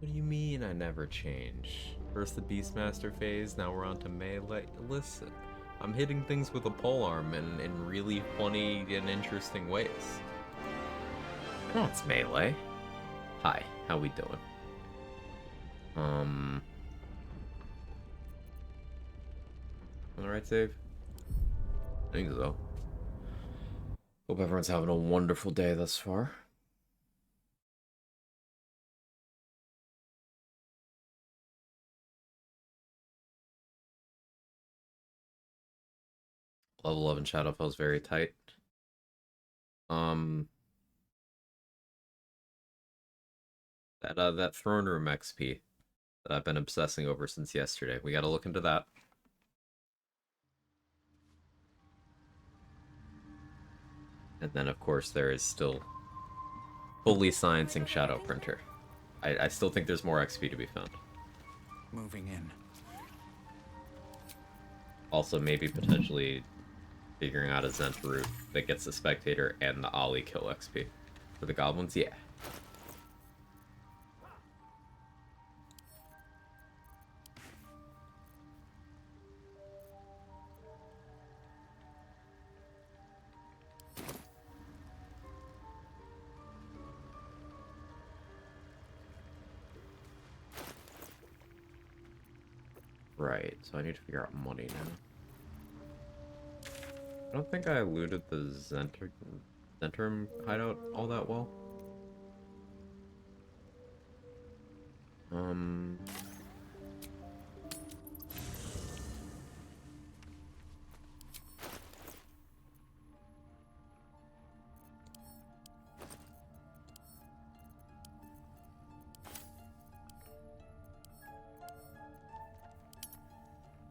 What do you mean I never change? First the Beastmaster phase, now we're on to melee. Listen, I'm hitting things with a polearm in really funny and interesting ways. That's melee. Hi, how we doing? Alright, save? I think so. Hope everyone's having a wonderful day thus far. Level 11 Shadowfell is very tight. Um, that throne room XP that I've been obsessing over since yesterday. We gotta look into that. And then, of course, there is still fully sciencing Shadow Printer. I still think there's more XP to be found. Moving in. Also, maybe potentially figuring out a Zent route that gets the Spectator and the Ollie kill XP. For the Goblins, yeah. Right, so I need to figure out money now. I don't think I looted the Zentrum hideout all that well.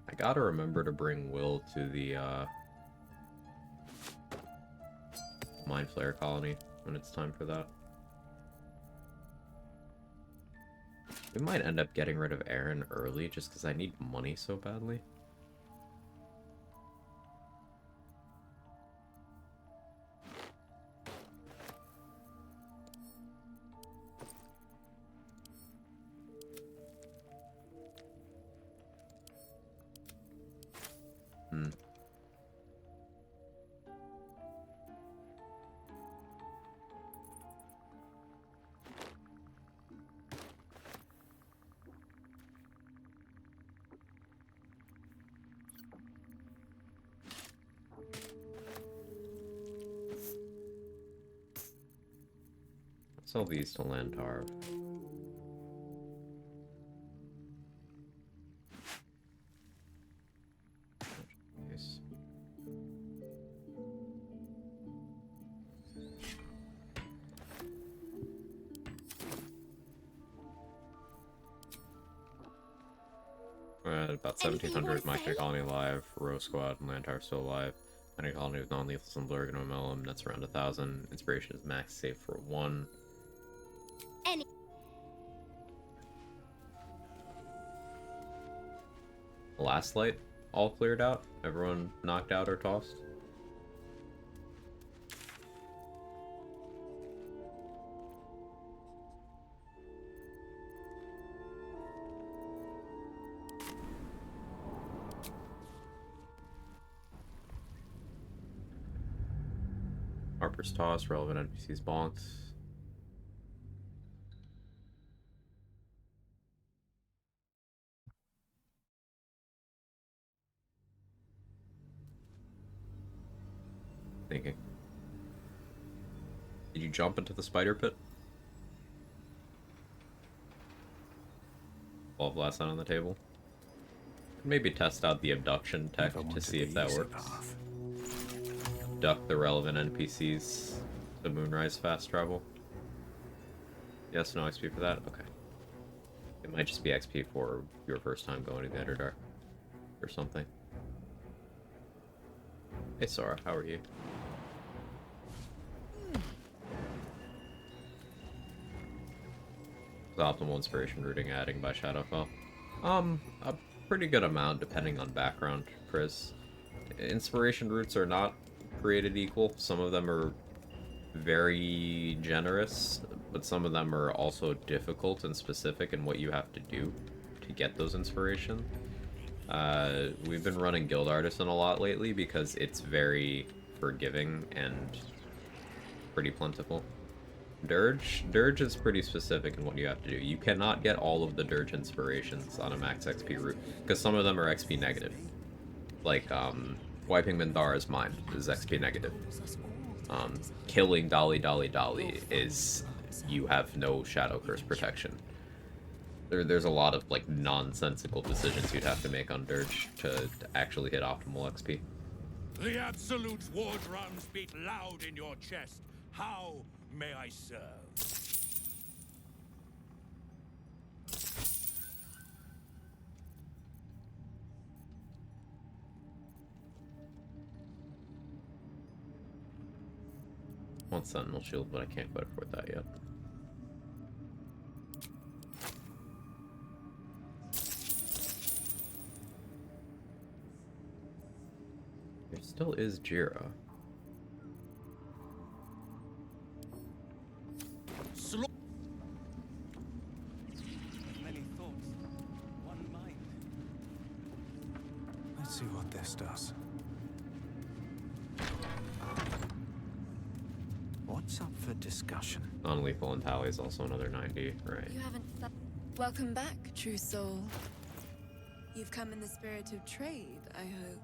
I gotta remember to bring Will to the, Mind Flayer colony when it's time for that. We might end up getting rid of Aaron early just because I need money so badly. Sell these to Lantarv. Nice. We're at about 1700. Micro Colony alive, Row Squad, and Lantarv still alive. Micro Colony with non-lethal and Lurgan Melum, that's around 1,000. Inspiration is max save for 1. Last light all cleared out? Everyone knocked out or tossed? Harper's tossed, relevant NPCs bonked. Thinking. Did you jump into the spider pit? Ball blast out on the table. Maybe test out the abduction tech to see if that works. Abduct the relevant NPCs to Moonrise fast travel. Yes, no XP for that? Okay. It might just be XP for your first time going to the Underdark or something. Hey Sora, how are you? The optimal inspiration routing adding by Shadowfell. A pretty good amount depending on background, Chris. Inspiration routes are not created equal. Some of them are very generous, but some of them are also difficult and specific in what you have to do to get those inspiration. We've been running Guild Artisan a lot lately because it's very forgiving and pretty plentiful. Dirge is pretty specific in what you have to do. You cannot get all of the Dirge inspirations on a max XP route, because some of them are XP negative. Like, wiping Minthara's mind is XP negative. Killing Dolly Dolly Dolly is you have no Shadow Curse protection. There's a lot of, like, nonsensical decisions you'd have to make on Dirge to actually hit optimal XP. The Absolute's war drums beat loud in your chest. How may I serve? I want Sentinel Shield, but I can't quite afford that yet. There still is Jira. Many thoughts, one mind. Let's see what this does. What's up for discussion? Non-lethal and tally is also another 90, right? You haven't Welcome back, true soul. You've come in the spirit of trade, I hope.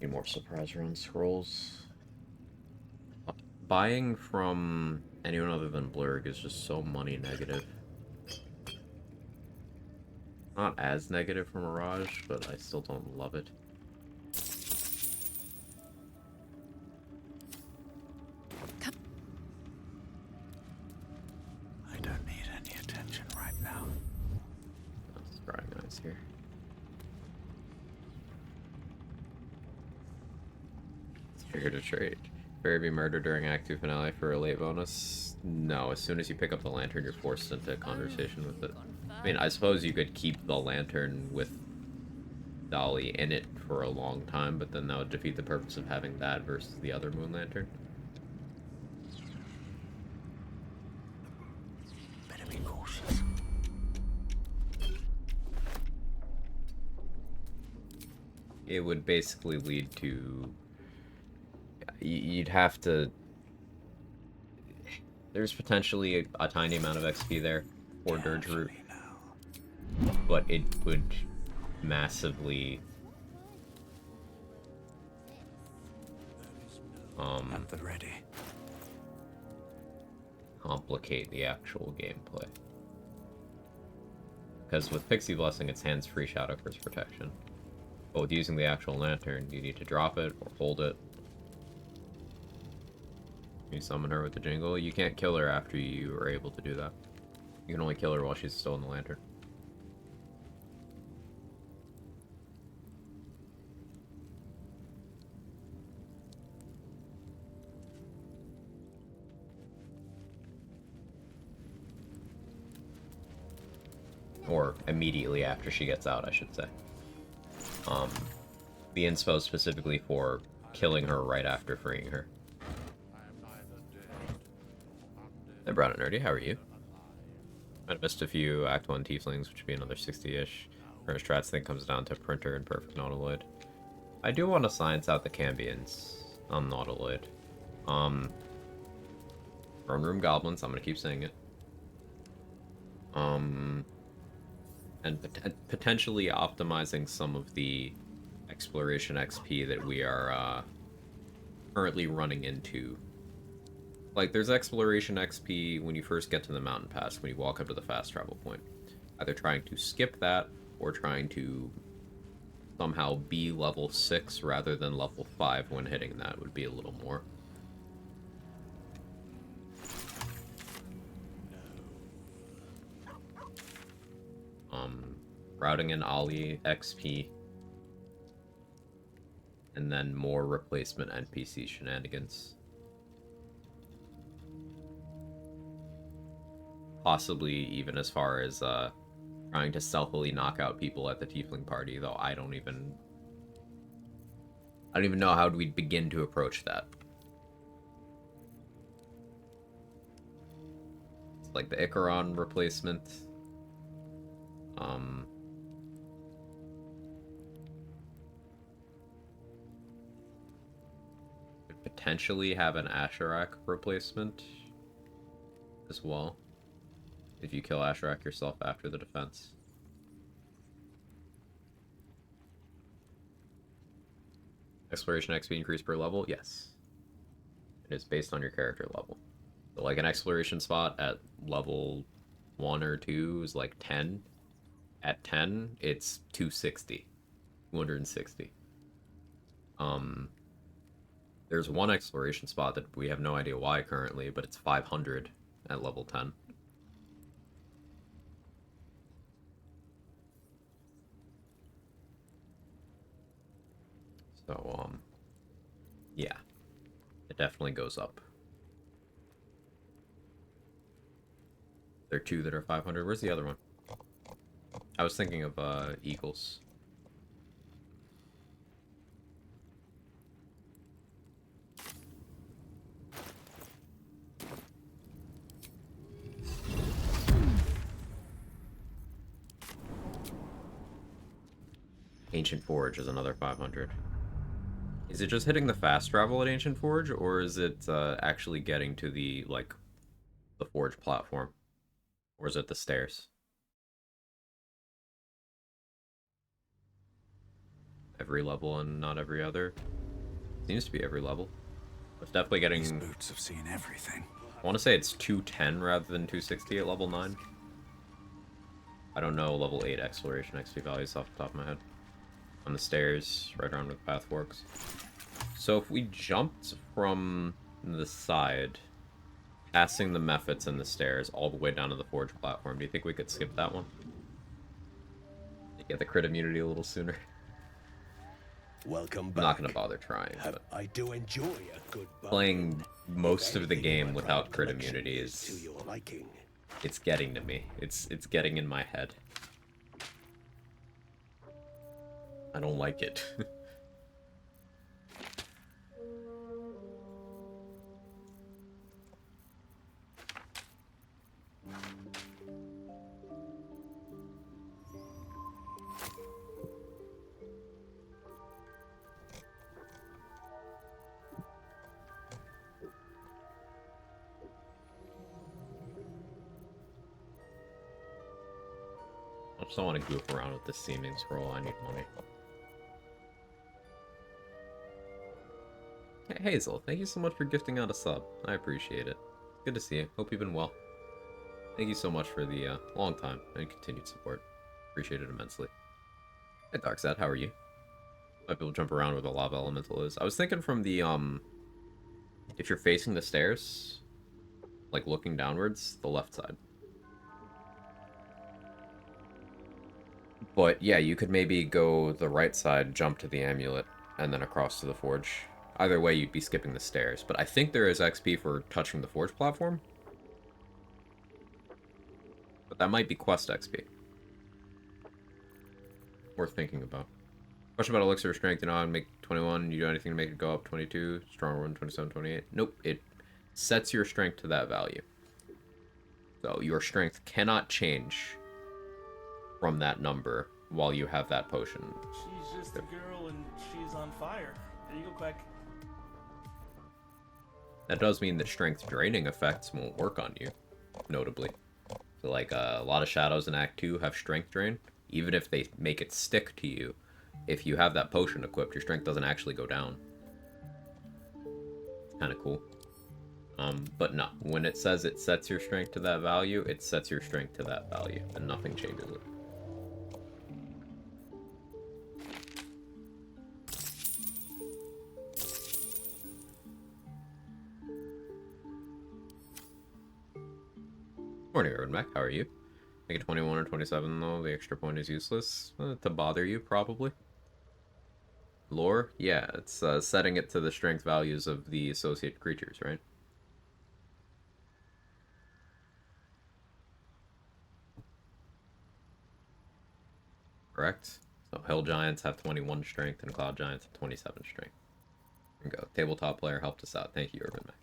Need more surprise run scrolls. Buying from anyone other than Blurg is just so money negative. Not as negative for Mirage, but I still don't love it. I don't need any attention right now. That's drying eyes here. It's trigger to trade. Fairy be murdered during Act 2 finale for a late bonus? No, as soon as you pick up the lantern, you're forced into a conversation with it. I mean, I suppose you could keep the lantern with Dolly in it for a long time, but then that would defeat the purpose of having that versus the other moon lantern. Better be cautious. It would basically lead to... You'd have to... There's potentially a tiny amount of XP there for Dirge route, but it would massively At the ready. complicate the actual gameplay. Because with Pixie Blessing, it's hands-free Shadow Curse protection. But with using the actual lantern, you need to drop it or hold it. You summon her with the jingle. You can't kill her after you are able to do that. You can only kill her while she's still in the lantern. Or immediately after she gets out, I should say. The inspo specifically for killing her right after freeing her. Hey, Brown and Nerdy, how are you? I missed a few Act 1 Tieflings, which would be another 60-ish. Current strats thing comes down to Printer and Perfect Nautiloid. I do want to science out the Cambions on Nautiloid. Throne Room Goblins, I'm going to keep saying it. And potentially optimizing some of the exploration XP that we are currently running into. Like, there's exploration XP when you first get to the mountain pass, when you walk up to the fast travel point. Either trying to skip that, or trying to somehow be level 6 rather than level 5 when hitting that would be a little more. Routing in Ollie XP, and then more replacement NPC shenanigans. Possibly even as far as trying to stealthily knock out people at the tiefling party, though I don't even know how we'd begin to approach that. It's like the Icaron replacement. Could potentially have an Asherak replacement as well, if you kill Asherak yourself after the defense. Exploration XP increase per level? Yes. It is based on your character level. So like an exploration spot at level 1 or 2 is like 10. At 10, it's 260. 260. There's one exploration spot that we have no idea why currently, but it's 500 at level 10. So, yeah. It definitely goes up. There are 2 that are 500. Where's the other one? I was thinking of, Eagles. Ancient Forge is another 500. Is it just hitting the fast travel at Ancient Forge, or is it actually getting to the, like, the Forge platform? Or is it the stairs? Every level and not every other? Seems to be every level. It's definitely getting... These boots have seen everything. I want to say it's 210 rather than 260 at level 9. I don't know level 8 exploration XP values off the top of my head. On the stairs, right around where the path forks. So if we jumped from the side, passing the mephits and the stairs, all the way down to the forge platform, do you think we could skip that one? Get the crit immunity a little sooner? Welcome back. I'm not going to bother trying, but I do enjoy a good playing most of the game Anything without crit collection immunity to is... your liking. It's getting to me. It's getting in my head. I don't like it. I just don't want to goof around with this seeming scroll. I need money. Hey, Hazel, thank you so much for gifting out a sub. I appreciate it. Good to see you. Hope you've been well. Thank you so much for the long time and continued support. Appreciate it immensely. Hey, Darkset, how are you? Might be able to jump around where the lava elemental is. I was thinking from the, if you're facing the stairs, like looking downwards, the left side. But yeah, you could maybe go the right side, jump to the amulet, and then across to the forge. Either way, you'd be skipping the stairs. But I think there is XP for touching the forge platform. But that might be quest XP. Worth thinking about. Question about Elixir of Strength, make 21. You do anything to make it go up 22. Stronger one, 27, 28. Nope, it sets your strength to that value. So your strength cannot change from that number while you have that potion. She's just a girl and she's on fire. There you go, Quack. That does mean that strength draining effects won't work on you, notably. So like a lot of shadows in Act 2 have strength drain. Even if they make it stick to you, if you have that potion equipped, your strength doesn't actually go down. Kind of cool. But no, when it says it sets your strength to that value, it sets your strength to that value, and nothing changes it. Morning, Mac. How are you? Make it 21 or 27, though. The extra point is useless. To bother you, probably. Lore? Yeah, it's setting it to the strength values of the associated creatures, right? correct? So Hill Giants have 21 strength and Cloud Giants have 27 strength. There we go. Tabletop player helped us out. Thank you, Urban Mech.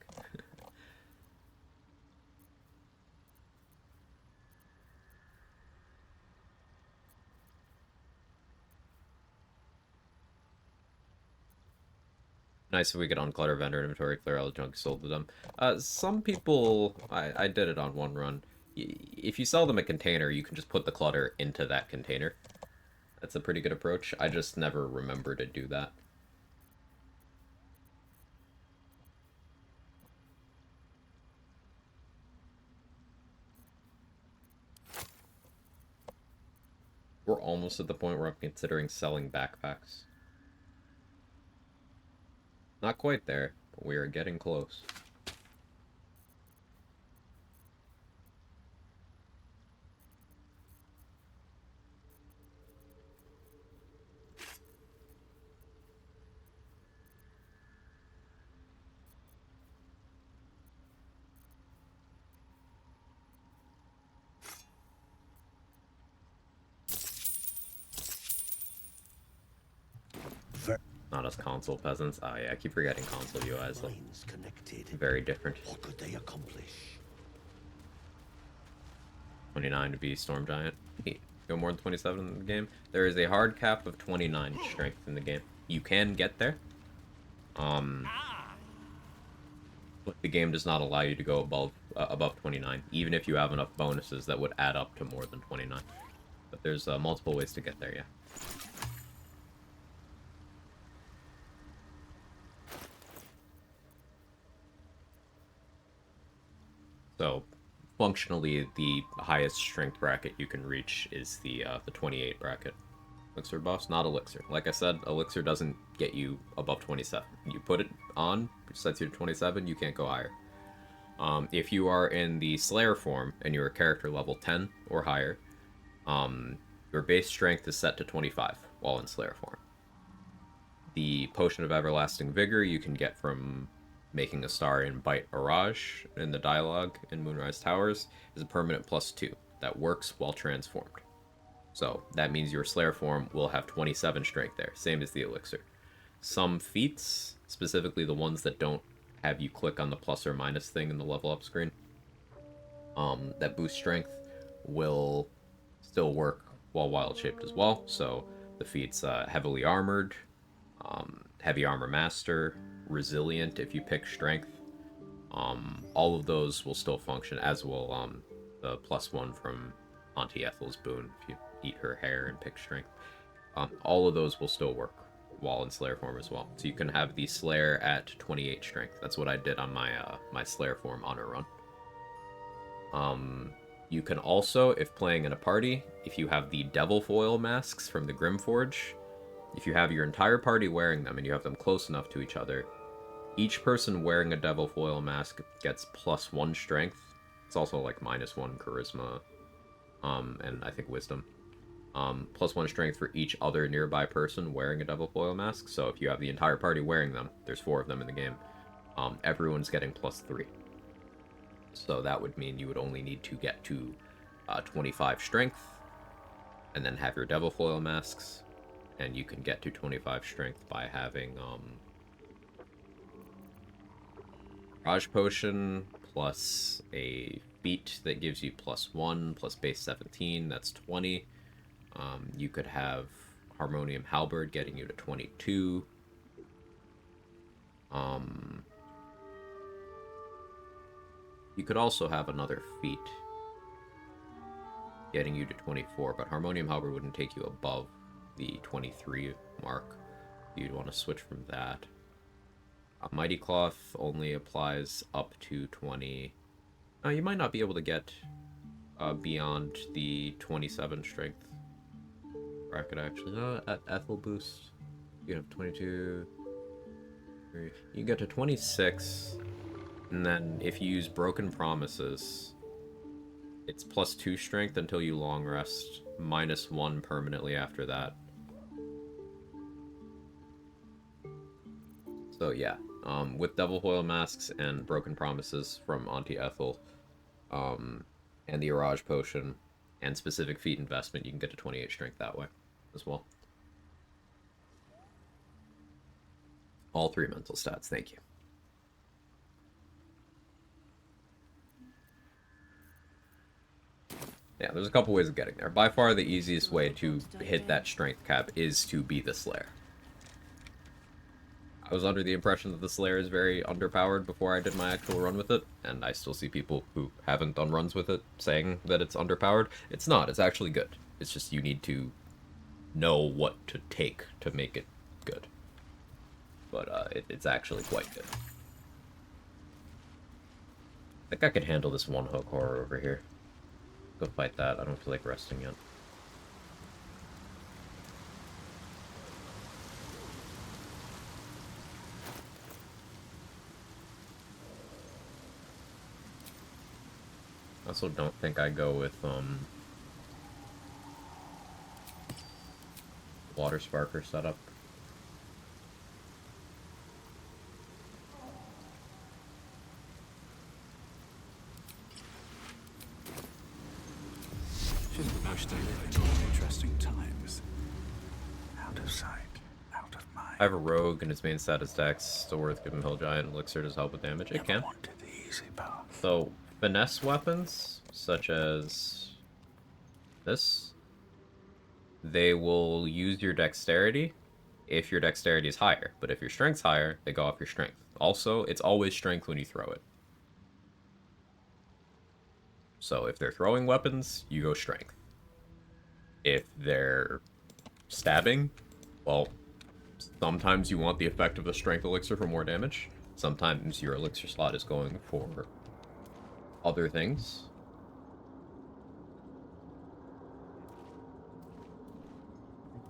Nice if we could unclutter vendor inventory, clear all the junk sold to them. Some people, I did it on one run. If you sell them a container, you can just put the clutter into that container. That's a pretty good approach. I just never remember to do that. We're almost at the point where I'm considering selling backpacks. Not quite there, but we are getting close. Not us console peasants. Oh yeah, I keep forgetting console UIs. Minds connected. Very different. What could they accomplish? 29 to be Storm Giant. Go more than 27 in the game. There is a hard cap of 29 strength in the game. You can get there. But the game does not allow you to go above 29, even if you have enough bonuses that would add up to more than 29. But there's multiple ways to get there, yeah. So, functionally, the highest strength bracket you can reach is the 28 bracket. Elixir buffs, not Elixir. Like I said, Elixir doesn't get you above 27. You put it on, which sets you to 27, you can't go higher. If you are in the Slayer form, and you're a character level 10 or higher, your base strength is set to 25 while in Slayer form. The Potion of Everlasting Vigor you can get from making a star in Bite Orage in the dialogue in Moonrise Towers is a permanent +2 that works while transformed. So that means your Slayer form will have 27 strength there, same as the Elixir. Some feats, specifically the ones that don't have you click on the plus or minus thing in the level up screen, that boost strength will still work while wild shaped as well. So the feats heavily armored, heavy armor master, resilient if you pick strength. All of those will still function, as will the +1 from Auntie Ethel's boon if you eat her hair and pick strength. All of those will still work while in Slayer form as well. So you can have the Slayer at 28 strength. That's what I did on my my Slayer form honor run. You can also, if playing in a party, if you have the Devil Foil masks from the Grimforge, if you have your entire party wearing them and you have them close enough to each other, each person wearing a Devil Foil mask gets +1 strength. It's also like -1 charisma, and I think wisdom. +1 strength for each other nearby person wearing a Devil Foil mask. So if you have the entire party wearing them, there's 4 of them in the game, everyone's getting +3. So that would mean you would only need to get to 25 strength, and then have your Devil Foil masks, and you can get to 25 strength by having Raj Potion plus a feat that gives you +1 plus base 17, that's 20. You could have Harmonium Halberd getting you to 22. You could also have another feat getting you to 24, but Harmonium Halberd wouldn't take you above the 23 mark. You'd want to switch from that. Mighty Cloth only applies up to 20. You might not be able to get beyond the 27 strength bracket, actually. No, at Ethel Boost, you have 22. You can get to 26, and then if you use Broken Promises, it's +2 strength until you long rest, -1 permanently after that. So yeah, with Devil Foil masks and Broken Promises from Auntie Ethel, and the Orage Potion, and specific feat investment, you can get to 28 strength that way. as well. All 3 mental stats, thank you. Yeah, there's a couple ways of getting there. By far, the easiest way to hit that strength cap is to be the Slayer. I was under the impression that the Slayer is very underpowered before I did my actual run with it, and I still see people who haven't done runs with it saying that it's underpowered. It's not, it's actually good. It's just you need to know what to take to make it good. But it's actually quite good. I think I could handle this one hook horror over here. Go fight that. I don't feel like resting yet. I also don't think I go with Water Sparker setup. Shouldn't wish to live in more interesting times. Out of sight, out of mind. I have a rogue and its main stat is Dex, still worth giving Hill Giant Elixir to help with damage. It can. Wanted the easy path. So, finesse weapons, such as this, they will use your dexterity if your dexterity is higher. But if your strength's higher, they go off your strength. Also, it's always strength when you throw it. So if they're throwing weapons, you go strength. If they're stabbing, well, sometimes you want the effect of the strength elixir for more damage. Sometimes your elixir slot is going for other things.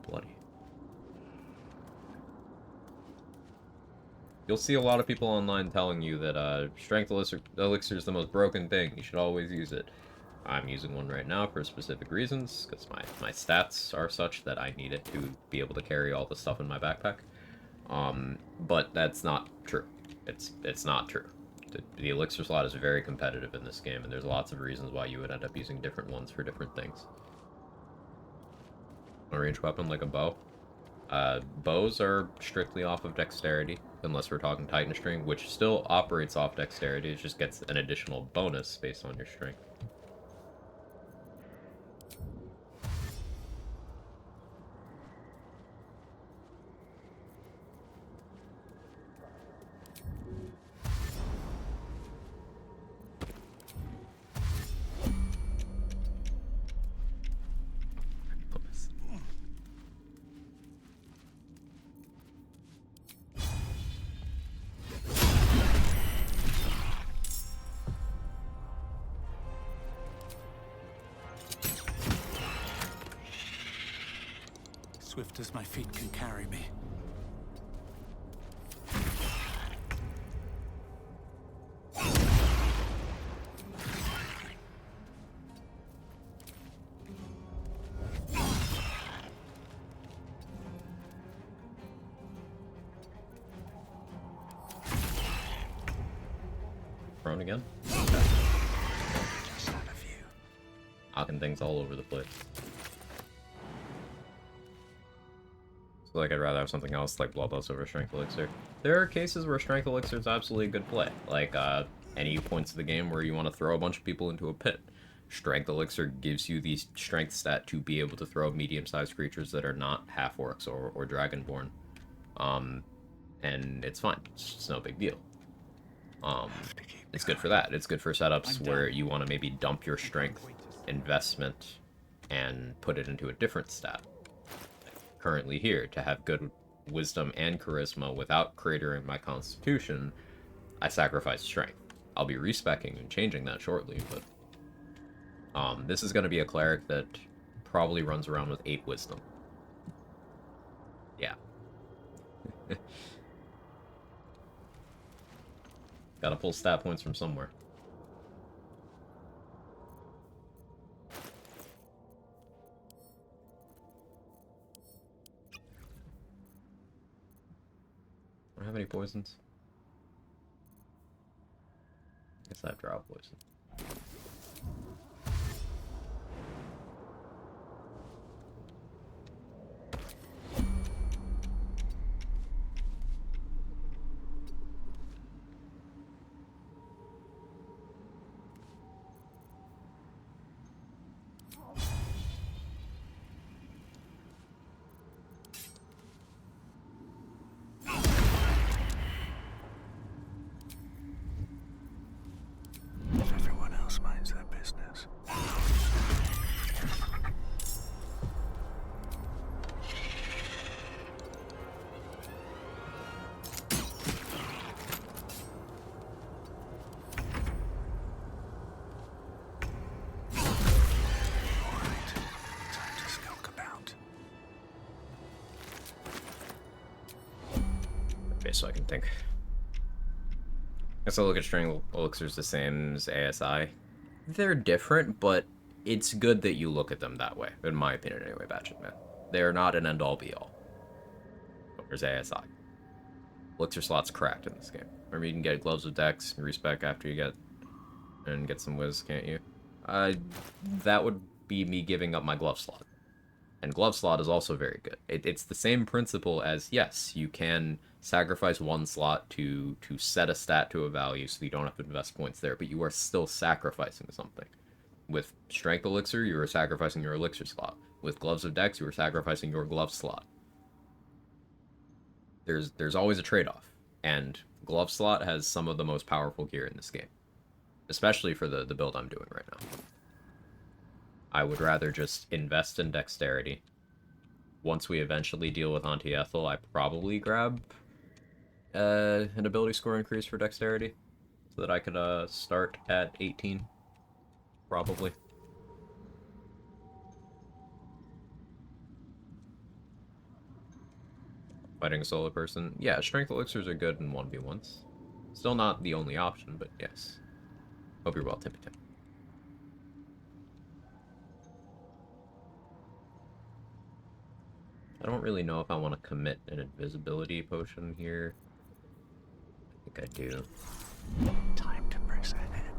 Bloody. You'll see a lot of people online telling you that strength elixir is the most broken thing. You should always use it. I'm using one right now for specific reasons, because my stats are such that I need it to be able to carry all the stuff in my backpack. But that's not true. It's not true. The elixir slot is very competitive in this game, and there's lots of reasons why you would end up using different ones for different things. A ranged weapon like a bow. Bows are strictly off of dexterity, unless we're talking Titan String, which still operates off dexterity. It just gets an additional bonus based on your strength. Swift as my feet can carry me. Prone again. Just out of view. Knocking things all over the place. So, like, I'd rather have something else like Bloodlust over Strength Elixir. There are cases where Strength Elixir is absolutely a good play. Like, any points of the game where you want to throw a bunch of people into a pit. Strength Elixir gives you the strength stat to be able to throw medium-sized creatures that are not half-orcs or dragonborn. And it's fine. It's no big deal. It's good for that. It's good for setups where you want to maybe dump your strength investment and put it into a different stat. Currently here, to have good wisdom and charisma without cratering my constitution, I sacrifice strength. I'll be respeccing and changing that shortly, but this is going to be a cleric that probably runs around with 8 wisdom. Yeah. Gotta pull stat points from somewhere. I don't have any poisons. Guess I have draw poison. Okay, so I can think. Guess I'll look at String Elixirs the same as ASI. They're different, but it's good that you look at them that way, in my opinion anyway, Batchet Man. They're not an end-all be-all. Oh, there's ASI. Elixir slot's cracked in this game. Remember, you can get Gloves of Dex and respec after you get some whiz, can't you? That would be me giving up my glove slot. And glove slot is also very good. It's the same principle as, yes, you can sacrifice one slot to set a stat to a value so you don't have to invest points there, but you are still sacrificing something. With Strength Elixir, you are sacrificing your Elixir slot. With Gloves of Dex, you are sacrificing your glove slot. There's always a trade-off, and glove slot has some of the most powerful gear in this game. Especially for the build I'm doing right now. I would rather just invest in dexterity. Once we eventually deal with Auntie Ethel, I probably grab an ability score increase for dexterity. So that I could start at 18. Probably. Fighting a solo person. Yeah, strength elixirs are good in 1v1s. Still not the only option, but yes. Hope you're well, Tippy Tim. I don't really know if I want to commit an invisibility potion here. I think I do. Time to press ahead.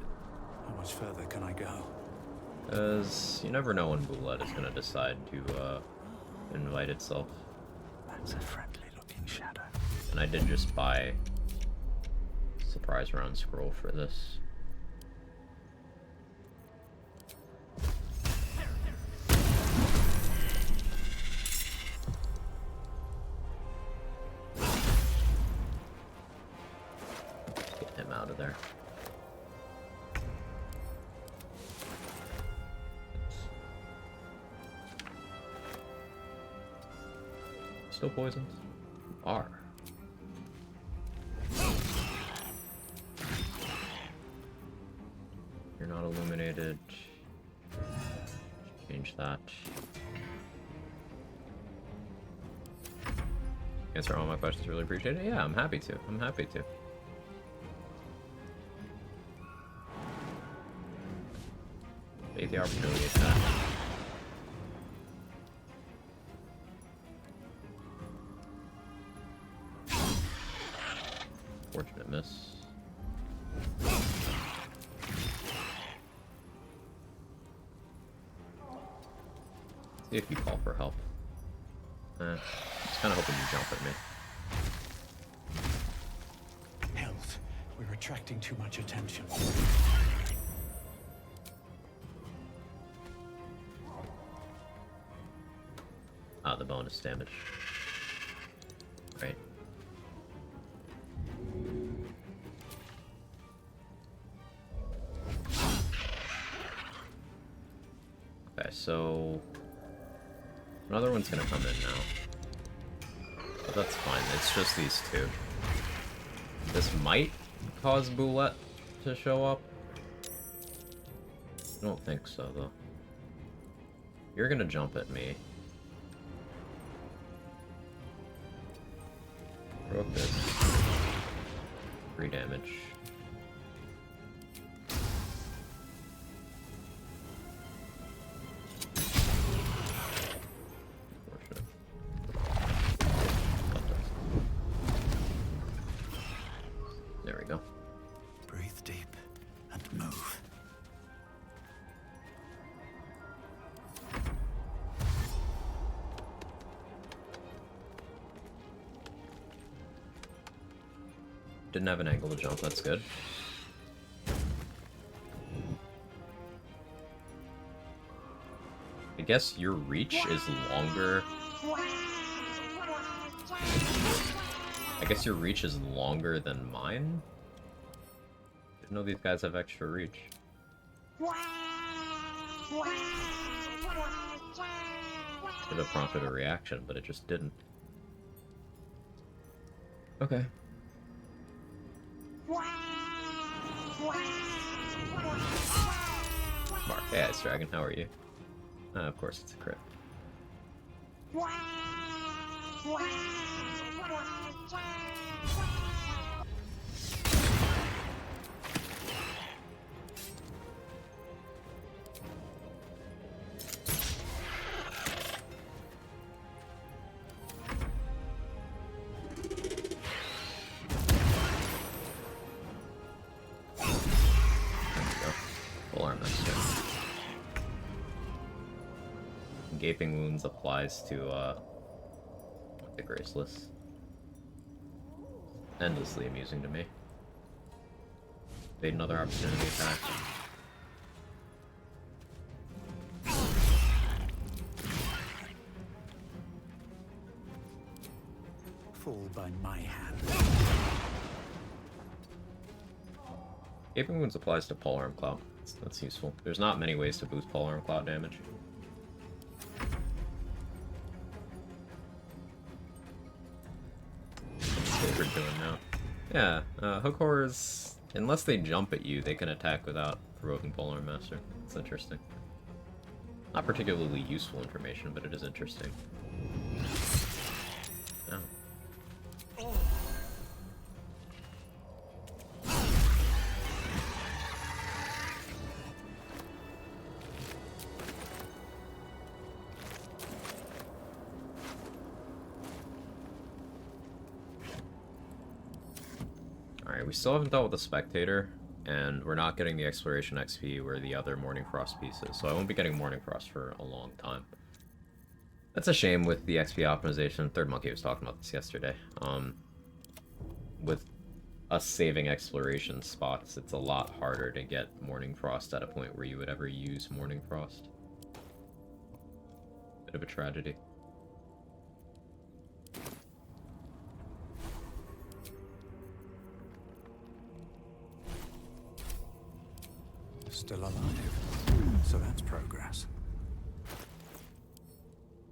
How much further can I go? Because you never know when Boulette is going to decide to invite itself. That's a friendly-looking shadow. And I did just buy surprise round scroll for this. Get him out of there. Still poisoned? Are. You're not illuminated. Change that. Answer all my questions, really appreciate it. Yeah, I'm happy to. I'm happy to. Take the opportunity attack. Fortunate miss. See if you call for help. Just kind of hoping you jump at me. Health. We're attracting too much attention. Ah, the bonus damage. Right. Okay, so another one's gonna come in now. But that's fine, it's just these two. This might cause Boulette to show up. I don't think so, though. You're gonna jump at me. Broke this. 3 damage. There we go. Breathe deep and move. Didn't have an angle to jump, that's good. I guess your reach is longer. I guess your reach is longer than mine? Didn't know these guys have extra reach. Should have prompted a reaction, but it just didn't. Okay. Mark, hey, Ice Dragon, how are you? Of course it's a crit. Gaping Wounds applies to, the Graceless. Endlessly amusing to me. Made another opportunity attack. Fall by my hand. Gaping Wounds applies to Polearm Cloud. That's useful. There's not many ways to boost Polearm Cloud damage. That's what we're doing now. Yeah, Hook Horrors, unless they jump at you, they can attack without provoking Polearm Master. It's interesting. Not particularly useful information, but it is interesting. Oh. Alright, we still haven't dealt with the Spectator, and we're not getting the Exploration XP where the other Morning Frost piece is, so I won't be getting Morning Frost for a long time. That's a shame with the XP optimization. Third Monkey was talking about this yesterday. With us saving Exploration spots, it's a lot harder to get Morning Frost at a point where you would ever use Morning Frost. Bit of a tragedy. Still alive. So that's progress.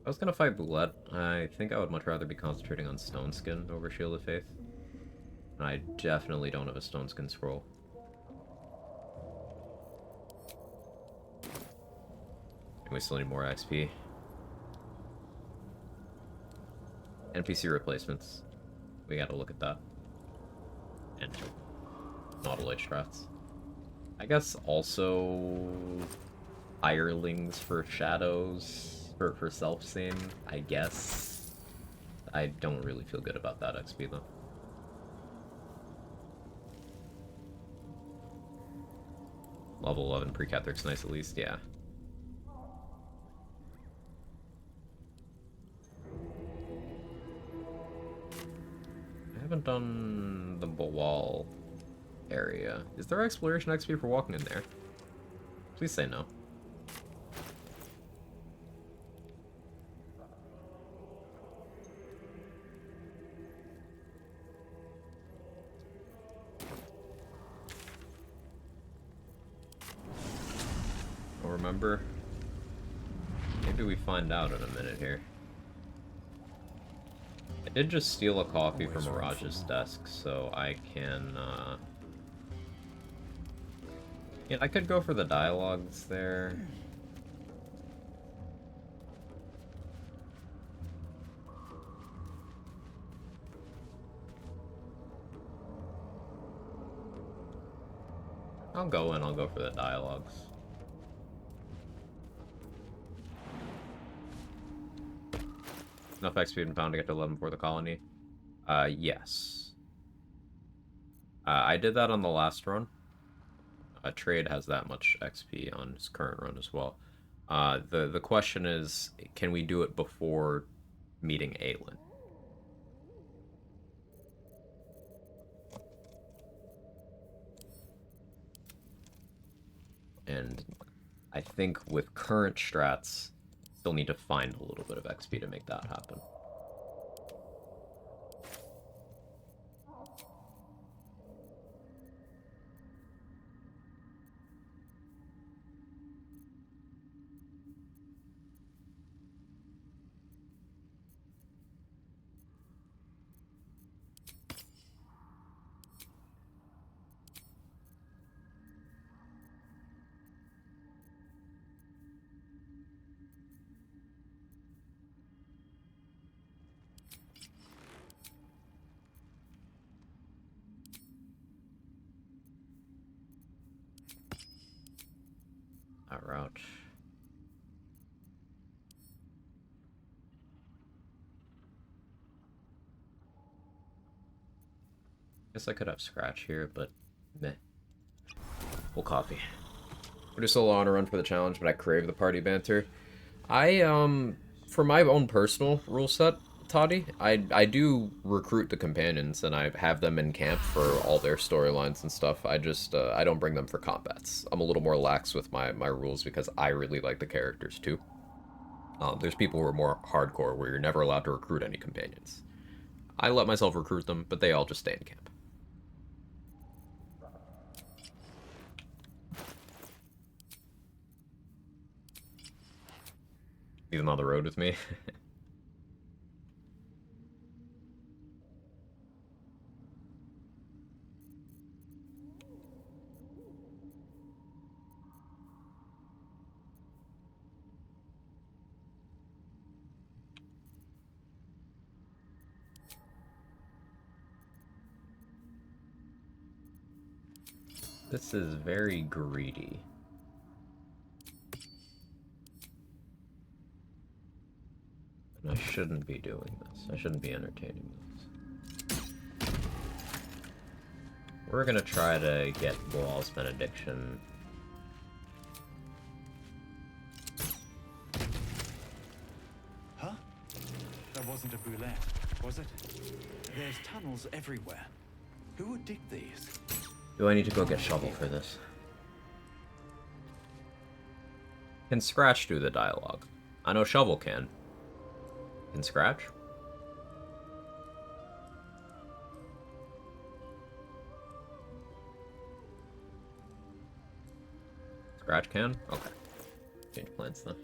I was gonna fight Boulette. I think I would much rather be concentrating on Stone Skin over Shield of Faith. And I definitely don't have a Stone Skin scroll. And we still need more XP. NPC replacements. We gotta look at that. And Nautiloid strats. I guess also hirelings for shadows. For self-same, I guess. I don't really feel good about that XP, though. Level 11 pre-Catharic's nice, at least, yeah. I haven't done the Bawal area. Is there exploration XP for walking in there? Please say no. Remember? Maybe we find out in a minute here. I did just steal a coffee from Mirage's desk, so I can, yeah, I could go for the dialogues there. I'll go for the dialogues. Enough XP been found to get to 11 for the colony? Yes. I did that on the last run. Trade has that much XP on his current run as well. The question is, can we do it before meeting Aelin? And I think with current strats, still need to find a little bit of XP to make that happen. That route. Guess I could have Scratch here, but meh. Full coffee. We're just solo on a run for the challenge, but I crave the party banter. For my own personal rule set, Toddy, I do recruit the companions and I have them in camp for all their storylines and stuff. I just I don't bring them for combats. I'm a little more lax with my rules because I really like the characters too. There's people who are more hardcore where you're never allowed to recruit any companions. I let myself recruit them, but they all just stay in camp. Leave them on the road with me. This is very greedy. And I shouldn't be doing this. I shouldn't be entertaining this. We're gonna try to get Walls Benediction. Huh? That wasn't a brulette, was it? There's tunnels everywhere. Who would dig these? Do I need to go get Shovel for this? Can Scratch do the dialogue? I know Shovel can. Can Scratch? Scratch can? Okay. Change plans then.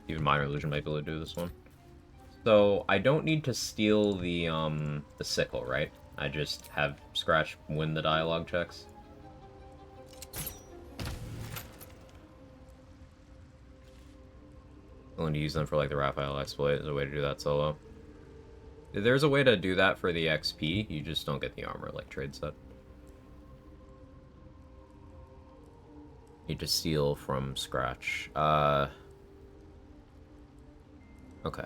Even Minor Illusion might be able to do this one. So I don't need to steal the sickle, right? I just have Scratch win the dialogue checks. Willing to use them for like the Raphael exploit. There's a way to do that solo. There's a way to do that for the XP. You just don't get the armor like trade set. Need to steal from Scratch. Okay.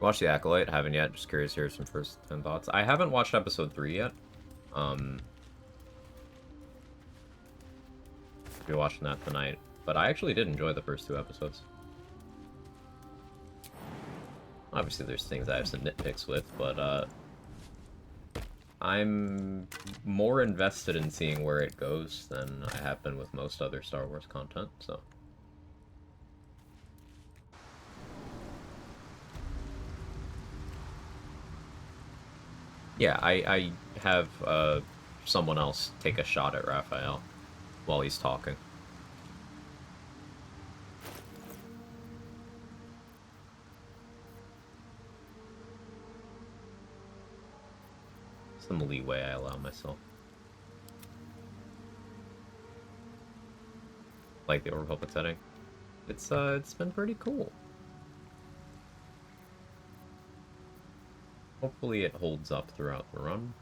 Watch the Acolyte. Haven't yet. Just curious to hear some first 10 thoughts. I haven't watched episode 3 yet. Be watching that tonight. But I actually did enjoy the first 2 episodes. Obviously, there's things I have some nitpicks with, but I'm more invested in seeing where it goes than I have been with most other Star Wars content, so. Yeah, I have someone else take a shot at Raphael while he's talking. Some leeway I allow myself. Like the Old Republic setting. It's been pretty cool. Hopefully it holds up throughout the run.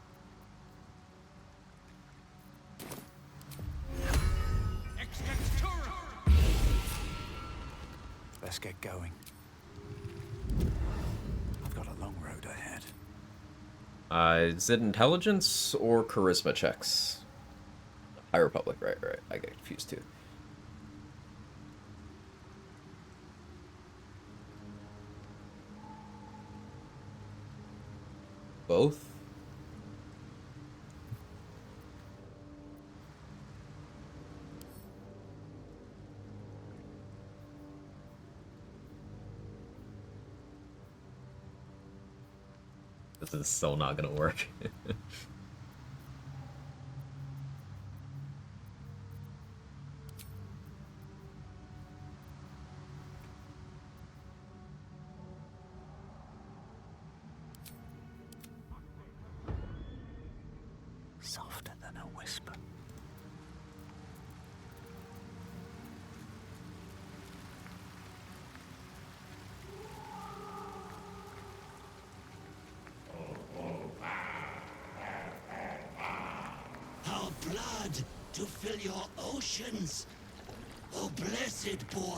Let's get going. I've got a long road ahead. Is it intelligence or charisma checks? High Republic, right. I get confused too. Both? This is so not gonna work. Softer than a whisper. Our blood to fill your oceans. O blessed Boal.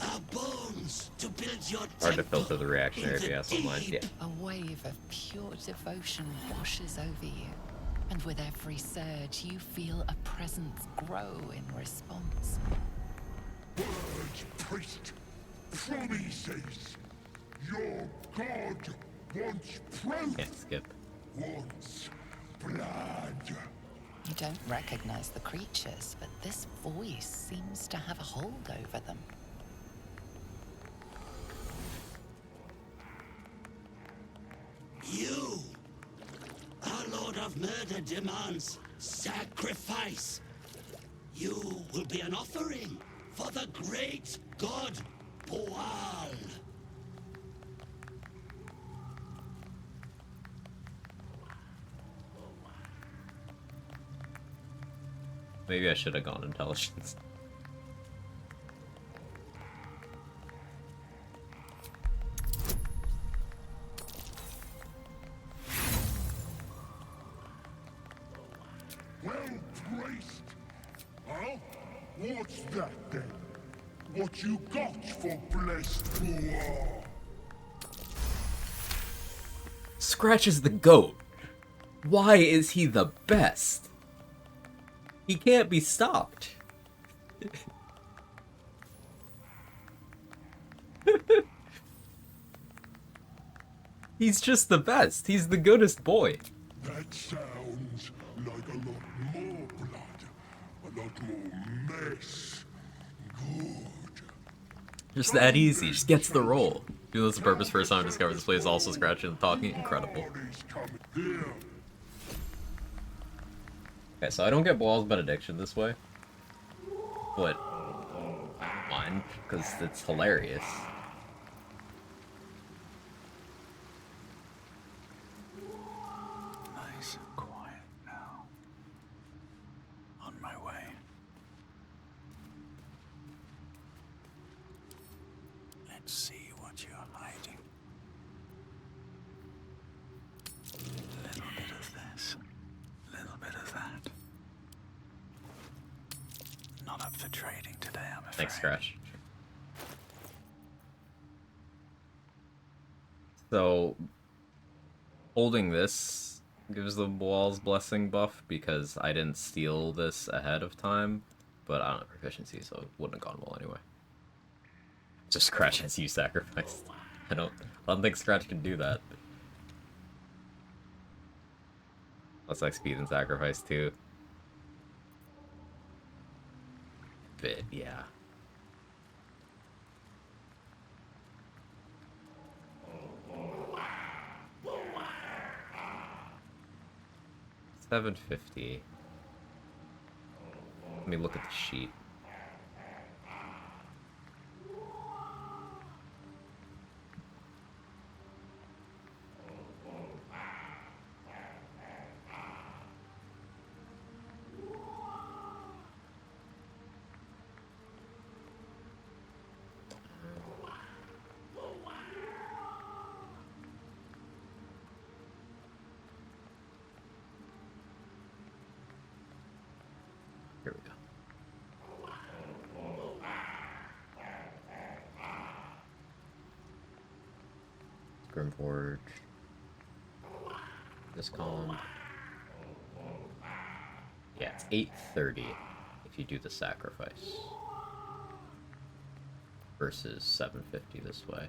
Our bones to build your Hard to temple filter the reactionary in the BS online. deep. Yeah. A wave of pure devotion washes over you, and with every surge, you feel a presence grow in response. Words, priest. Promises. Your god wants proof. Can't skip. Wants blood. You don't recognize the creatures, but this voice seems to have a hold over them. You, our Lord of Murder, demands sacrifice. You will be an offering for the great god Boal. Maybe I should have gone intelligence. Well placed. Huh? What's that then? What you got for blessed Boar? Scratch is the GOAT. Why is he the best? He can't be stopped. He's just the best. He's the goodest boy. That sounds like a lot more blood. A lot more mess. Good. Just that easy. Just gets the role. Doing this on purpose first time I discovered this place also scratching and talking. Incredible. Somebody's coming here. Okay, so I don't get Boal's benediction this way. But I don't mind, because it's hilarious. Nice and quiet now. On my way. Let's see what you're hiding. A little bit of this, a little bit of that. Not up for trading today, I'm afraid. Thanks, Scratch. So, holding this gives the Boal's blessing buff because I didn't steal this ahead of time, but I don't have proficiency, so it wouldn't have gone well anyway. Just Scratch as you sacrificed. I don't think Scratch can do that. Less XP than sacrifice too. Bit, yeah. $750. Let me look at the sheet. Here we go. Grimforge. This column. Yeah, it's 830 if you do the sacrifice. Versus 750 this way.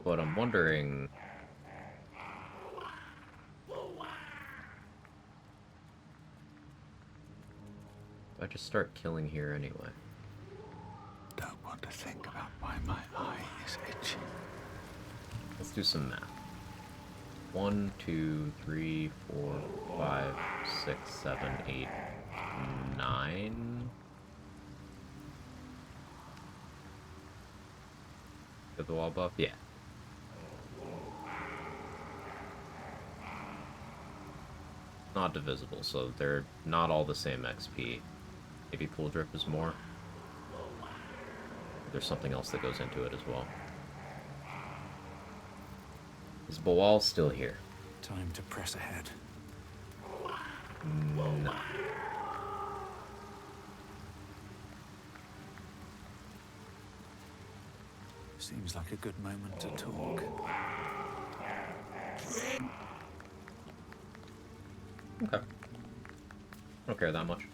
But I'm wondering... I just start killing here anyway. Don't want to think about why my eye is itchy. Let's do some math. 1, 2, 3, 4, 5, 6, 7, 8, 9. Get the wall buff? Yeah. Not divisible, so they're not all the same XP. Maybe pool drip is more. There's something else that goes into it as well. Is Boal still here? Time to press ahead. No. Seems like a good moment to talk. Okay. I don't care that much.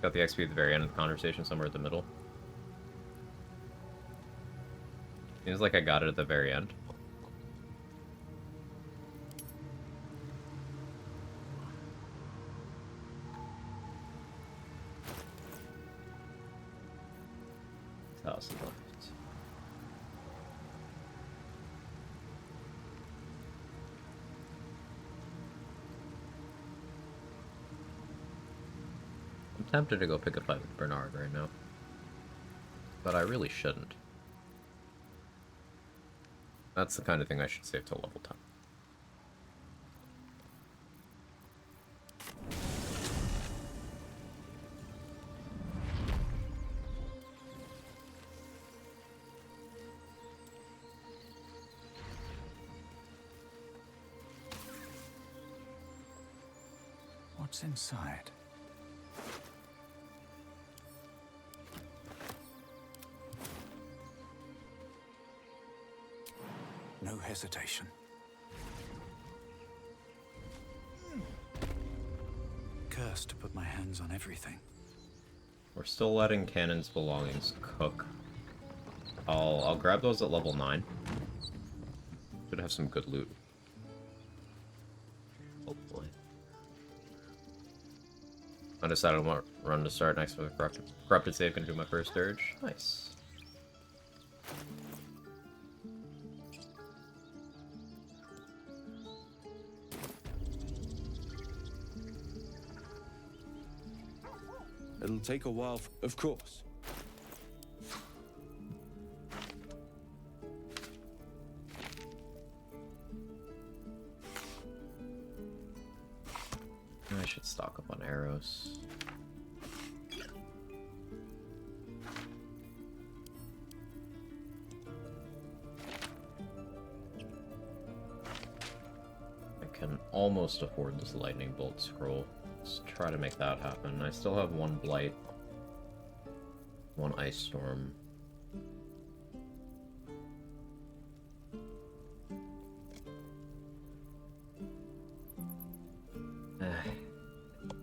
Got the XP at the very end of the conversation, somewhere at the middle. Seems like I got it at the very end. House left. I'm tempted to go pick a fight with Bernard right now, but I really shouldn't. That's the kind of thing I should save till level 10. What's inside? No hesitation. Cursed to put my hands on everything. We're still letting Cannon's belongings cook. I'll grab those at level 9. Should have some good loot. Hopefully. I decided what run to start next with a corrupted save. Gonna do my first dirge. Nice. It'll take a while, of course. I should stock up on arrows. I can almost afford this lightning bolt scroll. Let's try to make that happen. I still have one blight, one ice storm.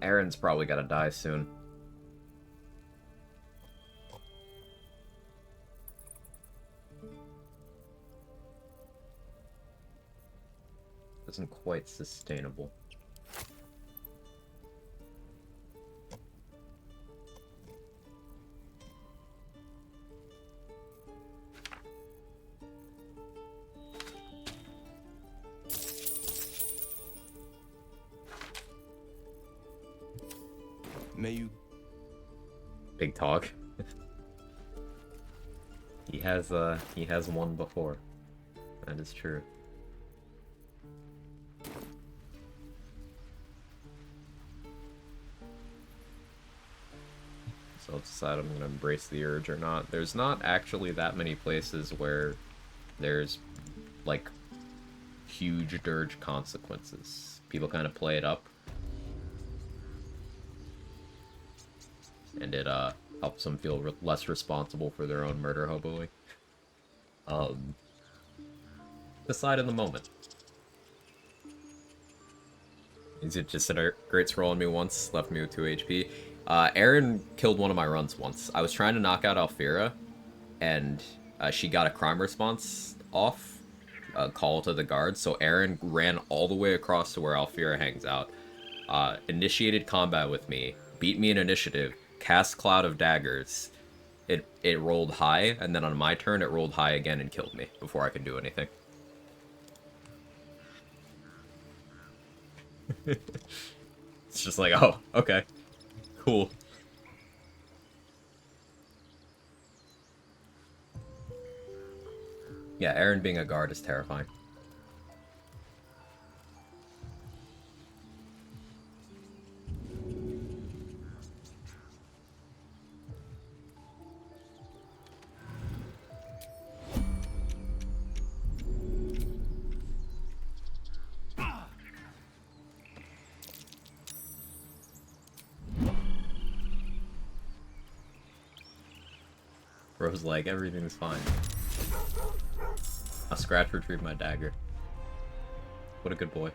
Aaron's probably gotta die soon. Isn't quite sustainable. May you... Big talk. He has won before. That is true. So I'll decide I'm gonna embrace the urge or not. There's not actually that many places where there's like huge dirge consequences. People kind of play it up. And it helps them feel less responsible for their own murder hoboing. Decide in the moment. Is it just a great scroll on me once, left me with 2 HP? Aaron killed one of my runs once. I was trying to knock out Alfira, and she got a crime response off, a call to the guards, so Aaron ran all the way across to where Alfira hangs out, initiated combat with me, beat me in initiative, cast Cloud of Daggers. It rolled high, and then on my turn it rolled high again and killed me before I could do anything. It's just like, oh, okay. Cool. Yeah, Aaron being a guard is terrifying. Bro's like, everything's fine. I'll scratch retrieve my dagger. What a good boy.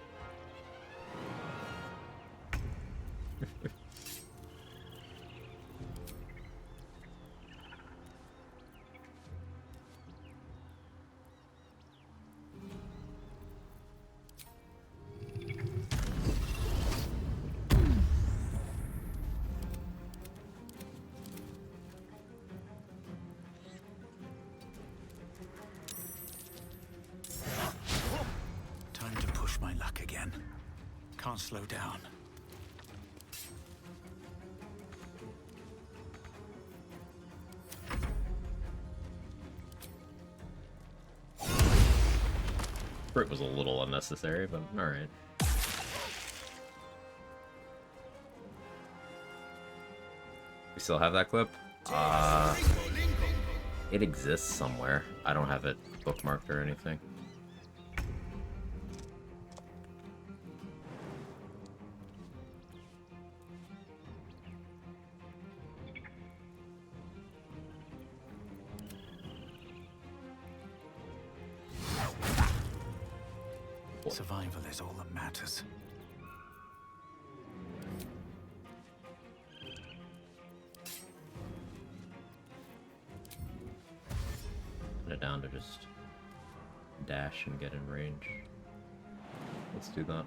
Time to push my luck again. Can't slow down. Crit was a little unnecessary, but alright. We still have that clip? It exists somewhere. I don't have it bookmarked or anything. Survival is all that matters. Put it down to just dash and get in range. Let's do that.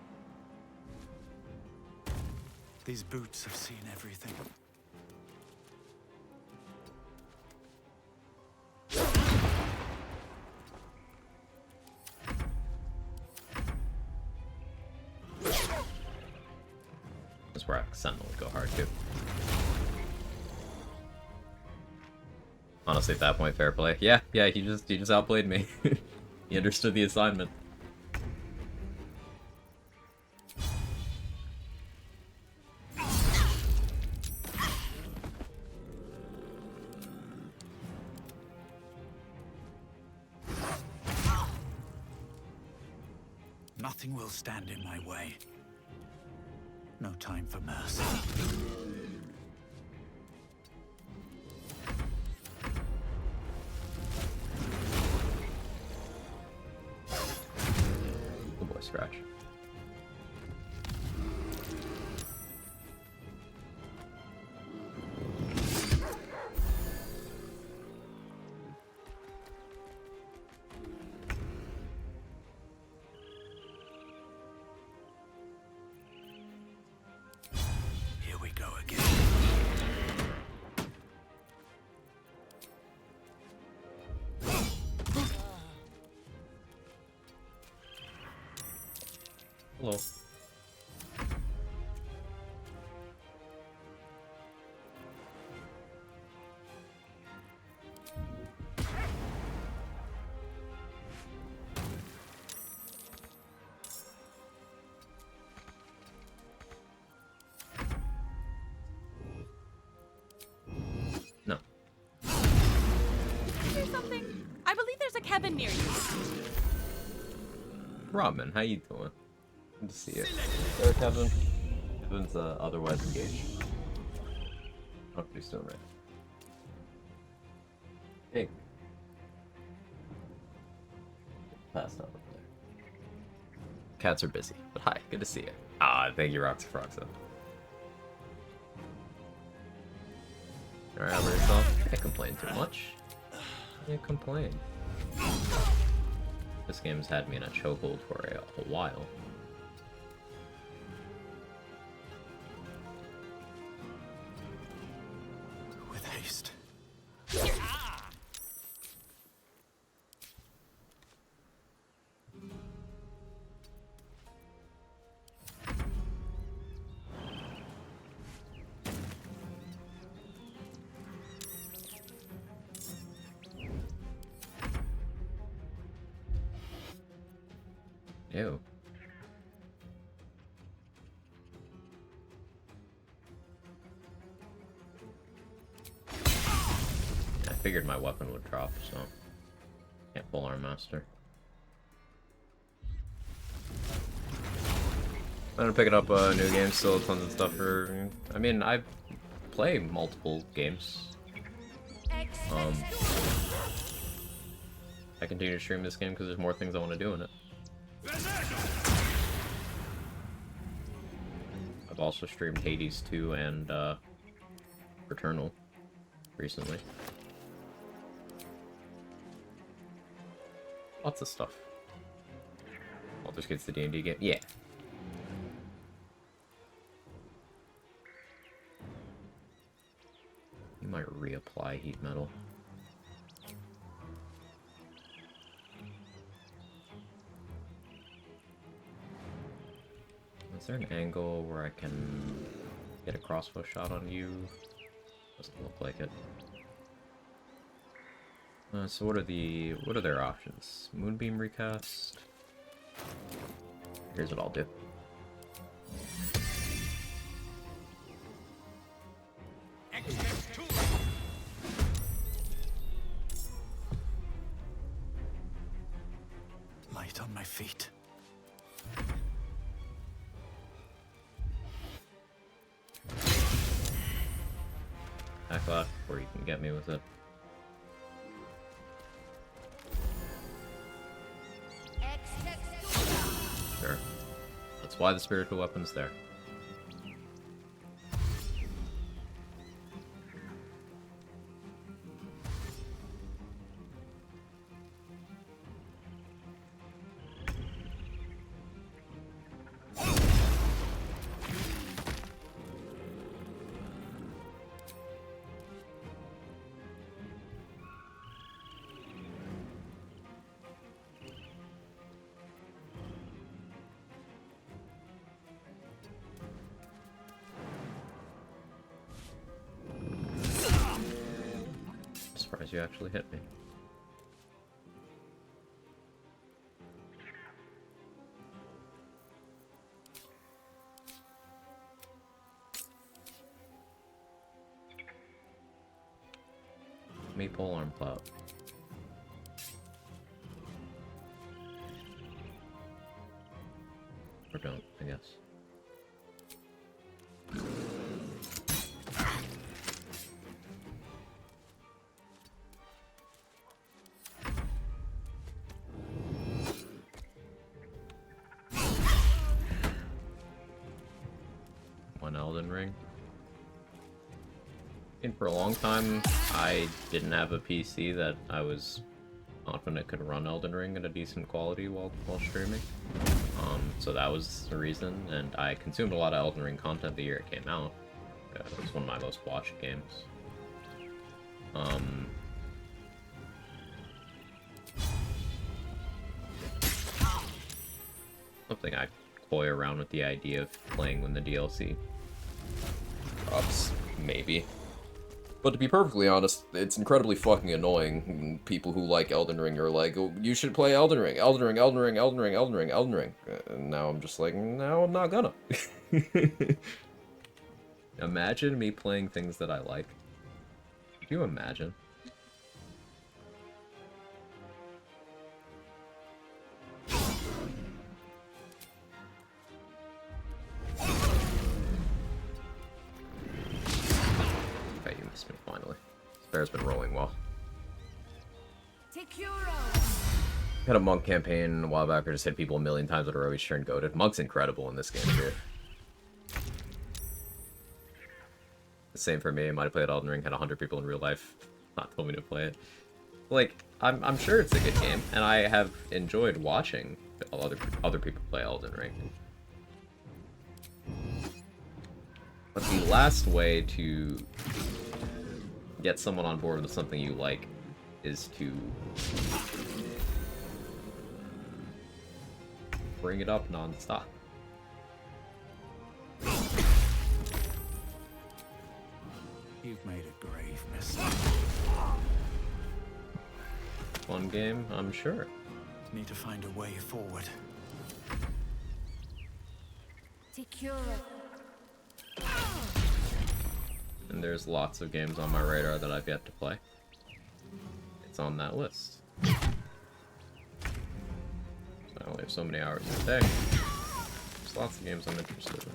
These boots have seen everything. That's where Sentinel would go hard too. Honestly, at that point, fair play. Yeah, he just outplayed me. He understood the assignment. Nothing will stand in my way. No time for mercy. Good boy, Scratch. Here we go again. Hello. No. Here's something. I believe there's a cabin near you. Robin, how you doing? Good to see you. There, Kevin. Kevin's otherwise engaged. I don't know what he's doing right now. Hey. Passed out up there. Cats are busy, but hi, good to see you. Ah, thank you, Roxy Froxa. Alright, how about yourself? Can't complain too much. Can't complain. This game's had me in a chokehold for a while. With haste. Ew. I figured my weapon would drop, so can't full arm master. I'm gonna pick up a new game, still tons of stuff for. I mean, I play multiple games. I continue to stream this game because there's more things I want to do in it. I've also streamed Hades 2 and Returnal recently. Lots of stuff. Baldur's Gate's the D&D game? Yeah. You might reapply heat metal. Is there an angle where I can get a crossbow shot on you? Doesn't look like it. So what are their options? Moonbeam recast? Here's what I'll do. Light on my feet. Back left, or you can get me with it. Sure. That's why the spiritual weapon's there. Surprised you actually hit me. Maple arm clout. Or don't, I guess. One Elden Ring. And for a long time, I didn't have a PC that I was confident could run Elden Ring at a decent quality while streaming. So that was the reason, and I consumed a lot of Elden Ring content the year it came out. It was one of my most watched games. Something I toy around with the idea of playing when the DLC drops, maybe. But to be perfectly honest, it's incredibly fucking annoying. People who like Elden Ring are like, oh, you should play Elden Ring, Elden Ring, Elden Ring, Elden Ring, Elden Ring, Elden Ring. And now I'm just like, no, I'm not gonna. Imagine me playing things that I like. Could you imagine? Finally. This bear's been rolling well. Had a monk campaign a while back where I just hit people a million times in a row, each turn goated. Monk's incredible in this game too. The same for me. I might have played Elden Ring, had 100 people in real life not told me to play it. Like, I'm sure it's a good game, and I have enjoyed watching other people play Elden Ring. But the last way to get someone on board with something you like is to bring it up non-stop. You've made a grave mistake. Fun game, I'm sure. Need to find a way forward. And there's lots of games on my radar that I've yet to play. It's on that list. I only have so many hours in a day. There's lots of games I'm interested in.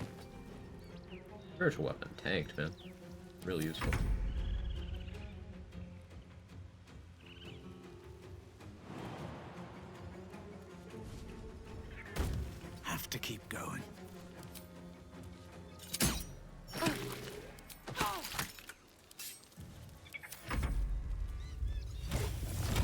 Spiritual weapon tanked, man. Really useful. have to keep going.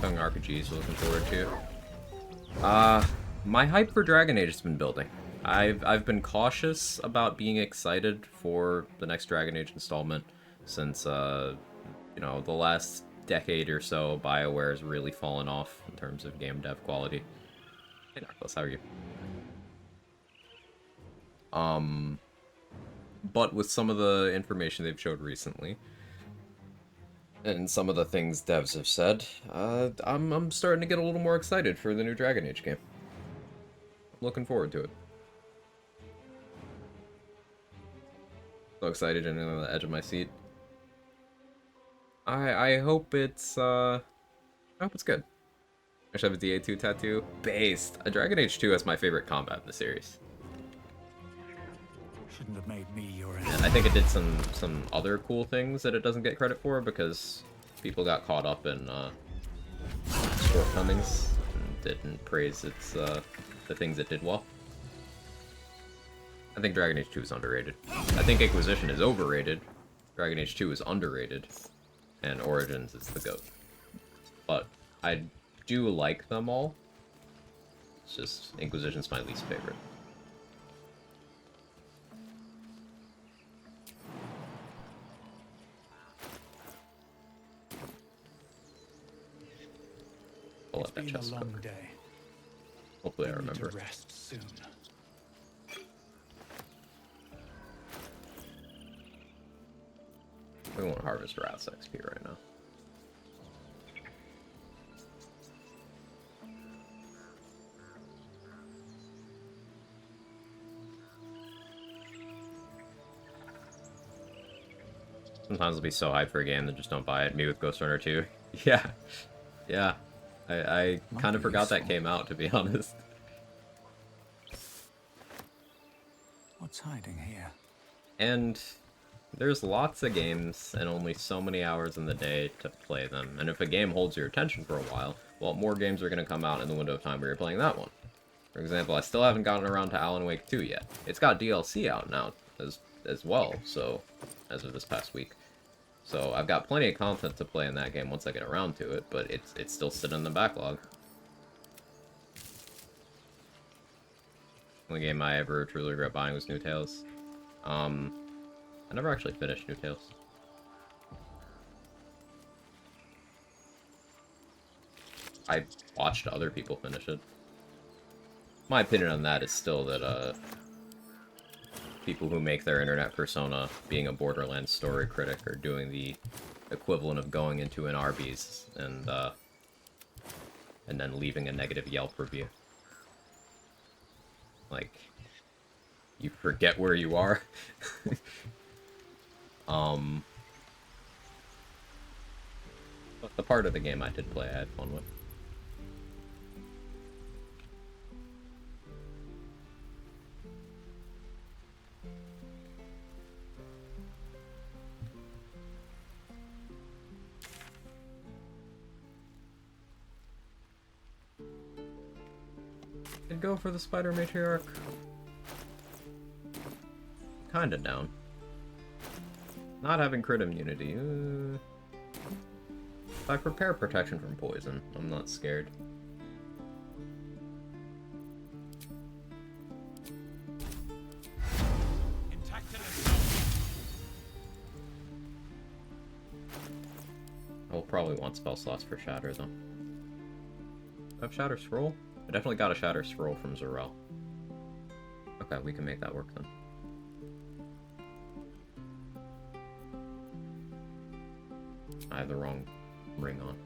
Young RPGs looking forward to. My hype for Dragon Age has been building. I've been cautious about being excited for the next Dragon Age installment since you know, the last decade or so BioWare has really fallen off in terms of game dev quality. Hey Narcos, how are you? But with some of the information they've showed recently, and some of the things devs have said, I'm starting to get a little more excited for the new Dragon Age game. Looking forward to it. So excited and on the edge of my seat. I hope it's I hope it's good. I should have a DA2 tattoo. Based. A Dragon Age 2 is my favorite combat in the series. Shouldn't have made me your And enemy. I think it did some other cool things that it doesn't get credit for because people got caught up in shortcomings and didn't praise its the things it did well. I think Dragon Age 2 is underrated. I think Inquisition is overrated. Dragon Age 2 is underrated. And Origins is the GOAT. But I do like them all. It's just Inquisition's my least favorite. I'll It's let that been a chest long cook. day. Hopefully I I need to remember. rest soon. We want to harvest Wrath's XP right now. Sometimes I'll be so hyped for a game that just don't buy it. Me with Ghost Runner 2. Yeah. Yeah. I kind of be forgot that useful. came out, to be honest. What's hiding here? And there's lots of games and only so many hours in the day to play them. And if a game holds your attention for a while, well, more games are going to come out in the window of time where you're playing that one. For example, I still haven't gotten around to Alan Wake 2 yet. It's got DLC out now as well, so as of this past week. So I've got plenty of content to play in that game once I get around to it, but it's still sitting in the backlog. The only game I ever truly regret buying was New Tales. I never actually finished New Tales. I watched other people finish it. My opinion on that is still that, people who make their internet persona being a Borderlands story critic are doing the equivalent of going into an Arby's and then leaving a negative Yelp review. Like, you forget where you are. But the part of the game I did play, I had fun with. I'd go for the Spider Matriarch. Kinda down. Not having crit immunity. If I prepare protection from poison, I'm not scared. I will probably want spell slots for Shatter, though. Do I have Shatter Scroll? I definitely got a Shatter Scroll from Zarel. Okay, we can make that work then. I have the wrong ring on.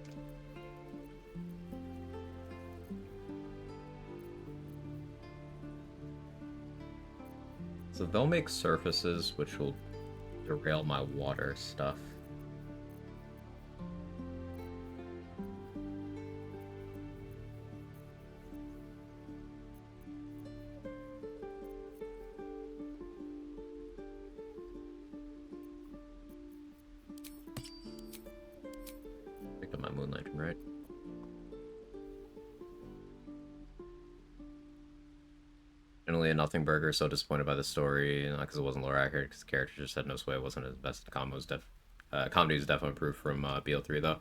So they'll make surfaces which will derail my water stuff. Picked up my Moon Lantern, right? Funnily Nothing Burger. So disappointed by the story, not because it wasn't lore accurate, because the character just had no sway. It wasn't his best. Comedy was definitely improved from BO3 though.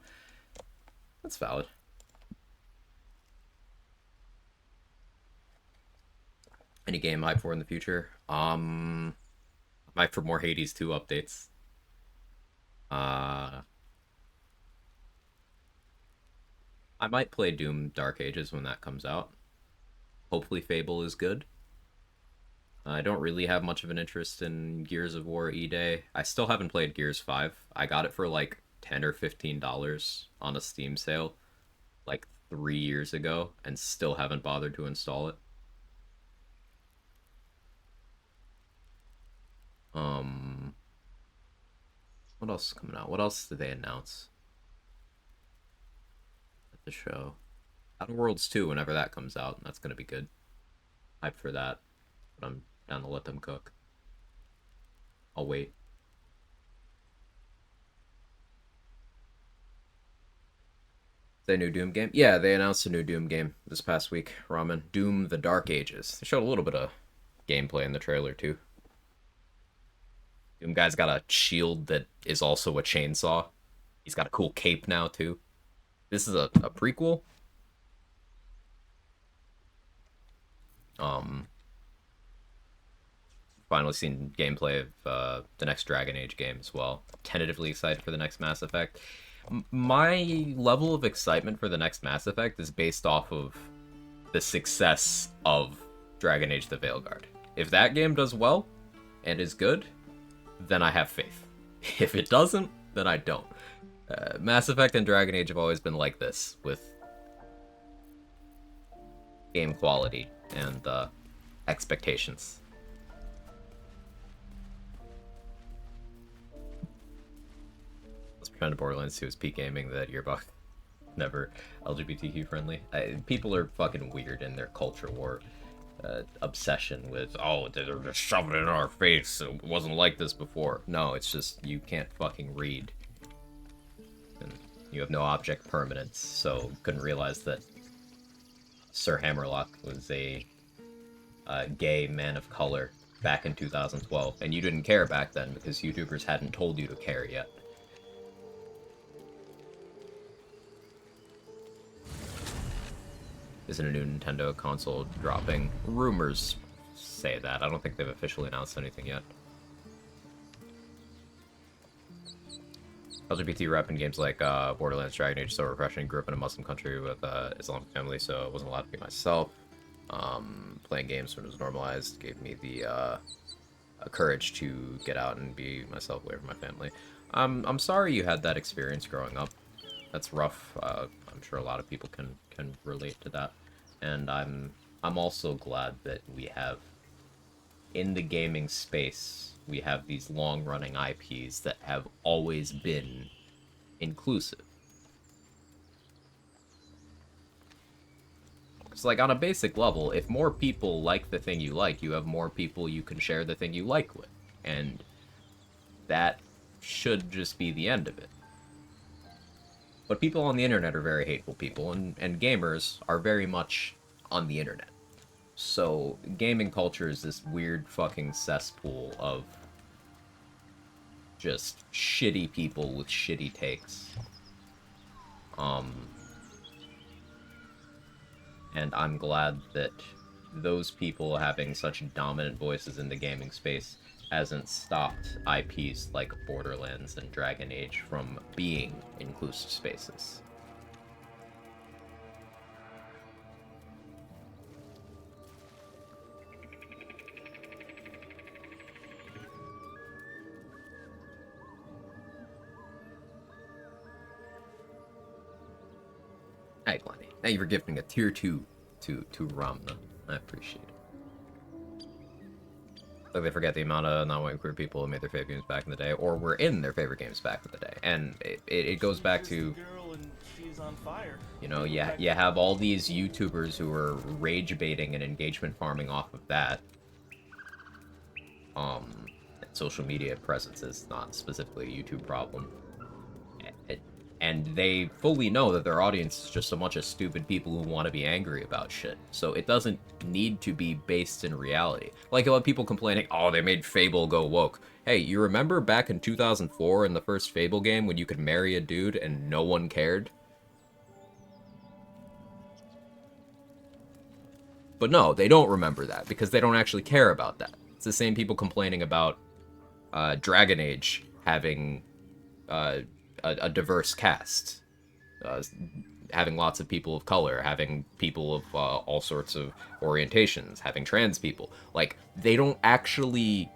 That's valid. Any game hype for in the future? I'm hyped for more Hades 2 updates. I might play Doom Dark Ages when that comes out. Hopefully Fable is good. I don't really have much of an interest in Gears of War E-Day. I still haven't played Gears 5. I got it for like $10 or $15 on a Steam sale like 3 years ago and still haven't bothered to install it. What else is coming out? What else did they announce at the show? Outer Worlds 2, whenever that comes out, that's gonna be good. Hype for that, but I'm down to let them cook. I'll wait. Is there a new Doom game? Yeah, they announced a new Doom game this past week, Ramen. Doom the Dark Ages. They showed a little bit of gameplay in the trailer, too. Doom guy's got a shield that is also a chainsaw. He's got a cool cape now, too. This is a prequel. Finally seen gameplay of the next Dragon Age game as well. Tentatively excited for the next Mass Effect. My level of excitement for the next Mass Effect is based off of the success of Dragon Age the Veilguard. If that game does well and is good, then I have faith. If it doesn't, then I don't. Mass Effect and Dragon Age have always been like this, with game quality and expectations. Let's pretend to Borderlands 2 is peak gaming, that yearbook never LGBTQ friendly. People are fucking weird in their culture war obsession with, oh, they're just shoving it in our face, it wasn't like this before. No, it's just you can't fucking read. And you have no object permanence, so couldn't realize that Sir Hammerlock was a gay man of color back in 2012, and you didn't care back then because YouTubers hadn't told you to care yet. Isn't a new Nintendo console dropping? Rumors say that. I don't think they've officially announced anything yet. LGBT rep in games like Borderlands, Dragon Age, so refreshing. Grew up in a Muslim country with Islamic family, so I wasn't allowed to be myself. Playing games when it was normalized gave me the courage to get out and be myself away from my family. I'm sorry you had that experience growing up. That's rough. I'm sure a lot of people can relate to that, and I'm also glad that we have, in the gaming space, we have these long-running IPs that have always been inclusive. It's like, on a basic level, if more people like the thing you like, you have more people you can share the thing you like with, and that should just be the end of it. But people on the internet are very hateful people, and gamers are very much on the internet. So, gaming culture is this weird fucking cesspool of just shitty people with shitty takes. And I'm glad that those people having such dominant voices in the gaming space hasn't stopped IPs like Borderlands and Dragon Age from being inclusive spaces. Hey, Lenny. Thank you for gifting a tier 2 to Ramna. I appreciate it. Like, they forget the amount of non-white queer people who made their favorite games back in the day, or were in their favorite games back in the day. And it goes back to, you know, you have all these YouTubers who are rage baiting and engagement farming off of that. Social media presence is not specifically a YouTube problem. And they fully know that their audience is just a bunch of stupid people who want to be angry about shit. So it doesn't need to be based in reality. Like, you'll have people complaining, oh, they made Fable go woke. Hey, you remember back in 2004 in the first Fable game when you could marry a dude and no one cared? But no, they don't remember that because they don't actually care about that. It's the same people complaining about Dragon Age having a diverse cast, having lots of people of color, having people of all sorts of orientations, having trans people. Like, they don't actually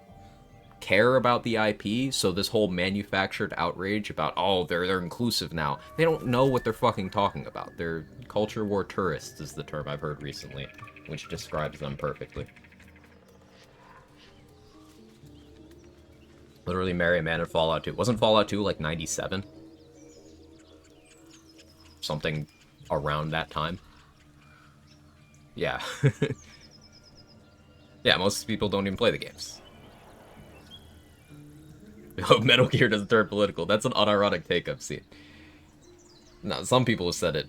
care about the IP, so this whole manufactured outrage about, oh, they're inclusive now, they don't know what they're fucking talking about. They're culture war tourists is the term I've heard recently, which describes them perfectly. Literally marry a man in Fallout 2. Wasn't Fallout 2 like 97? Something around that time? Yeah. Yeah, most people don't even play the games. Metal Gear doesn't turn political. That's an unironic take I've seen. Now, some people have said it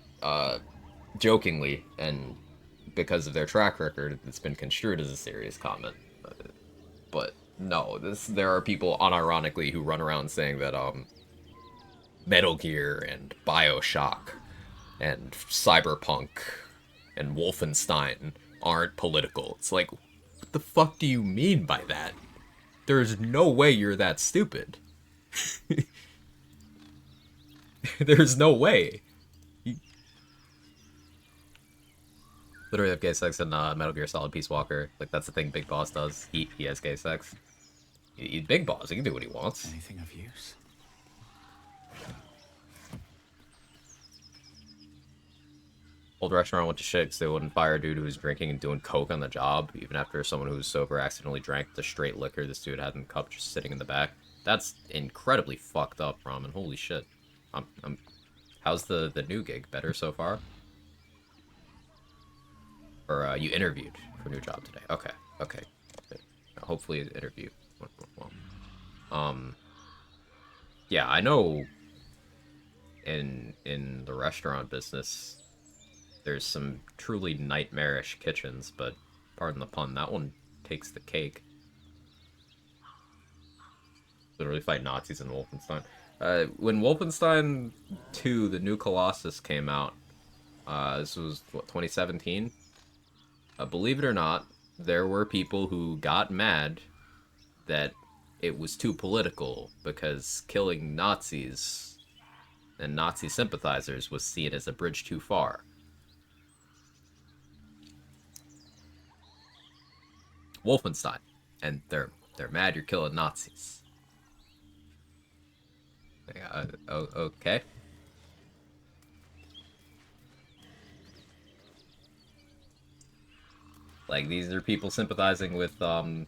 jokingly, and because of their track record, it's been construed as a serious comment. But no, there are people unironically who run around saying that Metal Gear and BioShock and Cyberpunk and Wolfenstein aren't political. It's like, what the fuck do you mean by that? There's no way you're that stupid. There's no way. Literally have gay sex in Metal Gear Solid Peace Walker. Like, that's the thing Big Boss does. He has gay sex. He's Big Boss. He can do what he wants. Anything of use? Old restaurant went to shit because they wouldn't fire a dude who was drinking and doing coke on the job, even after someone who was sober accidentally drank the straight liquor this dude had in the cup just sitting in the back. That's incredibly fucked up, Ramen. Holy shit. How's the new gig? Better so far? Or you interviewed for a new job today? Okay, okay. Good. Hopefully the interview went well. Yeah, I know in the restaurant business there's some truly nightmarish kitchens, but pardon the pun, that one takes the cake. Literally fight Nazis in Wolfenstein. When Wolfenstein 2, the new Colossus, came out, this was, what, 2017? Believe it or not, there were people who got mad that it was too political because killing Nazis and Nazi sympathizers was seen as a bridge too far. Wolfenstein, and they're mad you're killing Nazis. Okay. Like, these are people sympathizing with BJ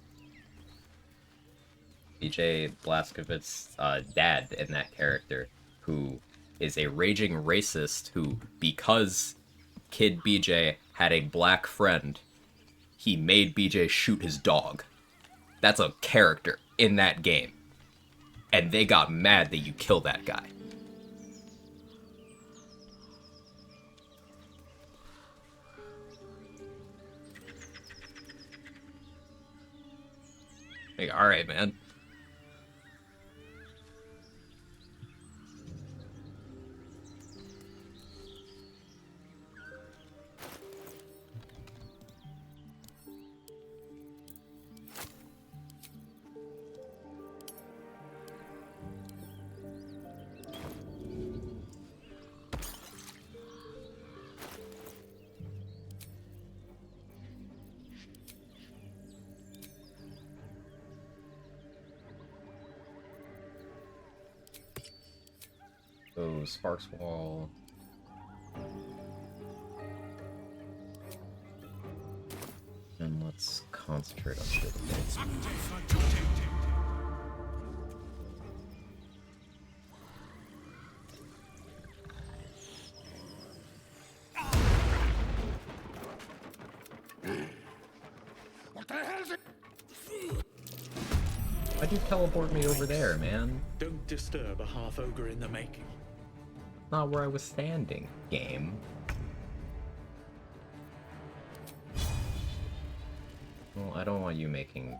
Blazkowicz's dad in that character, who is a raging racist who, because Kid BJ had a black friend, he made BJ shoot his dog. That's a character in that game. And they got mad that you killed that guy. Like, alright, man. So, Sparks Wall. And let's concentrate on shit. What the hell is it? Why'd you teleport me over there, man? Don't disturb a half ogre in the making. not where I was standing, game. Well, I don't want you making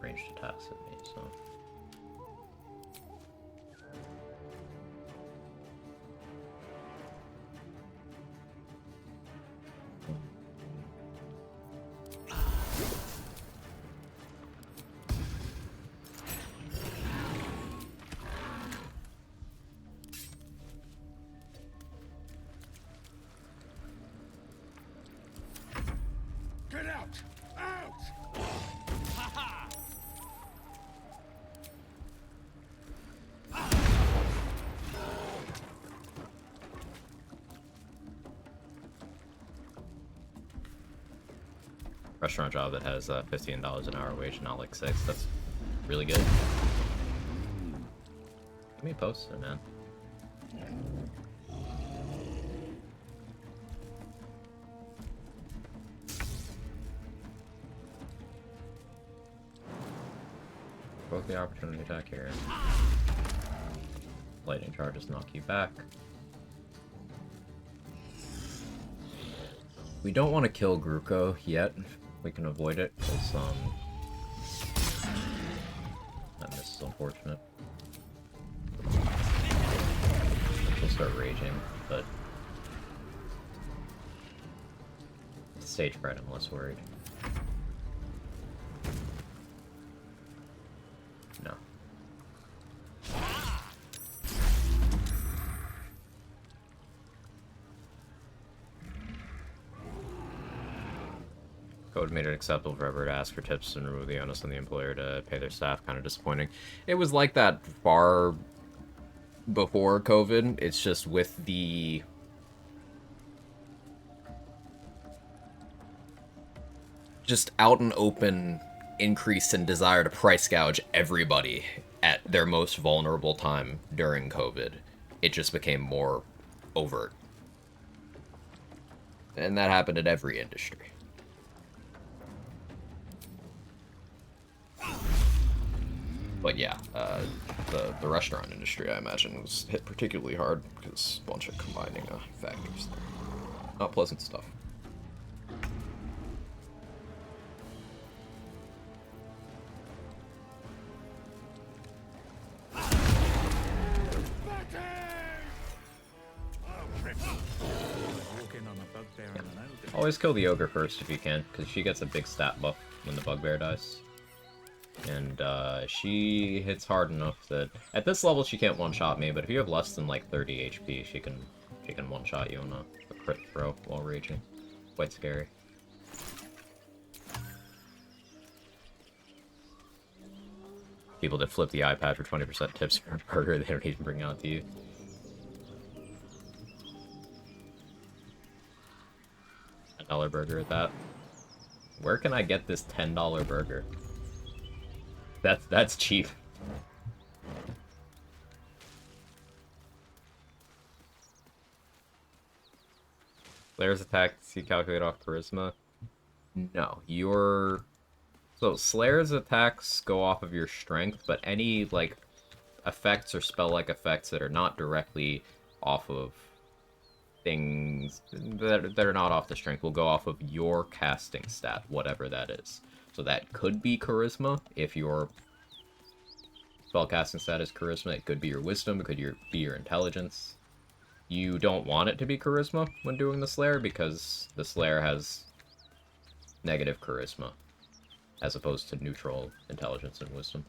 ranged attacks at me, so... Get out! Out! Restaurant job that has $15 an hour wage, not like 6. That's really good. Give me a poster, man. Broke the opportunity attack here. Lightning charges knock you back. We don't want to kill Gruko yet. We can avoid it, because, that miss is unfortunate. We'll start raging, but... Stage fright, I'm less worried. No. Code made it acceptable for everyone to ask for tips and remove the onus on the employer to pay their staff. Kind of disappointing. It was like that far before COVID. It's just with the... just out and open increase in desire to price gouge everybody at their most vulnerable time during COVID. It just became more overt. And that happened in every industry. But yeah, the restaurant industry, I imagine, was hit particularly hard because a bunch of combining factors there. Not pleasant stuff. Always kill the ogre first if you can, because she gets a big stat buff when the bugbear dies. And she hits hard enough that at this level she can't one-shot me, but if you have less than like 30 HP, she can one-shot you on a crit throw while raging. Quite scary. People that flip the iPad for 20% tips for a burger they don't even bring out to you. $10 burger at that. Where can I get this $10 burger? That's cheap. Slayer's attack, you calculate off charisma? No, so Slayer's attacks go off of your strength, but any like effects or spell-like effects that are not directly off of things that are not off the strength will go off of your casting stat, whatever that is. So that could be charisma if your spellcasting stat is charisma. It could be your wisdom. It could be your intelligence. You don't want it to be charisma when doing the Slayer because the Slayer has negative charisma as opposed to neutral intelligence and wisdom.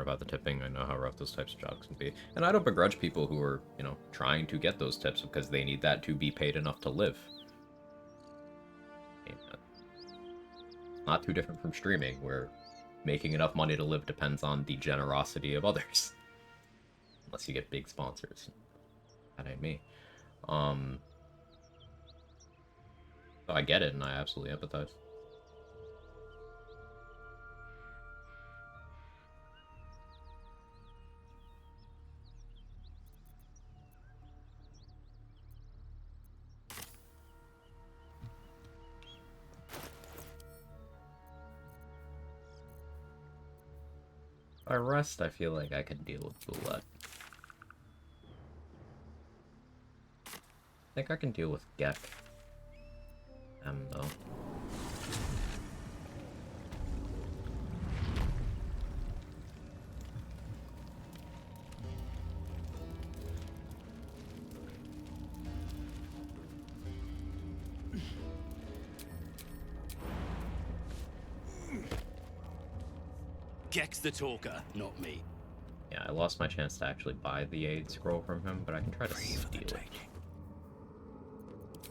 About the tipping, I know how rough those types of jobs can be, and I don't begrudge people who are, you know, trying to get those tips because they need that to be paid enough to live. And, not too different from streaming, where making enough money to live depends on the generosity of others. Unless you get big sponsors. That ain't me. So I get it, and I absolutely empathize. By rest, I feel like I could deal with Bullet. I think I can deal with Gek. Though. Gek's the talker, not me. Yeah, I lost my chance to actually buy the aid scroll from him, but I can try to steal it.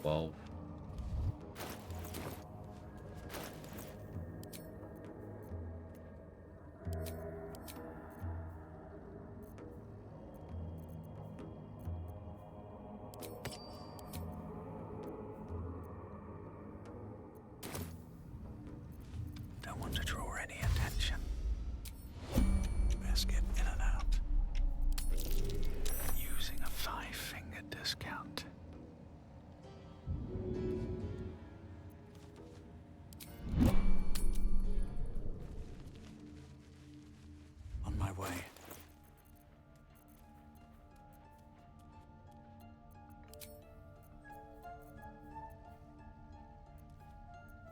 12. Don't want to draw any attention. Best get in and out. Using a 5-finger discount. On my way.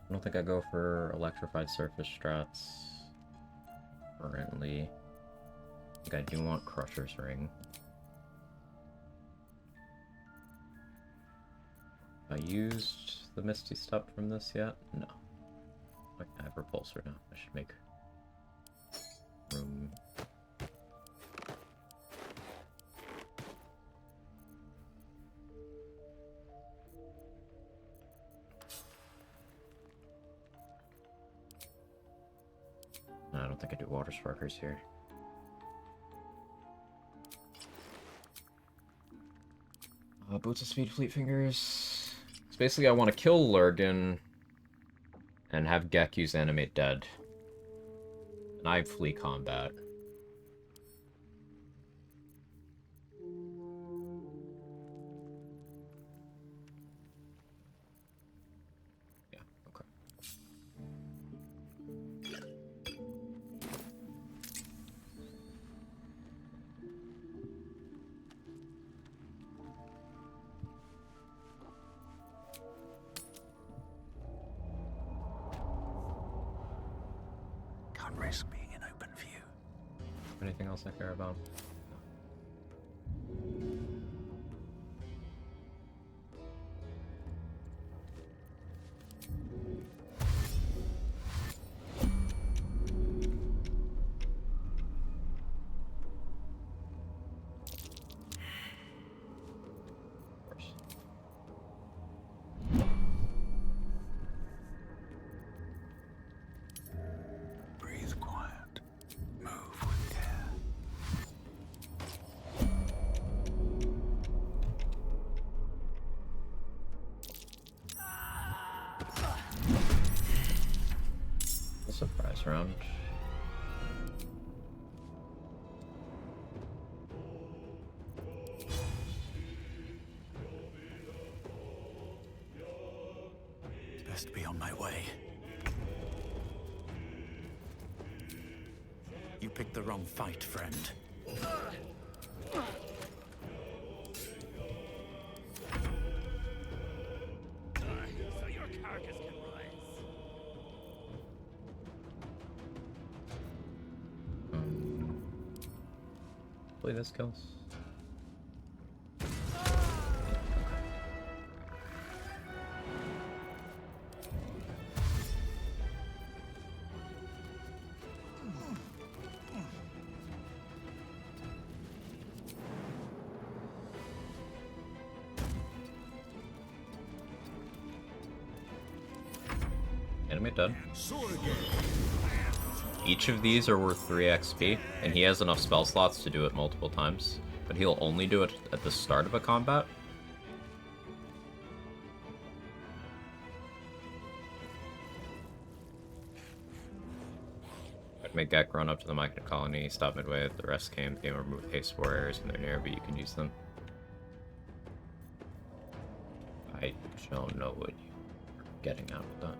I don't think I go for electrified surface strats currently. I think I do want Crusher's Ring. Have I used the Misty Step from this yet? No. I have Repulsor now. I should make room. No, I don't think I do Water Sparkers here. Boots of Speed, Fleet Fingers. So basically I want to kill Lurgan and have Gek use Animate Dead. And I flee combat. Yeah, okay. Can't risk being in open view. Anything else I care about? Of course. Breathe quiet. Move with care. A surprise round. Best be on my way. You picked the wrong fight, friend. So your carcass can rise. Hopefully this kills. Animate Dead. Each of these are worth 3 XP, and he has enough spell slots to do it multiple times, but he'll only do it at the start of a combat. I'd make Gek run up to the Myconid colony, stop midway at the rest camp, game remove haste warriors when they're near, but you can use them. I don't know what you're getting out of that.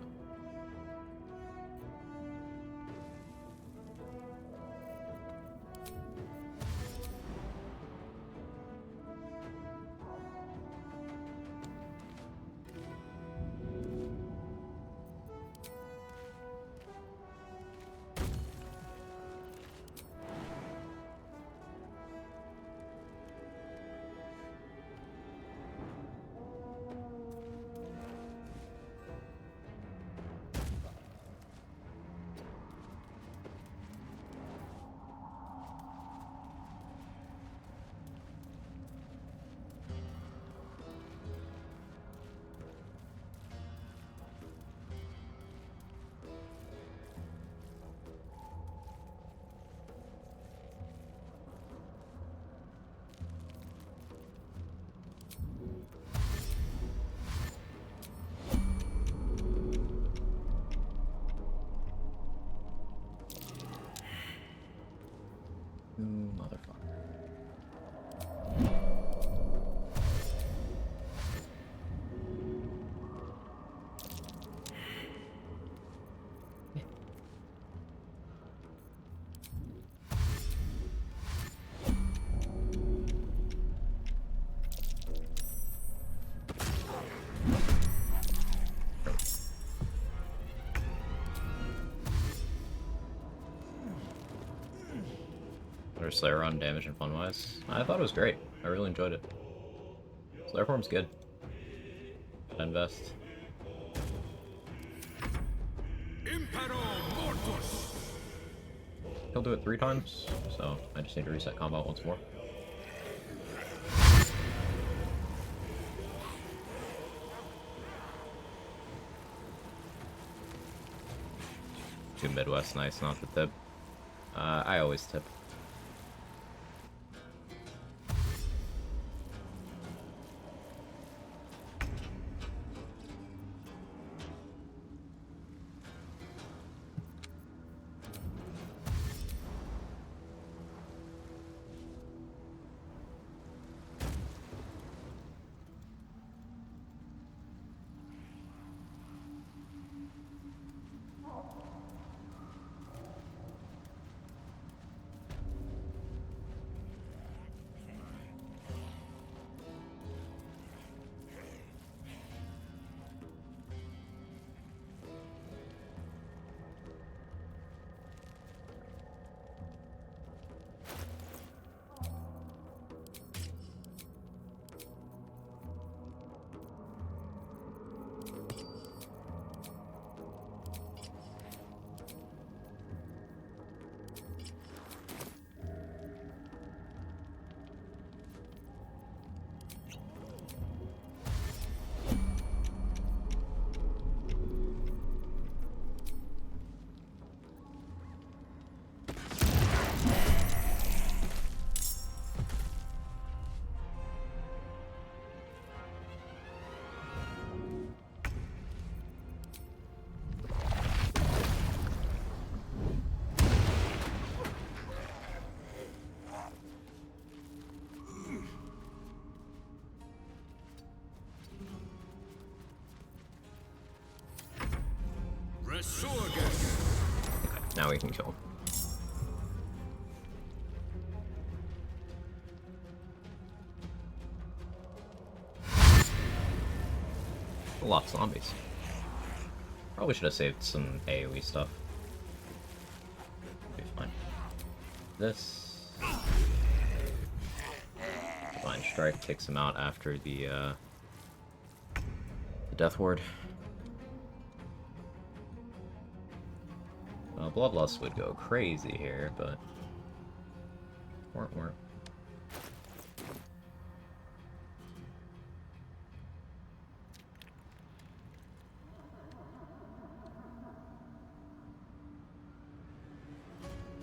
first Slayer run, damage and fun-wise. I thought it was great. I really enjoyed it. Slayer form's good. Gotta invest. He'll do it 3 times, so I just need to reset combat once more. Two Midwest, nice, not the tip. I always tip. Now we can kill him. A lot of zombies. Probably should have saved some AoE stuff. Be fine. This Divine Strike takes him out after the Death Ward. Bloodlust would go crazy here, but weren't.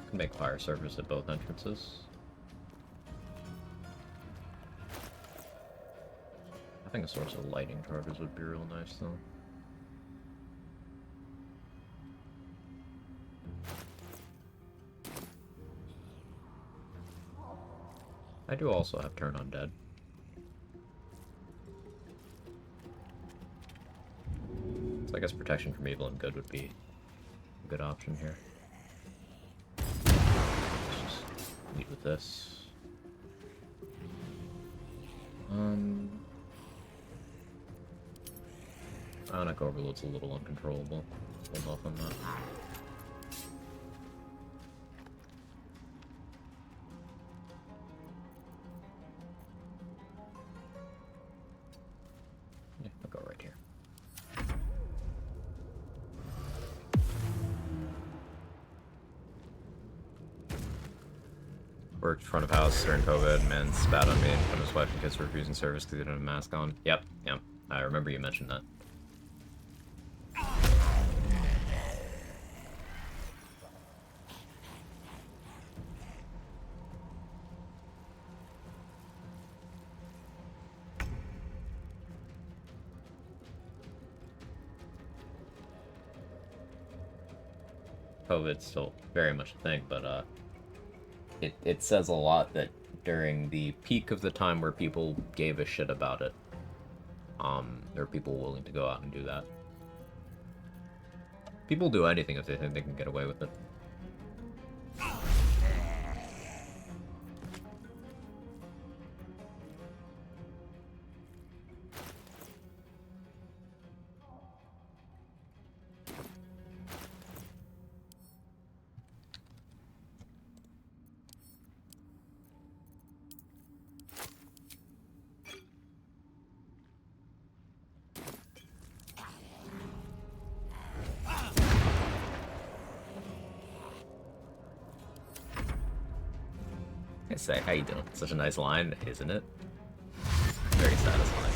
Can make fire surface at both entrances. I think a source of lightning charges would be real nice, though. I do also have Turn Undead. So I guess Protection from Evil and Good would be a good option here. Let's just lead with this. Ionic Overload's a little uncontrollable. Hold off on that. Yeah, I'll go right here. Worked front of house during COVID, man spat on me in front of his wife and kids for refusing service because he didn't have a mask on. Yep. I remember you mentioned that. COVID's still very much a thing, but it says a lot that during the peak of the time where people gave a shit about it, there are people willing to go out and do that. People do anything if they think they can get away with it. I say, how you doing? Such a nice line, isn't it? Very satisfying.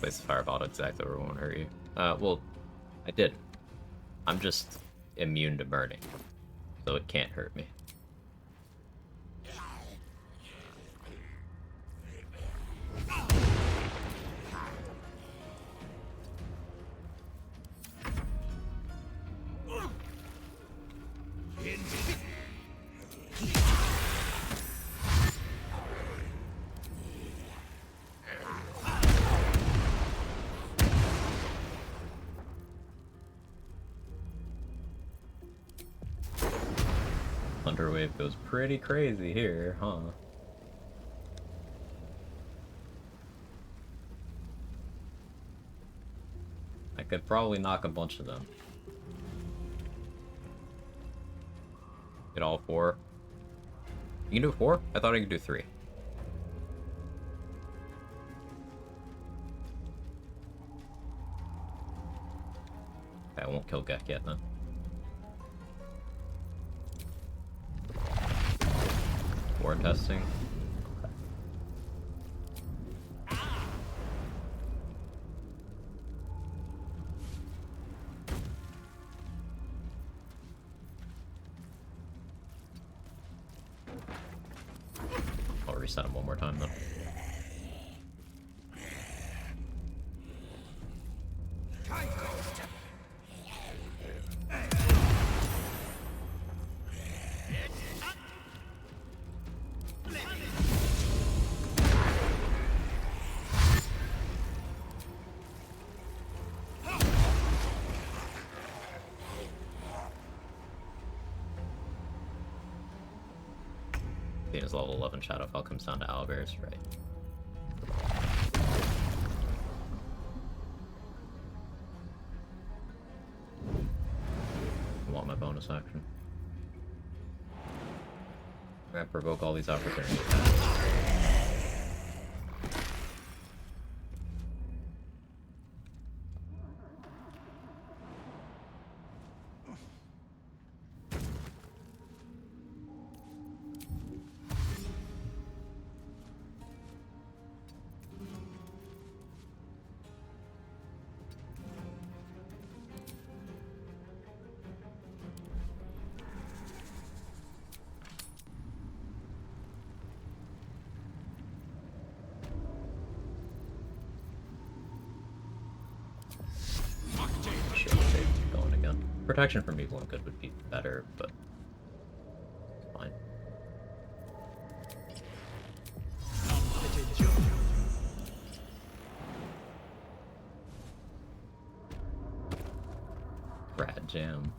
Place the fireball exactly where it won't hurt you. Well, I did. I'm just immune to burning, so it can't hurt me. Thunder Wave goes pretty crazy here, huh? I could probably knock a bunch of them. Get all 4. You can do 4? I thought I could do 3. Okay, I won't kill Gek yet then. War testing. I'll reset him one more time though. His level 11 Shadowfell comes down to owlbears, right? I want my bonus action. I'm gonna provoke all these opportunities. Protection from evil and good would be better, but it's fine. Rad jam.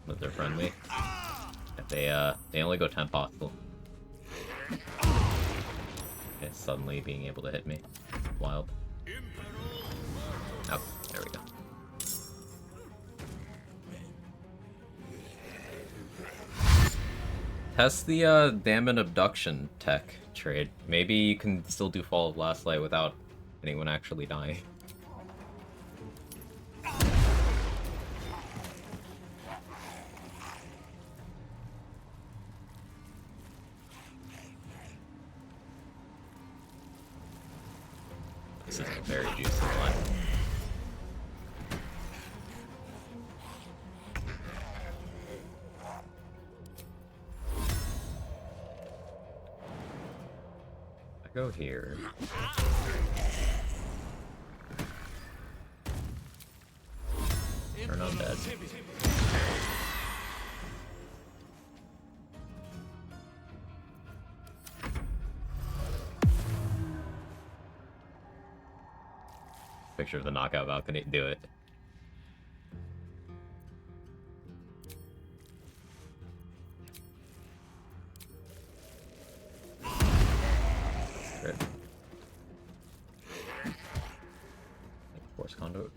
But they're friendly. If they only go 10 hostile. Okay, suddenly being able to hit me. Wild. Oh, there we go. Test the damn abduction tech trade. Maybe you can still do Fall of Last Light without anyone actually dying. This is a very juicy line. Go here. Turn undead. Picture of the knockout balcony. Do it. Great. Force conduit.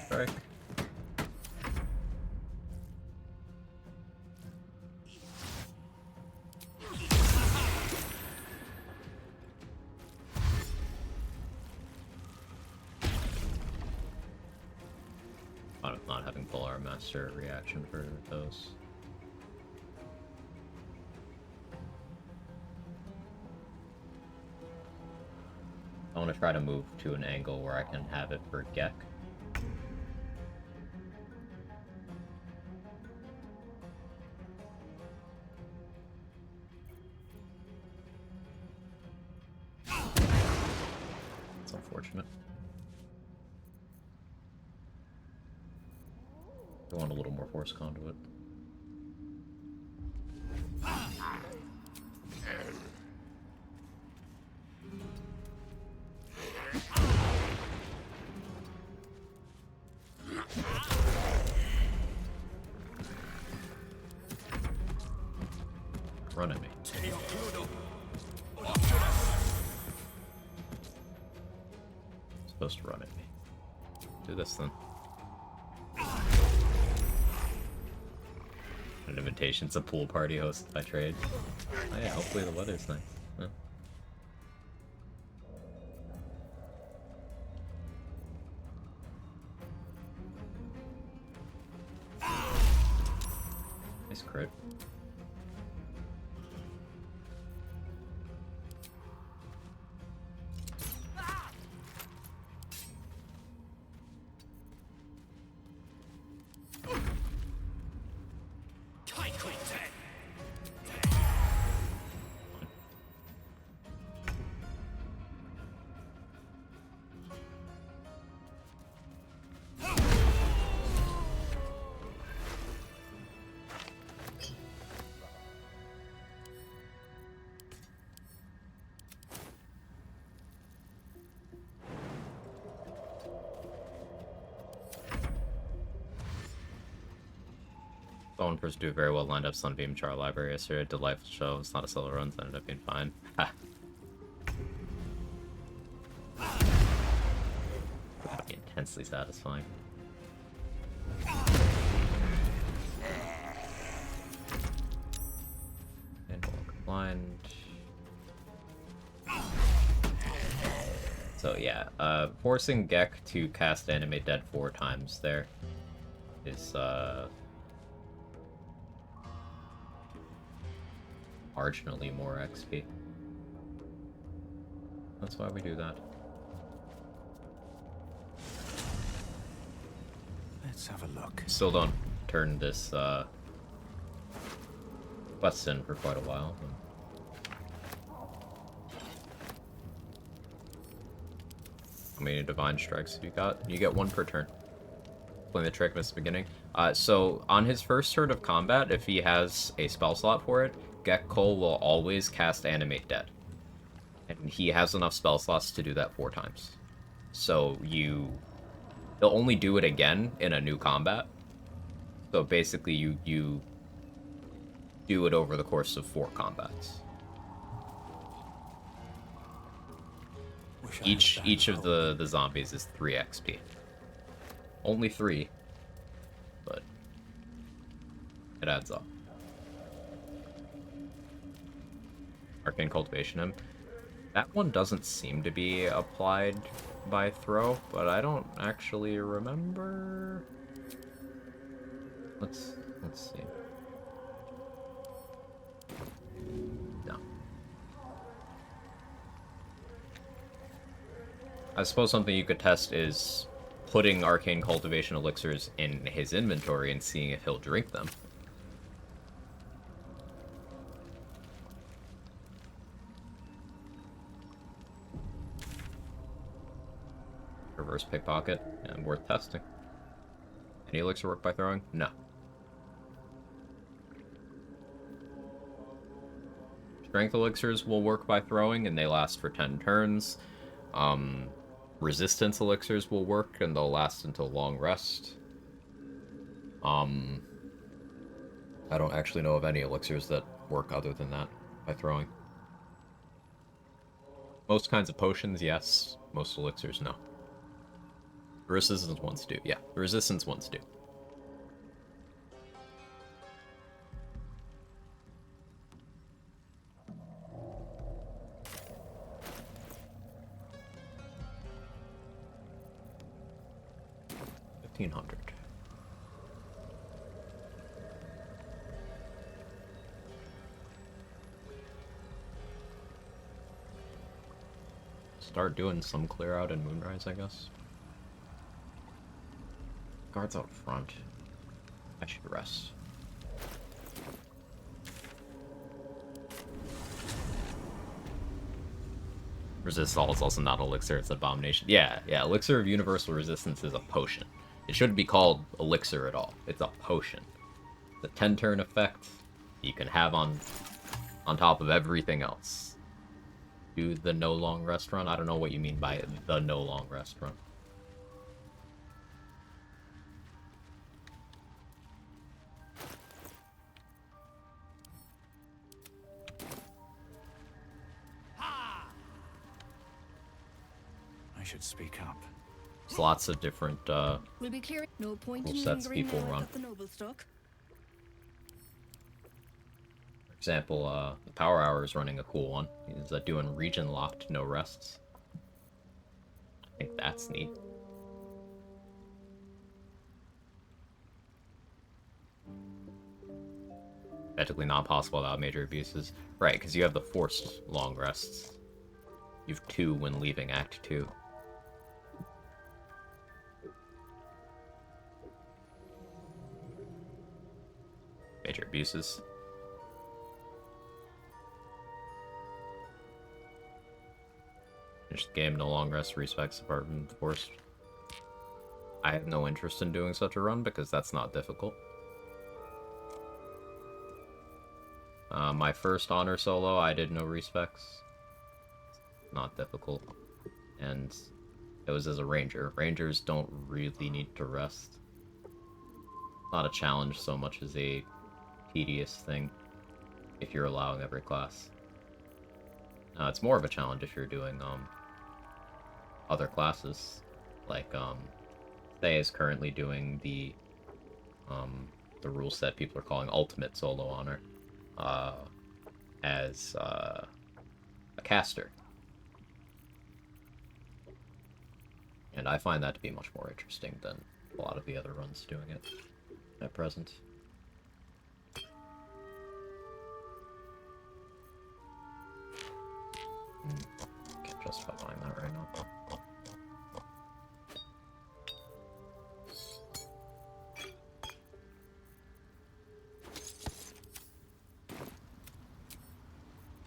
Cleric. Not having Polar Master reaction for those. I want to try to move to an angle where I can have it for Gek. It's unfortunate. I want a little more force conduit. Run at me. Supposed to run at me. Do this then. An invitation's a pool party hosted by trade. Oh yeah, hopefully the weather's nice. Yeah. Nice crit. Phone first do very well lined up Sunbeam Char Library yesterday. Delightful show. It's not a solo run, so ended up being fine. Ha. That'd be intensely satisfying. And walk blind. So yeah, forcing Gek to cast Animate Dead 4 times there is marginally more XP. That's why we do that. Let's have a look. Still don't turn this quest in for quite a while. How many divine strikes have you got? You get 1 per turn. Playing the trick miss the beginning. So on his first turn of combat, if he has a spell slot for it, Gekko will always cast Animate Dead. And he has enough spell slots to do that 4 times. So he'll only do it again in a new combat. So basically you do it over the course of 4 combats. Each of the zombies is 3 XP. Only 3, but it adds up. Arcane Cultivation him. That one doesn't seem to be applied by throw, but I don't actually remember. Let's see. No. I suppose something you could test is putting Arcane Cultivation elixirs in his inventory and seeing if he'll drink them. Reverse pickpocket, and worth testing. Any elixir work by throwing? No. Strength elixirs will work by throwing, and they last for 10 turns. Resistance elixirs will work, and they'll last until long rest. I don't actually know of any elixirs that work other than that by throwing. Most kinds of potions, yes. Most elixirs, no. The resistance ones do, yeah. The resistance ones do. $1,500. Start doing some clear out in Moonrise, I guess. Guards out front. I should rest. Resist all is also not elixir, it's abomination. Yeah, elixir of universal resistance is a potion. It shouldn't be called elixir at all. It's a potion. The 10-turn effect you can have on top of everything else. Do the no long rest run? I don't know what you mean by the no long rest run. I should speak up. There's lots of different We'll be clearing. No point cool in sets lingering people more run. at the noble stock. For example, the Power Hour is running a cool one. He's doing region locked, no rests. I think that's neat. Technically not possible without major abuses. Right, because you have the forced long rests. You have 2 when leaving Act 2. Major abuses. Finish the game, no long rest, respects apart from forced. I have no interest in doing such a run because that's not difficult. My first honor solo, I did no respecs. Not difficult. And it was as a ranger. Rangers don't really need to rest. Not a challenge so much as a tedious thing if you're allowing every class. It's more of a challenge if you're doing other classes. Like Thay is currently doing the rule set people are calling ultimate solo honor as a caster. And I find that to be much more interesting than a lot of the other runs doing it at present. Can't justify buying that right now.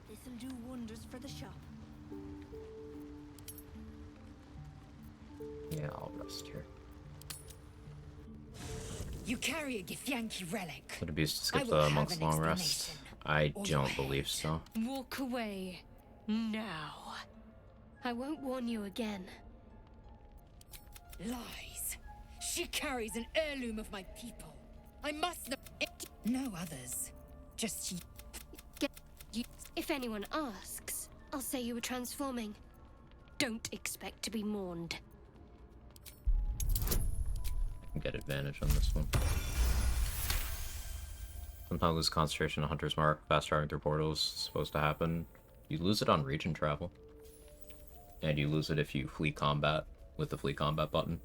This'll do wonders for the shop. Yeah, I'll rest here. You carry a Githyanki relic. Would it be to I skip will the have month's an long rest? explanation. I Or your don't believe head. so. Walk away now. I won't warn you again. Lies. She carries an heirloom of my people. I must know. No others. Just you. If anyone asks, I'll say you were transforming. Don't expect to be mourned. I can get advantage on this one. Sometimes lose concentration on Hunter's Mark. Fast traveling through portals is supposed to happen. You lose it on region travel. And you lose it if you flee combat with the flee combat button.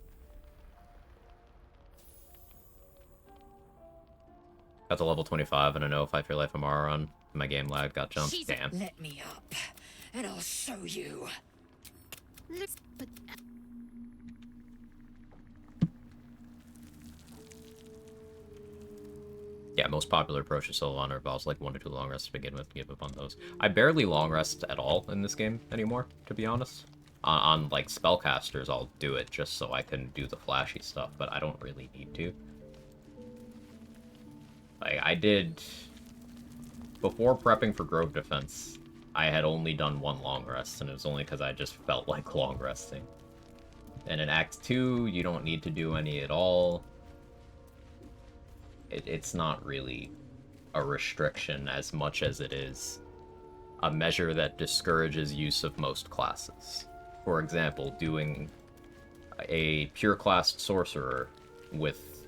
Got to level 25 and I know if I feel like Amara on my game lag got jumped. Damn. Let me up, and I'll show you. But Yeah, most popular approach to solo honor involves like 1 to 2 long rests to begin with. Give up on those. I barely long rest at all in this game anymore, to be honest. On like spellcasters, I'll do it just so I can do the flashy stuff, but I don't really need to. Like I did before prepping for Grove Defense, I had only done 1 long rest, and it was only because I just felt like long resting. And in Act 2, you don't need to do any at all. It's not really a restriction as much as it is a measure that discourages use of most classes. For example, doing a pure classed sorcerer with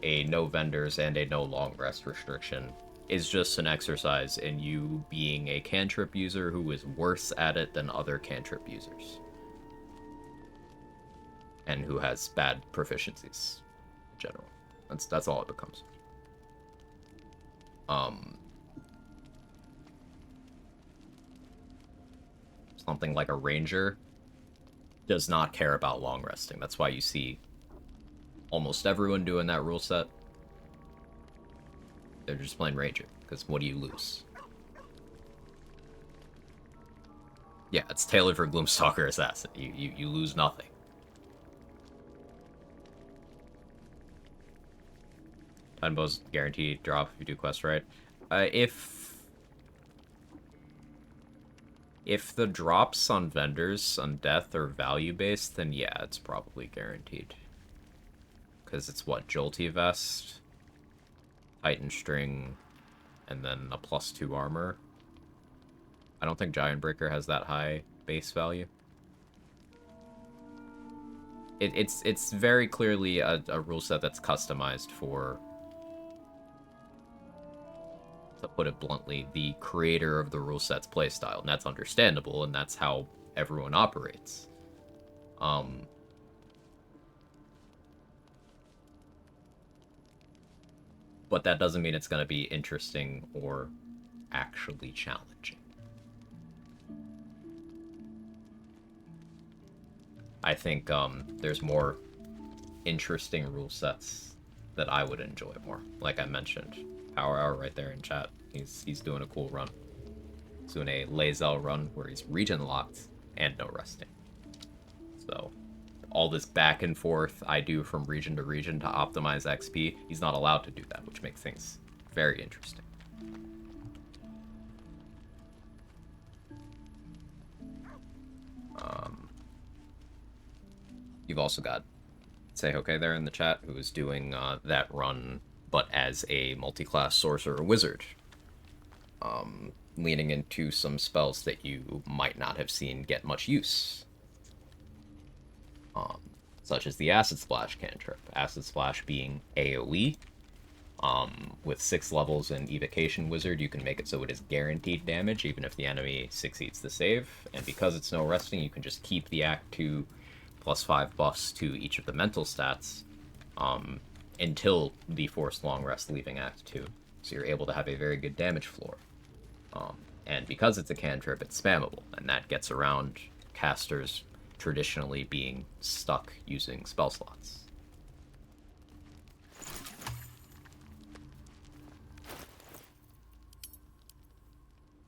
a no vendors and a no long rest restriction is just an exercise in you being a cantrip user who is worse at it than other cantrip users. And who has bad proficiencies in general. That's all it becomes. Something like a ranger does not care about long resting. That's why you see almost everyone doing that rule set. They're just playing ranger, because what do you lose? Yeah, it's tailored for Gloomstalker Assassin. You lose nothing. Titanbow's guaranteed drop if you do quest right. If the drops on vendors on death are value based, then yeah, it's probably guaranteed. Because it's what, Jolty Vest, Titan String, and then a +2 armor. I don't think Giant Breaker has that high base value. It's very clearly a rule set that's customized for, to put it bluntly, the creator of the rule set's playstyle, and that's understandable, and that's how everyone operates. But that doesn't mean it's going to be interesting or actually challenging. I think there's more interesting rule sets that I would enjoy more. Like I mentioned, Power Hour right there in chat. He's doing a cool run. He's doing a Lae'zel run where he's region locked and no resting. So all this back and forth I do from region to region to optimize XP, he's not allowed to do that, which makes things very interesting. You've also got Seihoke there in the chat, who is doing that run, but as a multi-class sorcerer wizard. Leaning into some spells that you might not have seen get much use. Such as the Acid Splash cantrip. Acid Splash being AoE. With 6 levels in Evocation Wizard, you can make it so it is guaranteed damage, even if the enemy succeeds the save. And because it's no resting, you can just keep the Act 2 +5 buffs to each of the mental stats until the forced long rest leaving Act 2. So you're able to have a very good damage floor. And because it's a cantrip, it's spammable, and that gets around casters traditionally being stuck using spell slots.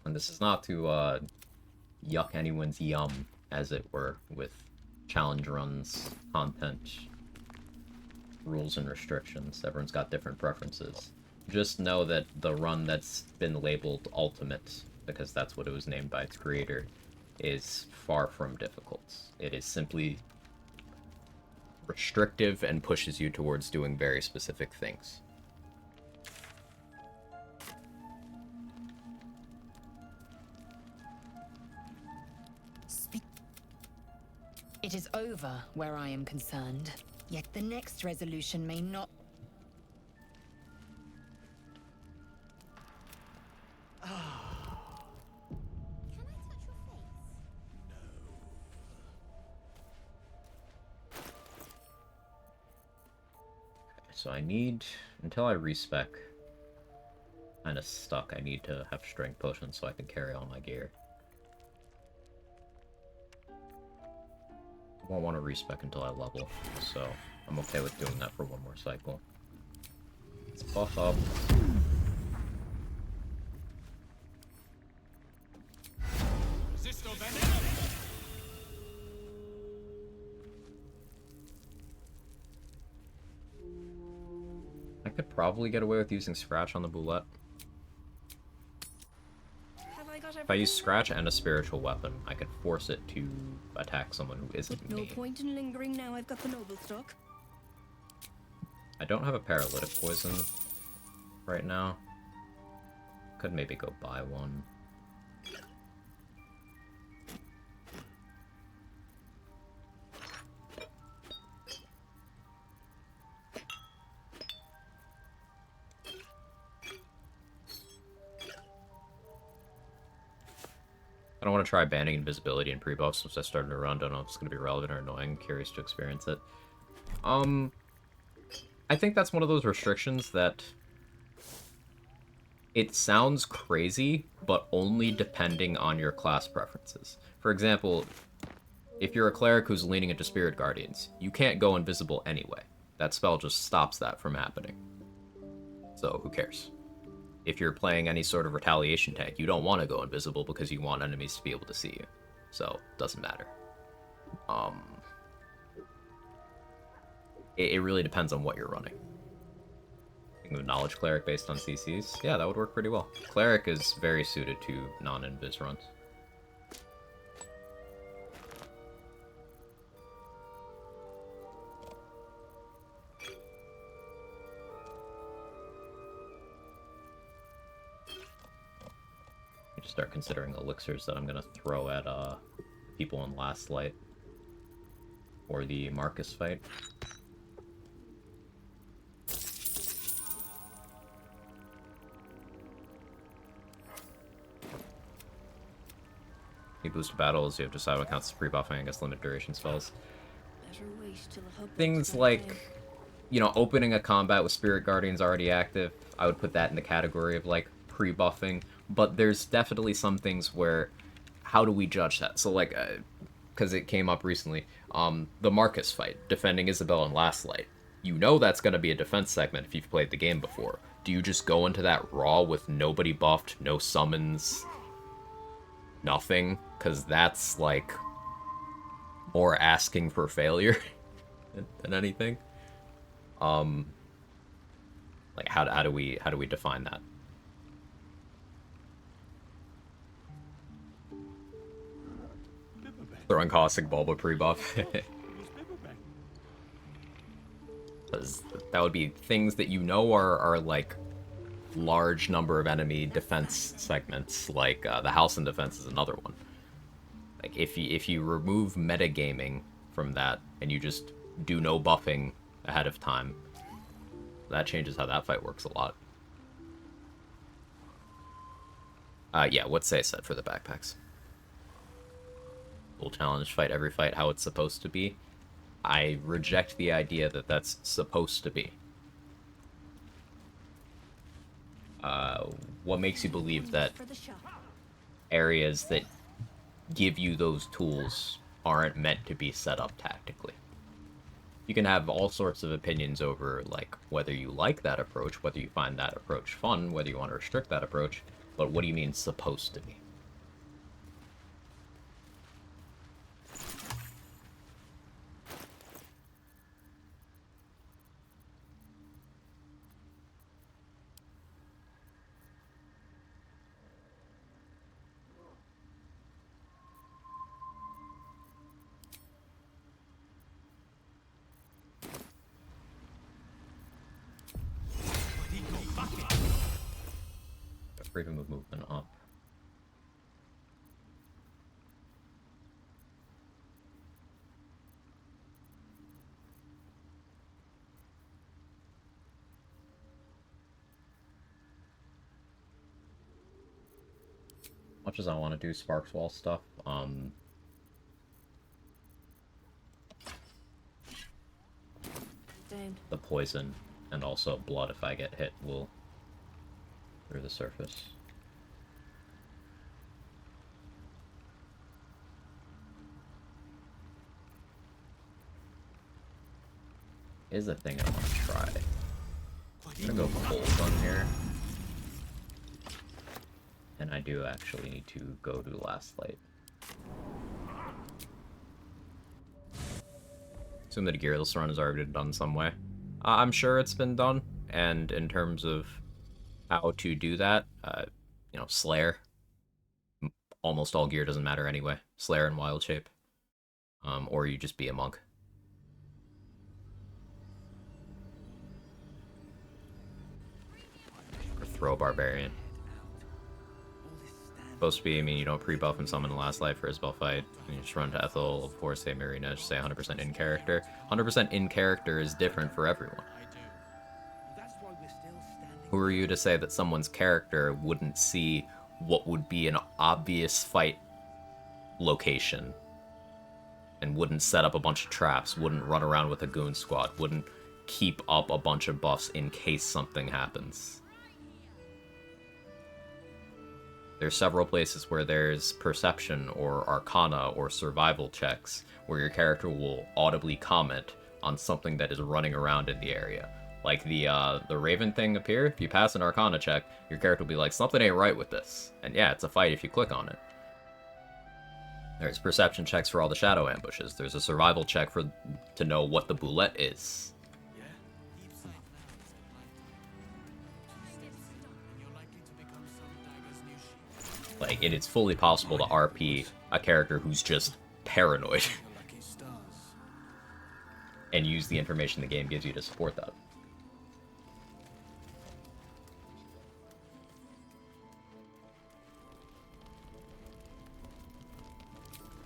And this is not to yuck anyone's yum, as it were, with challenge runs, content, rules and restrictions. Everyone's got different preferences. Just know that the run that's been labeled Ultimate, because that's what it was named by its creator, is far from difficult. It is simply restrictive and pushes you towards doing very specific things. It is over where I am concerned. Yet the next resolution may not. So I need, until I respec, kind of stuck, I need to have strength potions so I can carry all my gear. I won't want to respec until I level, so I'm okay with doing that for one more cycle. Let's buff up. I could probably get away with using Scratch on the Boulette. If I use Scratch and a spiritual weapon, I could force it to attack someone who isn't me. No point in lingering now I've got the noble stock. I don't have a paralytic poison right now. Could maybe go buy one. I don't want to try banning invisibility and pre-buffs since I started to run. Don't know if it's going to be relevant or annoying. Curious to experience it. I think that's one of those restrictions that it sounds crazy, but only depending on your class preferences. For example, if you're a cleric who's leaning into Spirit Guardians, you can't go invisible anyway. That spell just stops that from happening. So who cares? If you're playing any sort of retaliation tank, you don't want to go invisible because you want enemies to be able to see you. So, doesn't matter. It really depends on what you're running. Think of Knowledge Cleric based on CCs? Yeah, that would work pretty well. Cleric is very suited to non-invis runs. Start considering elixirs that I'm gonna throw at people in Last Light or the Marcus fight. You boost battles, you have to decide what counts as pre-buffing against limited duration spells. Things like, you know, opening a combat with Spirit Guardians already active, I would put that in the category of like pre-buffing. But there's definitely some things where, how do we judge that? So like, because it came up recently, the Marcus fight, defending Isabel in Last Light. You know that's going to be a defense segment if you've played the game before. Do you just go into that raw with nobody buffed, no summons, nothing? Because that's like more asking for failure than anything. Like how do we define that? Throwing caustic bulb a pre-buff. That would be things that you know are like large number of enemy defense segments. Like the House and Defense is another one. Like if you remove metagaming from that and you just do no buffing ahead of time, that changes how that fight works a lot. Yeah, what's Say said for the backpacks? Full challenge, fight every fight how it's supposed to be. I reject the idea that that's supposed to be. What makes you believe that areas that give you those tools aren't meant to be set up tactically? You can have all sorts of opinions over like whether you like that approach, whether you find that approach fun, whether you want to restrict that approach, but what do you mean supposed to be? Freedom of movement up. much as I want to do Sparks Wall stuff, the poison and also blood if I get hit will through the surface. Is a thing I want to try. I'm gonna go full sun here. And I do actually need to go to Last Light. Assume that a gearless run is already done some way. I'm sure it's been done, and in terms of how to do that, you know, Slayer. Almost all gear doesn't matter anyway. Slayer and Wild Shape. Or you just be a monk. Or throw Barbarian. Supposed to be, I mean, you don't pre-buff and summon the Last Light for Isabel fight. And you just run to Ethel, of course, say Marina, just say 100% in character. 100% in character is different for everyone. Who are you to say that someone's character wouldn't see what would be an obvious fight location and wouldn't set up a bunch of traps, wouldn't run around with a goon squad, wouldn't keep up a bunch of buffs in case something happens? There's several places where there's perception or arcana or survival checks where your character will audibly comment on something that is running around in the area. Like the Raven thing up here, if you pass an arcana check, your character will be like, something ain't right with this. And yeah, it's a fight if you click on it. There's perception checks for all the shadow ambushes. There's a survival check to know what the boulette is. Like, it is fully possible to RP a character who's just paranoid and use the information the game gives you to support that.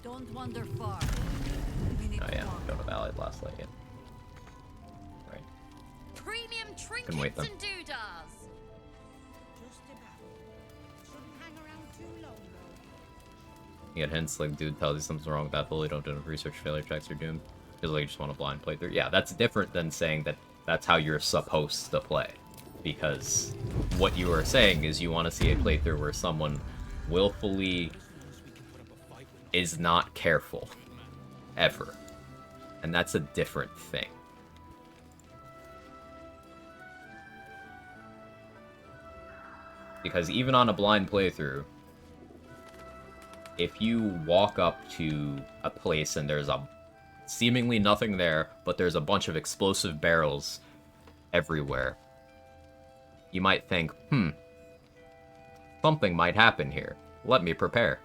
Don't wander far. Oh yeah, go to Valley Last Light. Right. Premium trinkets Can wait then. and doodahs. You get hints like, dude tells you something's wrong with that bully, don't do enough research, failure checks, or doomed. Because like, you just want to blind play through. Yeah, that's different than saying that that's how you're supposed to play. Because what you are saying is you want to see a playthrough where someone willfully is not careful. Ever. And that's a different thing. Because even on a blind playthrough, if you walk up to a place and there's seemingly nothing there, but there's a bunch of explosive barrels everywhere, you might think, something might happen here. Let me prepare.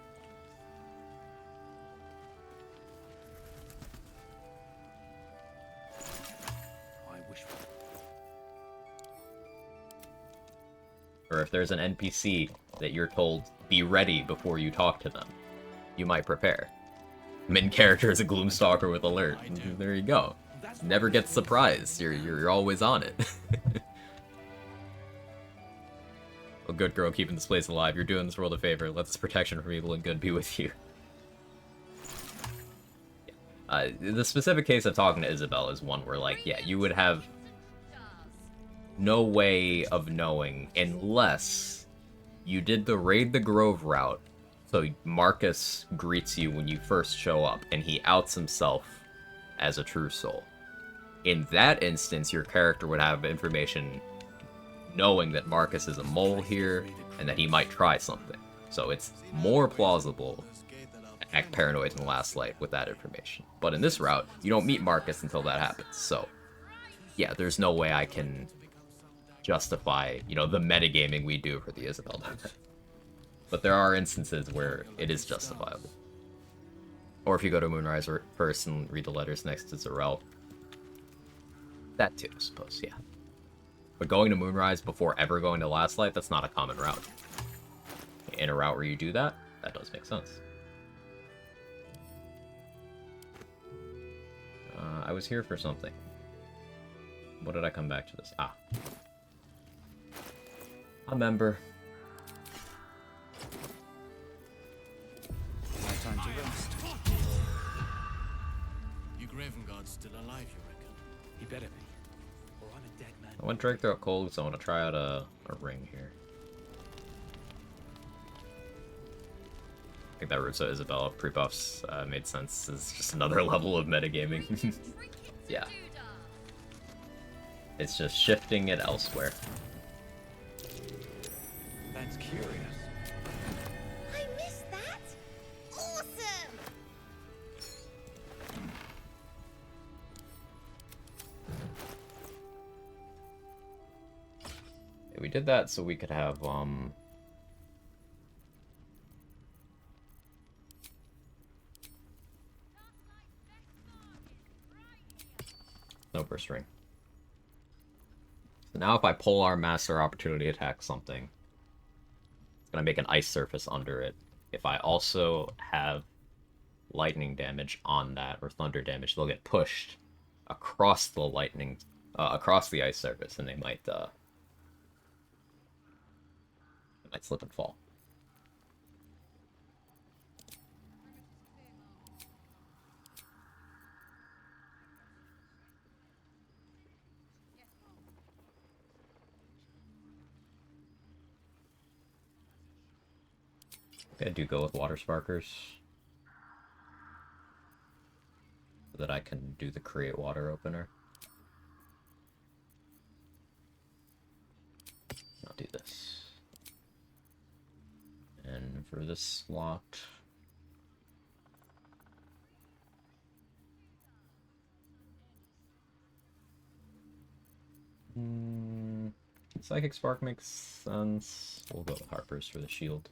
Or if there's an NPC that you're told, be ready before you talk to them, you might prepare. Main character is a Gloomstalker with alert. There you go. Never get surprised. You're always on it. A good girl keeping this place alive. You're doing this world a favor. Let this protection from evil and good be with you. The specific case of talking to Isabel is one where, like, yeah, you would have no way of knowing unless you did the Raid the Grove route. So Marcus greets you when you first show up, and he outs himself as a true soul. In that instance, your character would have information knowing that Marcus is a mole here, and that he might try something. So it's more plausible to act paranoid in the Last Light with that information. But in this route, you don't meet Marcus until that happens. So, yeah, there's no way I can justify, you know, the metagaming we do for the Isabel. But there are instances where it is justifiable. Or if you go to Moonrise first and read the letters next to Zarel. That too, I suppose, yeah. But going to Moonrise before ever going to Last Light, that's not a common route. In a route where you do that, that does make sense. I was here for something. What did I come back to this? A member. You Graven Guard's still alive, you reckon? He better be, or I'm a dead man. I went Drake throughout cold, so I want to try out a ring here. I think that Rusa Isabella pre-buffs made sense. It's just another level of metagaming. Yeah. It's just shifting it elsewhere. That's curious. I missed that. Awesome. Yeah, we did that so we could have no burst ring. So now if I Polearm Master opportunity attack something, it's gonna make an ice surface under it. If I also have lightning damage on that, or thunder damage, they'll get pushed across the lightning, across the ice surface, and they might slip and fall. I do go with water sparkers so that I can do the create water opener. I'll do this. And for this slot, Psychic Spark makes sense. We'll go with Harper's for the shield.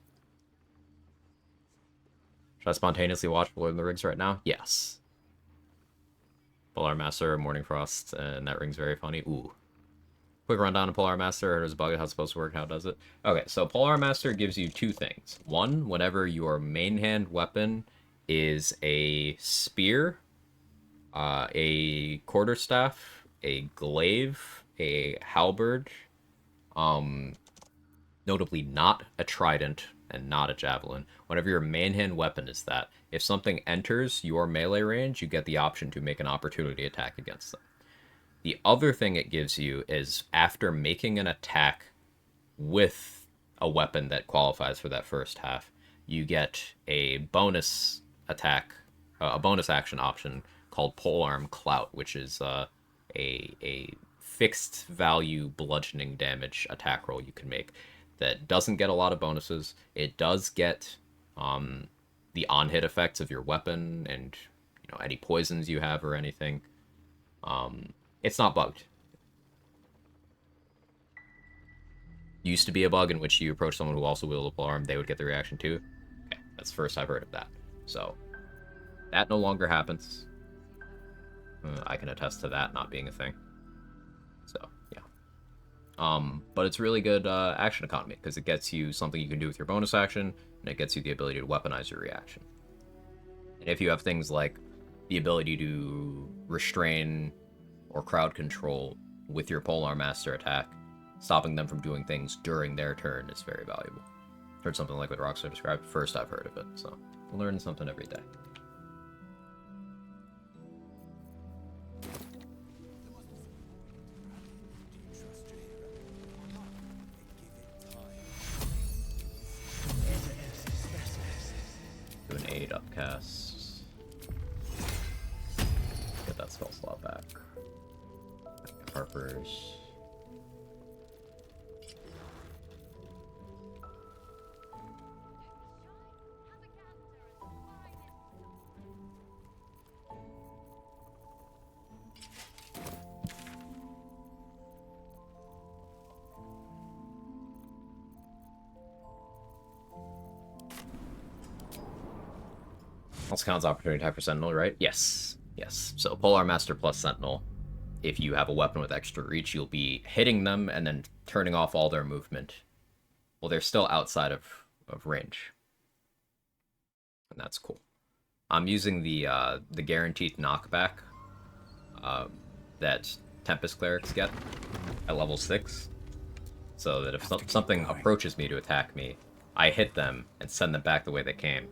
Should I spontaneously watch Lord of the Rings right now? Yes. Polearm Master, Morning Frost, and that ring's very funny. Ooh. Quick rundown of Polearm Master. There's a bug, how it's supposed to work, how it does it. Okay, so Polearm Master gives you two things. One, whenever your main hand weapon is a spear, a quarterstaff, a glaive, a halberd, notably not a trident and not a javelin. Whenever your main hand weapon is that, if something enters your melee range, you get the option to make an opportunity attack against them. The other thing it gives you is after making an attack with a weapon that qualifies for that first half, you get a bonus attack, a bonus action option called Polearm Clout, which is a fixed value bludgeoning damage attack roll you can make that doesn't get a lot of bonuses. It does get the on-hit effects of your weapon and any poisons you have or anything. It's not bugged. Used to be a bug in which you approach someone who also wielded a polearm, they would get the reaction too. Okay, that's the first I've heard of that. So that no longer happens. I can attest to that not being a thing. So yeah. But it's really good action economy because it gets you something you can do with your bonus action, and it gets you the ability to weaponize your reaction. And if you have things like the ability to restrain or crowd control with your Polearm Master attack, stopping them from doing things during their turn is very valuable. Heard something like what Rockstar described. First I've heard of it, so learn something every day. Do an 8 upcast. Get that spell slot back. Harper's. Also counts opportunity attack for Sentinel, right? Yes. Yes. So Polearm Master plus Sentinel. If you have a weapon with extra reach, you'll be hitting them and then turning off all their movement. Well, they're still outside of range. And that's cool. I'm using the guaranteed knockback that Tempest Clerics get at level 6. So that if something approaches me to attack me, I hit them and send them back the way they came.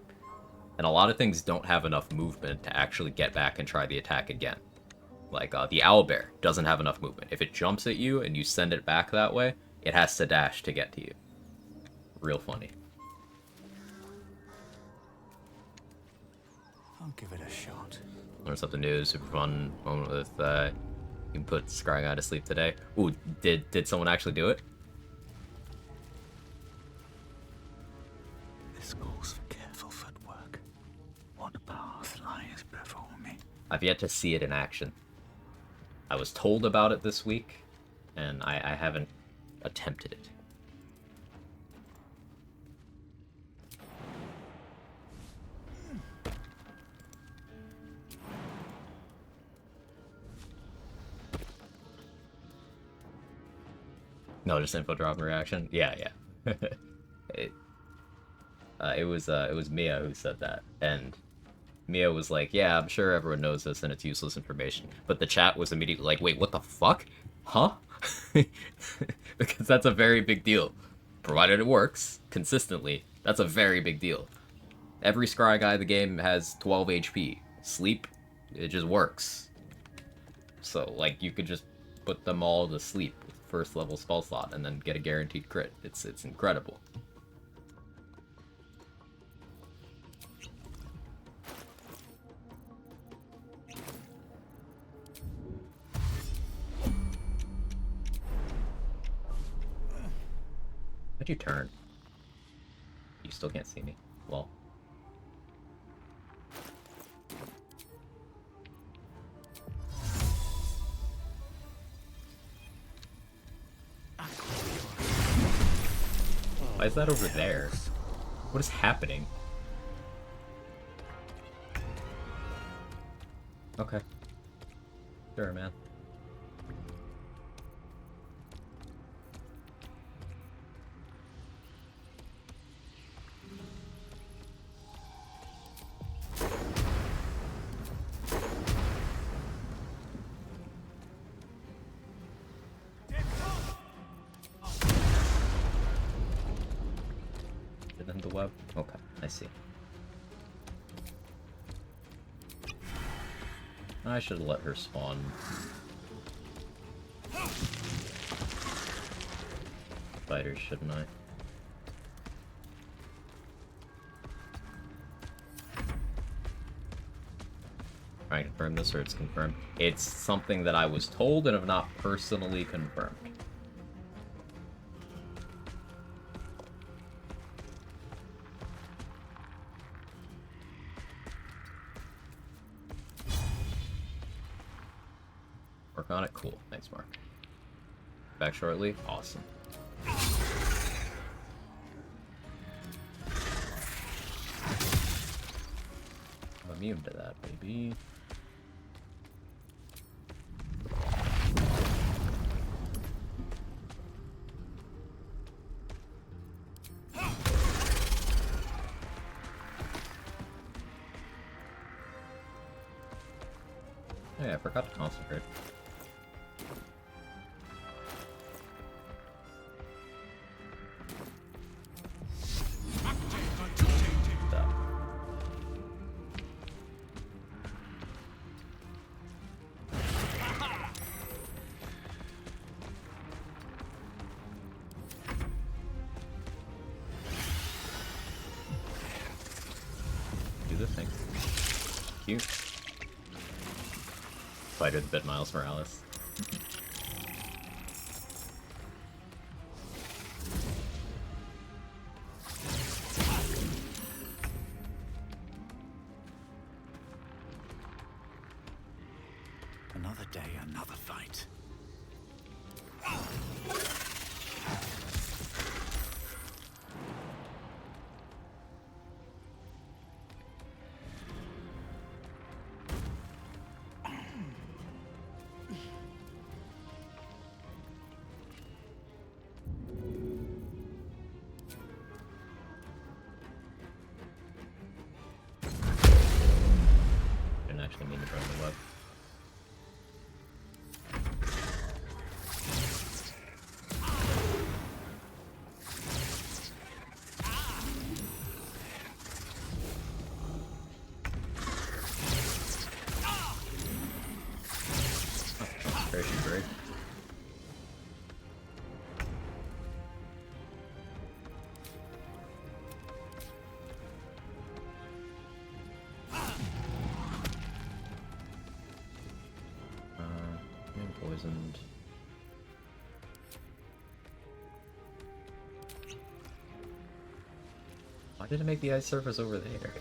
And a lot of things don't have enough movement to actually get back and try the attack again. Like, the owlbear doesn't have enough movement. If it jumps at you and you send it back that way, it has to dash to get to you. Real funny. I'll give it a shot. Learn something new, super fun moment with, you can put Scrying Eye to sleep today. Ooh, did someone actually do it? This calls for careful footwork. What path lies before me? I've yet to see it in action. I was told about it this week, and I haven't attempted it. No, just info drop and reaction. Yeah. It was Mia who said that, and Mia was like, "Yeah, I'm sure everyone knows this, and it's useless information." But the chat was immediately like, "Wait, what the fuck? Huh?" Because that's a very big deal. Provided it works consistently, that's a very big deal. Every Scry guy in the game has 12 HP. Sleep, it just works. So, like, you could just put them all to sleep with first level spell slot and then get a guaranteed crit. It's incredible. How'd you turn? You still can't see me. Well. Why is that over there? What is happening? Okay. Sure, man. In the web? Okay, I see. I should have let her spawn. Spiders, shouldn't I? Trying to confirm this, or it's confirmed. It's something that I was told and have not personally confirmed. Work on it? Cool. Thanks, Mark. Back shortly? Awesome. I'm immune to that, baby. Oh yeah, I forgot to concentrate. Do the thing. Cute. Fighter the bit Miles Morales. Another day, another fight. Didn't actually mean to burn the web. concentration break. I'm poisoned. Why did it make the ice surface over there?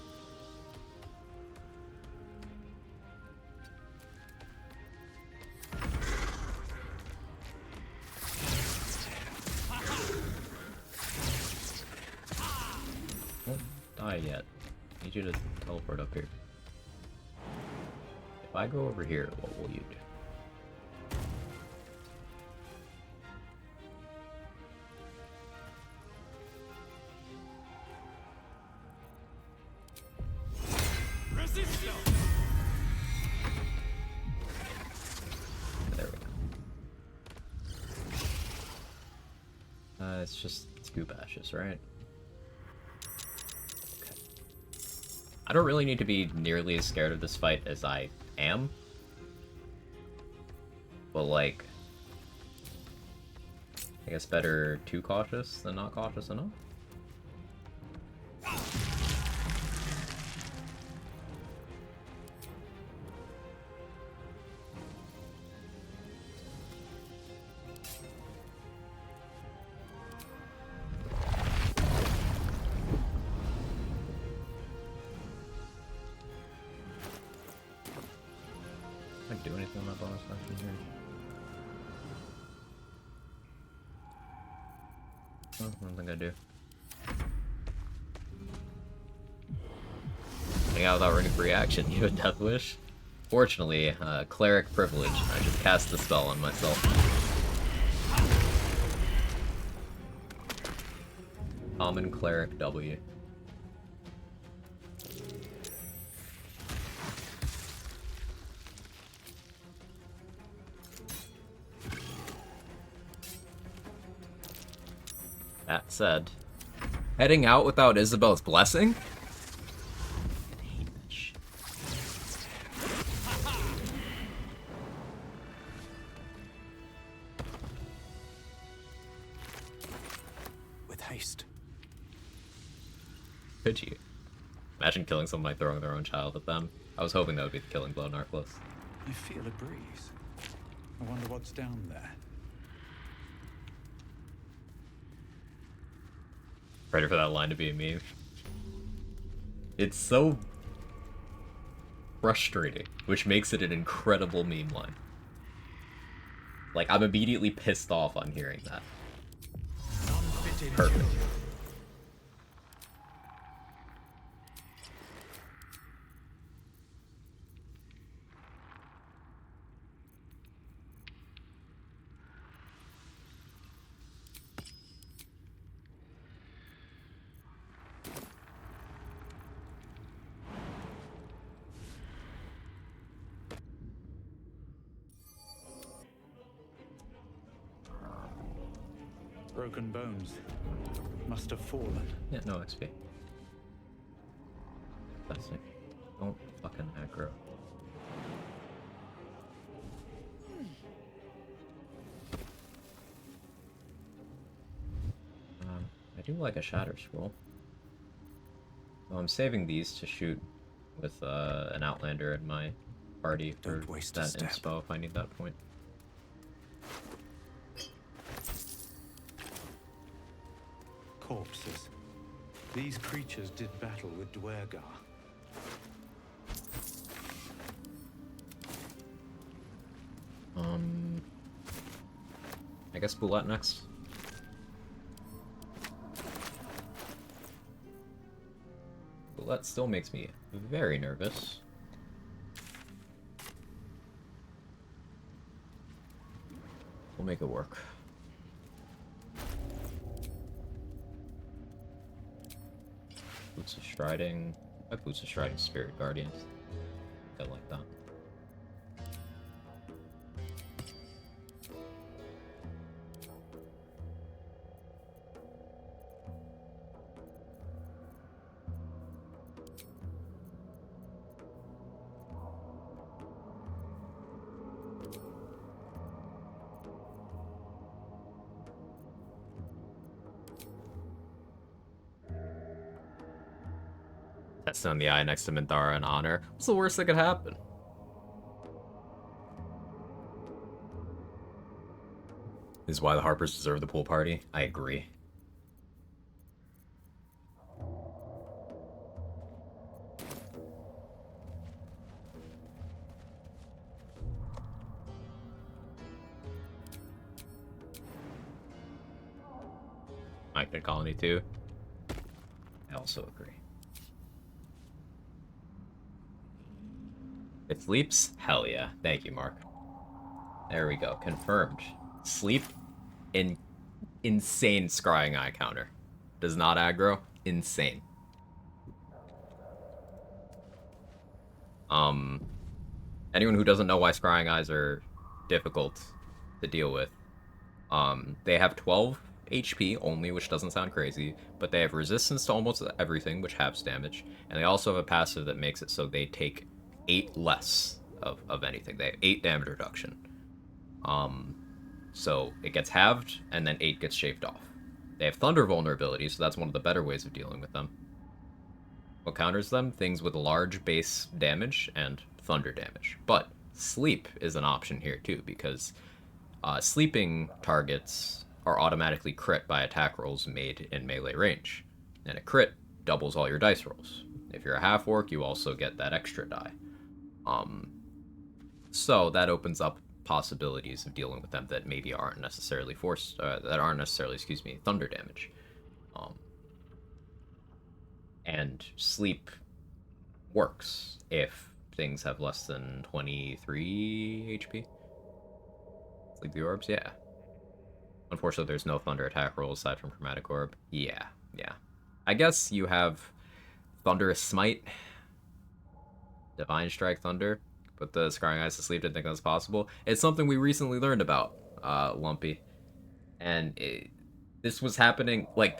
Don't die yet. I need you to teleport up here. If I go over here, what will you do? There we go. It's just scoop ashes, right? Okay. I don't really need to be nearly as scared of this fight as I am. But, like, I guess better too cautious than not cautious enough. Can I do anything on my bonus action here? Oh, I don't think I do. Getting out without ring of reaction, you have a death wish? Fortunately, Cleric privilege. I just cast the spell on myself. Common Cleric W. That said, heading out without Isabel's blessing? I hate that shit. With haste. Could you? Imagine killing someone by throwing their own child at them. I was hoping that would be the killing blow, Narclus. I feel a breeze. I wonder what's down there. Ready for that line to be a meme. It's so frustrating, which makes it an incredible meme line. Like, I'm immediately pissed off on hearing that. Perfect. Broken bones. Must have fallen. Yeah, no XP. That's it. Don't fucking aggro. I do like a Shatter Scroll. So I'm saving these to shoot with an Outlander in my party for Don't waste that a step. inspo if I need that point. Corpses. These creatures did battle with Dwergar. I guess Bulette next. Bulette still makes me very nervous. We'll make it work. Boots of Striding. I have Boots of Striding Spirit Guardians. I like that. Rest on the eye next to Minthara in honor. What's the worst that could happen? This is why the Harpers deserve the pool party. I agree. Magnet Colony too. I also agree. It sleeps? Hell yeah. Thank you, Mark. There we go. Confirmed. Sleep. Insane scrying eye counter. Does not aggro. Insane. Anyone who doesn't know why scrying eyes are difficult to deal with, they have 12 HP only, which doesn't sound crazy, but they have resistance to almost everything, which halves damage, and they also have a passive that makes it so they take 8 less of anything. They have 8 damage reduction. So it gets halved, and then 8 gets shaved off. They have thunder vulnerability, so that's one of the better ways of dealing with them. What counters them? Things with large base damage and thunder damage. But sleep is an option here too, because sleeping targets are automatically crit by attack rolls made in melee range. And a crit doubles all your dice rolls. If you're a half-orc, you also get that extra die. So that opens up possibilities of dealing with them that maybe aren't necessarily thunder damage. And sleep works if things have less than 23 HP. Sleep the orbs, yeah. Unfortunately, there's no thunder attack roll aside from Chromatic Orb. Yeah. I guess you have Thunderous Smite, Divine Strike Thunder, put the Scrying Eyes to sleep, didn't think that was possible. It's something we recently learned about, Lumpy. And this was happening, like,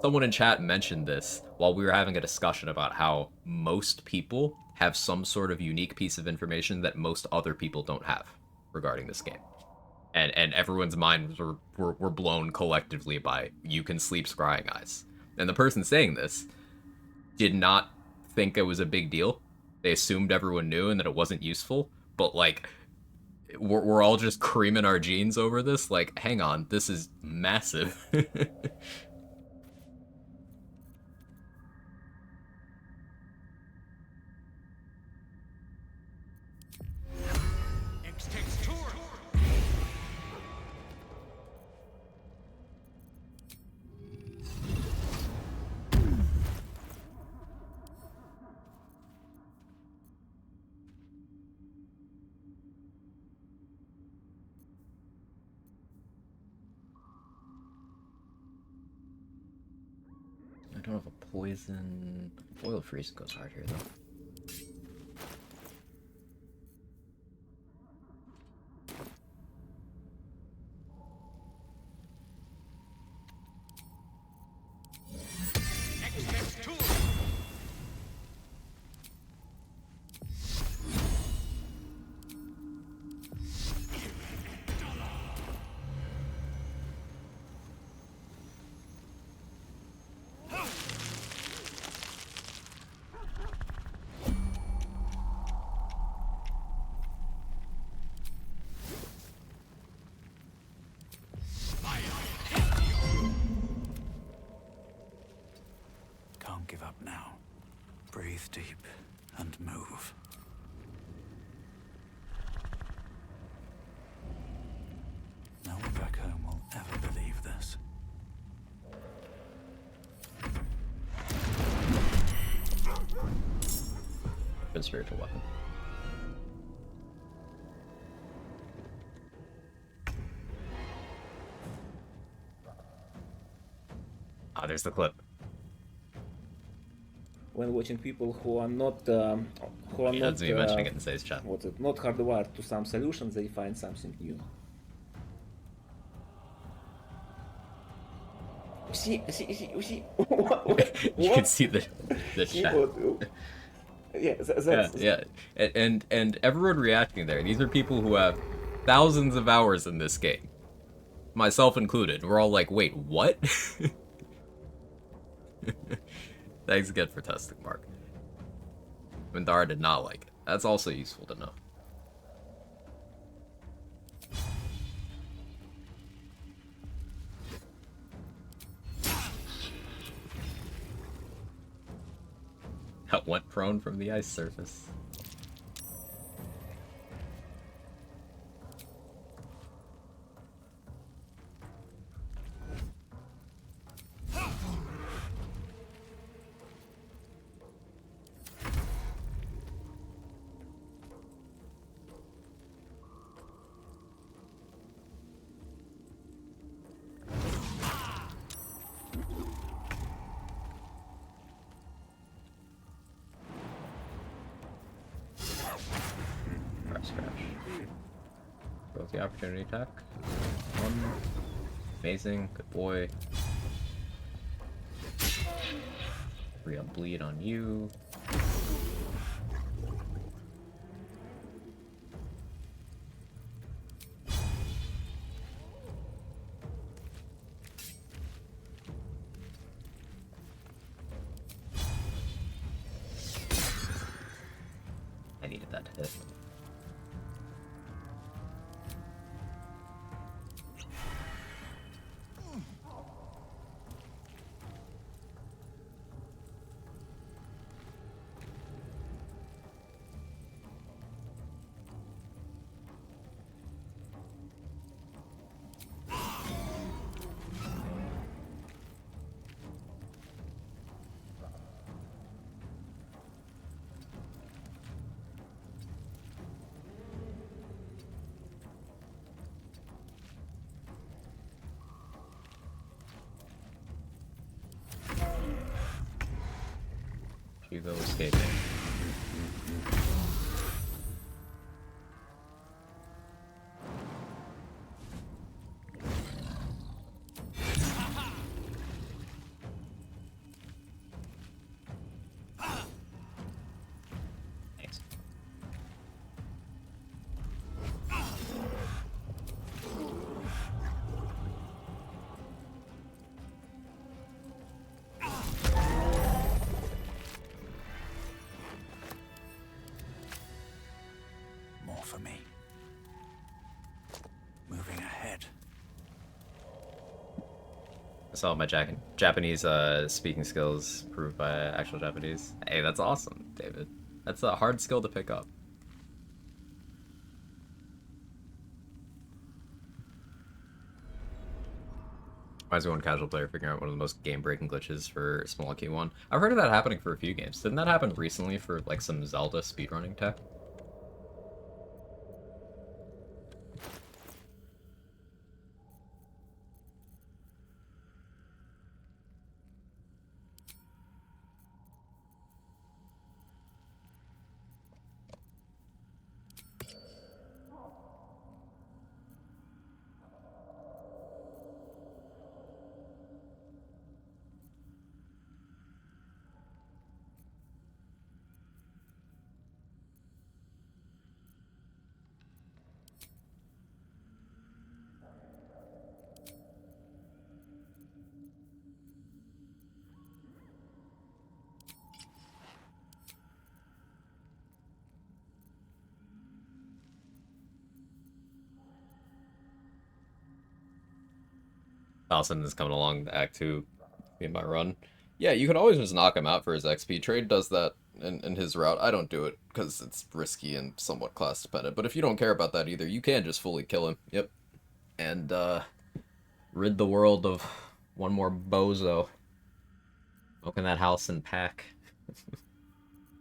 someone in chat mentioned this while we were having a discussion about how most people have some sort of unique piece of information that most other people don't have regarding this game. And everyone's minds were blown collectively by, you can sleep Scrying Eyes. And the person saying this did not think it was a big deal. They assumed everyone knew and that it wasn't useful. But, like, we're all just creaming our jeans over this. Like, hang on, this is massive. I don't have a poison. Oil freeze goes hard here, though. Can't give up now. Breathe deep and move. No one back home will ever believe this. Good spiritual weapon. Ah, there's the clip. When watching people who are not mentioning it in today's chat. Not hardwired to some solutions, they find something new. See. You can see the chat. Yeah, and everyone reacting there. These are people who have thousands of hours in this game, myself included. We're all like, wait, what? Thanks again for testing, Mark. Mindara did not like it. That's also useful to know. That went prone from the ice surface. The opportunity attack. One. Amazing. Good boy. 3 on bleed on you. I needed that to hit. Hugo escaping. Thanks. More for me. Moving ahead. I saw my Japanese speaking skills proved by actual Japanese. Hey, that's awesome, David. That's a hard skill to pick up. Why is one casual player figuring out one of the most game-breaking glitches for small key one? I've heard of that happening for a few games. Didn't that happen recently for like some Zelda speedrunning tech? Dawson is coming along to Act 2 in my run. Yeah, you can always just knock him out for his XP. Trade does that in his route. I don't do it because it's risky and somewhat class dependent. But if you don't care about that either, you can just fully kill him. Yep. And rid the world of one more bozo. Open that house and pack.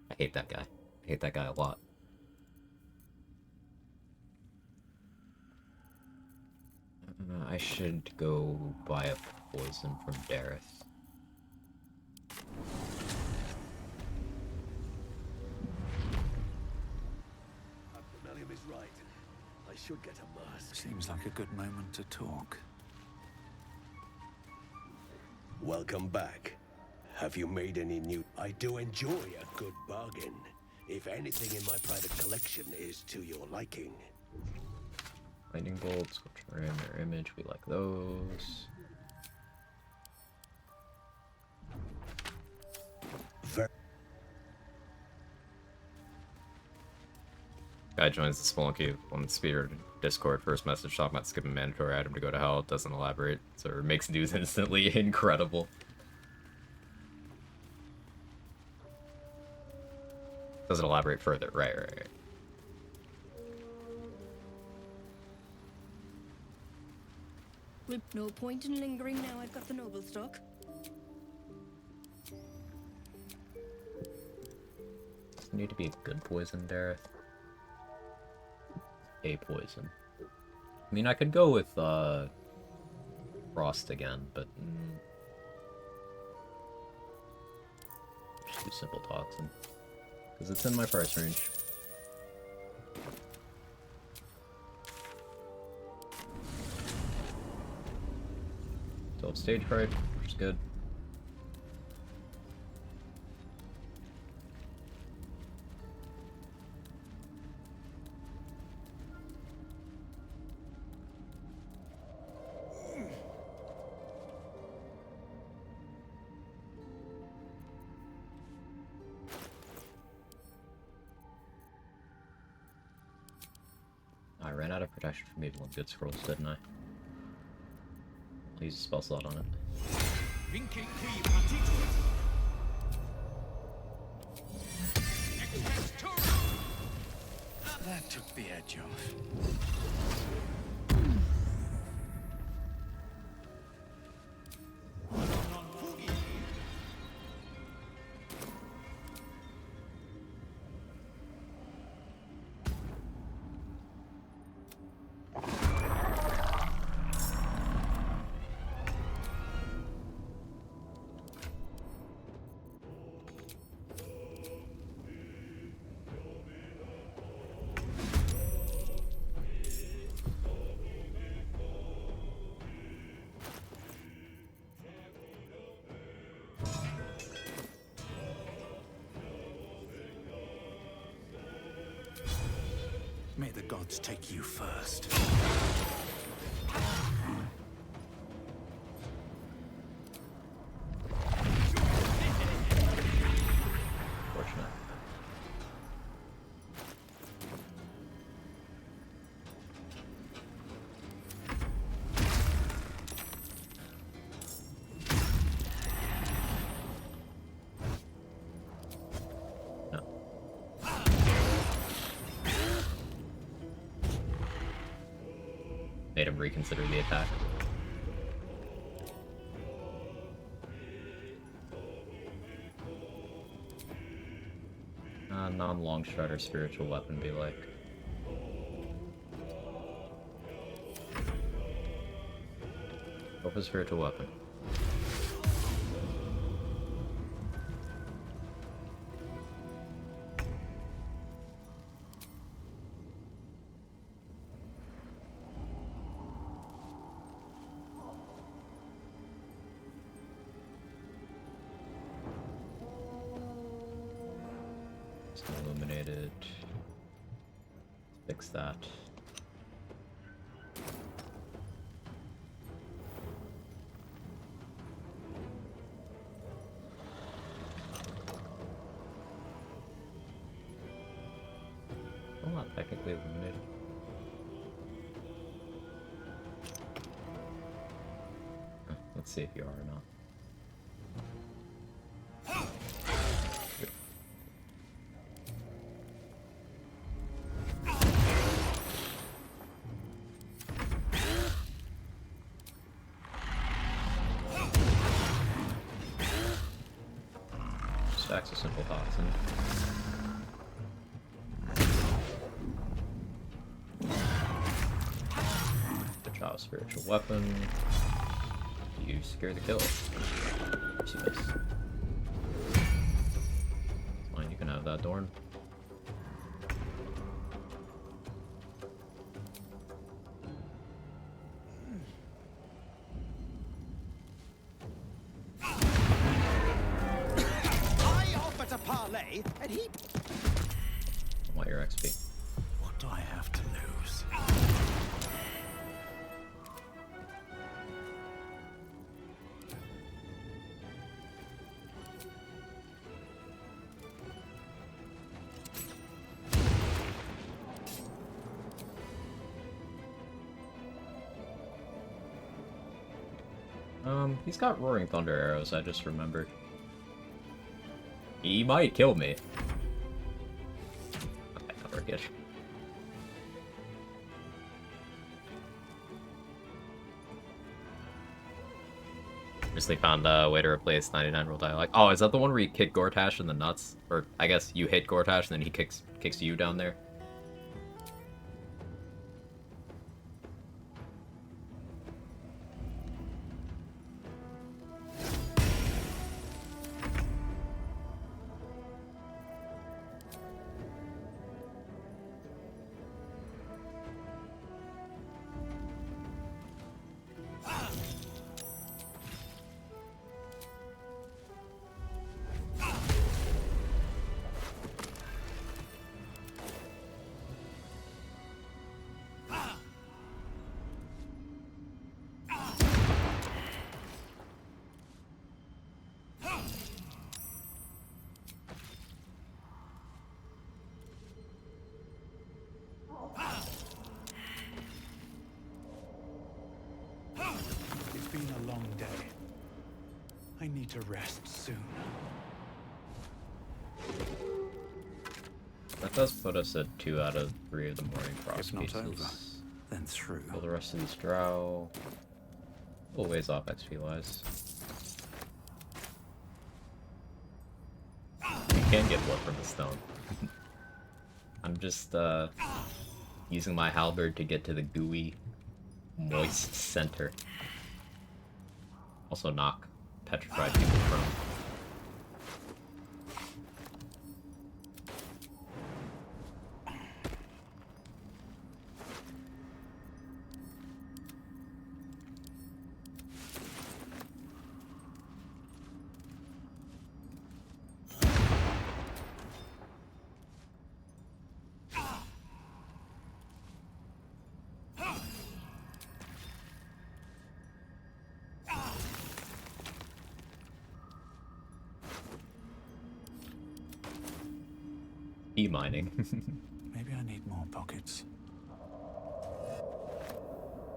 I hate that guy. I hate that guy a lot. I should go buy a poison from Dareth. Abdonalium is right. I should get a mask. Seems like a good moment to talk. Welcome back. Have you made any new... I do enjoy a good bargain. If anything in my private collection is to your liking. Lightning bolts, sculpture mirror image, we like those. Guy joins the Spelunky on the Spear Discord. First message talking about skipping mandatory item to go to hell. Doesn't elaborate, so it makes news instantly incredible. Doesn't elaborate further. Right. No point in lingering now I've got the noble stock. Doesn't need to be a good poison, Dareth. A poison. I mean, I could go with Frost again, but just do Simple Toxin because it's in my price range. Still have Stage Fright, which is good. I ran out of protection from evil and good scrolls, didn't I? I'll use a spell slot on it. That took the edge off. May the gods take you first. Fortunate. Made him reconsider the attack. Non-long strider spiritual weapon be like. Go for spiritual weapon. Illuminated. Fix that. Well, not technically illuminated. Let's see if you are or not. Stacks of Simple Toxin. Good job, spiritual weapon. You secure the kill. Yes, you miss. Fine, you can have that, Dorn. And he... I want your XP. What do I have to lose? He's got Roaring Thunder arrows, I just remembered. He might kill me. Okay, we're good. Recently found a way to replace 99 roll dialogue. Oh, is that the one where you kick Gortash in the nuts? Or, I guess, you hit Gortash and then he kicks you down there? It's been a long day. I need to rest soon. That does put us at 2 out of 3 of the morning frost If not pieces. over, then through. Kill the rest of these drow. A little ways off XP wise. You can get wood from the stone. I'm just using my halberd to get to the gooey, moist center. Also knock petrified people from. E-mining. Maybe I need more pockets.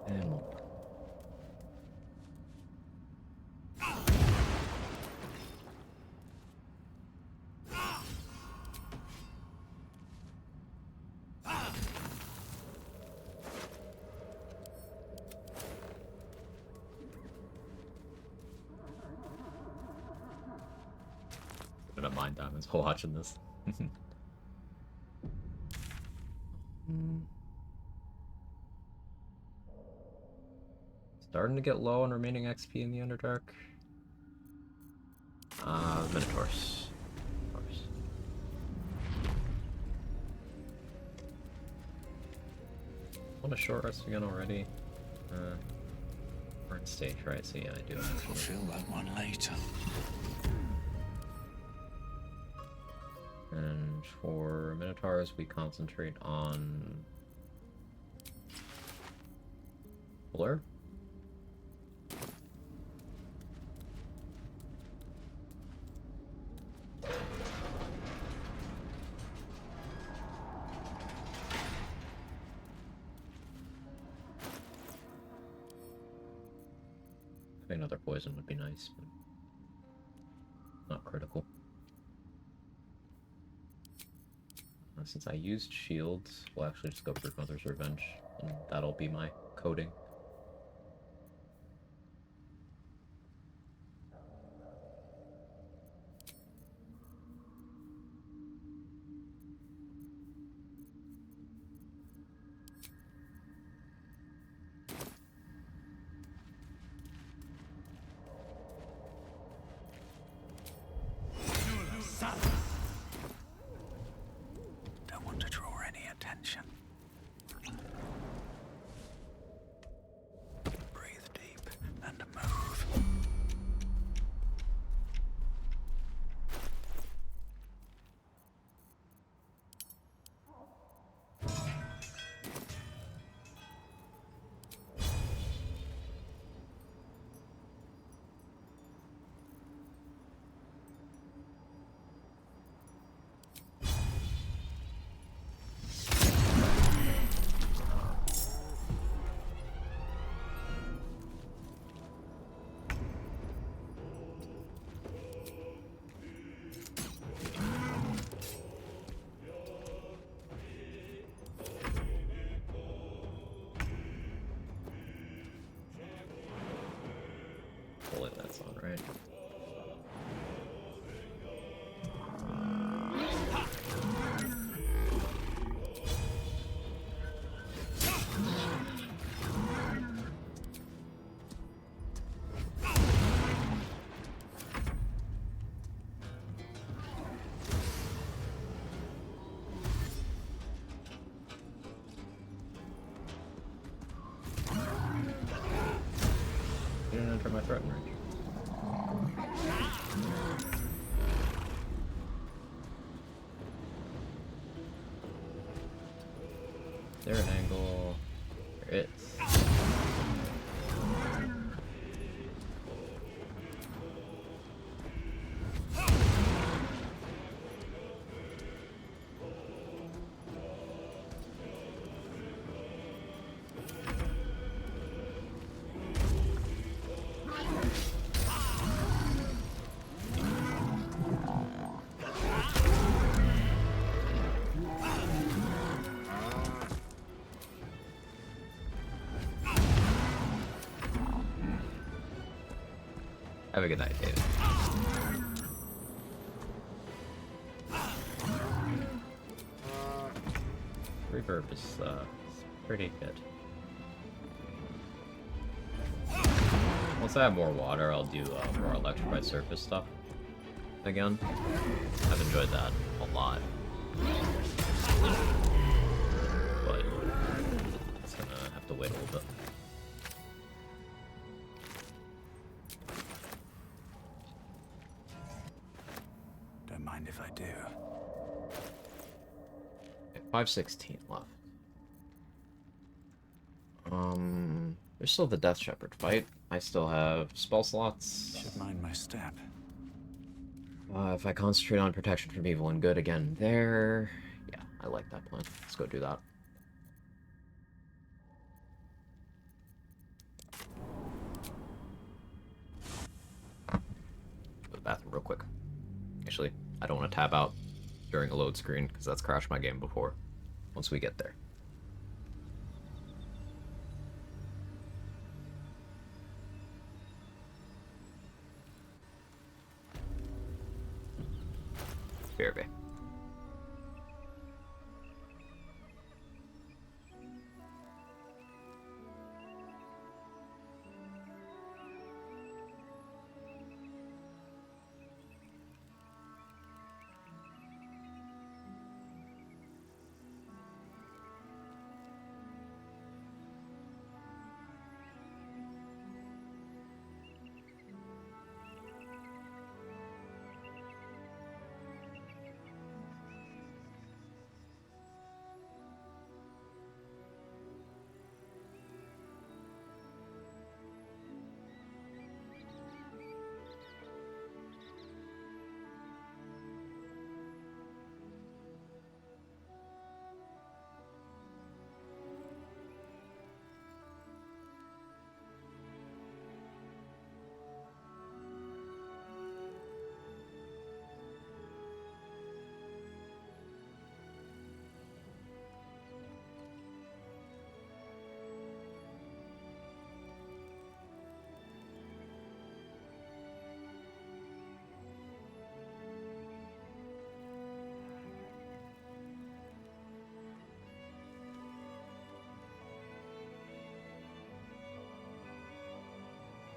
And more. I'm gonna mind diamonds while watching this. Starting to get low on remaining XP in the Underdark. Minotaurs. Of course. Want a short rest again already? We're in stage, right? So yeah, I do. I'll feel that one later. And for Minotaurs, we concentrate on Blur. I think another poison would be nice, but not critical. Since I used shields, we'll actually just go for Mother's Revenge, and that'll be my coding. Don't want to draw any attention. lights on, right? Didn't enter my threat range. There an angle. There it is. Have a good night, David. Reverb is pretty good. Once I have more water, I'll do more electrified surface stuff again. I've enjoyed that a lot. But it's gonna have to wait a little bit. Don't mind if I do. 516 left. There's still the Death Shepherd fight. I still have spell slots. Should mind my step. If I concentrate on protection from evil and good again there. Yeah, I like that plan. Let's go do that. Go to the bathroom real quick. Actually, I don't want to tab out during a load screen because that's crashed my game before. Once we get there. BRB.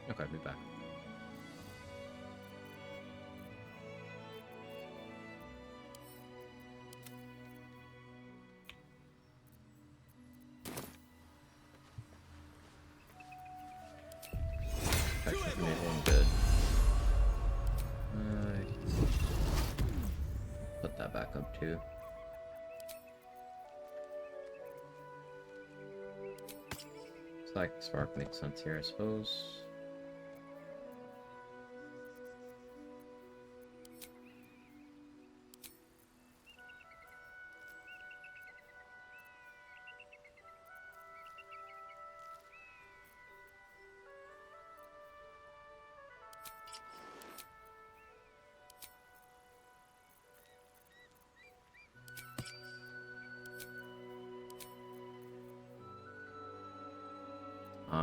Okay, I'll be back. Actually, made one good. Put that back up too. Psychic Spark makes sense here, I suppose.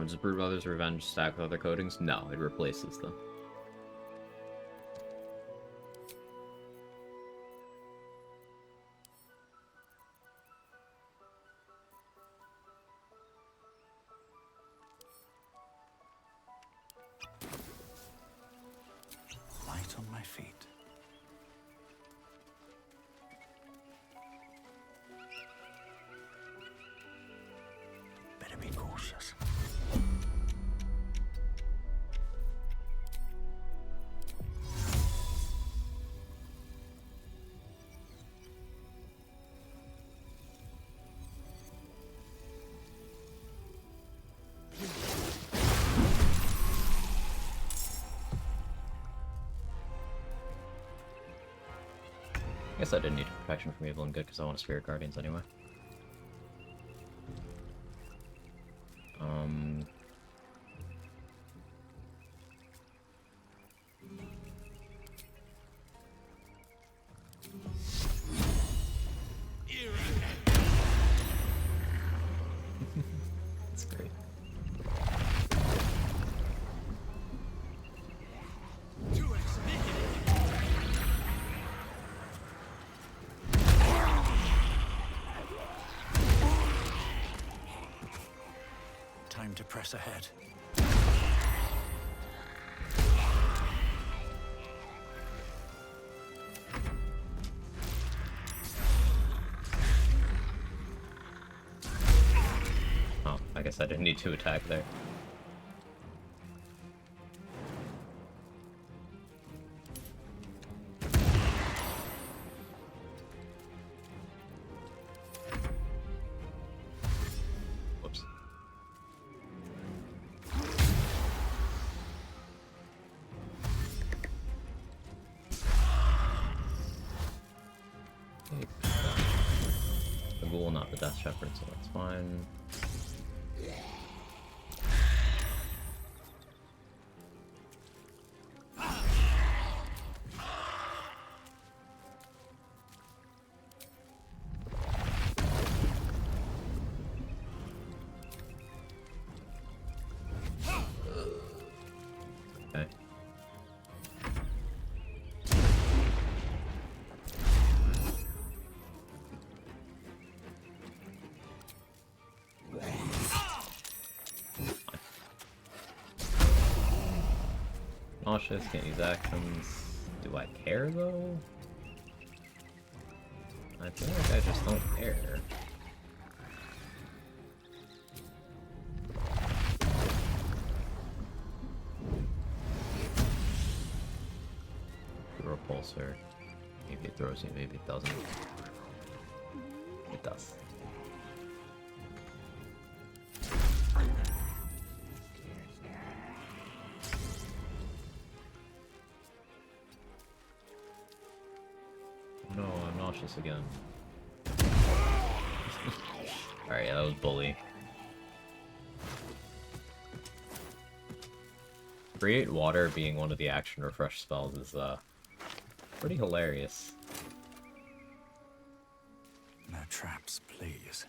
Does Brood Brothers Revenge stack with other coatings? No, it replaces them. cautious. I guess I didn't need protection from evil and good because I want Spirit Guardians anyway. That's great. Time to press ahead. Oh, I guess I didn't need to attack there. Whoops. The ghoul, not the Death Shepherd, so that's fine. Okay. Nauseous, can't use actions. Do I care though? I feel like I just don't care. The repulsor. Maybe it throws me, maybe it doesn't. It does. No, I'm nauseous again. Alright, yeah, that was bully. Create Water being one of the action refresh spells is pretty hilarious. No traps, please.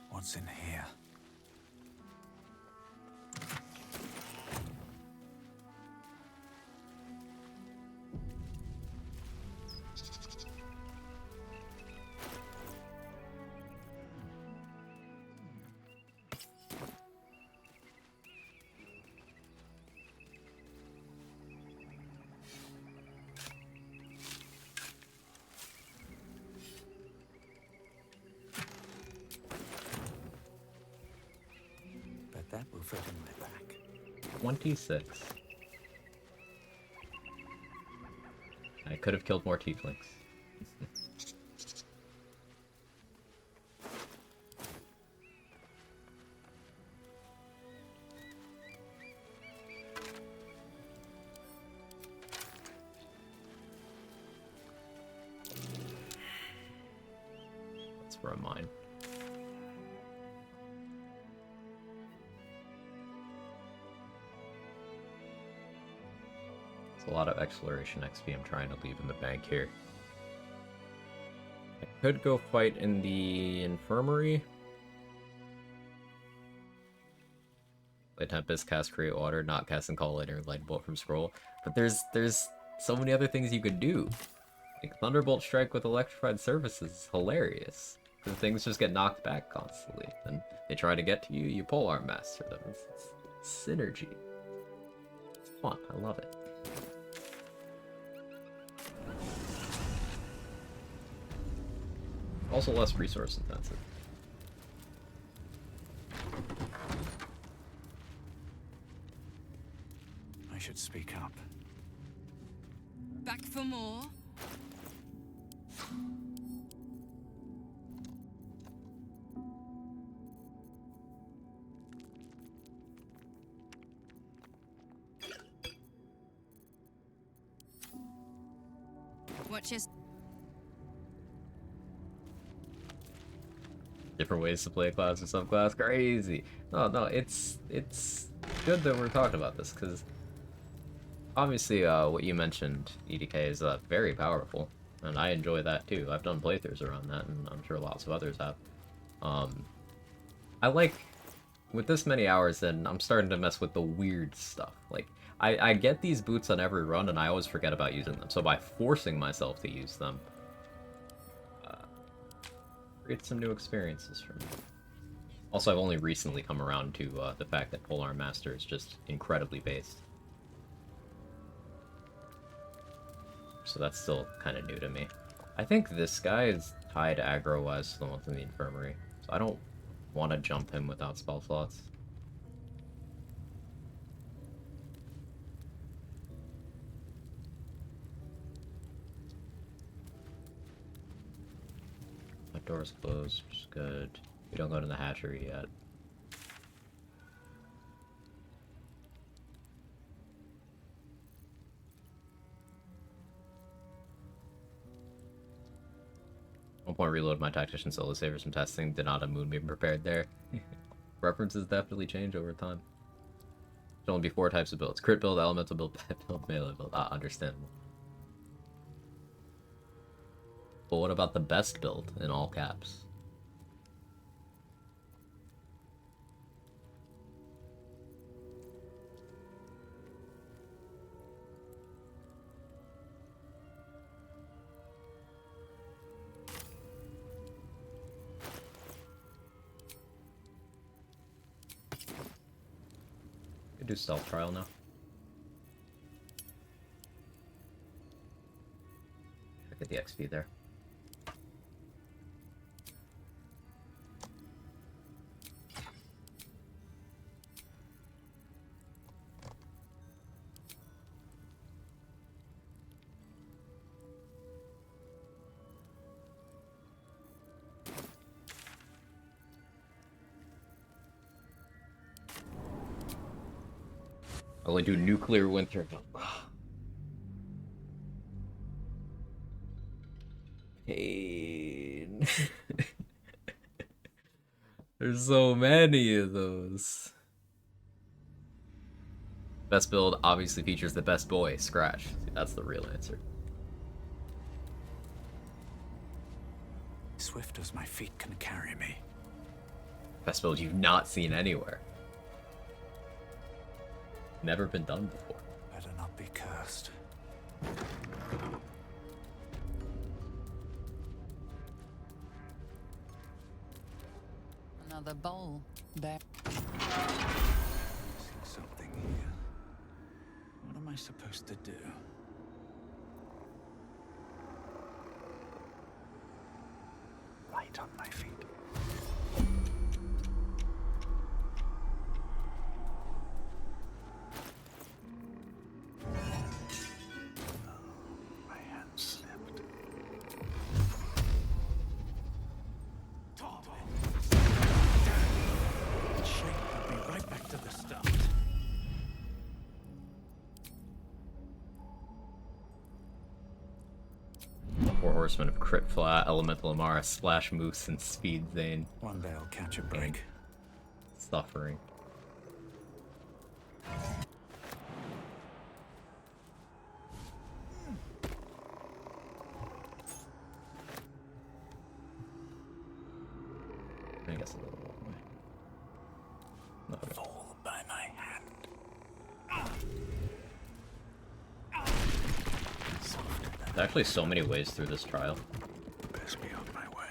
What's in here? That will fit in my back. 26. I could have killed more tieflings. That's for a mine. A lot of exploration XP I'm trying to leave in the bank here. I could go fight in the infirmary. Play Tempest, cast Create Water, not cast and call later, Light Bolt from Scroll. But there's so many other things you could do. Like Thunderbolt Strike with Electrified Surfaces is hilarious. Because things just get knocked back constantly. And they try to get to you, you Polearm Master them. It's synergy. fun. I love it. Also less resource intensive. I should speak up. Back for more? Watch your... Different ways to play a class or subclass. Crazy. No, it's good that we're talking about this, because obviously what you mentioned, EDK, is very powerful, and I enjoy that too. I've done playthroughs around that, and I'm sure lots of others have. I like, with this many hours, then I'm starting to mess with the weird stuff. Like, I get these boots on every run, and I always forget about using them. So by forcing myself to use them, create some new experiences for me. Also, I've only recently come around to the fact that Polearm Master is just incredibly based. So that's still kind of new to me. I think this guy is tied aggro-wise to the one from the infirmary, so I don't want to jump him without spell slots. My door's closed, which is good. We don't go to the hatchery yet. One point reload my tactician solo savers from testing. Did not have Moonbeam prepared there. References definitely change over time. There'll only be 4 types of builds. Crit build, elemental build, pet build, melee build. Ah, understandable. But what about the best build in all caps? Could do stealth trial now. I get the XP there. I only do nuclear winter. Pain. There's so many of those. Best build obviously features the best boy, Scratch. See, that's the real answer. Swift as my feet can carry me. Best build you've not seen anywhere. Never been done before. Better not be cursed. Another bowl. There. See something here. What am I supposed to do? Light on my feet. Horsemen of Crit Flat, Elemental Amara, Splash Moose, and Speed Zane. One day I'll catch a break. Suffering. I guess a little way. No, okay. Fall by my hand. There's actually so many ways through this trial. Best be on my way.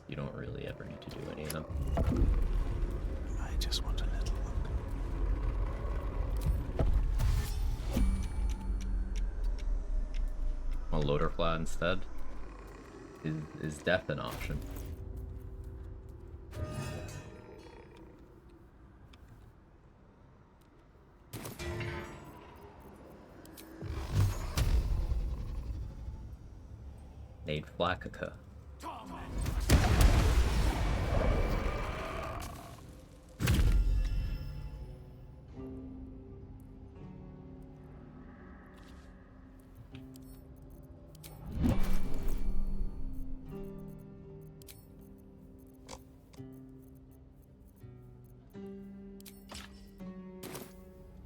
You don't really ever need to do any of them. I just want a little look. A loader flat instead? Is death an option? Nate Flacica.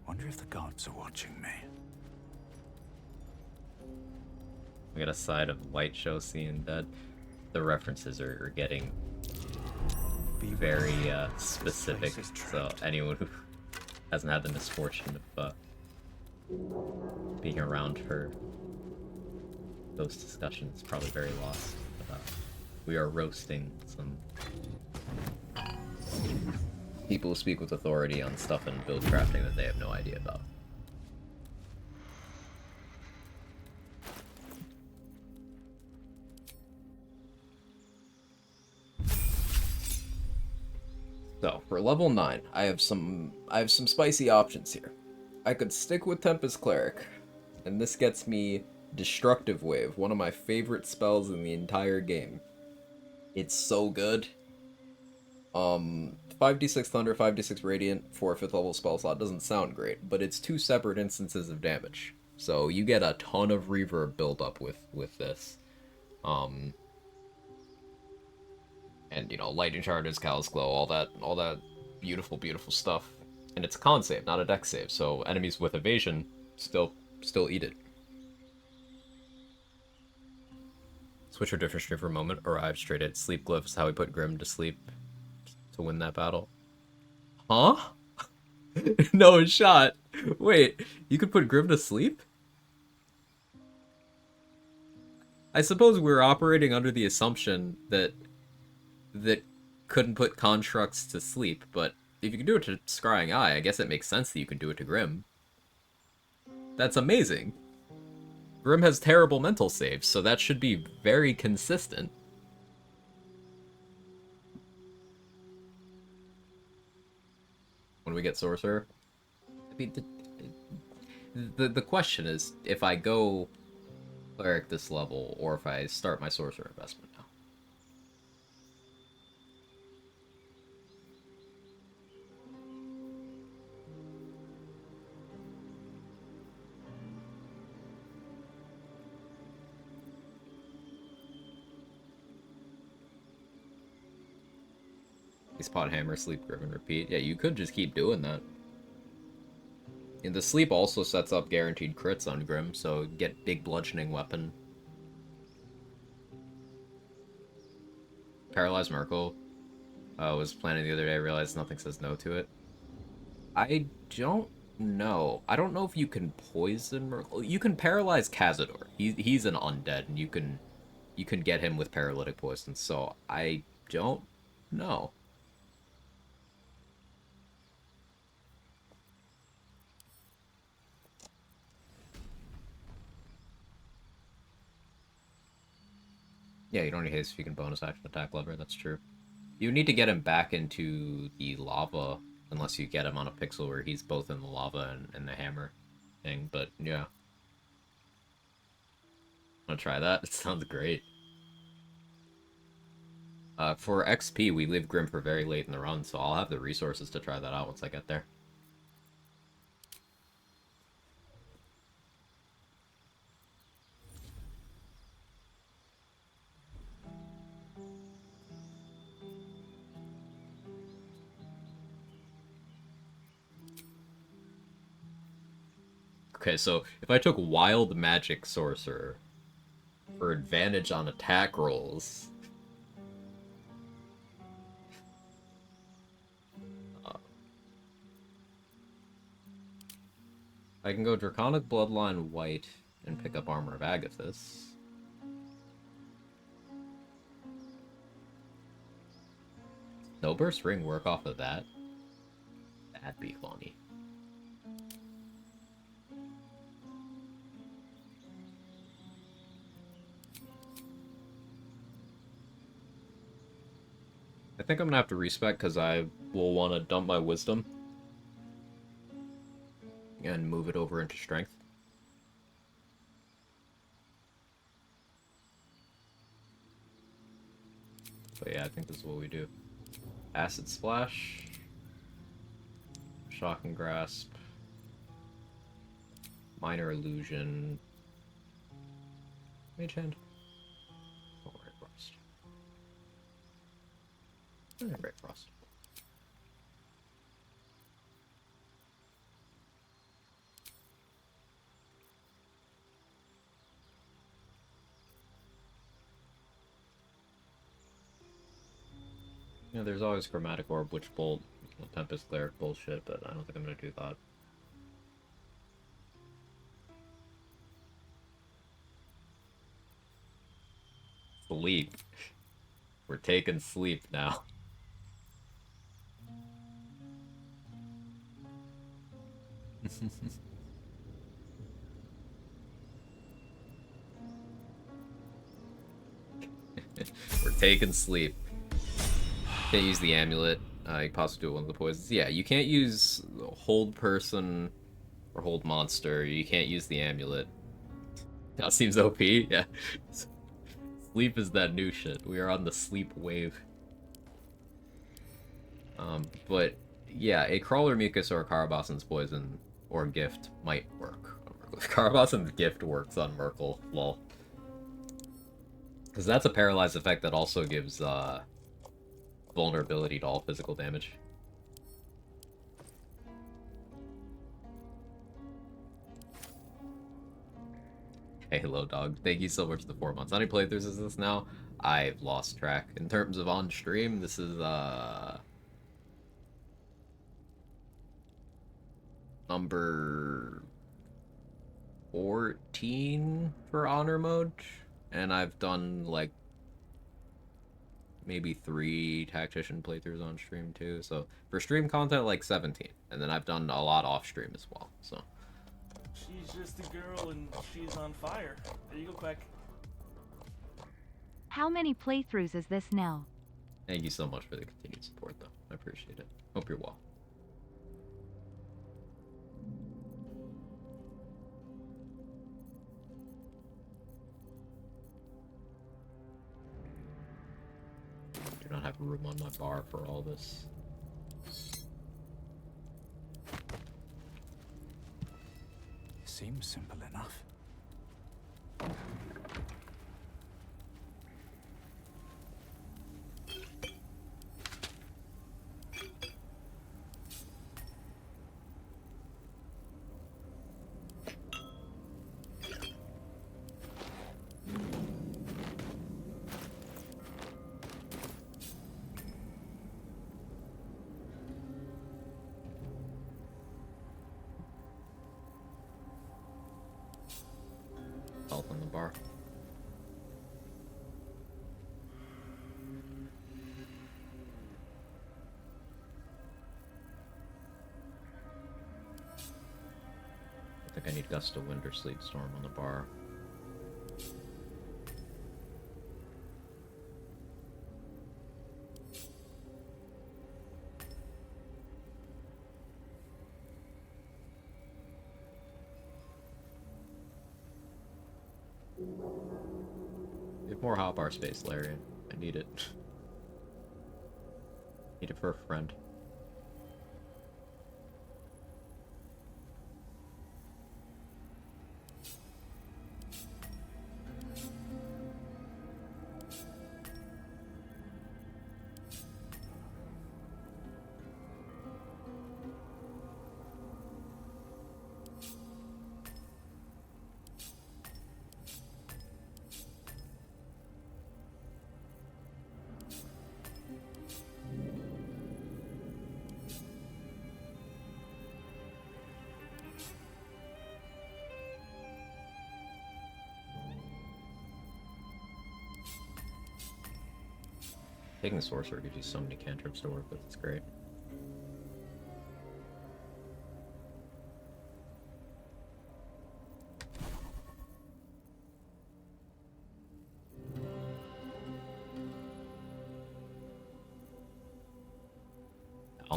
Wonder if the gods are watching me. We got a side of White Show seeing that the references are getting very specific, so anyone who hasn't had the misfortune of being around for those discussions is probably very lost. But, we are roasting some people who speak with authority on stuff in build crafting that they have no idea about. So, for level 9, I have some spicy options here. I could stick with Tempest Cleric, and this gets me Destructive Wave, one of my favorite spells in the entire game. It's so good. 5d6 Thunder, 5d6 Radiant for a 5th level spell slot doesn't sound great, but it's 2 separate instances of damage. So you get a ton of reverb build up with this. And, you know, Lightning Charges, Callous Glow, all that beautiful, beautiful stuff. And it's a con save, not a dex save, so enemies with evasion still eat it. Switch or different stream for a moment, arrive straight at Sleep Glyph is how we put Grim to sleep to win that battle. Huh? No shot. Wait, you could put Grim to sleep? I suppose we're operating under the assumption that couldn't put constructs to sleep, but if you can do it to Scrying Eye, I guess it makes sense that you can do it to Grim. That's amazing. Grim has terrible mental saves, so that should be very consistent. When we get Sorcerer? I mean, the question is, if I go Cleric this level, or if I start my Sorcerer investment now. Pot Hammer, Sleep, Grim, and repeat. Yeah, you could just keep doing that. And the sleep also sets up guaranteed crits on Grim, so get big bludgeoning weapon. Paralyzed Merkle was planning the other day, I realized nothing says no to it. I don't know. I don't know if you can poison Merkle. You can paralyze Cazador. He's an undead, and you can get him with paralytic poison, so I don't know. Yeah, you don't need haste if you can bonus action attack lever, that's true. You need to get him back into the lava, unless you get him on a pixel where he's both in the lava and the hammer thing, but yeah. I'm gonna try that, it sounds great. For XP, we leave Grim for very late in the run, so I'll have the resources to try that out once I get there. Okay, so if I took Wild Magic Sorcerer for advantage on attack rolls... I can go Draconic Bloodline White and pick up Armor of Agathis. Snowburst Ring work off of that? That'd be funny. think I'm gonna have to respec because I will want to dump my wisdom and move it over into strength. But yeah, I think this is what we do. Acid Splash, Shock and Grasp, Minor Illusion, Mage Hand, oh, Ray Frost. Ray Frost. Yeah, there's always Chromatic Orb, Witch Bolt, Tempest Cleric bullshit, but I don't think I'm gonna do that. Sleep. We're taking sleep now. We're taking sleep. Can't use the amulet. You possibly do one of the poisons. Yeah, you can't use hold person or hold monster. You can't use the amulet. That seems OP. Yeah. Sleep is that new shit. We are on the sleep wave. But yeah, a Crawler Mucus or a Carabasan's poison or gift might work on Merkle. Carabasan's gift works on Merkle, lol. Because that's a paralyzed effect that also gives vulnerability to all physical damage. Hey, hello, dog. Thank you so much for the 4 months. How many playthroughs is this now? I've lost track. In terms of on stream, this is number 14 for honor mode, and I've done like maybe 3 tactician playthroughs on stream too. So for stream content, like 17, and then I've done a lot off stream as well. So She's just a girl and she's on fire. There you go, Quack. How many playthroughs is this now? thank you so much for the continued support, though. I appreciate it. Hope you're well. Do not have room on my bar for all this. Seems simple enough. Health on the bar. I think I need Gust of Wind or Sleep Storm on the bar. Get more hotbar space, Larry. I need it. Need it for a friend. Taking Sorcerer gives you so many cantrips to work with, it's great.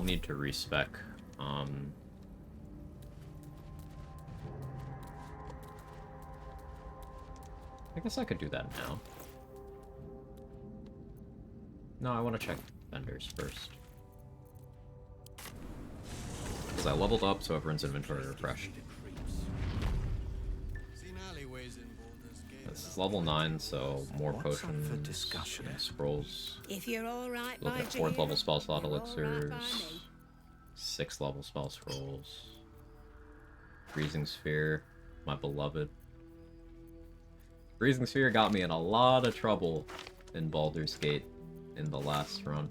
I'll need to respec. I guess I could do that now. No, I want to check vendors first. Because I leveled up, so everyone's inventory refreshed. This is level 9, so more potions and scrolls. If you're all right, Look at 4th level spell slot elixirs, 6th level spell scrolls, Freezing Sphere, my beloved. Freezing Sphere got me in a lot of trouble in Baldur's Gate in the last run.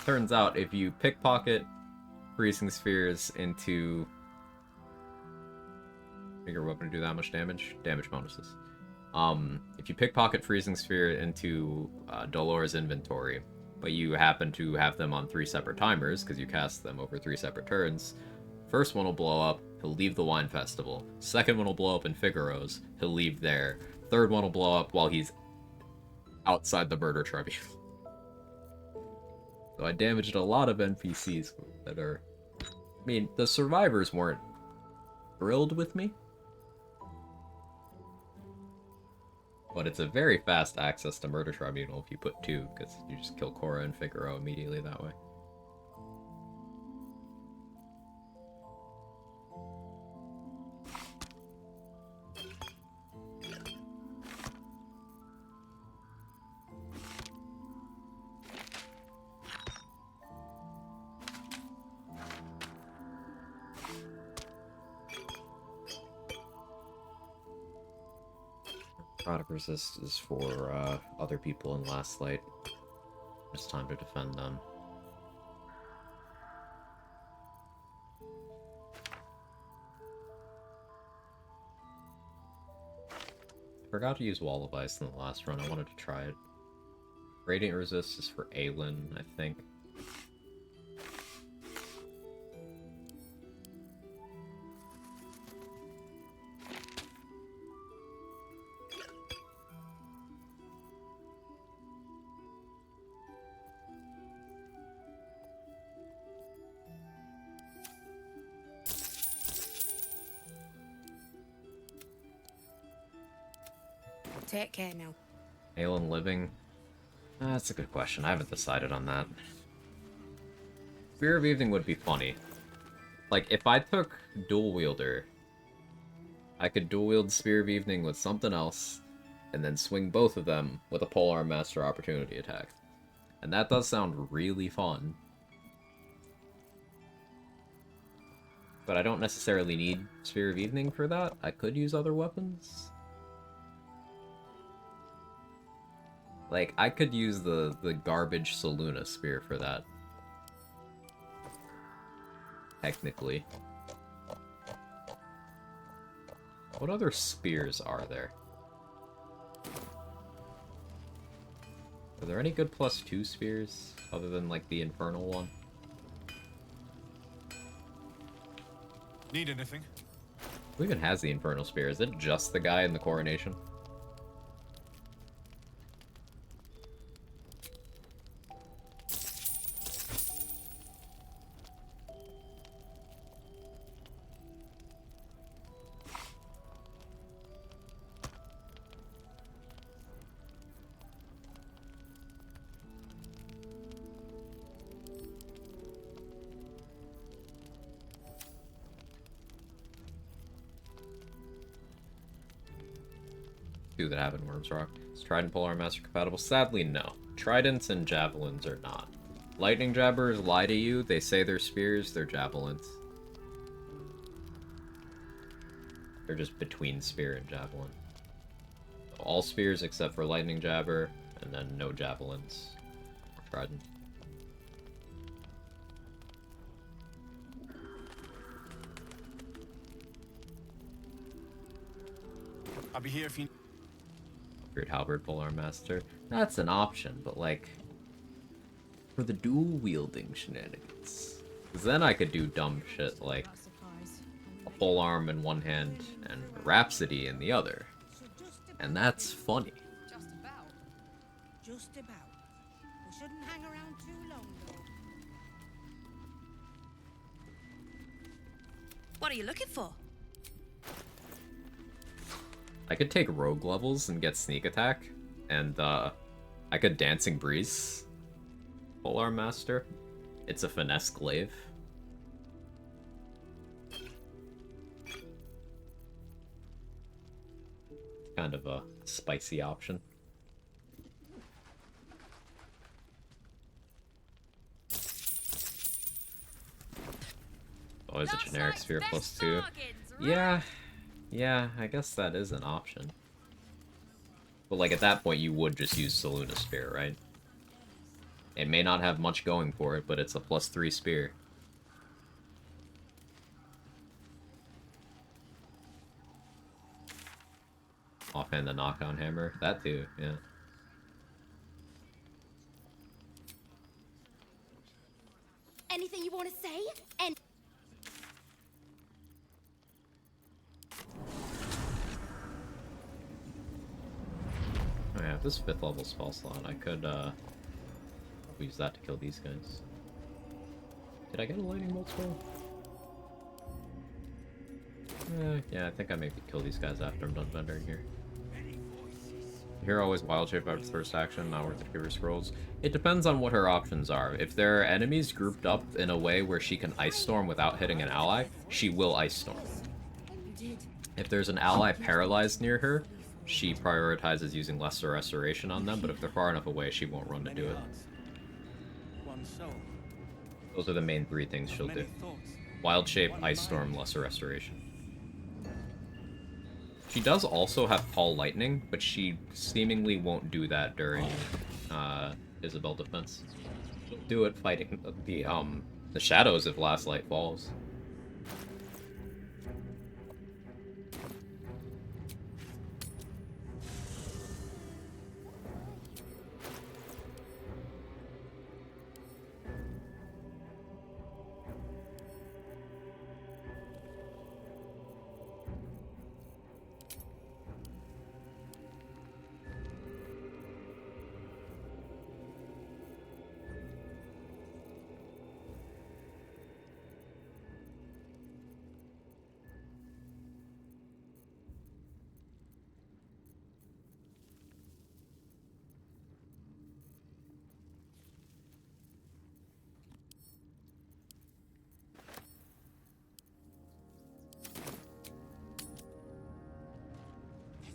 Turns out, if you pickpocket Freezing Spheres into... Figure weapon to do that much damage? Damage bonuses. If you pickpocket Freezing Sphere into Dolores' inventory, but you happen to have them on 3 separate timers, because you cast them over 3 separate turns, first one will blow up, he'll leave the Wine Festival. Second one will blow up in Figaro's, he'll leave there. Third one will blow up while he's outside the Murder Tribunal. So I damaged a lot of NPCs that are... I mean, the survivors weren't thrilled with me. But it's a very fast access to Murder Tribunal if you put 2, because you just kill Cora and Figaro immediately that way. Product resist is for other people in Last Light. It's time to defend them. Forgot to use Wall of Ice in the last run. I wanted to try it. Radiant resist is for Aelin, I think. Take care now. Aelin living? That's a good question. I haven't decided on that. Spear of Evening would be funny. Like, if I took Dual Wielder, I could dual wield Spear of Evening with something else, and then swing both of them with a Polearm Master opportunity attack. And that does sound really fun. But I don't necessarily need Spear of Evening for that. I could use other weapons. Like, I could use the garbage Saluna Spear for that. Technically. What other spears are there? Are there any good +2 spears, other than, like, the Infernal one? Need anything? Who even has the Infernal Spear? Is it just the guy in the Coronation? That have in Worm's Rock. Is Trident Polearm Master compatible? Sadly, no. Tridents and Javelins are not. Lightning Jabbers lie to you. They say they're spears, they're Javelins. They're just between Spear and Javelin. All spears except for Lightning Jabber, and then no Javelins. Or Trident. I'll be here if you... Great Halberd Polearm Master. That's an option, but like... for the dual-wielding shenanigans. Because then I could do dumb shit like... a polearm in one hand and Rhapsody in the other. And that's funny. Just about. We shouldn't What are you looking for? I could take rogue levels and get sneak attack, and I could Dancing Breeze Polearm Master. It's a finesse glaive. Kind of a spicy option. Always a generic sphere +2. Yeah, I guess that is an option. But like at that point you would just use Selûne Spear, right? It may not have much going for it, but it's a +3 spear. Offhand the knock-on hammer. That too, yeah. Anything you want to say? And Oh yeah, this 5th level spell slot, I could use that to kill these guys. Did I get a lightning bolt spell? Yeah, I think I maybe kill these guys after I'm done vending here. Here always wild shape after first action, not worth the Giver Scrolls. It depends on what her options are. If there are enemies grouped up in a way where she can Ice Storm without hitting an ally, she will Ice Storm. If there's an ally paralyzed near her, she prioritizes using Lesser Restoration on them, but if they're far enough away, she won't run to do it. Those are the main 3 things she'll do. Wild Shape, Ice Storm, Lesser Restoration. She does also have Paul Lightning, but she seemingly won't do that during Isabel defense. She'll do it fighting the shadows if Last Light falls.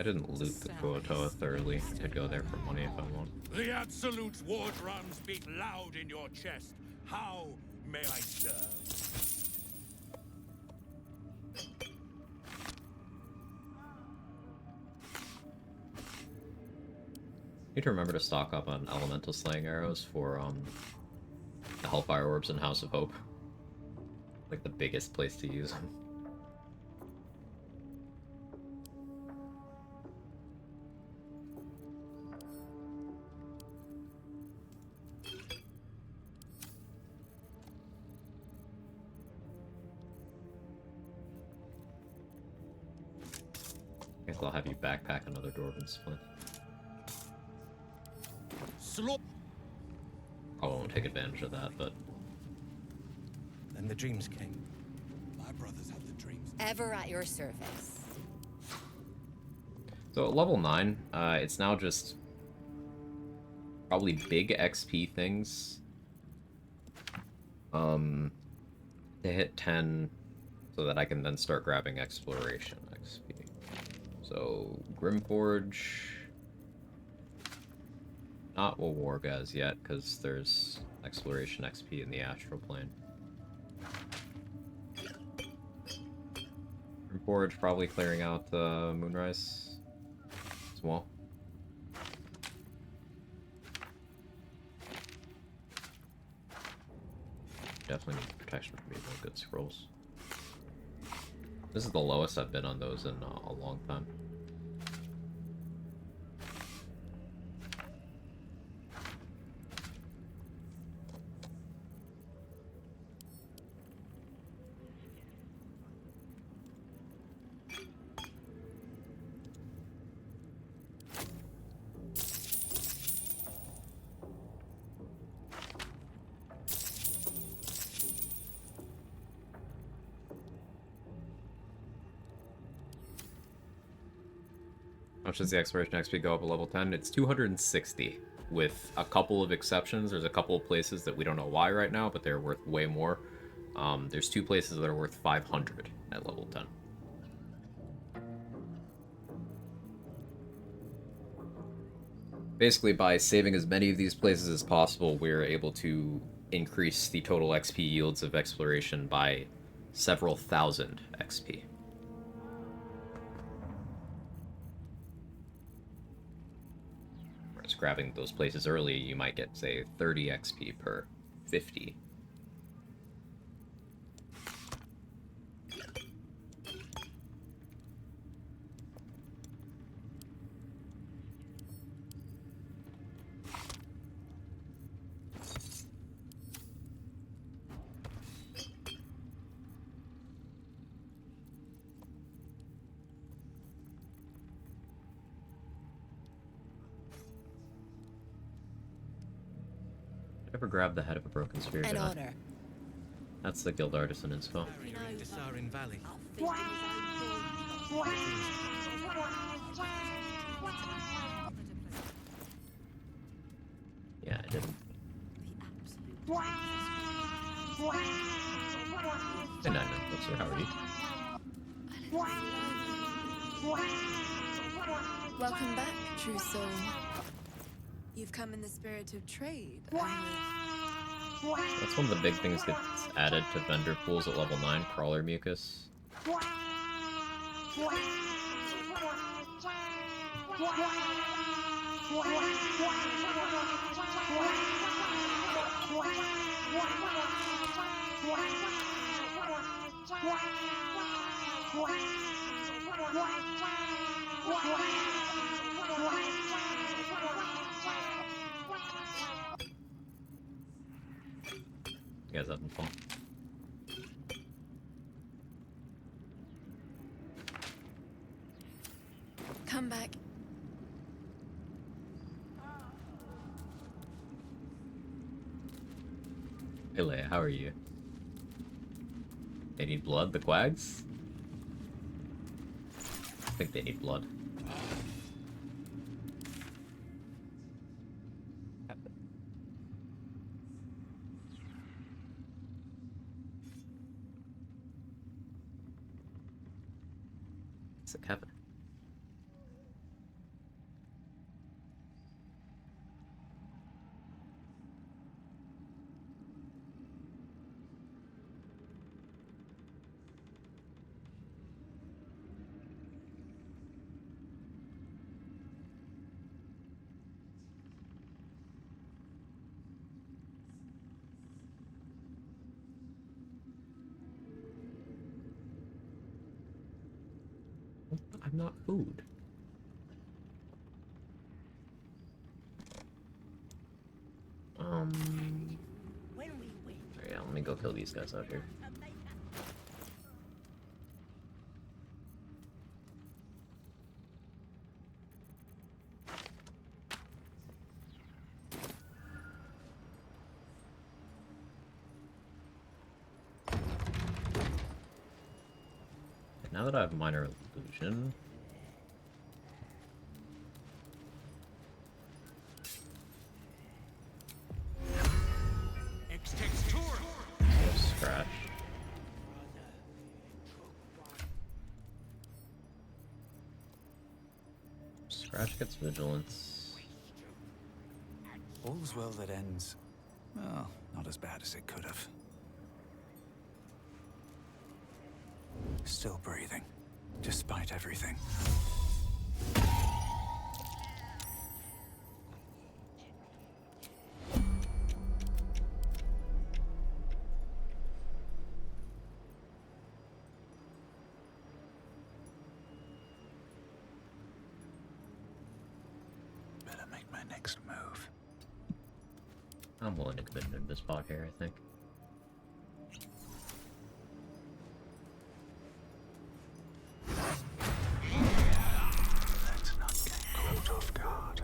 I didn't loot the Kuotoa thoroughly. I could go there for money if I want. The Absolute's war drums beat loud in your chest. How may I serve? Need to remember to stock up on elemental slaying arrows for the Hellfire Orbs in House of Hope. Like the biggest place to use them. Guess I'll have you backpack another Dwarven Splint. I won't take advantage of that, but... Then the dreams came. My brothers have the dreams. Ever at your service. So at level 9, it's now just... probably big XP things. To hit 10, so that I can then start grabbing Exploration XP. So, Grimforge... Not will Wargaz yet, because there's Exploration XP in the Astral Plane. Grimforge probably clearing out Moonrise as well. Definitely need protection from evil good scrolls. This is the lowest I've been on those in a long time. How much does the exploration XP go up at level 10? It's 260, with a couple of exceptions. There's a couple of places that we don't know why right now, but they're worth way more. There's 2 places that are worth 500 at level 10. Basically, by saving as many of these places as possible, we're able to increase the total XP yields of exploration by several thousand XP. Whereas grabbing those places early, you might get, say, 30 XP per 50. Ever grab the head of a broken spear? An honor. That's the guild artisan inspo. Valley. Yeah, I didn't. Hey, Nine Books, how are you? Welcome back, true soul. You've come in the spirit of trade, I hope. That's one of the big things that's added to vendor pools at level 9, crawler mucus. You guys having fun? Come back. Hey Leia, how are you? They need blood, the quags? I think they need blood. It's a Kevin. I'm not food. Yeah, let me go kill these guys out here. Now that I have minor illusion, scratch. Scratch gets vigilance. All's well that ends. Well, not as bad as it could have. Still breathing, despite everything. Better make my next move. I'm willing to commit to this spot here, I think. Let's not get caught off guard.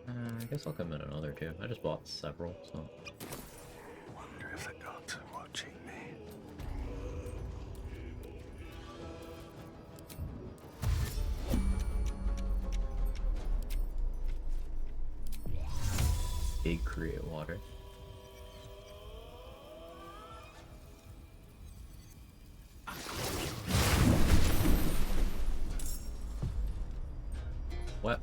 I guess I'll come in another two. I just bought several, so. Wonder if the gods are watching me. Big create water. What?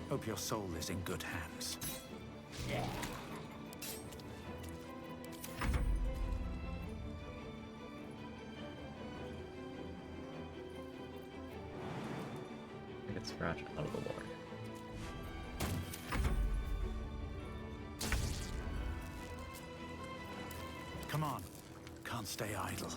Hope your soul is in good hands. I get scratched out of the water. Come on. Can't stay idle.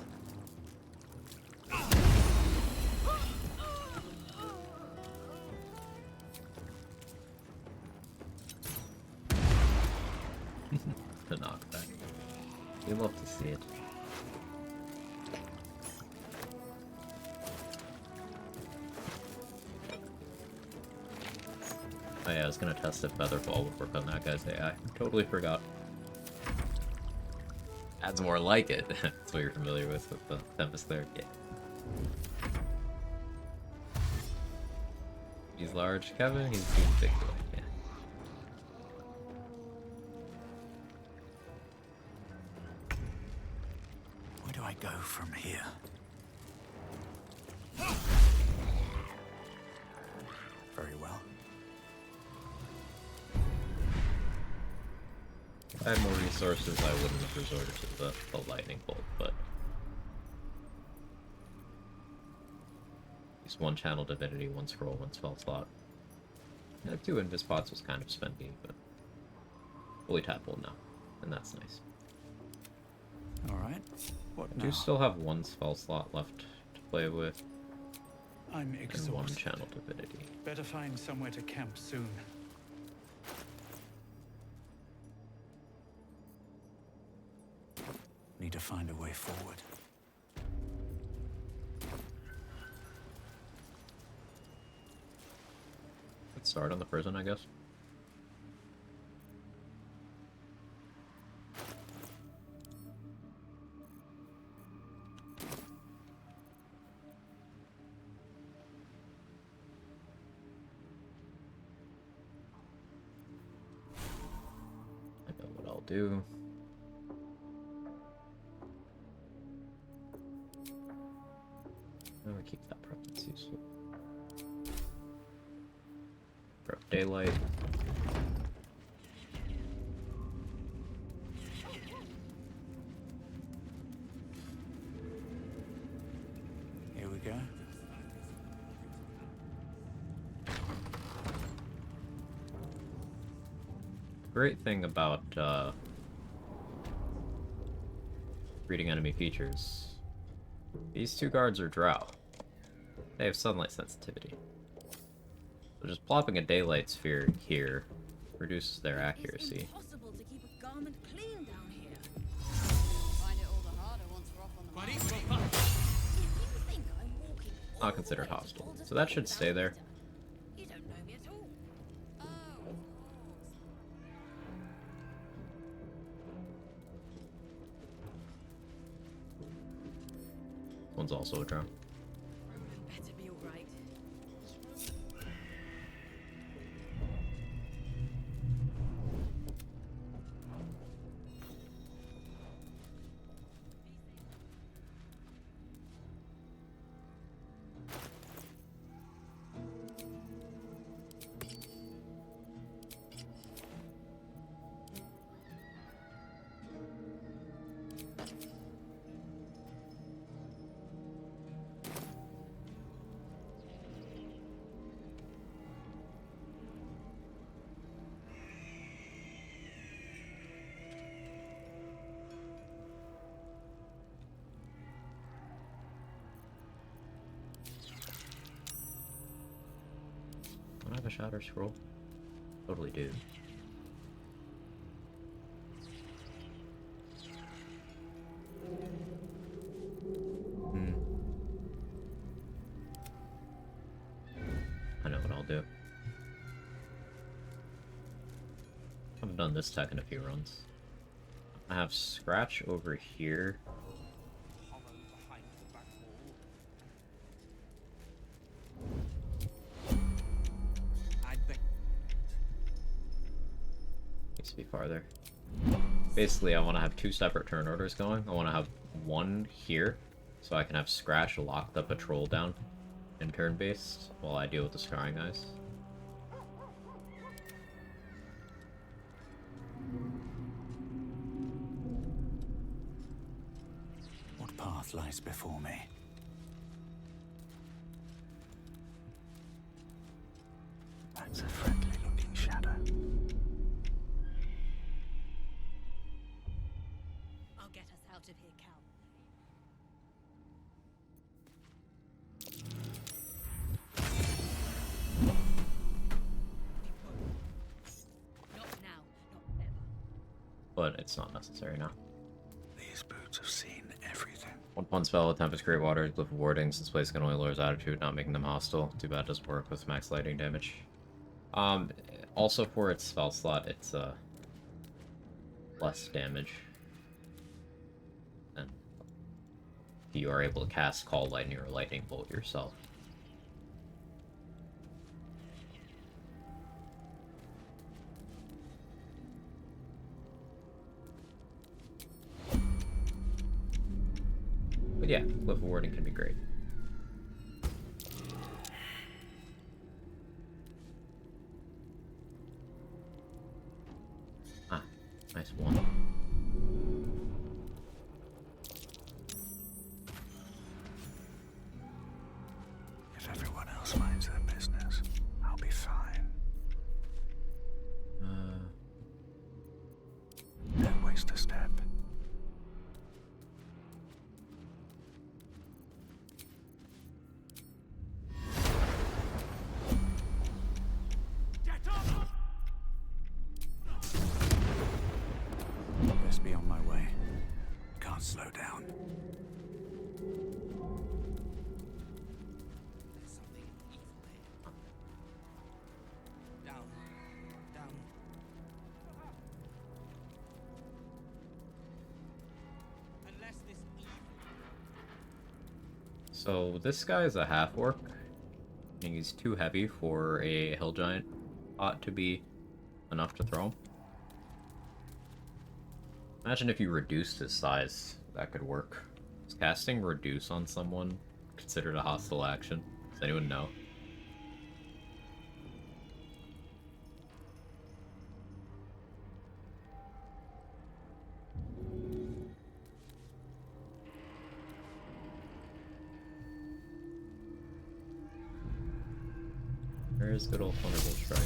The knockback. We love to see it. Oh yeah, I was gonna test if Featherfall would work on that guy's AI. Totally forgot. Adds more like it. That's what you're familiar with the Tempest Cleric. Yeah. He's large, Kevin. He's big boy. Yeah. Where do I go from here? Very well. If I had more resources, I wouldn't have resorted to the lightning bolt, but use one channel divinity, one scroll, one spell slot. Yeah, 2 invis pots was kind of spendy, but fully tappable now, and that's nice. All right. What I now? do still have one spell slot left to play with, I'm and exhausted. one channel divinity. Better find somewhere to camp soon. Need to find a way forward. Let's start on the prison, I guess. I know what I'll do. I'm gonna keep that preference useful. Throw daylight. Here we go. Great thing about reading enemy features. These 2 guards are drow. They have sunlight sensitivity. So just plopping a daylight sphere here reduces their accuracy. Impossible to keep a garment clean down here. Find it all the harder once we're off on the march. If you think I'm walking Not considered hostile. So that should stay there. you don't know me at all. Oh, One's also a drow. better be all right. a Shatter Scroll? Totally do. I know what I'll do. I haven't done this tech in a few runs. I have Scratch over here. Needs to be farther. Basically, I want to have 2 separate turn orders going. I want to have one here, so I can have Scratch lock the patrol down in turn-based while I deal with the Scrying Eyes. What path lies before me? That's a friendly-looking shadow. I'll get us out of here, Cal. Not now, not ever. But it's not necessary now. These boots have seen everything. 1 spell with Tempest Great Water, Glyph of Wardings. This place can only lure his attitude, not making them hostile. Too bad it doesn't work with max lightning damage. Also for its spell slot, it's less damage. And you are able to cast Call Lightning or Lightning Bolt yourself. But yeah, Glyph of Warding can be great. Ah, nice one. If everyone else minds their business, I'll be fine. Don't waste a step. Best be on my way. Can't slow down. There's something evil here. Down. Down. Unless this evil... So this guy is a half-orc. I think he's too heavy for a hill giant. Ought to be enough to throw him. Imagine if you reduced his size. That could work. Is casting Reduce on someone considered a hostile action? Does anyone know? Where's good old Thunderbolt Strike?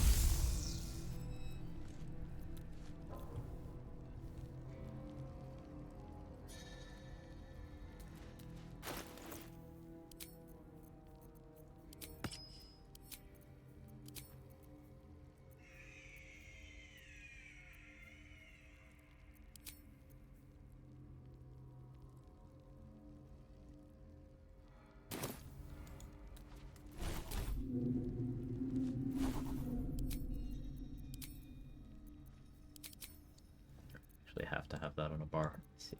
Actually have to have that on a bar. Let's see.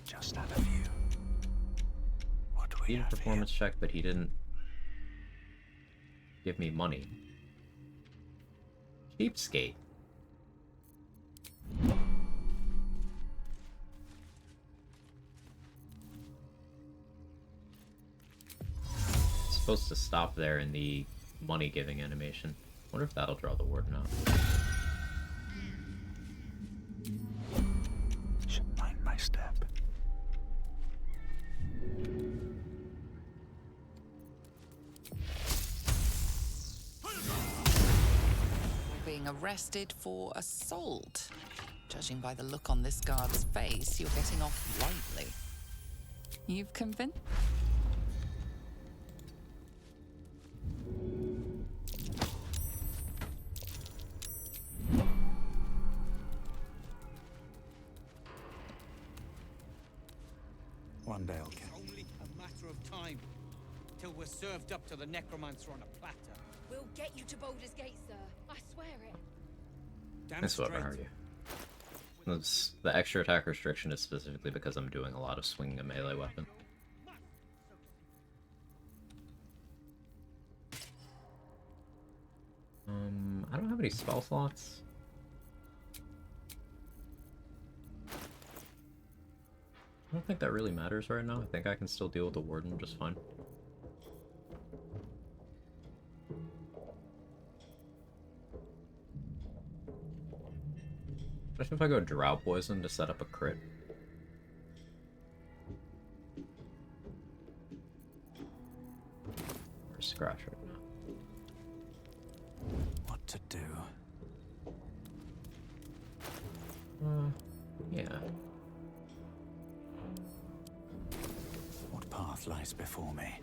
Just out of view. What do we He did a have performance check, but he didn't give me money. Cheapskate. It's supposed to stop there in the money giving animation. Wonder if that'll draw the warden out. Should mind my step. being arrested for assault. Judging by the look on this guard's face, you're getting off lightly. You've convinced... One day I'll get. Only a matter of time till we're served up to the necromancer on a platter. We'll get you to Baldur's Gate, sir. I swear it. Damn That's what I straight. heard you. The extra attack restriction is specifically because I'm doing a lot of swinging a melee weapon. I don't have any spell slots. I don't think that really matters right now. I think I can still deal with the warden just fine. Especially if I go Drow Poison to set up a crit. Or Scratch right now. What to do? Yeah. What path lies before me?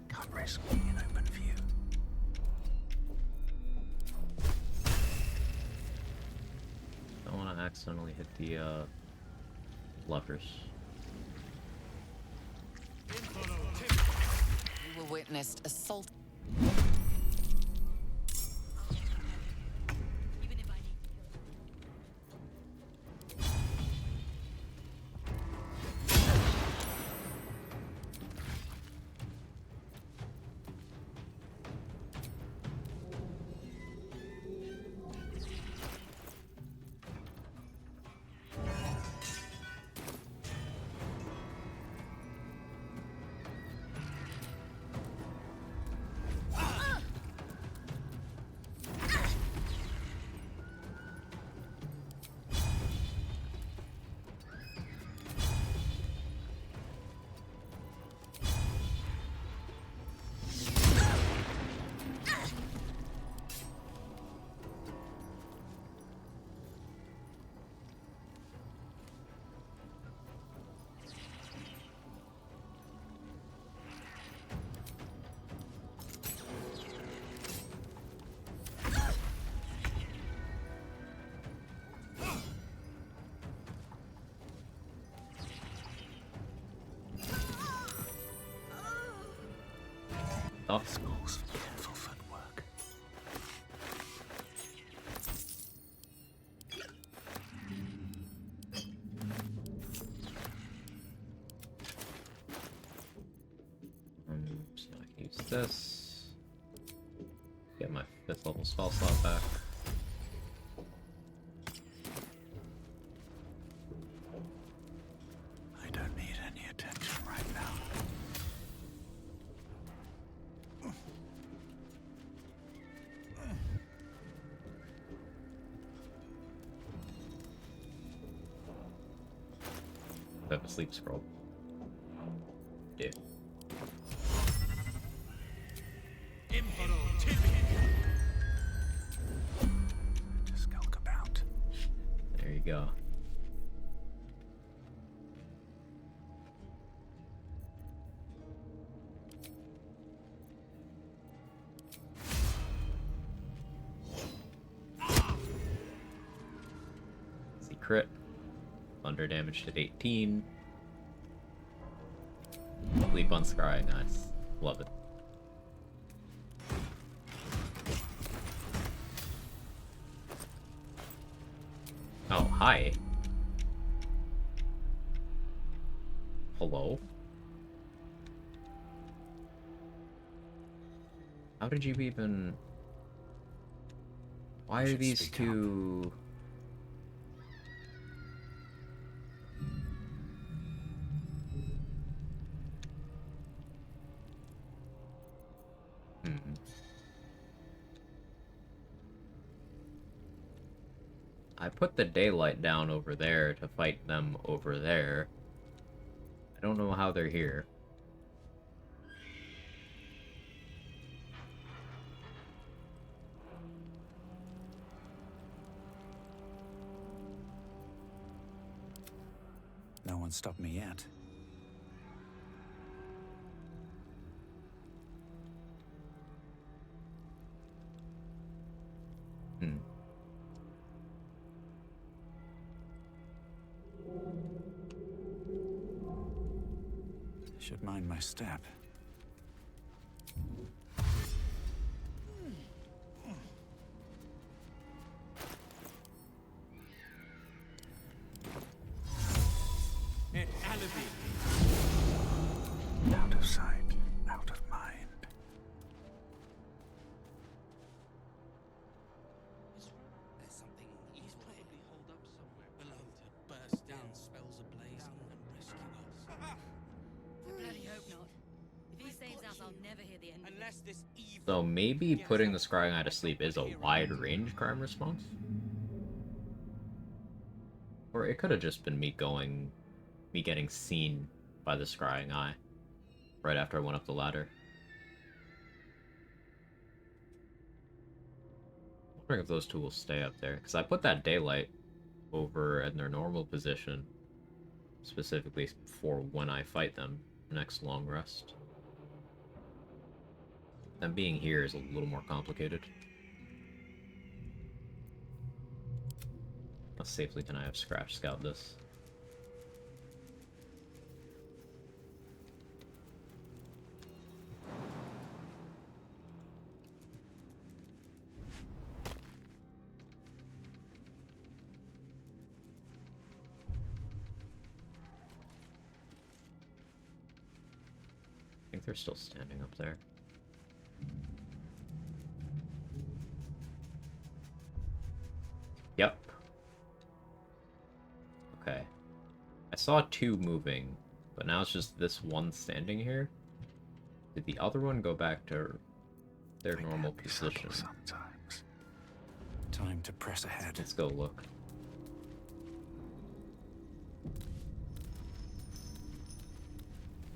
Can't risk being in open view. Don't want to accidentally hit the levers. You were witnessed assault... Oh. Schools for careful footwork. So I can use this. Get my 5th level spell slot back. I don't need any attention right now. I have a sleep scroll. Yeah. To skulk about. There you go. See crit. Thunder damage at 18. Leap on Scry, nice. Love it. Oh, hi. Hello? How did you even... Why are these two... I put the daylight down over there to fight them over there. I don't know how they're here. No one stopped me yet. Should mind my step. Out of sight, out of mind. There's something he's probably holed up somewhere below to burst down spells ablaze and rescue us. I bloody hope not. If he saves us, I'll never hear the end. Unless this evil. So maybe putting the scrying eye to sleep is a wide range crime response? Or it could have just been me getting seen by the scrying eye right after I went up the ladder. I'm wondering if those two will stay up there, because I put that daylight over in their normal position specifically for when I fight them next long rest. Them being here is a little more complicated. How safely can I have Scratch scout this? I think they're still standing up there. Yep. Okay. I saw two moving, but now it's just this one standing here. Did the other one go back to their normal position? Sometimes. Time to press ahead. Let's go look.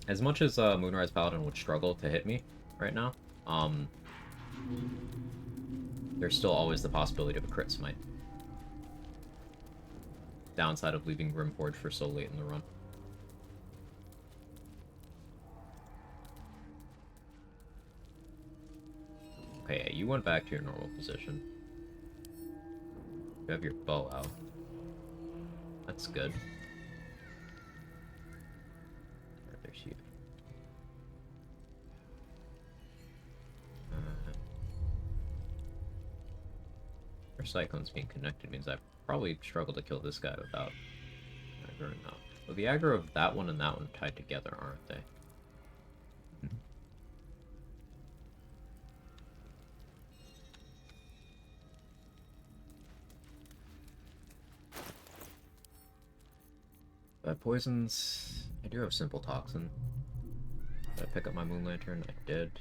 As much as Moonrise Paladin would struggle to hit me right now, there's still always the possibility of a crit smite. Downside of leaving Grimforge for so late in the run. Okay, yeah, you went back to your normal position. You have your bow out. That's good. There's you. Our Cyclone's being connected means I probably struggle to kill this guy without aggroing up. Well, the aggro of that one and that one tied together, aren't they? Poisons. I do have Simple Toxin. Did I pick up my Moon Lantern? I did.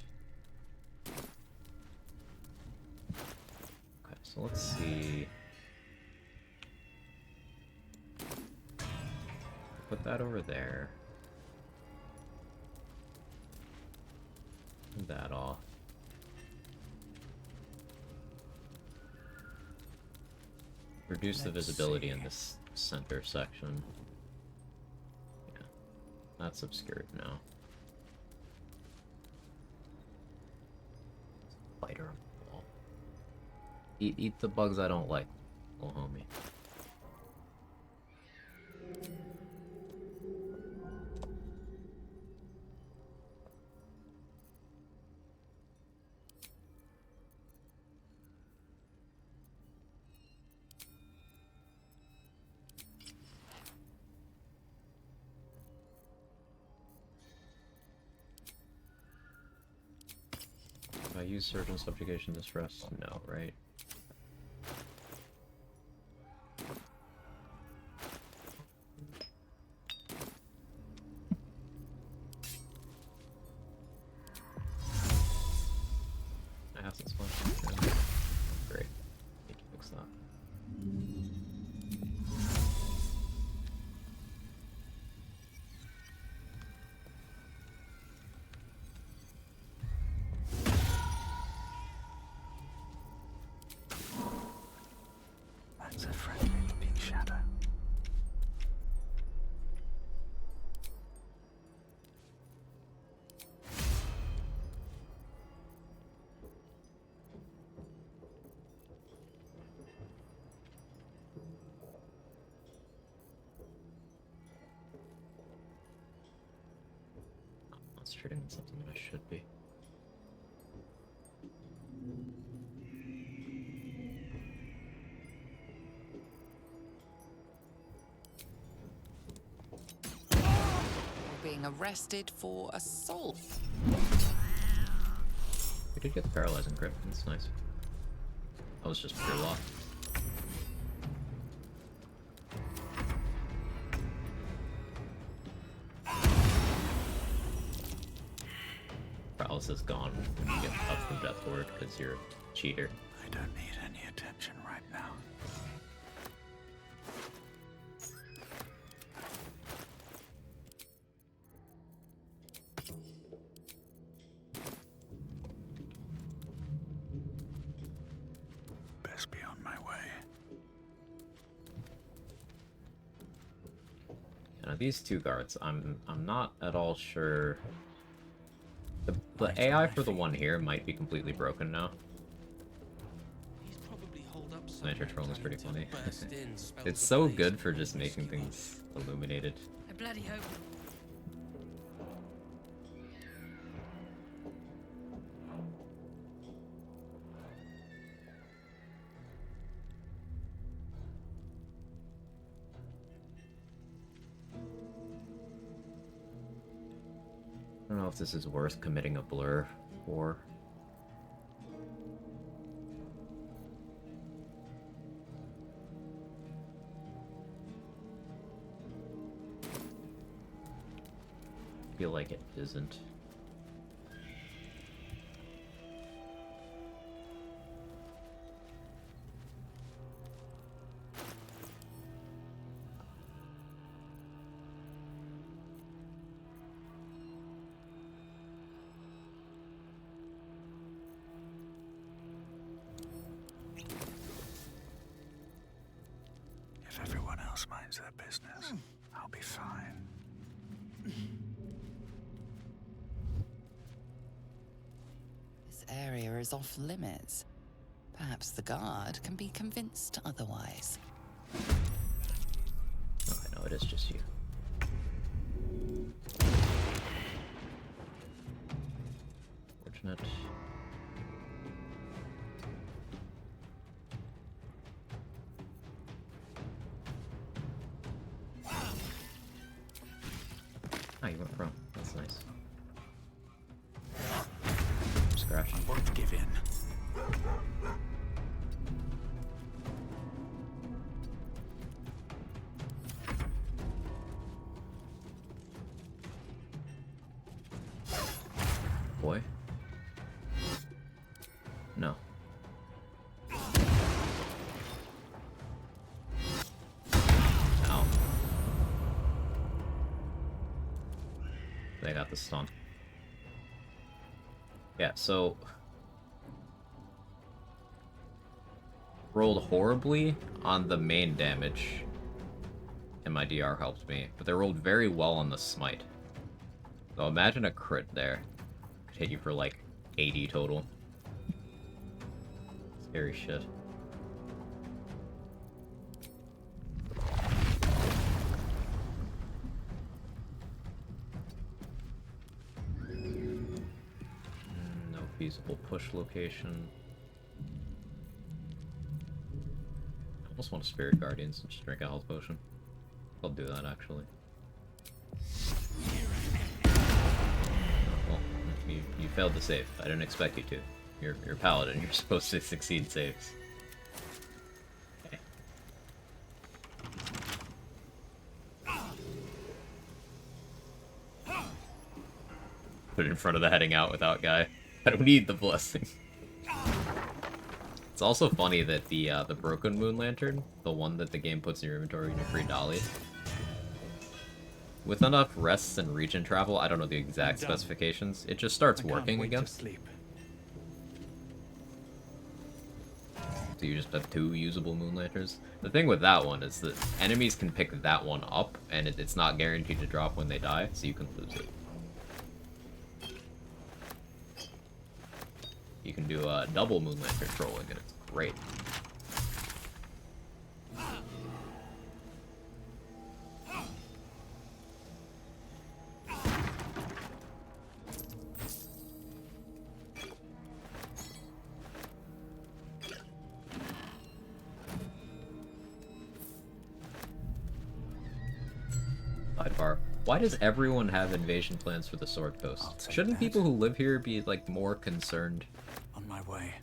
Okay, so let's see. Put that over there. Turn that off. Reduce the visibility in this center section. Yeah, that's obscured now. Spider on the wall. Eat the bugs I don't like, little homie. I use Surgeon Subjugation Distress? No, right? Acid Splash. Great. Need to fix that. concentrating on something that I should be. We're being arrested for assault. We did get the paralyzing grip. That's nice. That was just pure luck. Paralysis gone when you get up from Death Ward because you're a cheater. I don't need any attention right now. Best be on my way. Now these two guards, I'm not at all sure. The AI for the one here might be completely broken now. Nitro Troll is pretty funny. It's so good for just making things illuminated. I bloody hope. I don't know if this is worth committing a blur for. I feel like it isn't. If everyone else minds their business, I'll be fine. This area is off limits. Perhaps the guard can be convinced otherwise. Oh, I know, it is just you. Fortunate. Ah, you went prone. That's nice. Scratch. I won't give in. Boy. No. Ow. They got the stun. Yeah, so rolled horribly on the main damage, and my DR helped me, but they rolled very well on the smite. So imagine a crit there. Could hit you for like 80 total. Scary shit. No feasible push location. I almost want to Spirit Guardians and just drink a health potion. I'll do that actually. Well, you failed to save. I didn't expect you to. You're a paladin. You're supposed to succeed saves. Okay. Put it in front of the heading out without guy. I don't need the blessing. It's also funny that the broken moon lantern, the one that the game puts in your inventory when you free Dolly, with enough rests and region travel, I don't know the exact specifications, it just starts working again. So you just have 2 usable moon lanterns. The thing with that one is that enemies can pick that one up, and it's not guaranteed to drop when they die, so you can lose it. You can do a double moon lantern trolling, and it's great. Sidebar. Why does everyone have invasion plans for the Sword Coast? Shouldn't people who live here be, like, more concerned? On my way.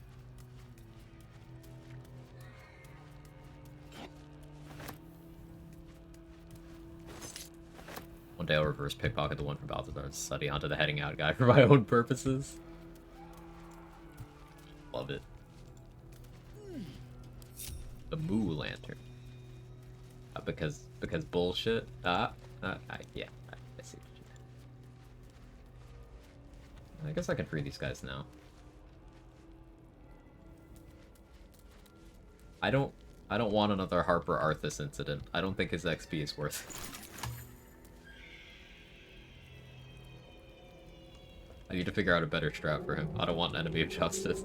One day I'll reverse pickpocket the one from Balthazar's study onto the heading out guy for my own purposes. Love it. The Moo Lantern. Because bullshit. Yeah, I see what you mean. I guess I can free these guys now. I don't want another Harper Arthas incident. I don't think his XP is worth it. I need to figure out a better strat for him. I don't want an enemy of justice.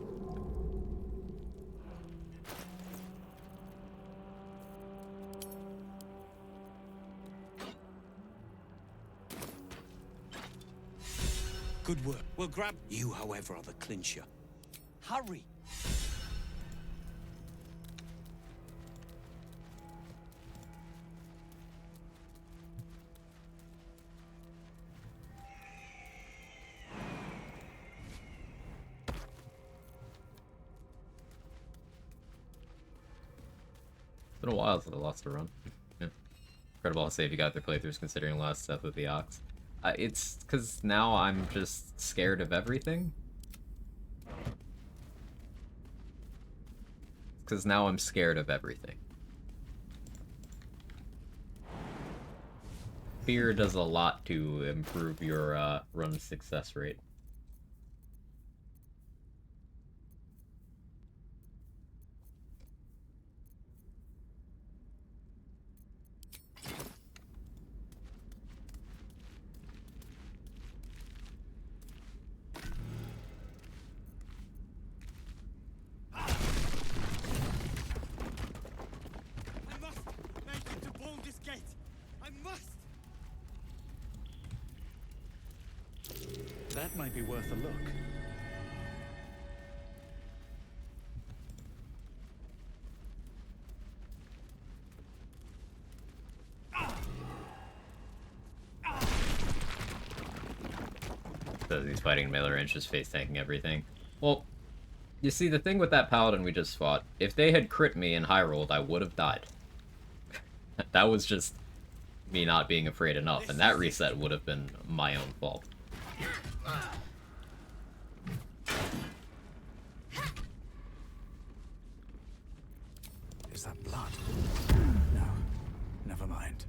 Good work. We'll grab you, however, are the clincher. Hurry! It's been a while since I lost a run. Yeah. Incredible how safe you got their playthroughs considering last step with the Ox. It's because now I'm just scared of everything. Because now I'm scared of everything. Fear does a lot to improve your run success rate. That might be worth a look. So he's fighting melee range, just face tanking everything. Well, you see, the thing with that paladin we just fought, if they had crit me and high rolled, I would have died. That was just me not being afraid enough, and that reset would have been my own fault. Is that blood? No. Never mind.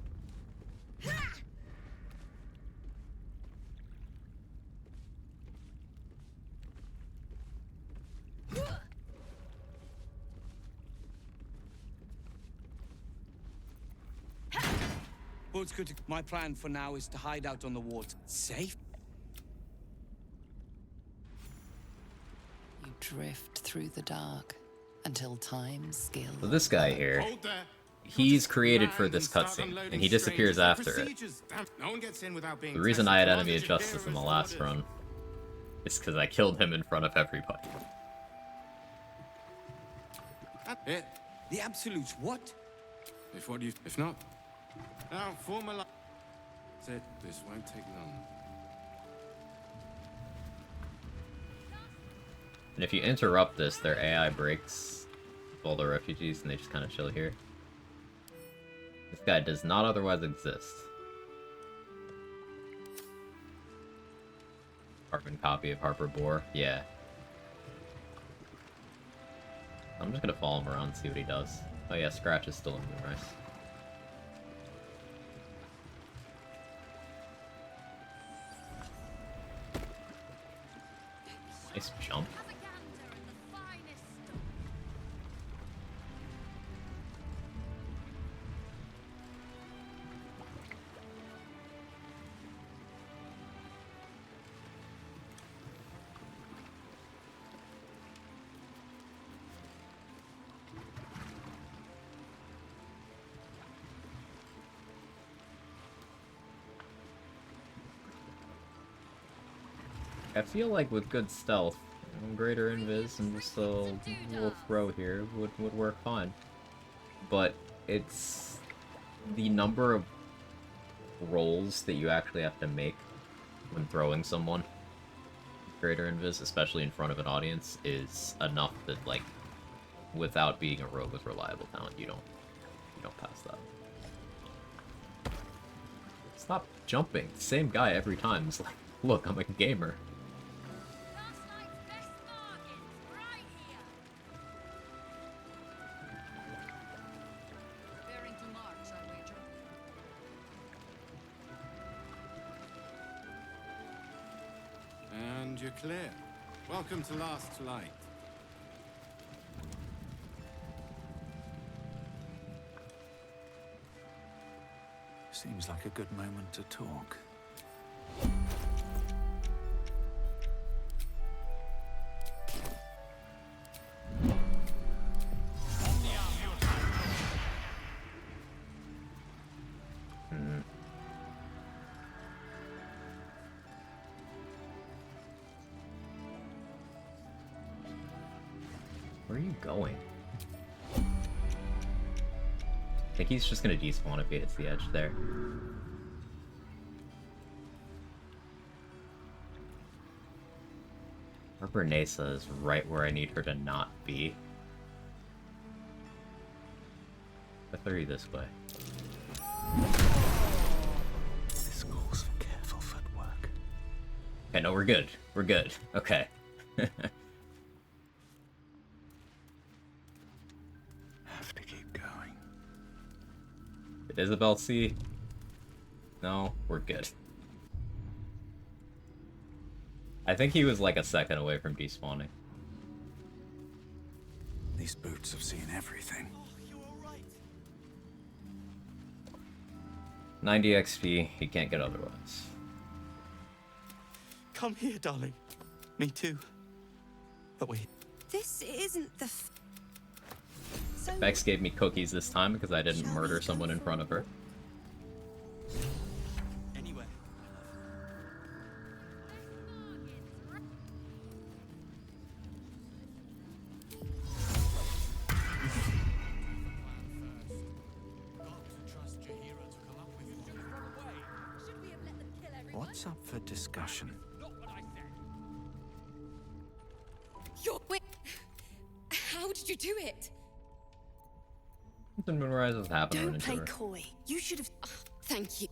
Well, it's good to... My plan for now is to hide out on the water. Safe? You drift through the dark until time, skill... So this guy here, he's created for this cutscene, and he disappears after it. The reason I had enemy of justice in the last run is because I killed him in front of everybody. The absolutes what? If not, now form a line. That's it. This won't take long. And if you interrupt this, their AI breaks all the refugees, and they just kind of chill here. This guy does not otherwise exist. Carbon copy of Harper Boar. Yeah. I'm just gonna follow him around and see what he does. Oh yeah, Scratch is still in Moonrise. Nice jump. I feel like with good stealth, greater invis and just a little throw here would work fine. But it's the number of rolls that you actually have to make when throwing someone greater invis, especially in front of an audience, is enough that, like, without being a rogue with reliable talent, you don't pass that. Stop jumping. Same guy every time. It's like, look, I'm a gamer. And you're clear. Welcome to Last Light. Seems like a good moment to talk. Where are you going? I think he's just gonna despawn if he hits the edge there. Arbor Nesa is right where I need her to not be. I throw you this way. This calls for careful footwork. Okay, no, we're good. We're good. Okay. Have to keep going. Did Isabel see? No, we're good. I think he was like a second away from despawning. These boots have seen everything. 90 XP, he can't get otherwise. Come here, darling. Me too. But wait. This isn't the. So Bex gave me cookies this time because I didn't murder someone in front of her. Anyway. What's up for discussion? Wait. How did you do it? Something Moonrise has happened don't into play her. coy. You should have. Thank you.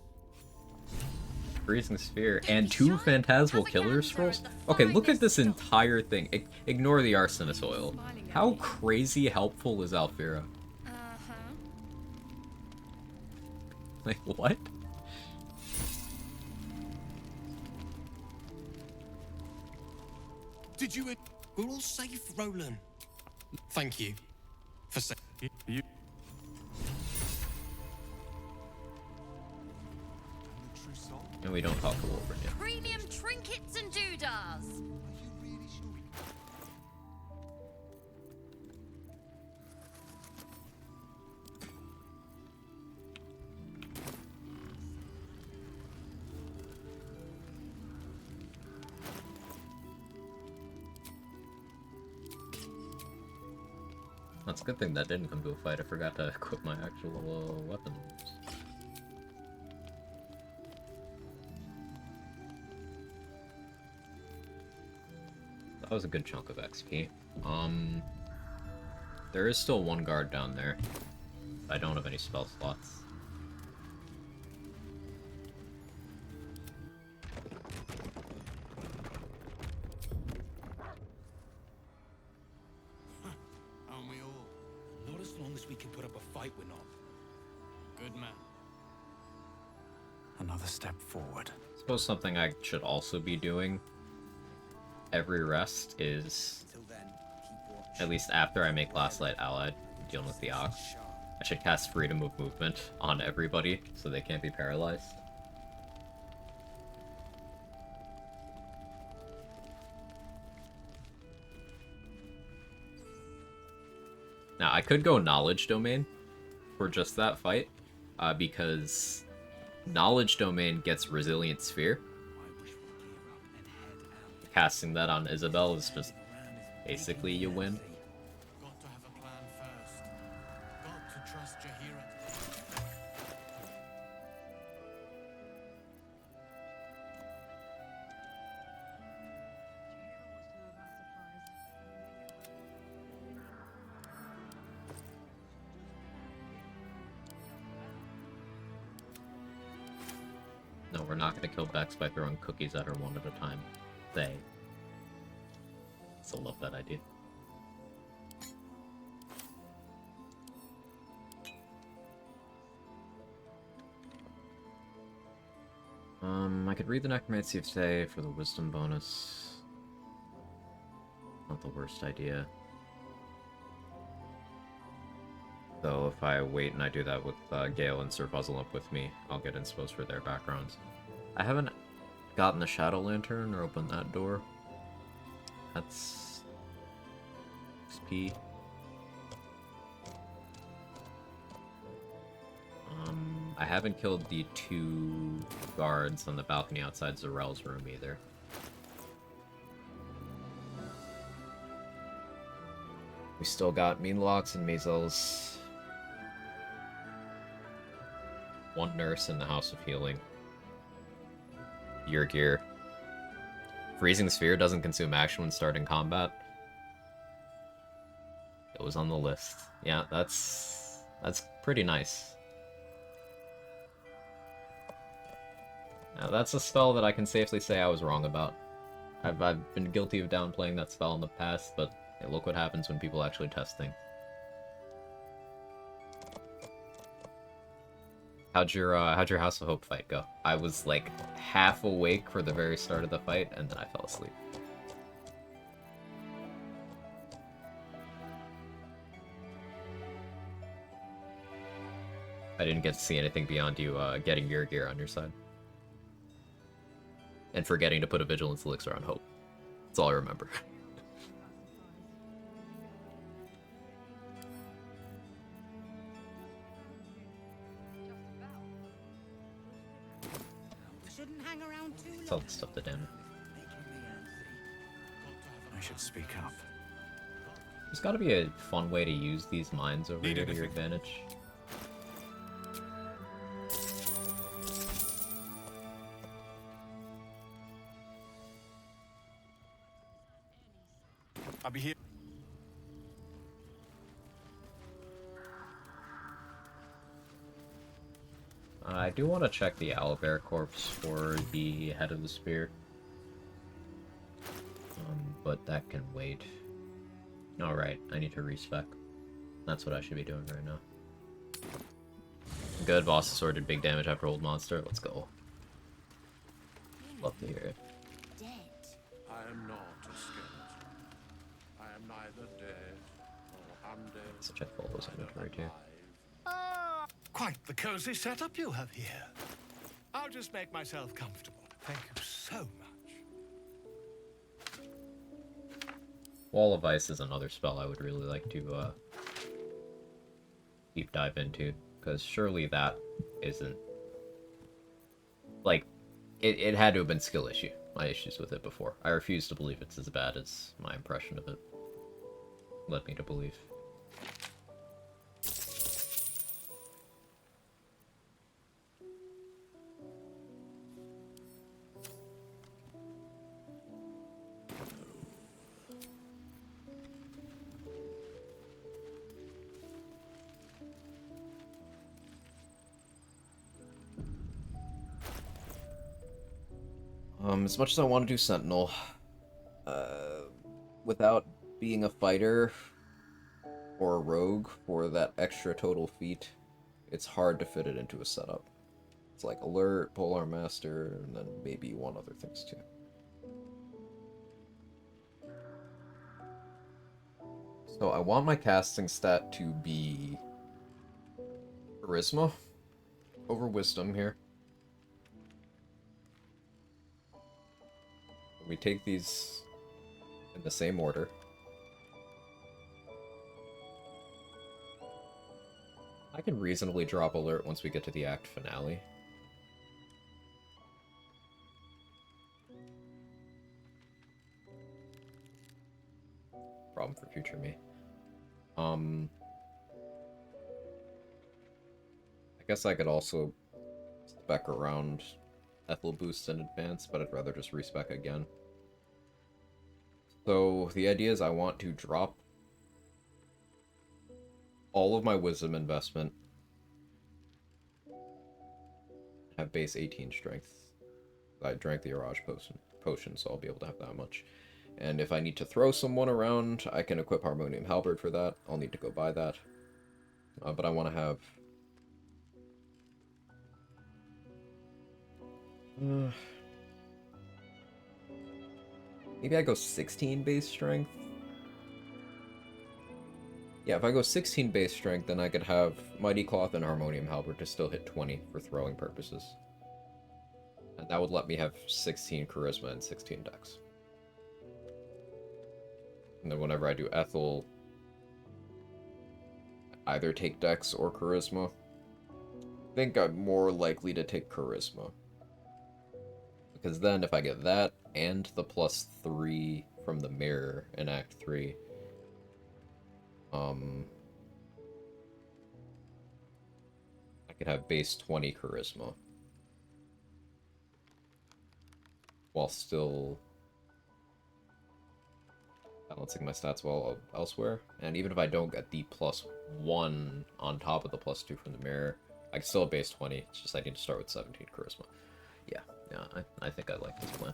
Freezing Sphere and 2 Phantasmal Killer Scrolls? Okay, look at this entire thing. Ignore the Arsonist Oil. How crazy helpful is Alfira? Like, what? Did you... We're all safe, Roland. Thank you. For you. And we don't talk to Wolverine yet. Premium trinkets and doodahs. That's a good thing that didn't come to a fight. I forgot to equip my actual weapons. That was a good chunk of XP. There is still 1 guard down there. I don't have any spell slots. Aren't we all? Not as long as we can put up a fight, we're not. Good man. Another step forward. I suppose something I should also be doing every rest is, at least after I make Last Light Allied, dealing with the Ox, I should cast Freedom of Movement on everybody so they can't be paralyzed. Now, I could go Knowledge Domain for just that fight, because Knowledge Domain gets Resilient Sphere. Casting that on Isabel is just basically you win. Got to have a plan first. Got to trust Jahira. No, we're not gonna kill Bex by throwing cookies at her one at a time. They. Still love that idea. I could read the Necromancy of Say for the wisdom bonus. Not the worst idea. Though if I wait and I do that with Gale and Sir Puzzle up with me, I'll get inspos for their backgrounds. I haven't gotten the Shadow Lantern or opened that door. That's XP. I haven't killed the 2 guards on the balcony outside Zarel's room either. We still got Meanlocks and measles. 1 nurse in the House of Healing. Your gear. Freezing Sphere doesn't consume action when starting combat. It was on the list. Yeah, that's pretty nice. Now, that's a spell that I can safely say I was wrong about. I've been guilty of downplaying that spell in the past, but hey, look what happens when people actually test things. How'd your House of Hope fight go? I was like half awake for the very start of the fight, and then I fell asleep. I didn't get to see anything beyond you getting your gear on your side. And forgetting to put a Vigilance Elixir on Hope. That's all I remember. Shouldn't hang around too long. Sell the stuff to Danner. I should speak up. There's gotta be a fun way to use these mines over here to your advantage. I'll be here. I do want to check the Owlbear corpse for the head of the spear. But that can wait. Alright, I need to respec. That's what I should be doing right now. Good, boss sword did big damage after old monster. Let's go. Love to hear it. I am not a skeleton. I am neither dead nor undead. Let's check Volo's inventory too. Quite the cozy setup you have here. I'll just make myself comfortable. Thank you so much. Wall of Ice is another spell I would really like to deep dive into, because surely that isn't... Like, it had to have been skill issue, my issues with it before. I refuse to believe it's as bad as my impression of it led me to believe. As much as I want to do Sentinel, without being a fighter or a rogue for that extra total feat, it's hard to fit it into a setup. It's like Alert, Polar Master, and then maybe one other things too. So I want my casting stat to be Charisma over Wisdom here. We take these in the same order. I can reasonably drop Alert once we get to the act finale. Problem for future me. I guess I could also spec around Ethel Boost in advance, but I'd rather just respec again. So the idea is I want to drop all of my Wisdom investment, have base 18 strength. I drank the Mirage potion, so I'll be able to have that much. And if I need to throw someone around, I can equip Harmonium Halberd for that. I'll need to go buy that. But I want to have... maybe I go 16 base strength? Yeah, if I go 16 base strength, then I could have Mighty Cloth and Harmonium Halberd to still hit 20 for throwing purposes. And that would let me have 16 Charisma and 16 Dex. And then whenever I do Ethel, either take Dex or Charisma. I think I'm more likely to take Charisma. Because then if I get that and the +3 from the mirror in Act 3, I could have base 20 Charisma. While still balancing my stats well elsewhere. And even if I don't get the +1 on top of the +2 from the mirror, I can still have base 20. It's just I need to start with 17 Charisma. Yeah, I think I like this plan.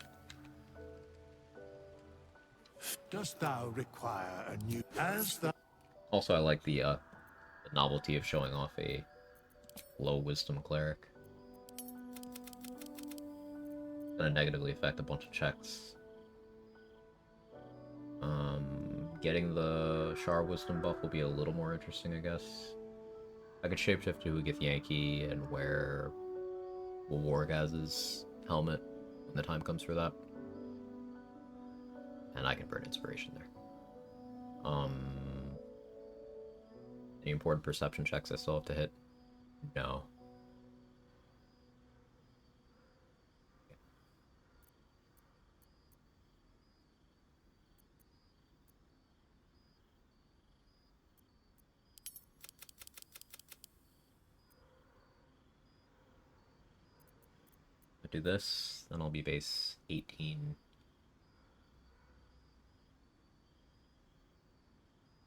Dost thou require a new... Also, I like the novelty of showing off a low wisdom cleric. Gonna negatively affect a bunch of checks. Getting the Char wisdom buff will be a little more interesting, I guess. I could shapeshift to Githyanki and wear Wargaz's helmet when the time comes for that. And I can burn inspiration there. Any important perception checks I still have to hit? No. Do this, then I'll be base 18.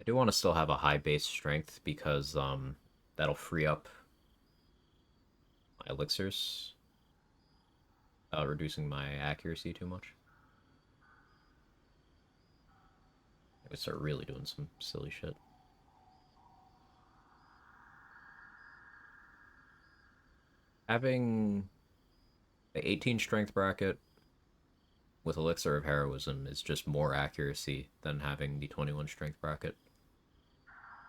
I do want to still have a high base strength because that'll free up my elixirs, reducing my accuracy too much. I would start really doing some silly shit. Having the 18 strength bracket with Elixir of Heroism is just more accuracy than having the 21 strength bracket.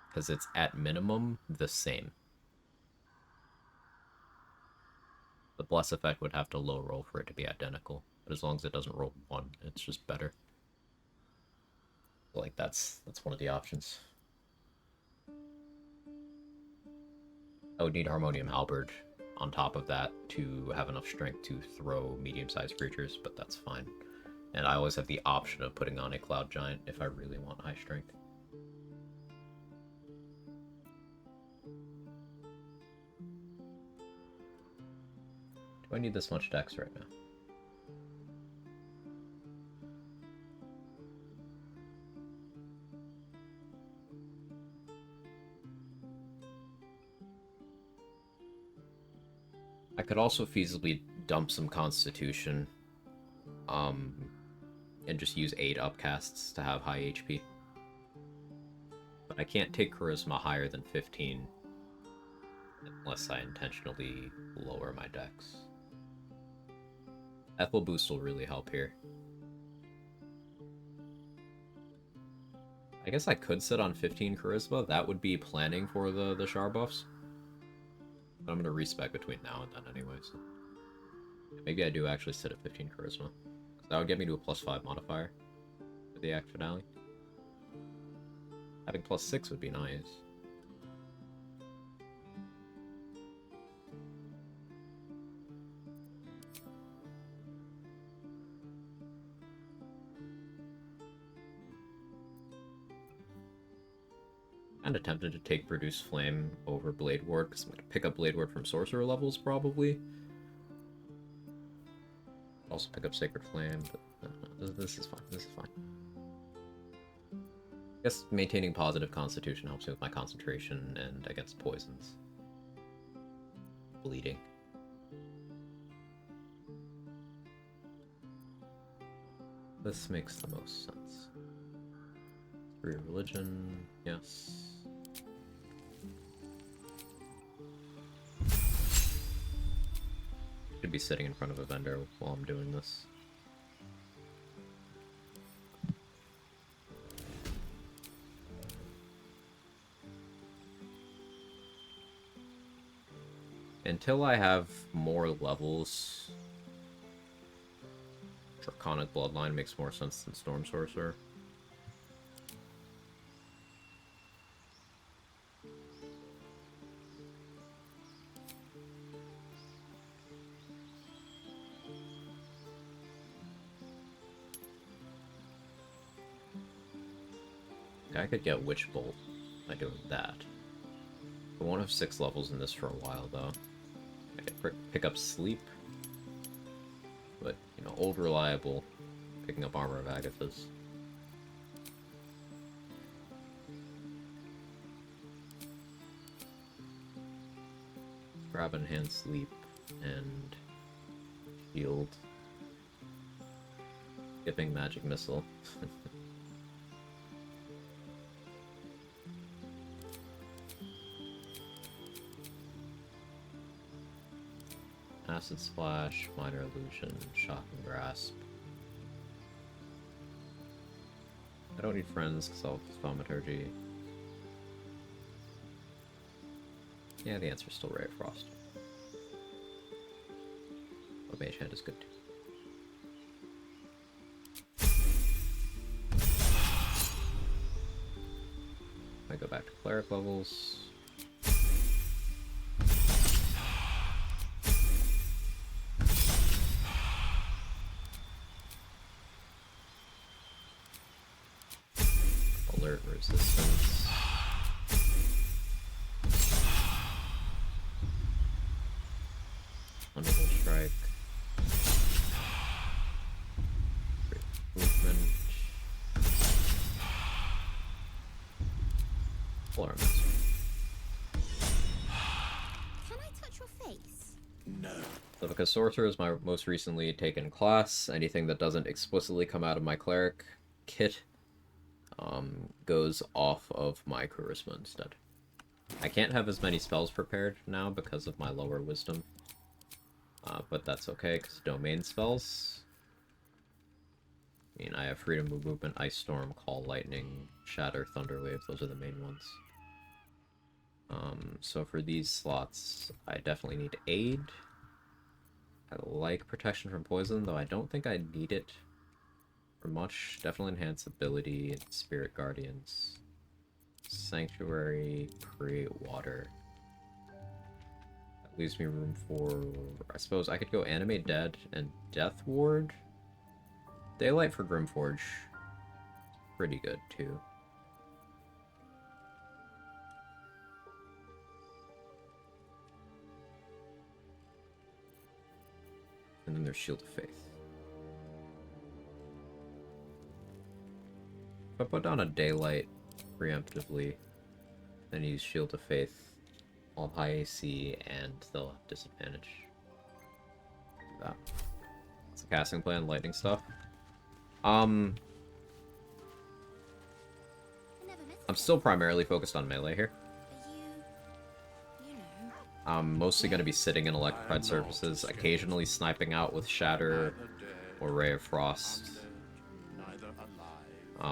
Because it's at minimum the same. The Bless effect would have to low roll for it to be identical. But as long as it doesn't roll 1, it's just better. Like that's one of the options. I would need Harmonium Halberd on top of that to have enough strength to throw medium-sized creatures, but that's fine. And I always have the option of putting on a Cloud Giant if I really want high strength. Do I need this much dex right now? I could also feasibly dump some Constitution, and just use 8 upcasts to have high HP. But I can't take Charisma higher than 15 unless I intentionally lower my dex. Ethel Boost will really help here. I guess I could sit on 15 Charisma. That would be planning for the Char buffs. But I'm going to respec between now and then anyway, so... maybe I do actually sit at 15 Charisma. That would get me to a +5 modifier for the Act Finale. Having +6 would be nice. Kinda tempted to take Produce Flame over Blade Ward, because I'm going to pick up Blade Ward from Sorcerer levels, probably. Also pick up Sacred Flame, but this is fine. This is fine. I guess maintaining positive Constitution helps me with my concentration and against poisons. Bleeding. This makes the most sense. 3 religion, yes. Should be sitting in front of a vendor while I'm doing this. Until I have more levels, Draconic Bloodline makes more sense than Storm Sorcerer. I could get Witch Bolt by doing that. I won't have 6 levels in this for a while, though. I could pick up Sleep. But, you know, old reliable, picking up Armor of Agathis. Grab Enhanced Sleep and Shield. Skipping Magic Missile. Acid Splash, Minor Illusion, Shocking Grasp. I don't need friends because I'll have Thaumaturgy. Yeah, the answer's still Ray of Frost. But Mage Hand is good too. I go back to Cleric levels. Alert resistance. Wonderful Strike. Great Movement. Polar Master. Can I touch your face? No. So because Sorcerer is my most recently taken class, anything that doesn't explicitly come out of my Cleric kit goes off of my Charisma instead. I can't have as many spells prepared now because of my lower Wisdom. But that's okay, because domain spells... I mean, I have Freedom of Movement, Ice Storm, Call Lightning, Shatter, Thunderwave, those are the main ones. So for these slots, I definitely need Aid. I like Protection from Poison, though I don't think I need it for much. Definitely Enhance Ability and Spirit Guardians. Sanctuary, Create Water. That leaves me room for... I suppose I could go Animate Dead and Death Ward. Daylight for Grimforge. Pretty good, too. And then there's Shield of Faith. If I put down a Daylight preemptively, then use Shield of Faith, I'll have high AC and they'll have disadvantage. Do that. That's a casting plan, lightning stuff. I'm still primarily focused on melee here. I'm mostly going to be sitting in electrified surfaces, occasionally sniping out with Shatter or Ray of Frost.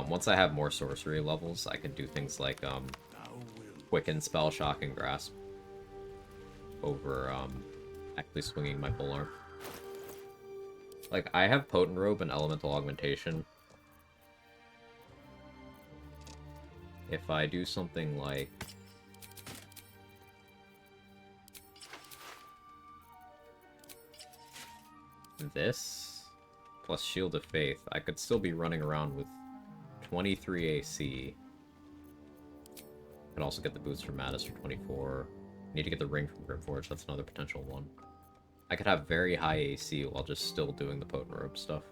Once I have more sorcery levels, I can do things like Quicken Spell, Shocking Grasp over actually swinging my polearm. Like, I have Potent Robe and Elemental Augmentation. If I do something like... this, plus Shield of Faith, I could still be running around with 23 AC. I could also get the boots from Mattis for 24. Need to get the ring from Grimforge, that's another potential one. I could have very high AC while just still doing the Potent Robe stuff.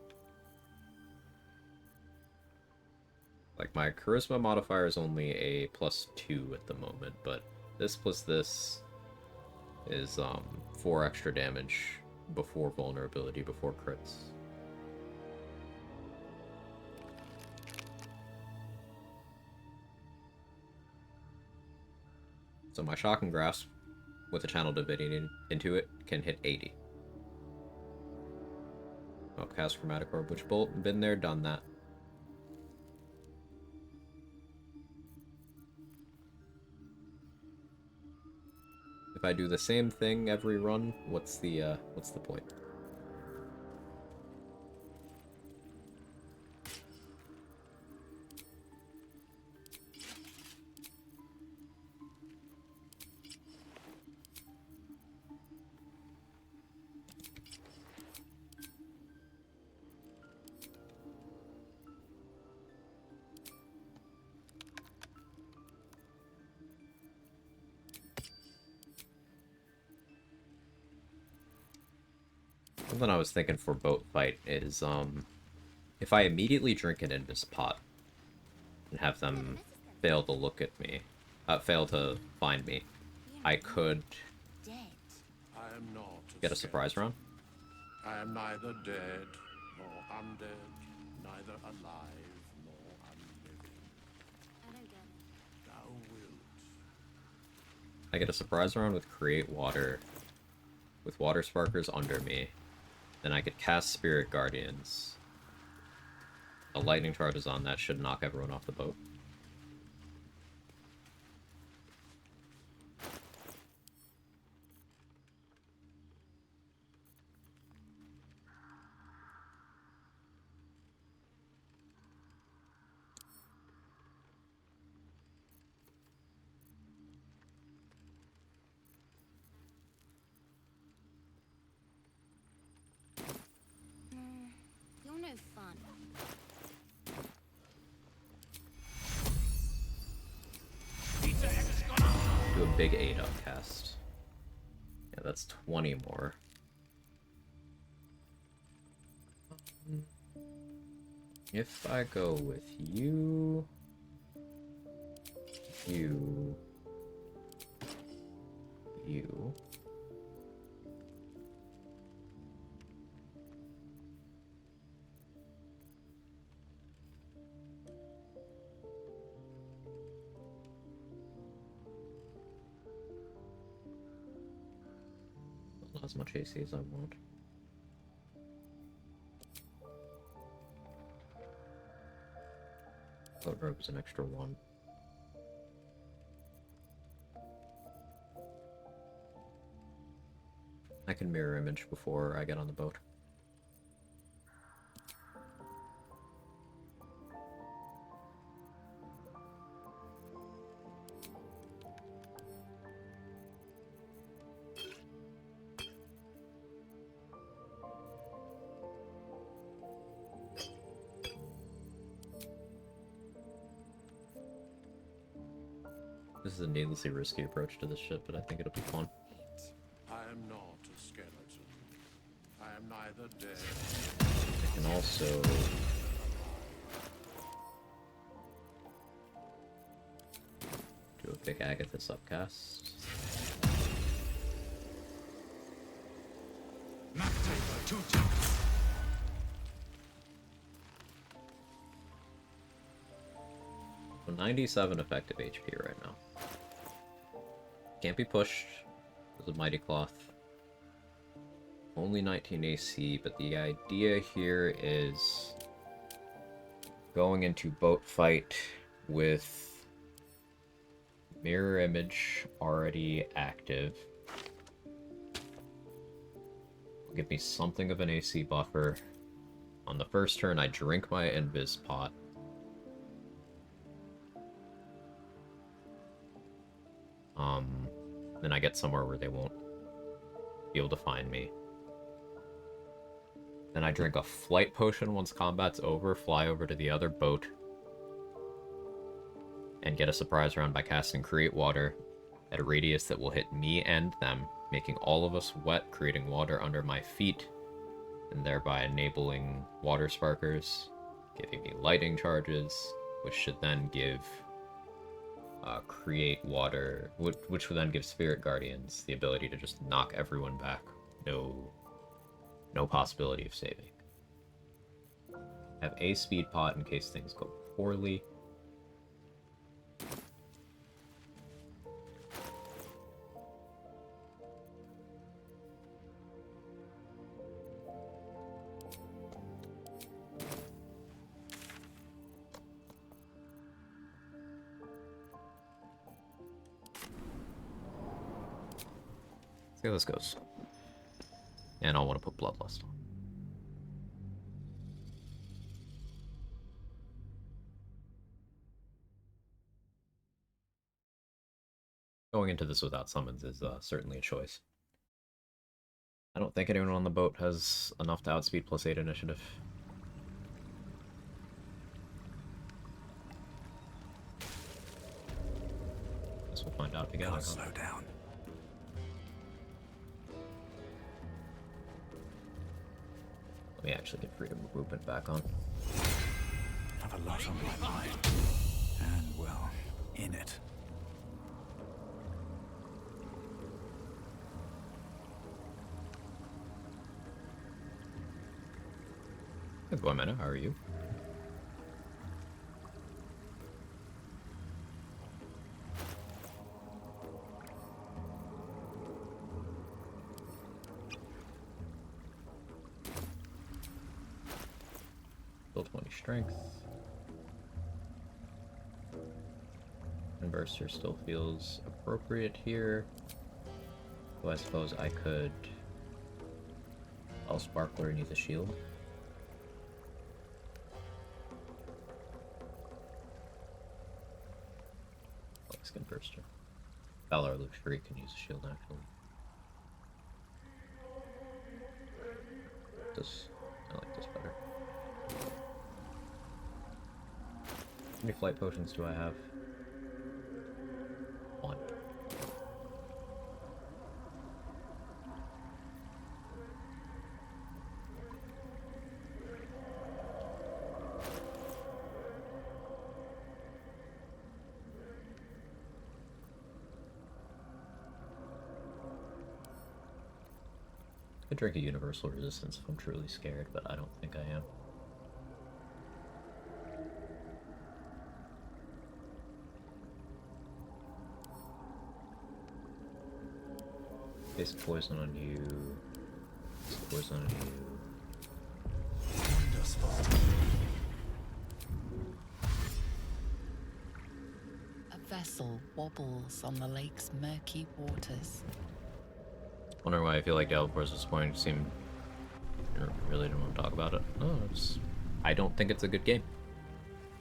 Like, my Charisma modifier is only a +2 at the moment, but this plus this is 4 extra damage before vulnerability, before crits. So my Shocking Grasp, with a Channel Divinity into it, can hit 80. Oh, cast Chromatic Orb, Witch Bolt. Been there, done that. If I do the same thing every run, what's the point? Something I was thinking for boat fight is, if I immediately drink an Invis pot and have them fail to look at me, fail to find me, I could I am not get a surprise round. I am neither dead nor undead, neither alive nor unliving. I don't get it. Thou wilt. I get a surprise round with Create Water, with Water Sparkers under me. Then I could cast Spirit Guardians. A lightning charge is on that, should knock everyone off the boat. You're no fun. Do a big 8 upcast. Yeah, that's 20 more. If I go with you... You... Not as much AC as I want. Boat rope is an extra 1. I can mirror image before I get on the boat. This is a needlessly risky approach to this ship, but I think it'll be fun. I am not a skeleton. I am neither dead. I can also... do a big Agathis upcast. So 97 effective HP right now. Can't be pushed. There's a Mighty Cloth. Only 19 AC, but the idea here is going into boat fight with mirror image already active. Will give me something of an AC buffer. On the first turn, I drink my Invis pot. Then I get somewhere where they won't be able to find me. Then I drink a flight potion once combat's over, fly over to the other boat, and get a surprise round by casting Create Water at a radius that will hit me and them, making all of us wet, creating water under my feet, and thereby enabling Water Sparkers, giving me lightning charges, which should then give Create Water, which would then give Spirit Guardians the ability to just knock everyone back. No possibility of saving. Have a speed pot in case things go poorly. See how this goes. And I'll want to put Bloodlust on. Going into this without summons is certainly a choice. I don't think anyone on the boat has enough to outspeed +8 initiative. Guess we'll find out together. Slow down. Let me actually get freedom of movement back on. I have a lot on my mind. And, well, in it. Hey, Boymena, how are you? Still 20 strength. Converser still feels appropriate here. So I suppose I could... I'll Sparkler and use a shield. Converser. Valor Luxury can use a shield actually. I like this better. How many flight potions do I have? 1. I could drink a Universal Resistance if I'm truly scared, but I don't think I am. Basic poison on you. Basic poison on you. A vessel wobbles on the lake's murky waters. Wondering why I feel like Diablo 4 is disappointing. Seemed really didn't want to talk about it. No, I don't think it's a good game.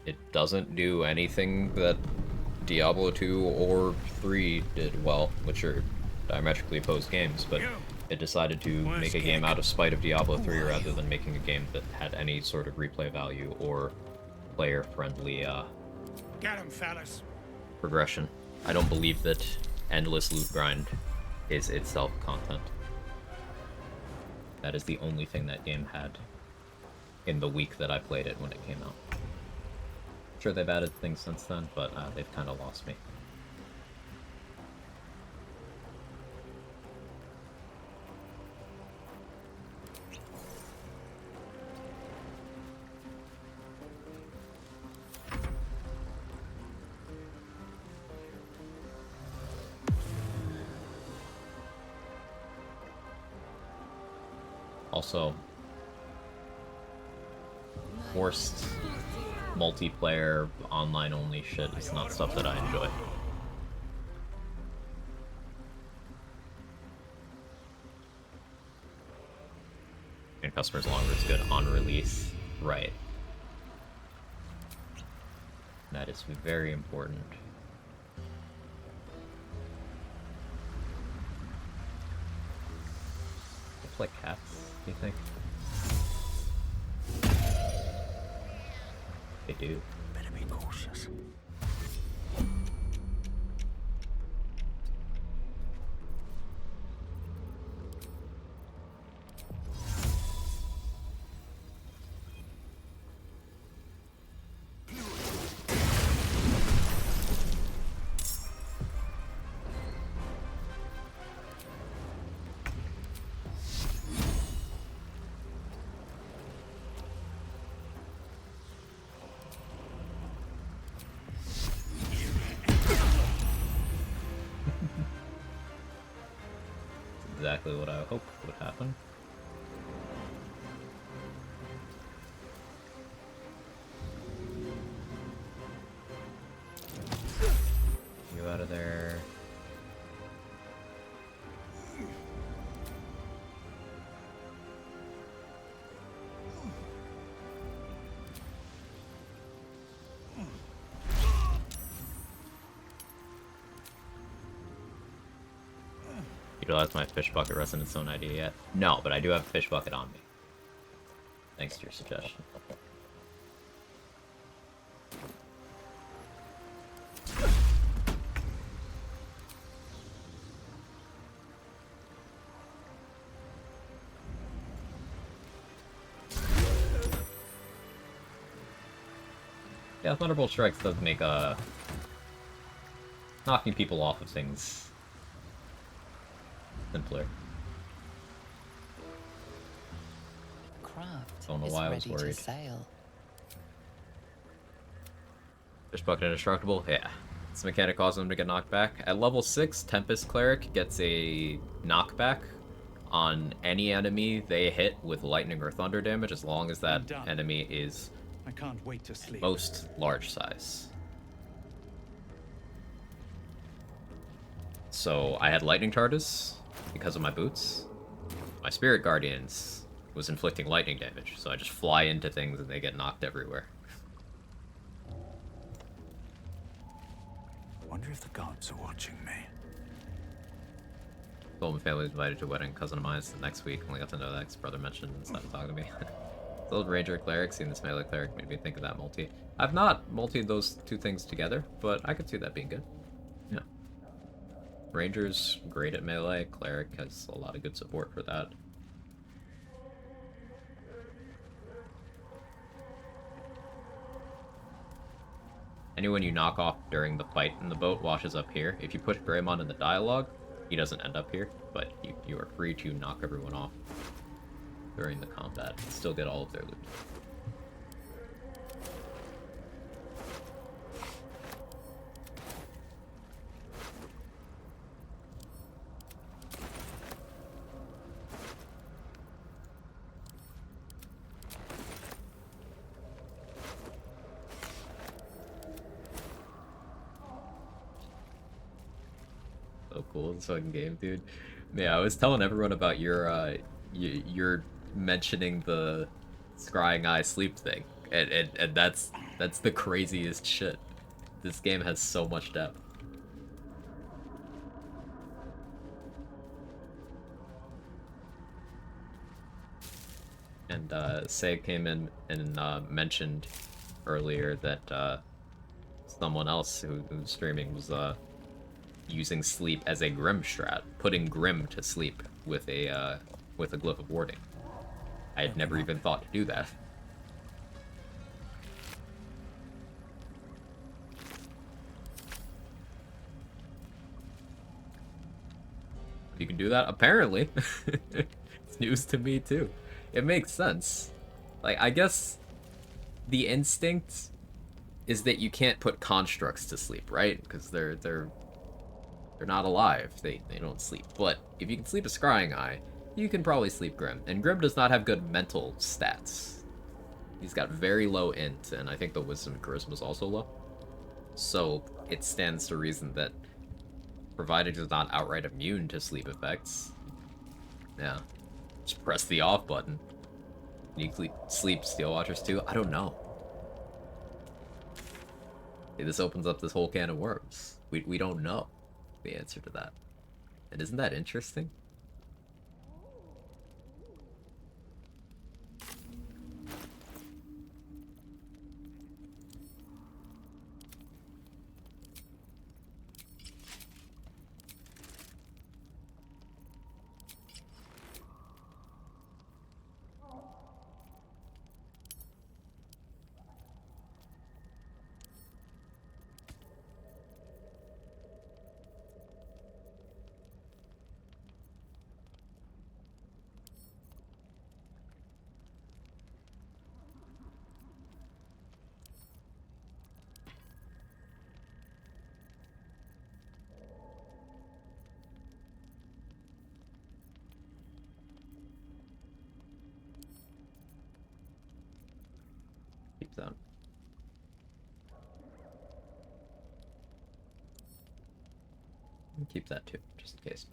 It doesn't do anything that Diablo 2 or 3 did well, which are diametrically opposed games, but it decided to make a game out of spite of Diablo 3 rather than making a game that had any sort of replay value or player-friendly Get him, fellas. progression. I don't believe that endless loot grind is itself content. That is the only thing that game had in the week that I played it when it came out. Sure, they've added things since then, but they've kind of lost me. Also, forced multiplayer, online-only shit is not stuff that I enjoy. And customers longer is good on release, right? That is very important. It's like cats, do you think? They do. Better be cautious. Exactly what I hoped would happen. You out of there. utilized my fish bucket resonance zone idea yet? No, but I do have a fish bucket on me. Thanks to your suggestion. Yeah, Thunderbolt Strikes does make knocking people off of things simpler. Craft Don't know is why I was ready to worried. sail. Fish bucket indestructible? Yeah. This mechanic causes them to get knocked back. At level 6, Tempest Cleric gets a knockback on any enemy they hit with lightning or thunder damage, as long as that enemy is I can't wait to sleep. most large size. So I had lightning charges because of my boots. My Spirit Guardians was inflicting lightning damage, so I just fly into things and they get knocked everywhere. Wonder if the gods are watching me. Golden family was invited to a wedding. Cousin of mine is the next week. Only got to know that because brother mentioned and started talking to me. The old ranger cleric, seeing this melee cleric made me think of that multi. I've not multied those two things together, but I could see that being good. Yeah. Ranger's great at melee. Cleric has a lot of good support for that. Anyone you knock off during the fight in the boat washes up here. If you push Greymon in the dialogue, he doesn't end up here, but you are free to knock everyone off during the combat and still get all of their loot. So cool, this fucking game, dude. Yeah, I was telling everyone about your mentioning the scrying eye sleep thing, and that's the craziest shit. This game has so much depth. And Say came in and mentioned earlier that someone else who was streaming was using sleep as a Grim strat, putting Grim to sleep with a glyph of warding. I had never even thought to do that. You can do that? Apparently. It's news to me too. It makes sense. Like, I guess the instinct is that you can't put constructs to sleep, right? Because they're not alive. They don't sleep. But if you can sleep a scrying eye, you can probably sleep Grim. And Grim does not have good mental stats. He's got very low int, and I think the Wisdom and Charisma is also low. So it stands to reason that, provided he's not outright immune to sleep effects, yeah, just press the off button. Can you sleep Steel Watchers too? I don't know. See, this opens up this whole can of worms. We don't know the answer to that. And isn't that interesting? Keep that. Keep that too, just in case.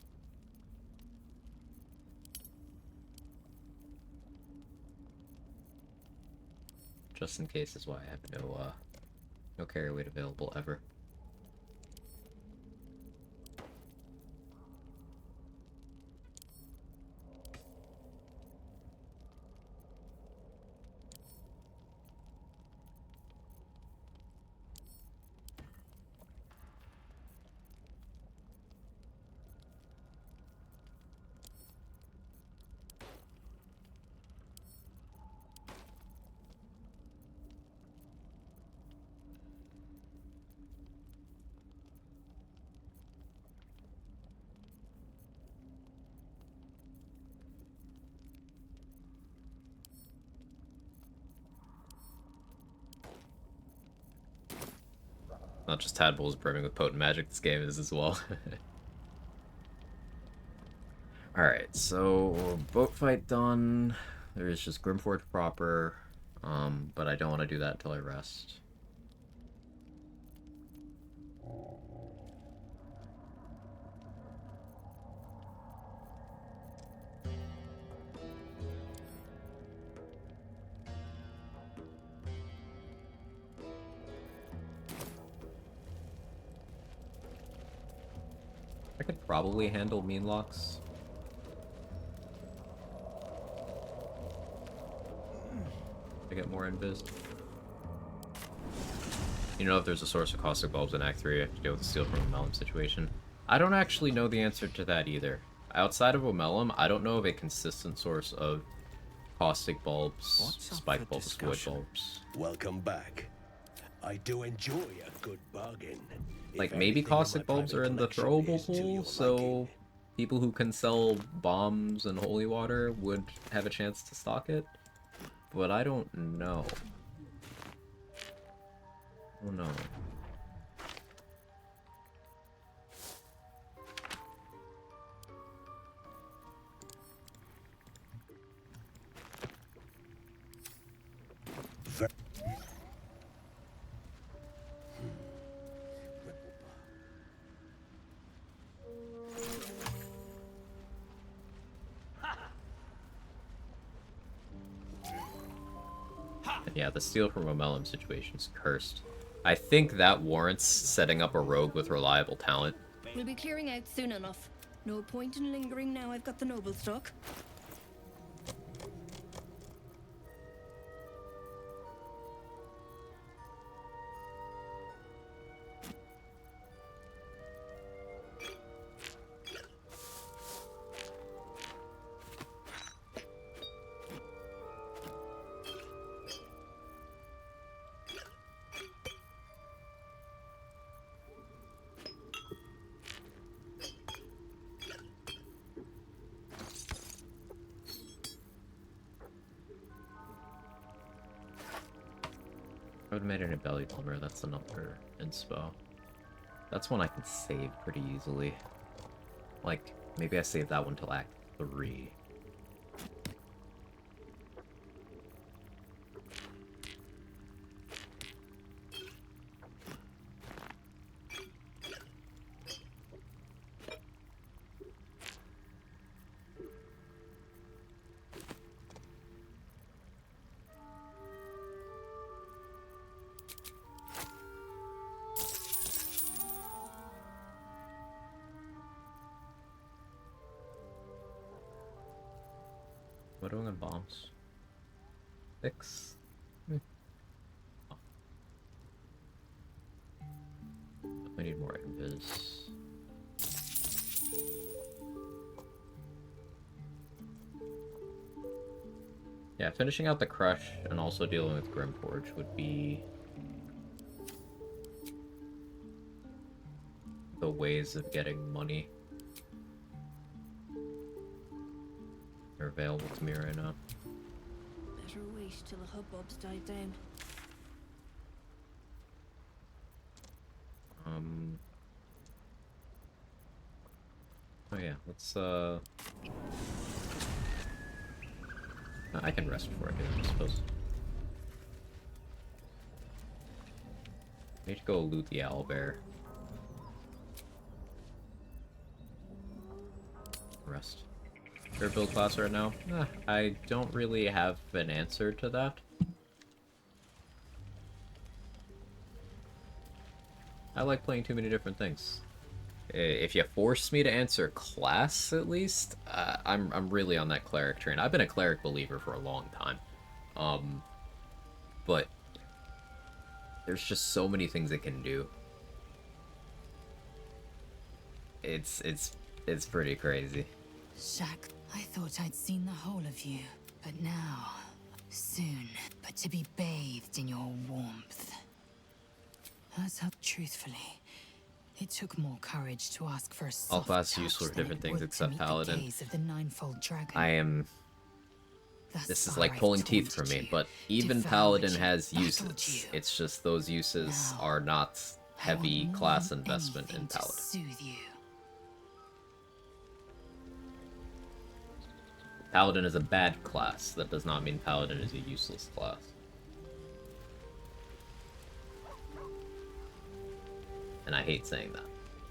Just in case is why I have no carry weight available ever. not just tadpoles brimming with potent magic, this game is as well. Alright, so boat fight done. There's just Grimforge proper, but I don't want to do that until I rest. I could probably handle mean locks. To get more invis. You know, if there's a source of caustic bulbs in Act 3, I have to deal with the steel from Omelum situation. I don't actually know the answer to that either. Outside of Omelum, I don't know of a consistent source of caustic bulbs, spike bulbs, wood bulbs. Welcome back. I do enjoy a good bargain. Like, maybe caustic bulbs are in the throwable pool, so people who can sell bombs and holy water would have a chance to stock it. But I don't know. Oh no. Yeah, the steal from Omelum situation's cursed. I think that warrants setting up a rogue with reliable talent. We'll be clearing out soon enough. No point in lingering now I've got the noble stock. I would have made it a belly plumber, that's another inspo. That's one I can save pretty easily. Like, maybe I save that one till Act 3. What are we on bombs? 6? Oh. We need more invis. Yeah, finishing out the crush and also dealing with Grimforge would be the ways of getting money. Are available to me right now. Better wait till the hubbubs died down. Oh yeah, let's I can rest before I do it, I suppose. I need to go loot the owlbear. Rest. Sure build class right now? I don't really have an answer to that. I like playing too many different things. If you force me to answer class, at least, I'm really on that cleric train. I've been a cleric believer for a long time. But there's just so many things it can do. It's pretty crazy. Shaq, I thought I'd seen the whole of you, but now, soon, but to be bathed in your warmth. As up, truthfully, it took more courage to ask for a soft All classes touch useful for than different it things would except to meet the Paladin. gaze of the ninefold dragon. I am... Thus This is far like I've pulling teeth taunted from me, you, but even devoured Paladin you, has battled uses. you. It's just those uses Now, are not heavy more class than investment in anything to Paladin. soothe you. Paladin is a bad class. That does not mean Paladin is a useless class. And I hate saying that,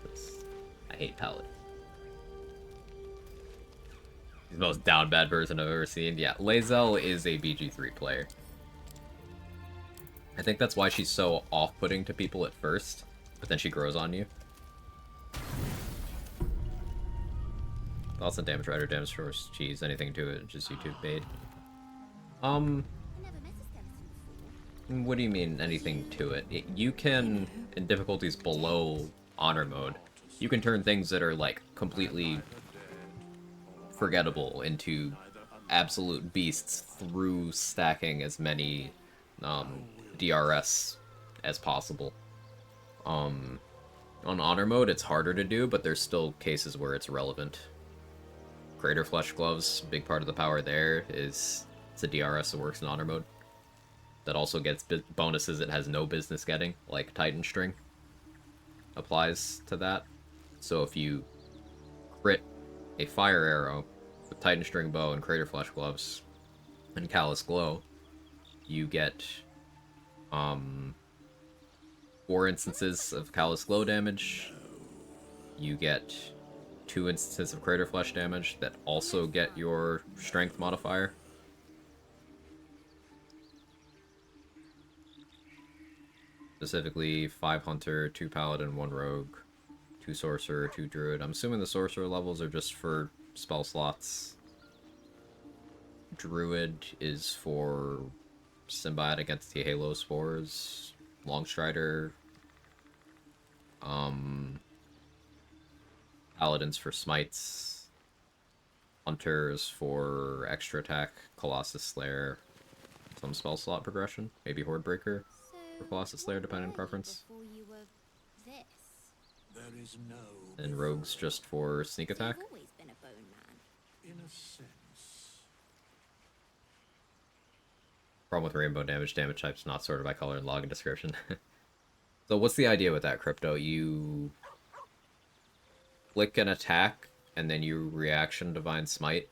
because I hate Paladin. He's the most down bad person I've ever seen. Yeah, Lae'zel is a BG3 player. I think that's why she's so off-putting to people at first, but then she grows on you. Thoughts on damage rider, damage force, cheese, anything to it, just YouTube bait. What do you mean, anything to it? You can, in difficulties below honor mode, you can turn things that are, like, completely forgettable into absolute beasts through stacking as many DRS as possible. On honor mode, it's harder to do, but there's still cases where it's relevant. Greater Flesh Gloves, big part of the power there is it's a DRS that works in honor mode. That also gets bonuses it has no business getting, like Titan String applies to that. So if you crit a fire arrow with Titan String Bow and Crater Flesh Gloves and Callous Glow, you get 4 instances of Callous Glow damage. You get 2 instances of Crater Flesh damage that also get your strength modifier. Specifically, 5 Hunter, 2 Paladin, 1 Rogue, 2 Sorcerer, 2 Druid. I'm assuming the Sorcerer levels are just for spell slots. Druid is for Symbiote against the Halo Spores. Longstrider. Paladins for smites. Hunters for extra attack. Colossus Slayer. Some spell slot progression. Maybe Hordebreaker for Colossus Slayer, depending on preference. And Rogues just for sneak attack. In a sense. Problem with rainbow damage types not sorted by color and login description. So what's the idea with that, Crypto? You click an attack, and then you reaction Divine Smite.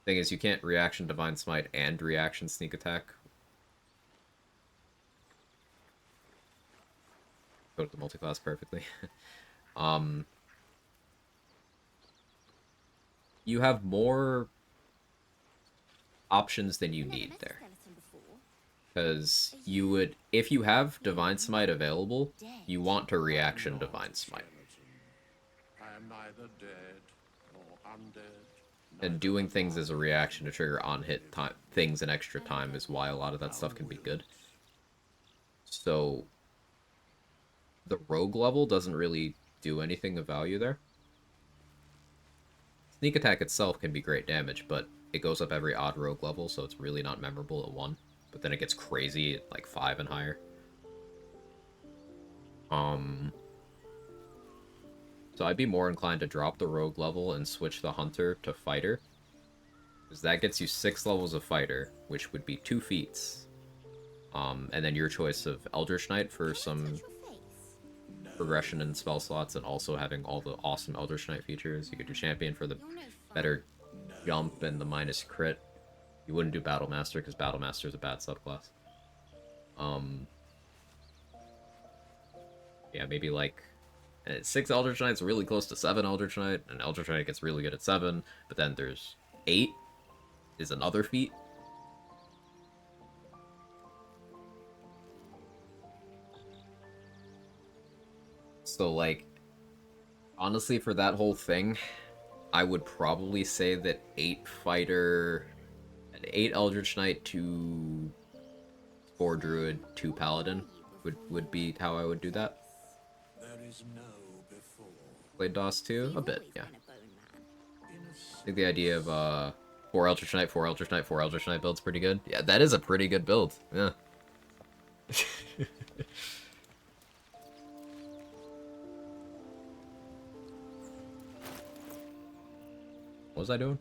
Thing is, you can't reaction Divine Smite and reaction Sneak Attack. Go to the multi-class perfectly. You have more options than you need there. Because you would, if you have Divine Smite available, you want to reaction Divine Smite. I am neither dead nor undead. And doing things as a reaction to trigger on-hit time, things in extra time is why a lot of that stuff can be good. So, the rogue level doesn't really do anything of value there. Sneak attack itself can be great damage, but it goes up every odd rogue level, so it's really not memorable at 1. But then it gets crazy at like 5 and higher. So I'd be more inclined to drop the rogue level and switch the hunter to fighter. Because that gets you 6 levels of fighter, which would be 2 feats. And then your choice of Eldritch Knight for some progression in spell slots, and also having all the awesome Eldritch Knight features. You could do Champion for the better jump and the minus crit. You wouldn't do Battle Master because Battle Master is a bad subclass. Yeah, maybe like 6 Eldritch Knights really close to 7 Eldritch Knight, and Eldritch Knight gets really good at 7, but then there's 8 is another feat. So, like, honestly, for that whole thing, I would probably say that 8 Fighter, 8 Eldritch Knight, 2 4 Druid, 2 Paladin would be how I would do that. There is no before. Played DOS 2? A bit, yeah. I think the idea of 4 Eldritch Knight, 4 Eldritch Knight, 4 Eldritch Knight build's pretty good. Yeah, that is a pretty good build, yeah. What was I doing?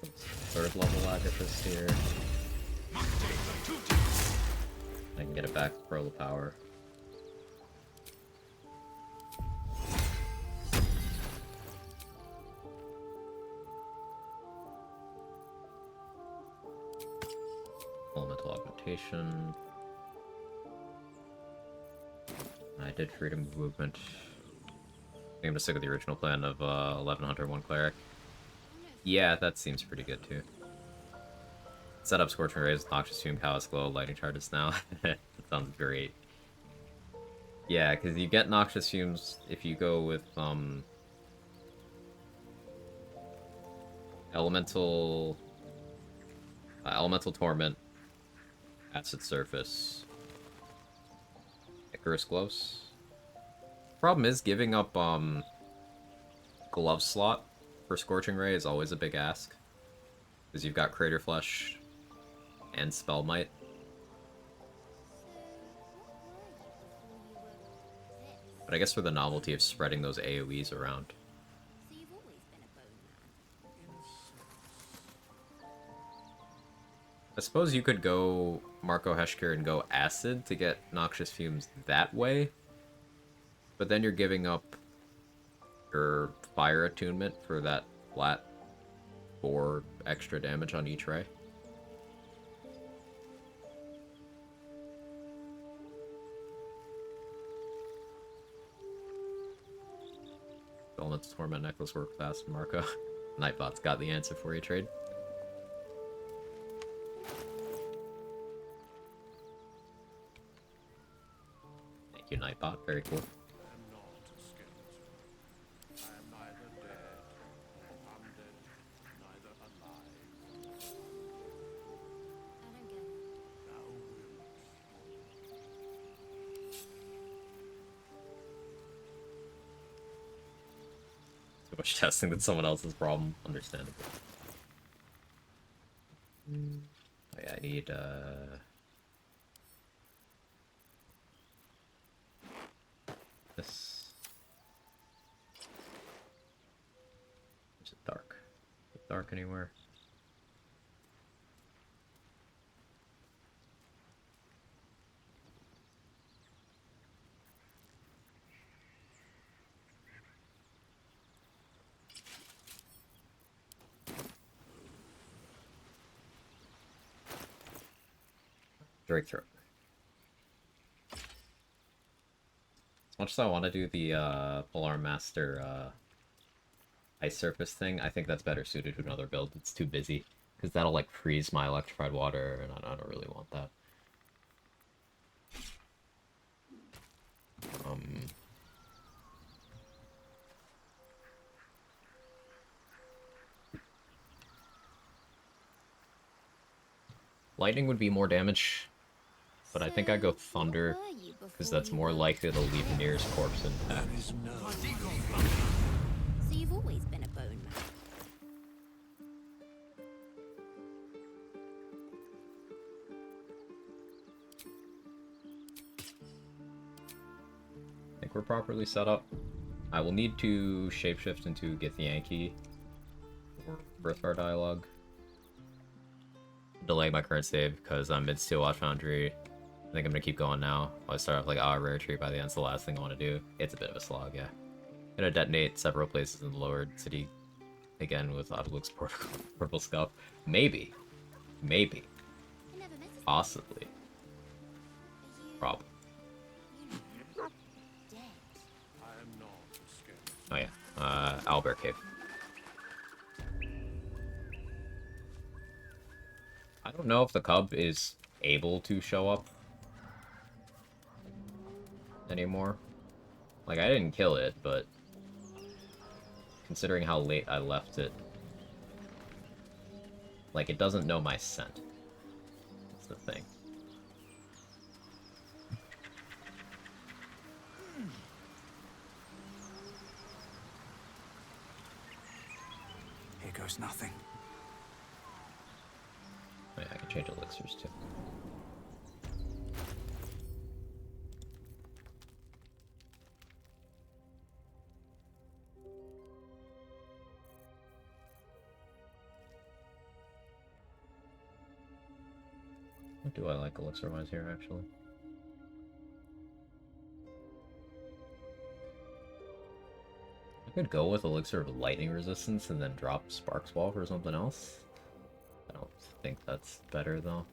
Third level Agathis here. I can get it back to Pearl of Power. Elemental Augmentation. I did Freedom of Movement. I think I'm gonna stick with the original plan of 11 Hunter, 1 Cleric. Yeah, that seems pretty good too. Set up Scorching Rays, Noxious Fume, Callous Glow, Lightning Charges now. That sounds great. Yeah, because you get Noxious Fumes if you go with Elemental Torment, Acid Surface, Icarus Gloves. Problem is, giving up Glove slot for Scorching Ray is always a big ask. Because you've got Crater Flesh and Spell Might. But I guess for the novelty of spreading those AoEs around. I suppose you could go Marco Heshkir and go Acid to get Noxious Fumes that way. But then you're giving up your Fire Attunement for that flat 4 extra damage on each ray. Elemental Torment Necklace work fast, Marco. Nightbot's got the answer for you, trade. Thank you, Nightbot. Very cool. Too much testing that's someone else's problem. Understandable. Oh yeah, I need this. Is it dark? Is it dark anywhere? Drake Throat. As much as I want to do the Polar Master Ice Surface thing, I think that's better suited to another build. It's too busy, because that'll like freeze my Electrified Water, and I don't really want that. Lightning would be more damage, but I think I go Thunder, because that's more likely to leave Nir's corpse intact. So you've always been a bone man. I think we're properly set up. I will need to shapeshift into Githyanki or Birthfire Dialogue. Delay my current save because I'm mid Steel Watch Foundry. I think I'm gonna keep going now. I start off like Rare Tree by the end. It's the last thing I want to do. It's a bit of a slog, yeah. Gonna detonate several places in the lower city again with Autolux Purple Scuff. Maybe. Maybe. Possibly. Probably. Oh yeah. Owlbear Cave. I don't know if the cub is able to show up anymore. Like, I didn't kill it, but considering how late I left it, like, it doesn't know my scent. That's the thing. Here goes nothing. Oh, yeah, I can change elixirs too. What do I like elixir-wise here, actually? I could go with elixir of lightning resistance and then drop Sparks Ball for something else. I don't think that's better, though.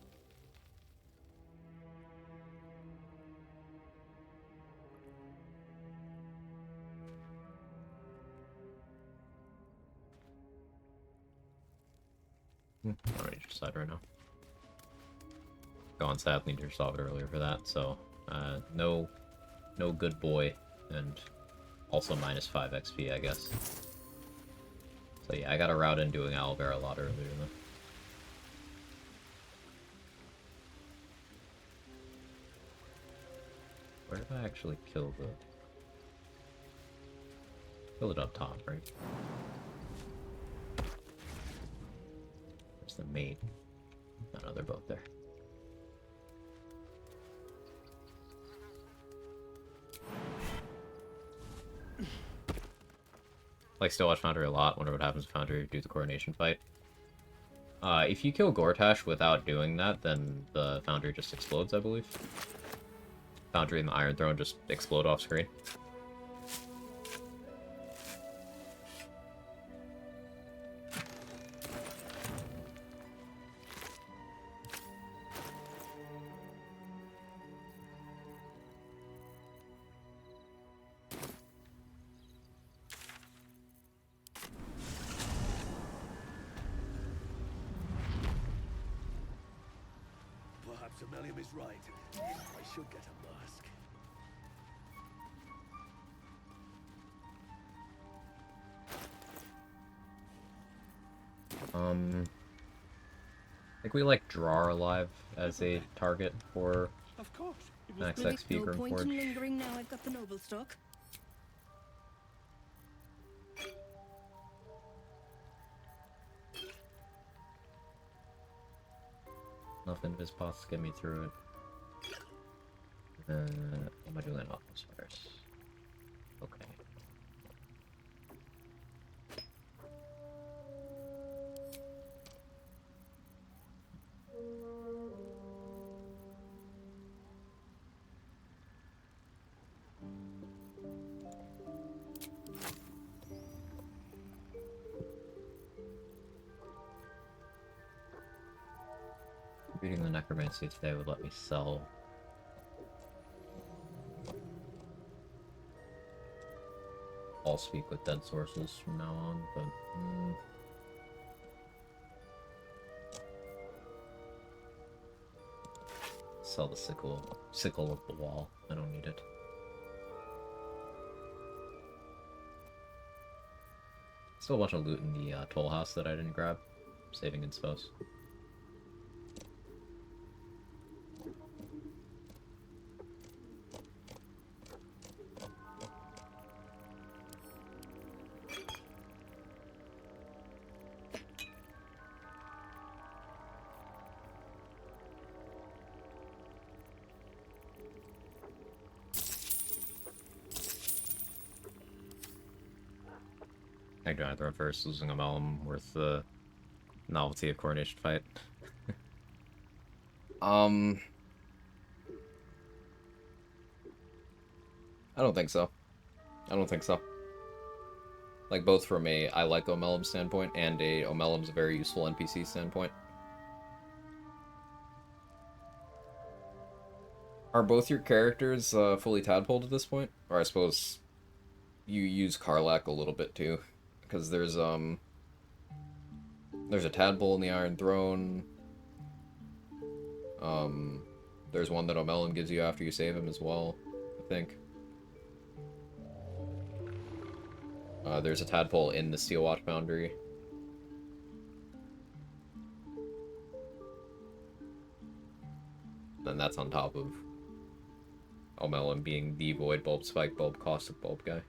I don't need to decide right now. Gone sadly to resolve it earlier for that, so no good boy, and also -5 XP, I guess. So yeah, I got a route in doing Owlbear a lot earlier though. Where did I actually kill the... Kill it up top, right? There's the mate. No, they're both there. Like Stillwatch Foundry a lot. Wonder what happens to Foundry do the coordination fight. If you kill Gortash without doing that, then the Foundry just explodes, I believe. Foundry and the Iron Throne just explode off screen. Perhaps Ammonium is right. I should get a mask. I think we like Draw Alive as a target for Of course. max XP No Grim point Forge. in lingering now I've got the noble stock. Nothing Viz pots get me through it. What am I doing off those fires? Okay. Reading the Necromancy today would let me sell. I'll speak with dead sources from now on, but sell the sickle of the wall. I don't need it. Still a bunch of loot in the toll house that I didn't grab. Saving in Spos. I do throw first, losing a Melm worth the novelty of coordination fight. I don't think so. I don't think so. Like, both from a I like Omelum standpoint and a Omelum's a very useful NPC standpoint. Are both your characters fully tadpoled at this point? Or I suppose you use Karlach a little bit too. Because there's a tadpole in the Iron Throne. There's one that Omelum gives you after you save him as well, I think. There's a tadpole in the Steelwatch Foundry. And that's on top of Omelum being the Void Bulb, Spike Bulb, Caustic Bulb guy.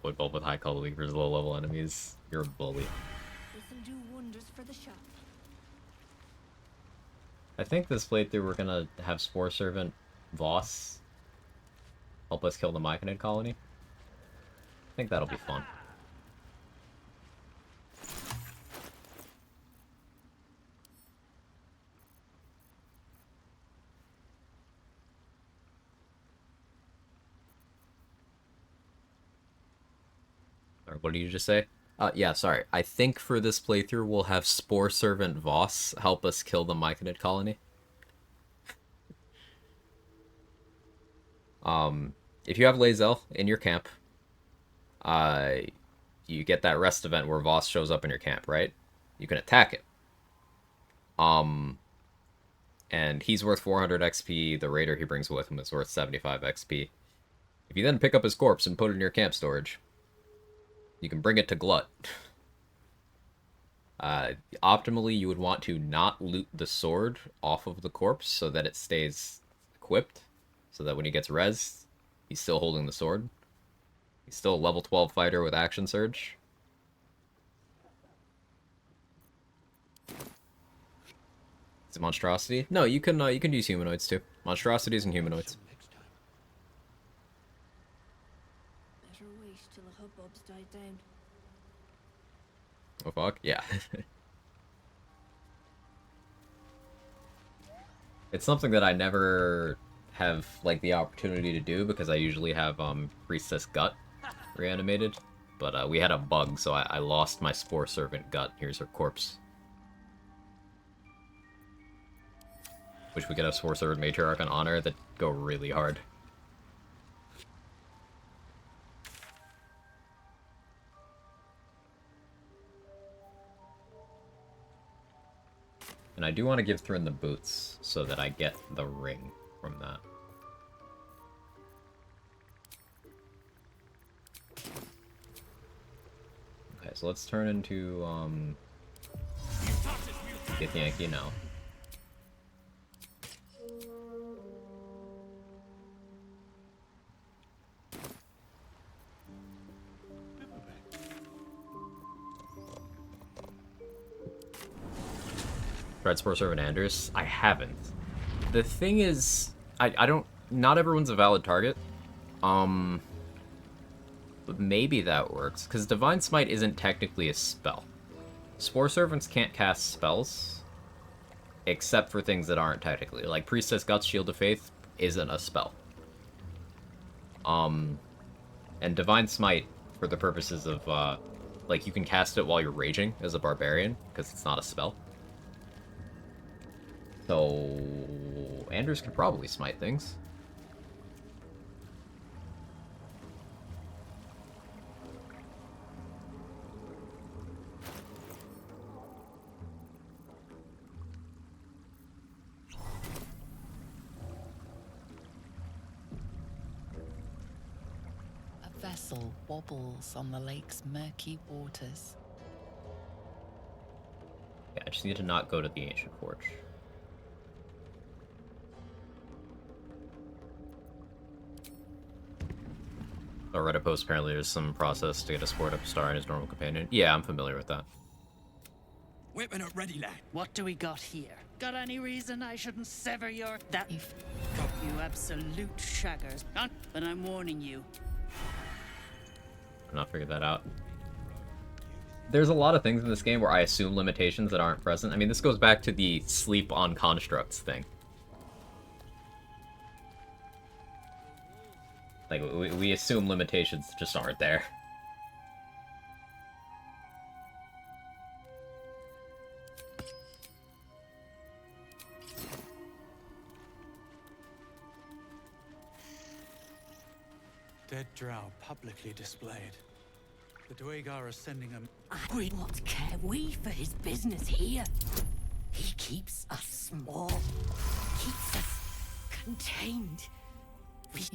Avoid both with high color versus low level enemies. You're a bully. This'll do wonders for the shop. I think this playthrough we're gonna have Spore Servant Voss help us kill the Myconid colony. I think that'll be fun. Or what did you just say? Yeah, sorry. I think for this playthrough we'll have Spore Servant Voss help us kill the Myconid colony. If you have Lae'zel in your camp, you get that rest event where Voss shows up in your camp, right? You can attack it. And he's worth 400 XP, the raider he brings with him is worth 75 XP. If you then pick up his corpse and put it in your camp storage, you can bring it to Glut. Optimally, you would want to not loot the sword off of the corpse so that it stays equipped, so that when he gets rezzed, he's still holding the sword. He's still a level 12 fighter with Action Surge. Is it Monstrosity? No, you can use humanoids too. Monstrosities and humanoids. Better wait till the hubbub's died down. Oh fuck, yeah. It's something that I never have like the opportunity to do because I usually have Priestess Gut reanimated, but we had a bug, so I lost my Spore Servant Gut. Here's her corpse. Wish we could have Spore Servant Matriarch on Honor that go really hard. And I do want to give Thryn the boots so that I get the ring from that. Okay, so let's turn into get Yankee now. Tried Spore Servant Anders? I haven't. The thing is, I don't... Not everyone's a valid target. But maybe that works, because Divine Smite isn't technically a spell. Spore Servants can't cast spells, except for things that aren't technically. Like Priestess Gut's Shield of Faith isn't a spell. And Divine Smite, for the purposes of, like, you can cast it while you're raging as a barbarian, because it's not a spell. So, Anders could probably smite things. A vessel wobbles on the lake's murky waters. Yeah, I just need to not go to the Ancient Forge. A Reddit post, apparently there's some process to get a sport up star in his normal companion. Yeah, I'm familiar with that. Whipping it ready, lad. What do we got here? Got any reason I shouldn't sever your... That... You absolute shaggers. But I'm warning you. I've not figured that out. There's a lot of things in this game where I assume limitations that aren't present. I mean, this goes back to the sleep on constructs thing. Like, we assume limitations just aren't there. Dead drow publicly displayed. The Dwagar are sending him. What care we for his business here? He keeps us small. Keeps us contained.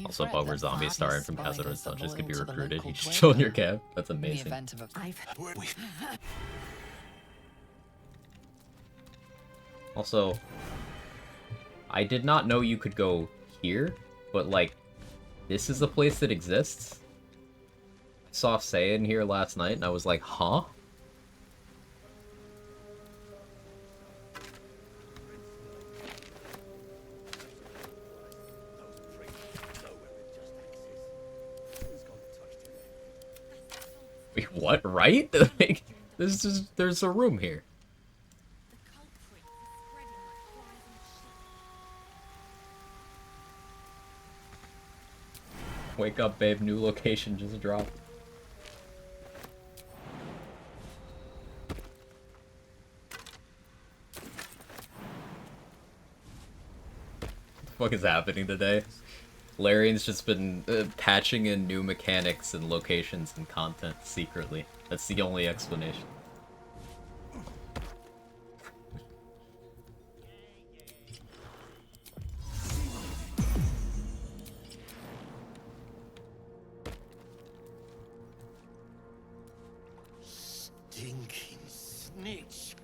Also, Bugward Zombie starring from Hazardous Dungeons could be recruited. He just chill in your camp. That's amazing. Also, I did not know you could go here, but like, this is a place that exists. saw Say in here last night, and I was like, huh? Wait, what? Right? Like, there's a room here. Wake up, babe. New location just dropped. What the fuck is happening today? Larian's just been patching in new mechanics and locations and content secretly. That's the only explanation. Stinking snitch.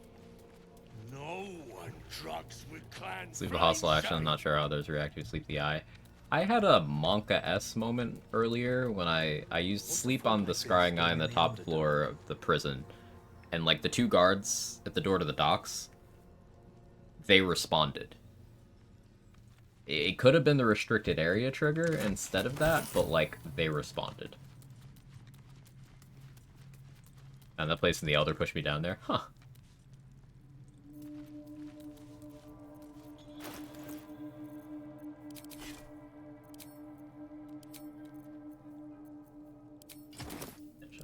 No one drugs with clans. Sleep the hostile action. I'm not sure how others react to Sleep the Eye. I had a Monka S moment earlier when I used Sleep on the Scrying Eye on the top floor of the prison. And like the two guards at the door to the docks, they responded. It could have been the restricted area trigger instead of that, but like they responded. And that place in the Elder pushed me down there. Huh.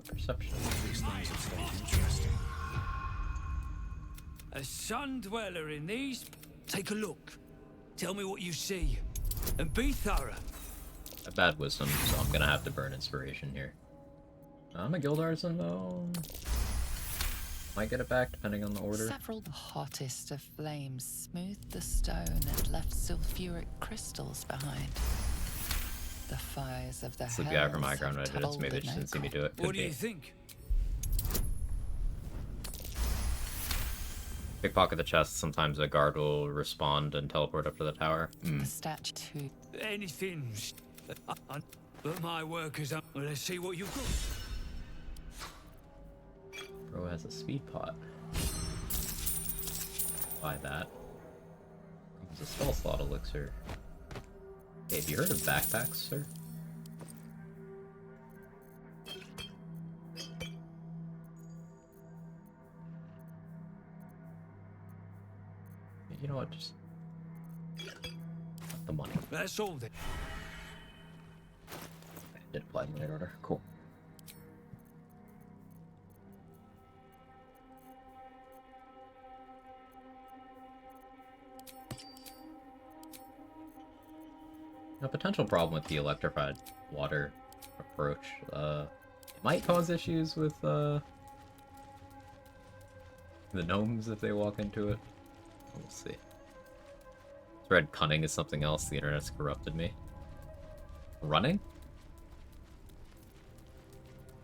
Perception. These things have stayed interesting. A sun dweller in these? Take a look. Tell me what you see. And be thorough. A bad wisdom, so I'm gonna have to burn inspiration here. I'm a guild artisan though. Might get it back depending on the order. Several the hottest of flames smoothed the stone and left sulfuric crystals behind. The fires of the Sleepy eye from my hells ground when I have did it, so maybe told it just didn't see me do it. Could What do be. you think? Pickpocket the chest, sometimes a guard will respond and teleport up to the tower. The statue. Anything. But my workers are. Well, let's see what you've got. Bro has a speed pot. Buy that. There's a spell slot elixir. Hey, have you heard of backpacks, sir? You know what? Just the money. That's all then. Did apply in the order. Cool. A potential problem with the electrified water approach. It might cause issues with the gnomes if they walk into it. We'll see. Thread cunning is something else. The internet's corrupted me. Running?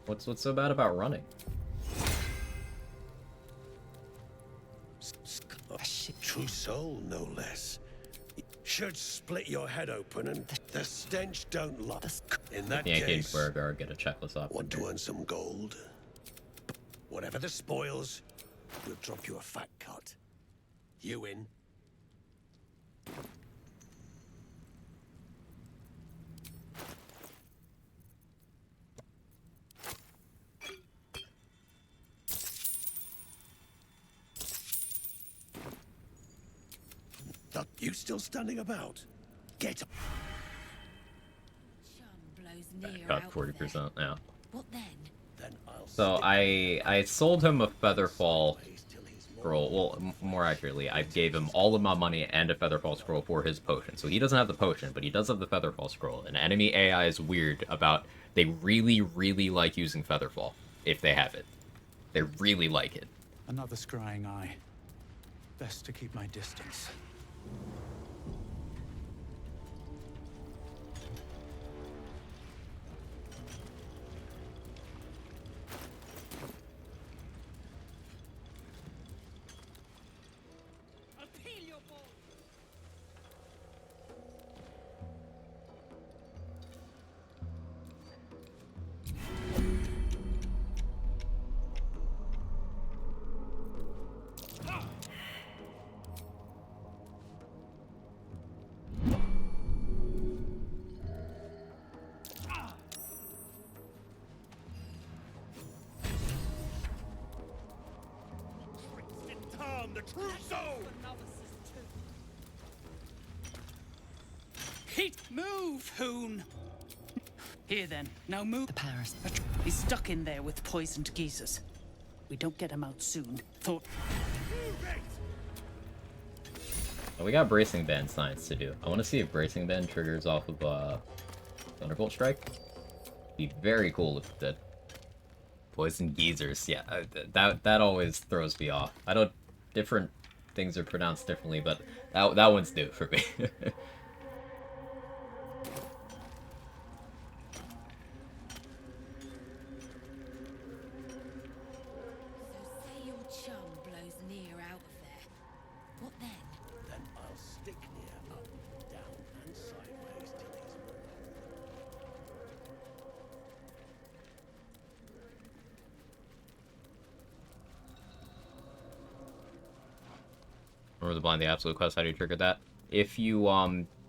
What's so bad about running? True soul, no less. Should split your head open and the stench don't lie. In that The engaged case, burger, get a checklist off. want to earn some gold? Whatever the spoils, we'll drop you a fat cut. You in? You still standing about? Get up. Cut 40%, yeah. What then? So I sold him a Featherfall scroll. Well, more accurately, I gave him all of my money and a Featherfall scroll for his potion. So he doesn't have the potion, but he does have the Featherfall scroll. And enemy AI is weird about they really, really like using Featherfall if they have it. They really like it. Another scrying eye. Best to keep my distance. the true soul! Heat, move, Hoon! Here then, now move. The Paris. He's stuck in there with poisoned geezers. We don't get him out soon. Thought. Well, we got Bracing Band science to do. I want to see if Bracing Band triggers off of Thunderbolt Strike. Be very cool if it did. Poison geezers, yeah, that always throws me off. I don't. Different things are pronounced differently, but that one's new for me. Remember the Blind the Absolute quest, how do you trigger that? If you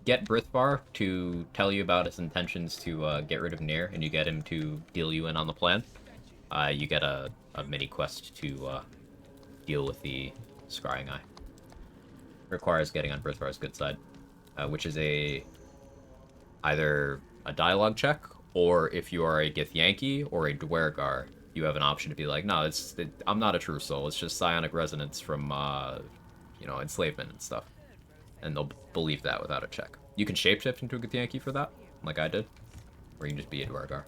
get Brithvar to tell you about his intentions to get rid of Nier, and you get him to deal you in on the plan, you get a mini quest to deal with the Scrying Eye. Requires getting on Brithvar's good side, which is either a dialogue check, or if you are a Githyanki or a Dwergar, you have an option to be like, no, I'm not a true soul, it's just psionic resonance from you know, enslavement and stuff. And they'll believe that without a check. You can shapeshift into a Githyanki for that, like I did. Or you can just be a Dwergar.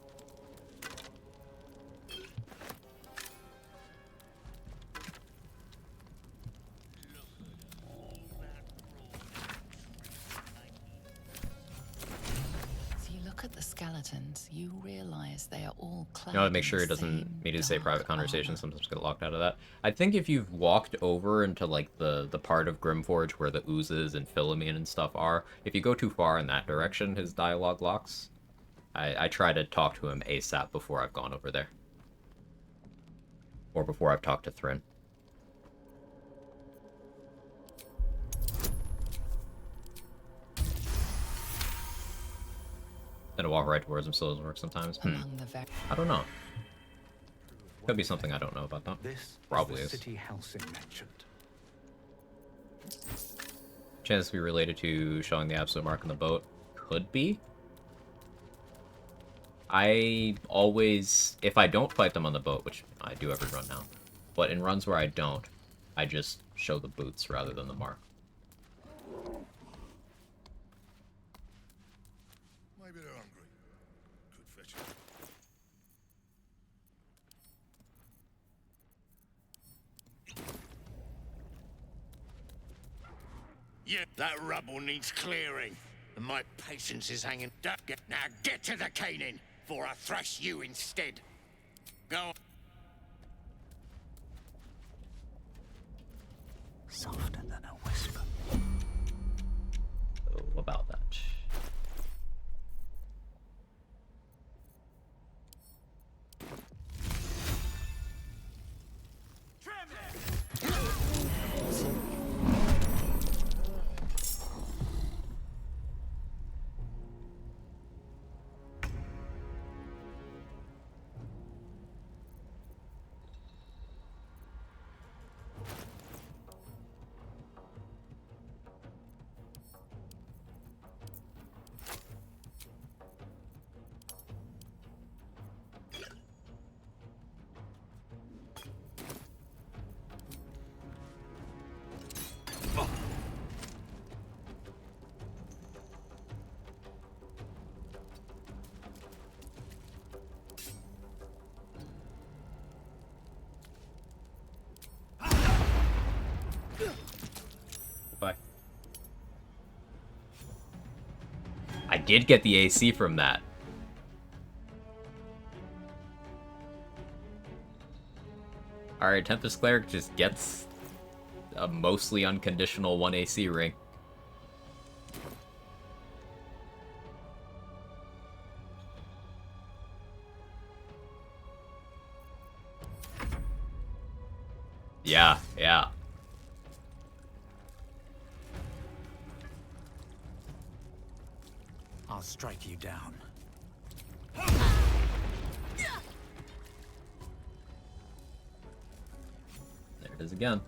So you look at the skeletons, you realize they are all clad. You know, make sure it doesn't need to say private conversation, sometimes get locked out of that. I think if you've walked over into like the part of Grimforge where the oozes and Philomene and stuff are, if you go too far in that direction, his dialogue locks. I try to talk to him ASAP before I've gone over there. Or before I've talked to Thrin. Then I walk right towards him, still doesn't work sometimes. I don't know. Could be something I don't know about that. This probably is. The is. city Helsing mentioned. Chance to be related to showing the absolute mark on the boat. Could be. I always, if I don't fight them on the boat, which I do every run now, but in runs where I don't, I just show the boots rather than the mark. Maybe they're hungry. Could fetch it. Yeah, that rubble needs clearing. And my patience is hanging. Now get to the caning, for I thrash you instead. Go on. Softer than a whisper. So, about that. Bye. I did get the AC from that. Alright, Tempest Cleric just gets a mostly unconditional 1 AC ring. Yeah, yeah. I'll strike you down. There it is again.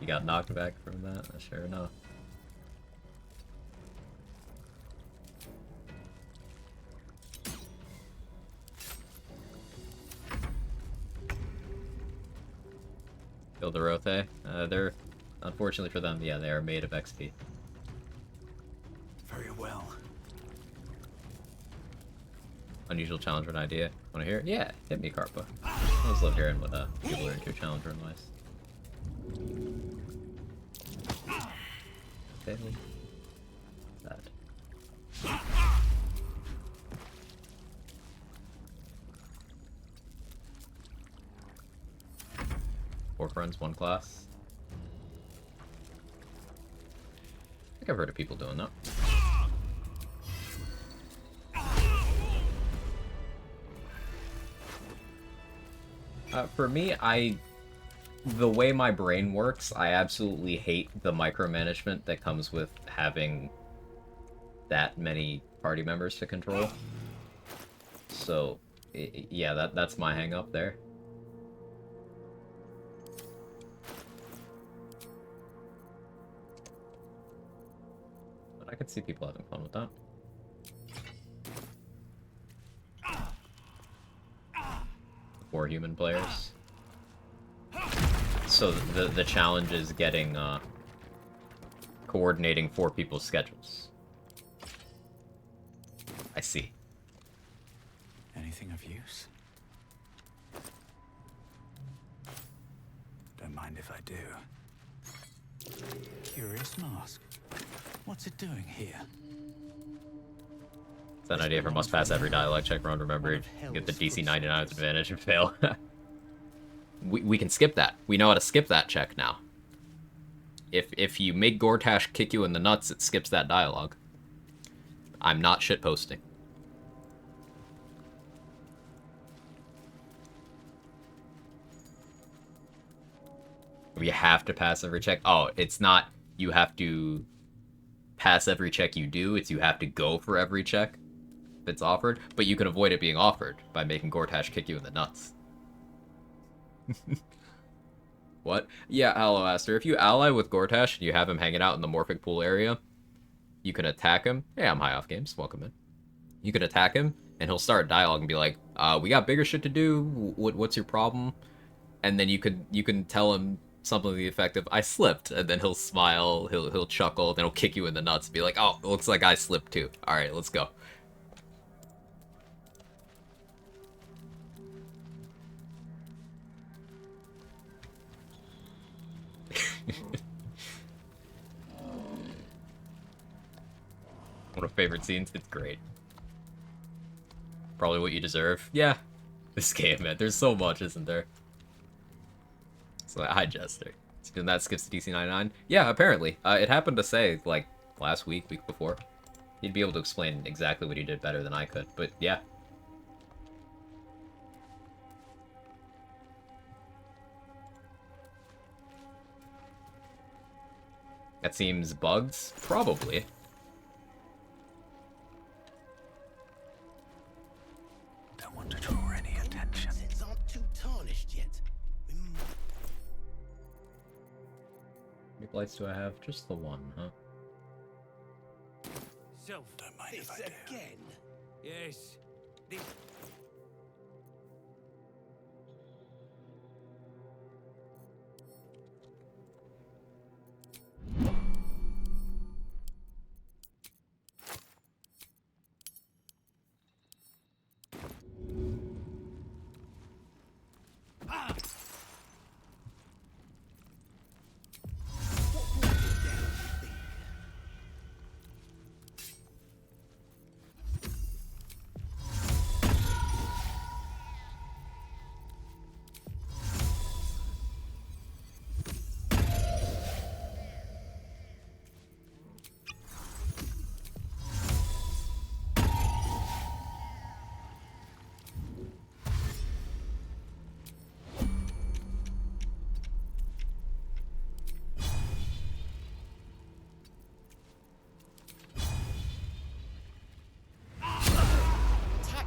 got knocked back from that? Sure enough. Kill the Rothe. They're, unfortunately for them, yeah, they are made of XP. Very well. Unusual challenge or an idea. Wanna hear it? Yeah, hit me, Karpa. I always love hearing what people are into challenge run wise. Okay. Sad. Four friends, one class. I think I've heard of people doing that. For me, the way my brain works, I absolutely hate the micromanagement that comes with having that many party members to control. So, yeah, that's my hang up there. But I could see people having fun with that. Four human players. So the challenge is getting coordinating four people's schedules. I see. Anything of use? Don't mind if I do. Curious mask. What's it doing here? It's an idea for must pass every dialogue check round. Remember, get the DC 99 with advantage and fail. we can skip that. We know how to skip that check now. If you make Gortash kick you in the nuts, it skips that dialogue. I'm not shitposting. You have to pass every check. Oh, it's not you have to pass every check you do, it's you have to go for every check that's offered, but you can avoid it being offered by making Gortash kick you in the nuts. What? Yeah, Aloe Aster, if you ally with Gortash and you have him hanging out in the Morphic Pool area, you can attack him. Hey, I'm High Off Games, welcome in. You can attack him, and he'll start a dialogue and be like, we got bigger shit to do, what's your problem? And then you can tell him something to the effect of, I slipped, and then he'll smile, he'll chuckle, then he'll kick you in the nuts and be like, oh, it looks like I slipped too. Alright, let's go. One of my favorite scenes, it's great. Probably what you deserve. Yeah, this game, man, there's so much, isn't there? So, hi, Jester. And that skips to DC 99? Yeah, apparently. It happened to say, like, last week before. He'd be able to explain exactly what he did better than I could, but yeah. That seems bugs? Probably. Don't want to draw any attention. Things aren't too tarnished yet. How many blights do I have? Just the one, huh? So, don't mind if I do. Again? Yes. This...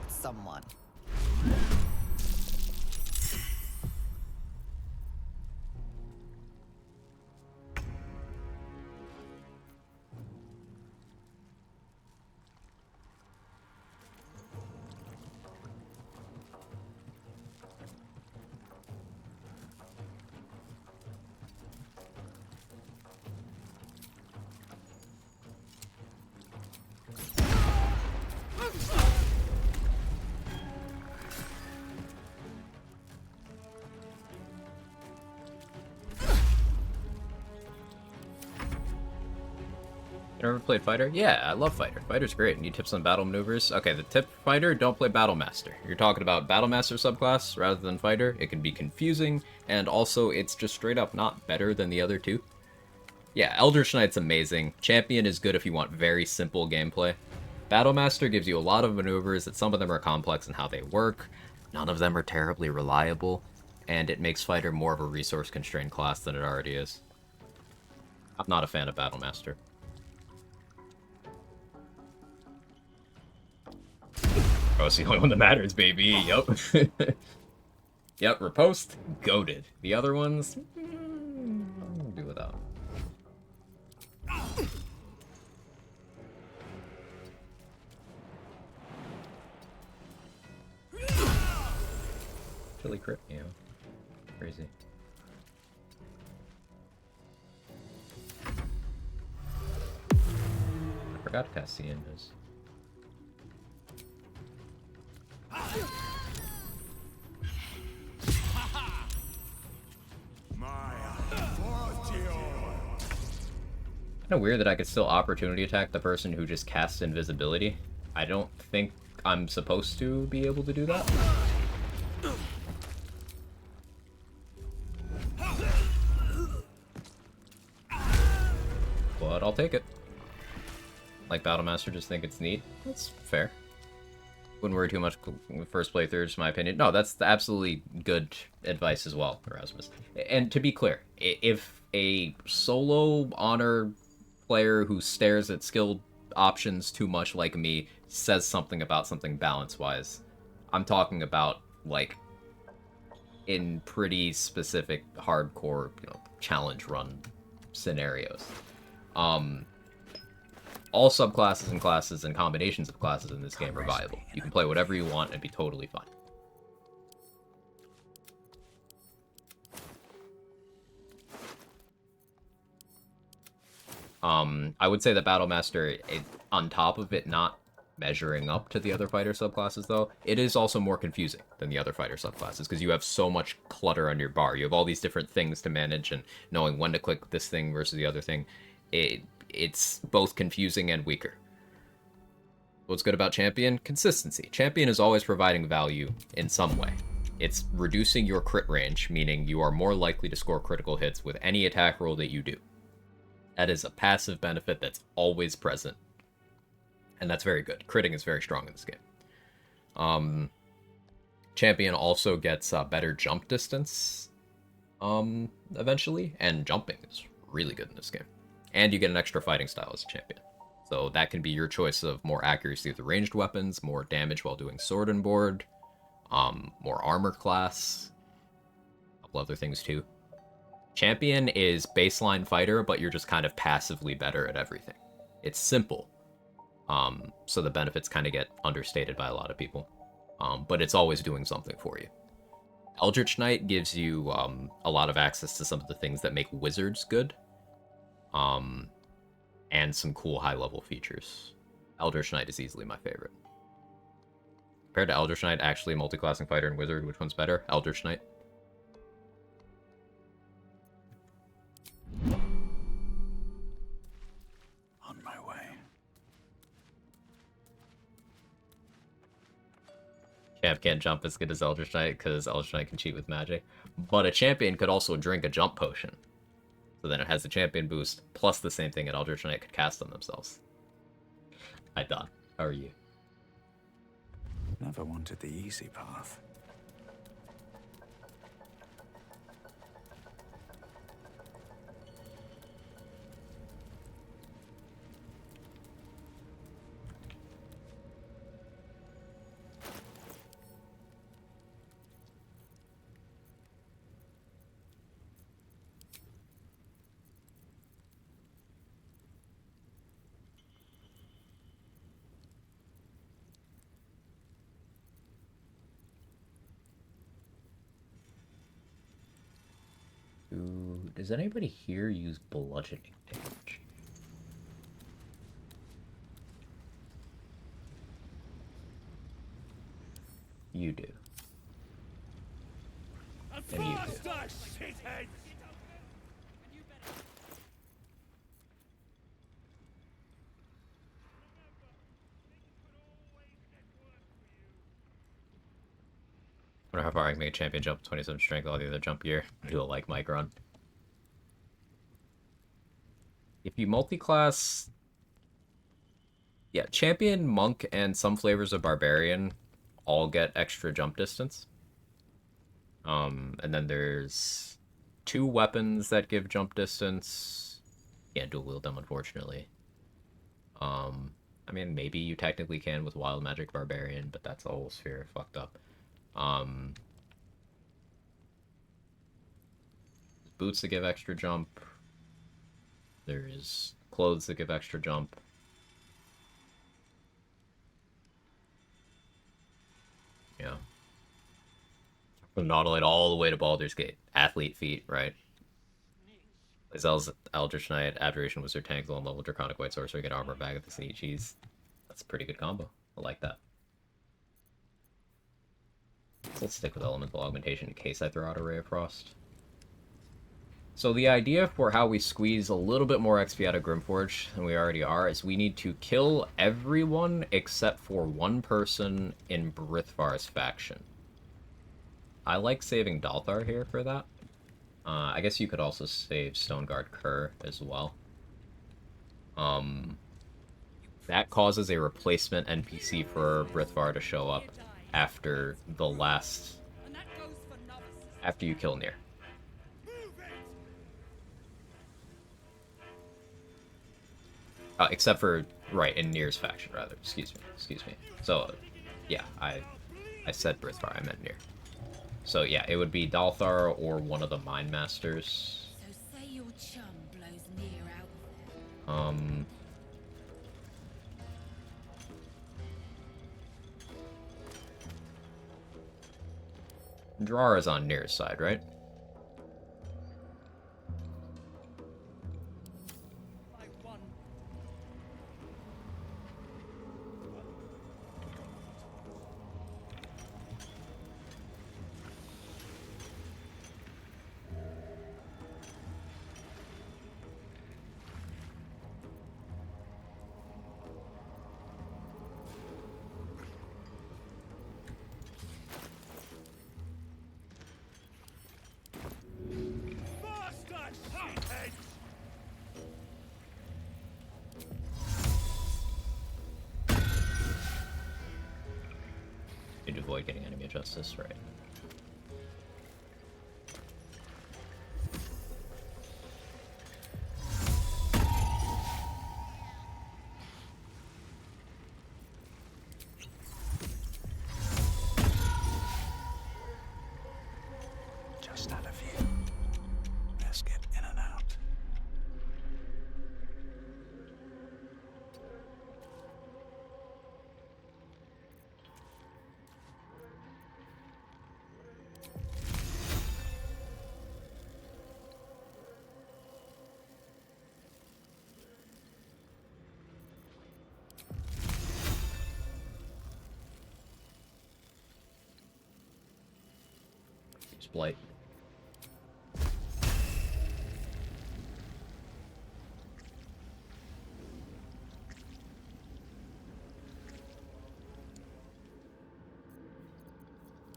Someone. ever played Fighter? Yeah, I love Fighter. Fighter's great. Need tips on battle maneuvers? Okay, the tip for Fighter, don't play Battle Master. You're talking about Battle Master subclass rather than Fighter. It can be confusing, and also it's just straight up not better than the other two. Yeah, Eldritch Knight's amazing. Champion is good if you want very simple gameplay. Battle Master gives you a lot of maneuvers, that some of them are complex in how they work. None of them are terribly reliable, and it makes Fighter more of a resource-constrained class than it already is. I'm not a fan of Battle Master. Oh, it's the only one that matters, baby. Yup. Yep, Riposte, goated. The other ones, I'll do without. Chili crit, you know. Crazy. I forgot to cast the Invis. Kind of weird that I could still opportunity attack the person who just casts invisibility. I don't think I'm supposed to be able to do that. But I'll take it. Like Battlemaster, just think it's neat. That's fair. Wouldn't worry too much with first playthroughs, in my opinion. No, that's absolutely good advice as well, Erasmus. And to be clear, if a solo honor player who stares at skill options too much like me says something about something balance-wise, I'm talking about, like, in pretty specific hardcore, you know, challenge run scenarios. All subclasses and classes and combinations of classes in this game are viable. You can play whatever you want and be totally fine. I would say that Battlemaster, on top of it not measuring up to the other fighter subclasses, though, it is also more confusing than the other fighter subclasses, because you have so much clutter on your bar. You have all these different things to manage, and knowing when to click this thing versus the other thing, it's both confusing and weaker. What's good about Champion? Consistency. Champion is always providing value in some way. It's reducing your crit range, meaning you are more likely to score critical hits with any attack roll that you do. That is a passive benefit that's always present. And that's very good. Critting is very strong in this game. Champion also gets better jump distance eventually, and jumping is really good in this game. And you get an extra fighting style as a champion. So that can be your choice of more accuracy with the ranged weapons, more damage while doing sword and board, more armor class, a couple other things too. Champion is baseline fighter, but you're just kind of passively better at everything. It's simple, so the benefits kind of get understated by a lot of people, but it's always doing something for you. Eldritch Knight gives you a lot of access to some of the things that make wizards good, and some cool high-level features. Eldritch Knight is easily my favorite. Compared to Eldritch Knight, actually multi-classing fighter and wizard, which one's better? Eldritch Knight. On my way. Champ can't jump as good as Eldritch Knight because Eldritch Knight can cheat with magic. But a champion could also drink a jump potion. So then it has the champion boost, plus the same thing an Eldritch Knight could cast on themselves. Hi, Don. How are you? Never wanted the easy path. Does anybody here use bludgeoning damage? You do. And you do. Wonder how far I can make a champion jump 27 strength, all the other jump gear. Do a like mic run. If you multi-class... Yeah, champion, monk, and some flavors of barbarian all get extra jump distance. And then there's 2 weapons that give jump distance. Can't dual wield them, unfortunately. I mean, maybe you technically can with Wild Magic Barbarian, but that's a whole sphere fucked up. Boots that give extra jump. There's clothes that give extra jump. Yeah. From Nautilite all the way to Baldur's Gate. Athlete feat, right? Lae'zel's Eldritch Knight, Abjuration Wizard, Tank, low level Draconic White Sorcerer, get armor bag at the CGs. That's a pretty good combo. I like that. So let's stick with Elemental Augmentation in case I throw out a Ray of Frost. So the idea for how we squeeze a little bit more XP out of Grimforge than we already are is we need to kill everyone except for one person in Brithvar's faction. I like saving Dalthar here for that. I guess you could also save Stoneguard Kerr as well. That causes a replacement NPC for Brithvar to show up after the last... after you kill Nier. Except for, right, in Nier's faction, rather. Excuse me. So, yeah, I said Brithvar, I meant Nier. So, yeah, it would be Dalthar or one of the Mind Masters. So say your chum blows Nier out. Drar is on Nier's side, right? To avoid getting enemy justice, right? Just had a few. Let's get in and out. Use Blight.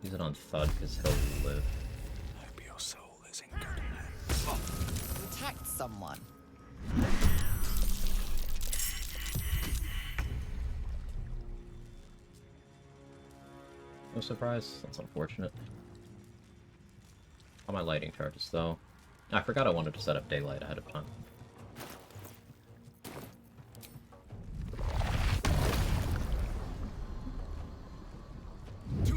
Use it on Thud because he'll live. Hope your soul is in good hands. Attacked someone. No surprise. That's unfortunate. All my lighting charges, though. I forgot I wanted to set up daylight ahead of time. Get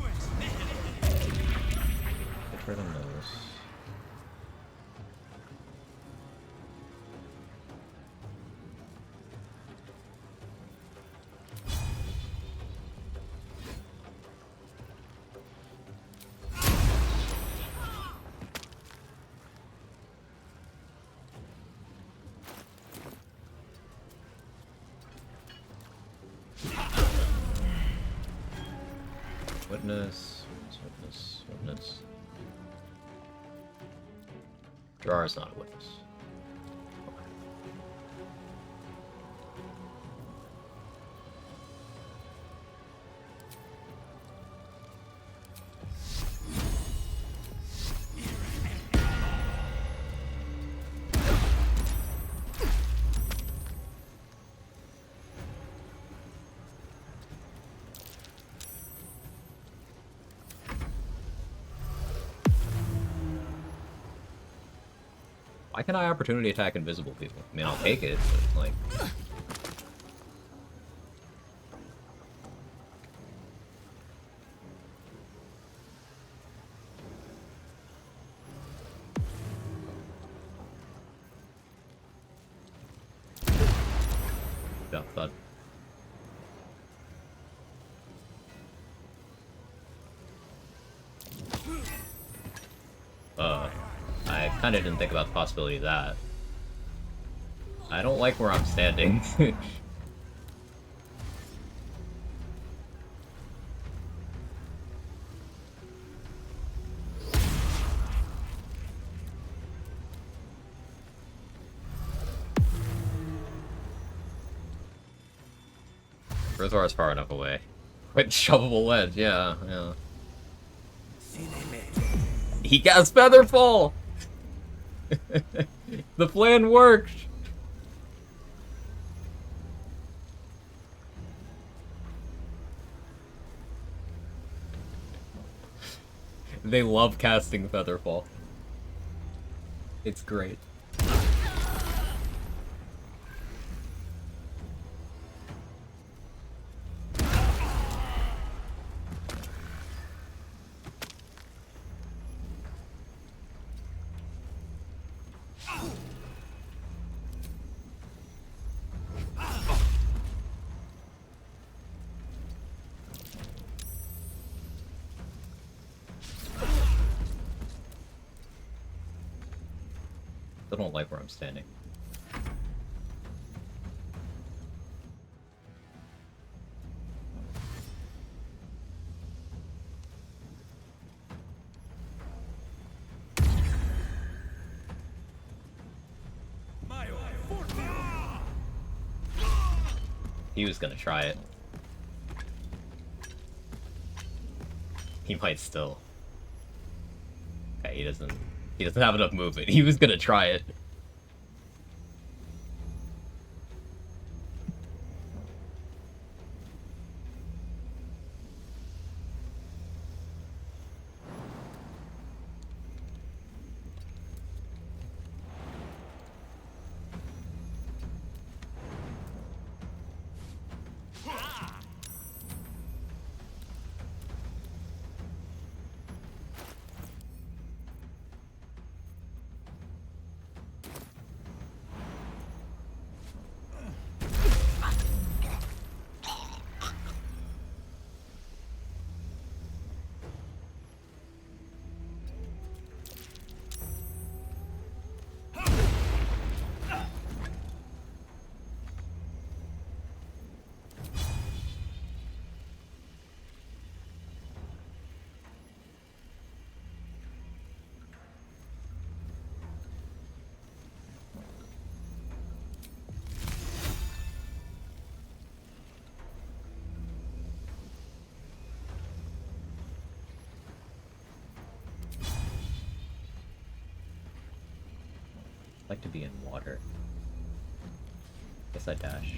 rid of those. Witness. Drar is not a witness. Why can I opportunity attack invisible people? I mean, I'll take it, but, like... Yeah, thud. I kinda didn't think about the possibility of that. I don't like where I'm standing. Reservoir's far enough away. Quite shovelable ledge, yeah. He cast Featherfall! The plan worked! They love casting Featherfall. It's great. I don't like where I'm standing. He was gonna try it. He might still. Okay, he doesn't have enough movement. He was gonna try it. I'd like to be in water. Guess I dash.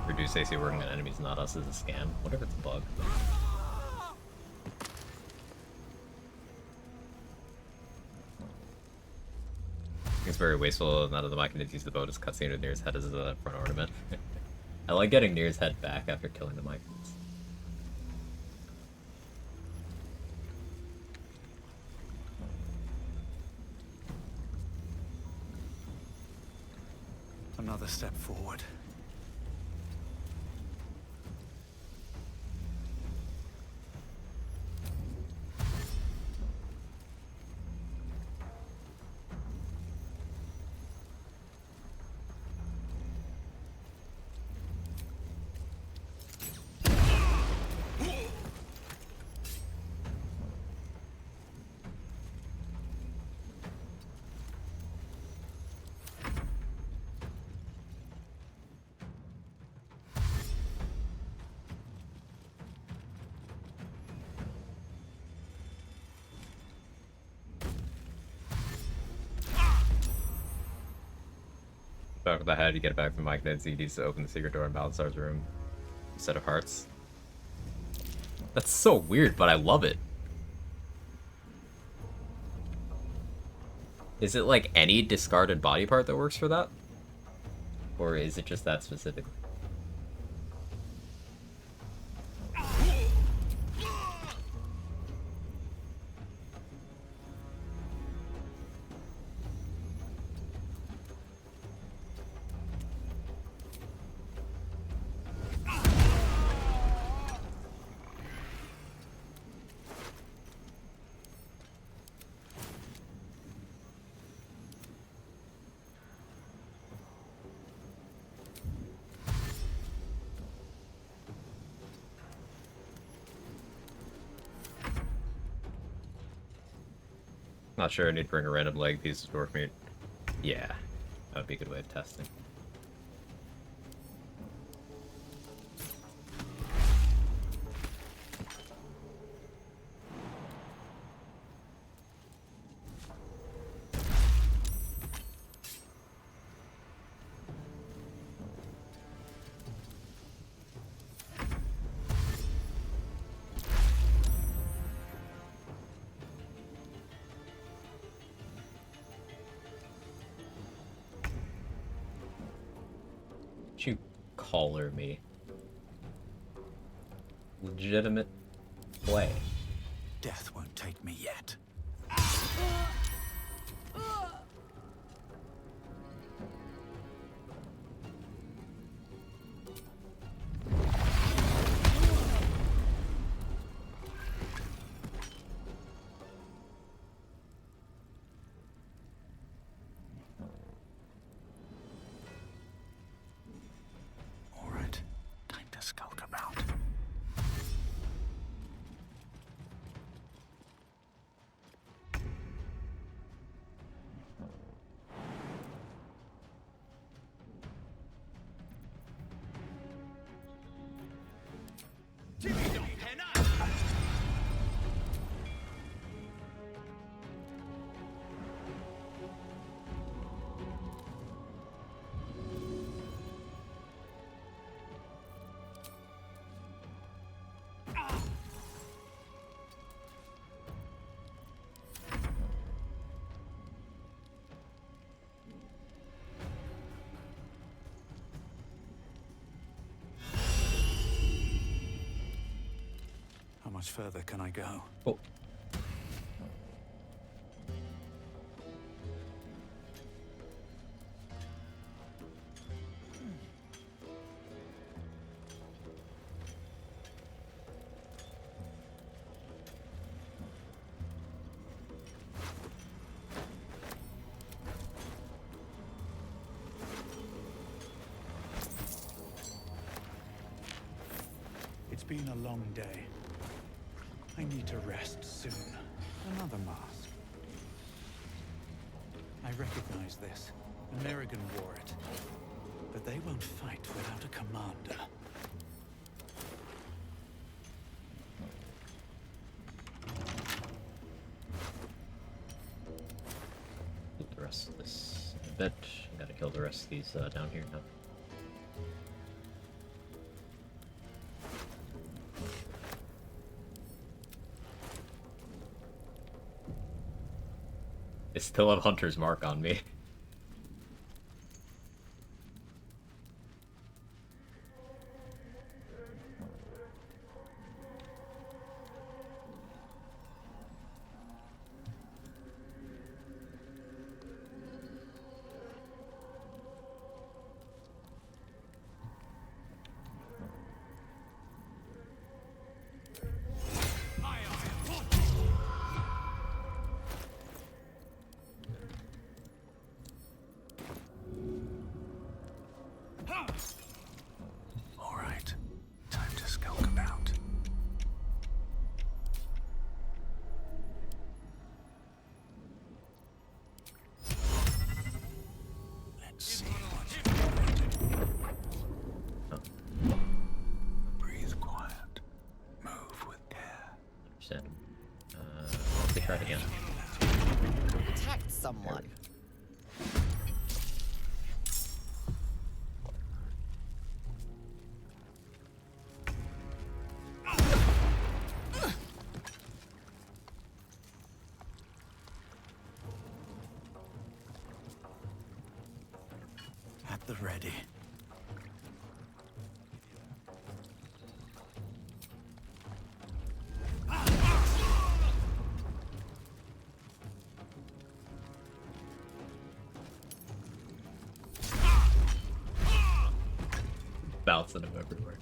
Reduce AC working on enemies, not us, is a scam. What if it's a bug? It's very wasteful. None of the Myconids use the bow as cutscene with Nir's head as a front ornament. I like getting Nir's head back after killing the Myconids. Another step forward. Back with the head, you get it back from Mike, then he needs to open the secret door in Balthazar's room. Instead of hearts. That's so weird, but I love it. Is it like any discarded body part that works for that? Or is it just that specifically? Not sure I need to bring a random leg piece of dwarf meat. Yeah, that would be a good way of testing. You collar me. Legitimate play. Death won't take me yet. How much further can I go? Oh. It's been a long day. I need to rest soon. Another mask. I recognize this. American wore it. But they won't fight without a commander. Keep the rest of this in a bit. I gotta kill the rest of these down here now. I still have Hunter's Mark on me. All right, time to skulk about. Let's see what's breathe quiet. Move with care. Understand. Let's try it again. Protect someone. At the ready. Bouncing him everywhere.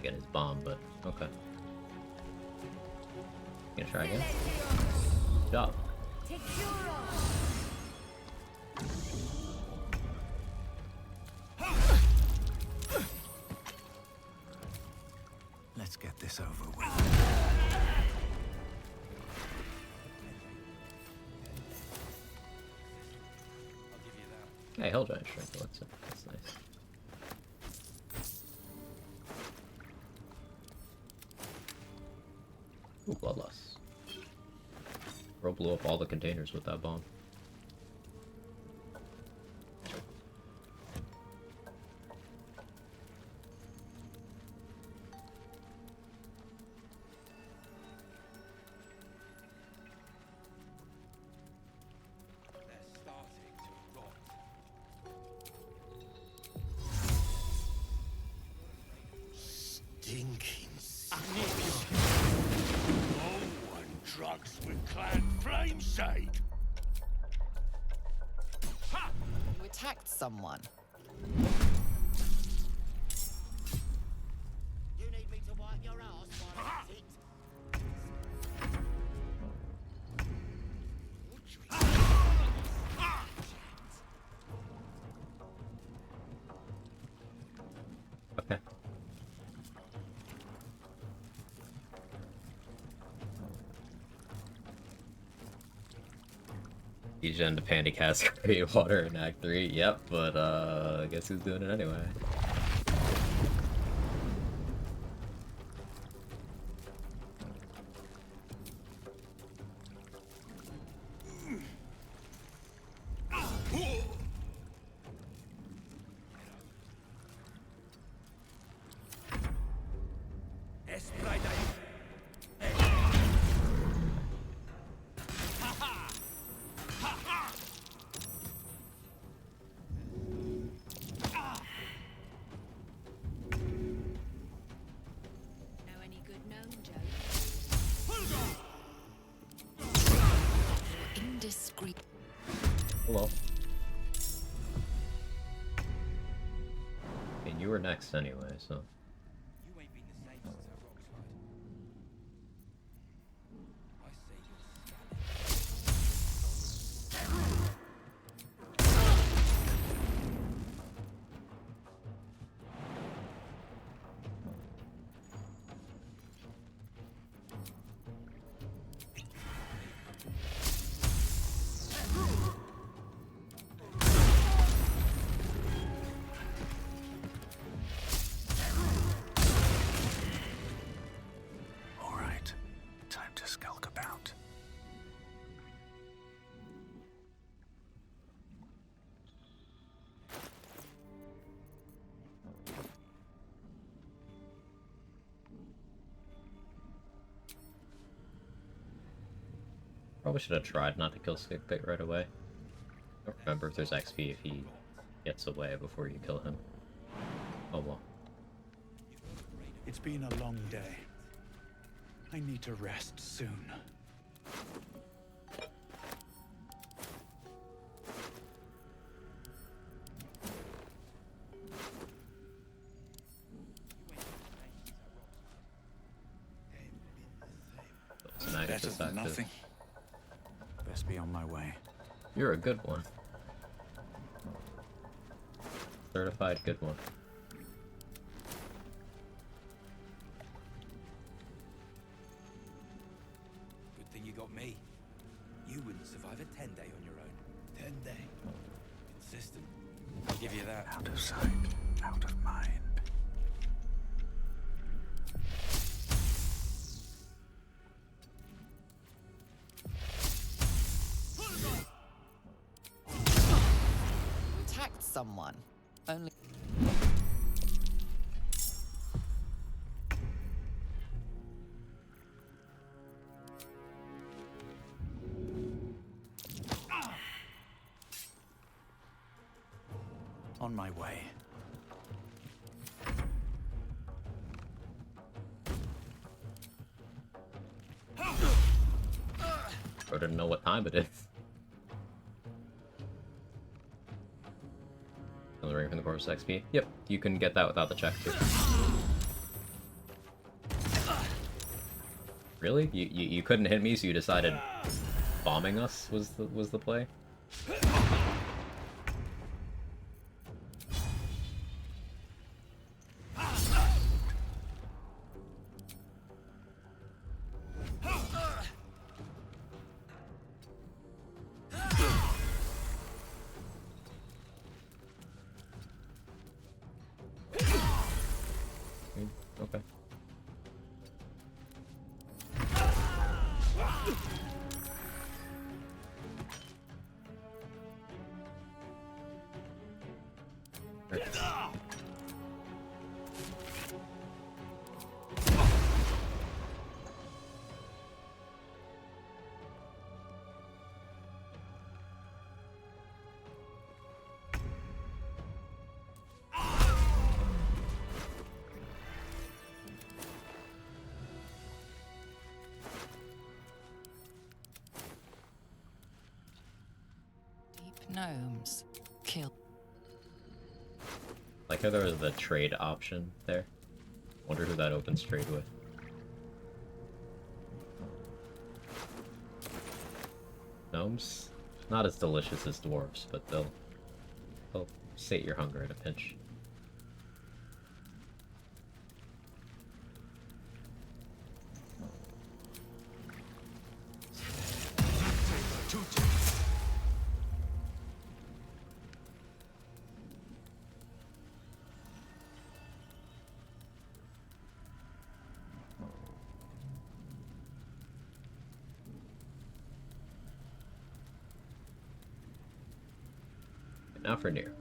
Get his bomb, but okay. Gonna try again. Good job. Let's get this over with. Hey, Hell Giant Strength, that's nice. Ooh, Bloodlust. Bro blew up all the containers with that bomb. Stinking no one drugs with clan flameshade. You attacked someone. You need me to wipe your ass while I sit? Okay. Egen to Pandy cast Create Water in Act 3. Yep, but I guess who's doing it anyway? Know any good gnome Indiscreet. Hello. I mean, you were next anyway, so. All right, time to skulk about. Probably should have tried not to kill Stickbait right away. I don't remember if there's XP if he gets away before you kill him. Oh well. It's been a long day. I need to rest soon. It's nice Better to than active. nothing. Best be on my way. You're a good one. Certified good one. survive a 10-day on your own. 10-day. Consistent. I'll give you that. Out of sight, out of mind. Attacked someone. Only. On my way. I didn't know what time it is. Another ring from the corpse XP. Yep, you can get that without the check too. Really? You couldn't hit me, so you decided bombing us was the play? Okay. Gnomes. Kill. Like how there was the trade option there. Wonder who that opens trade with. Gnomes? Not as delicious as dwarves, but they'll sate your hunger at a pinch. Now for near.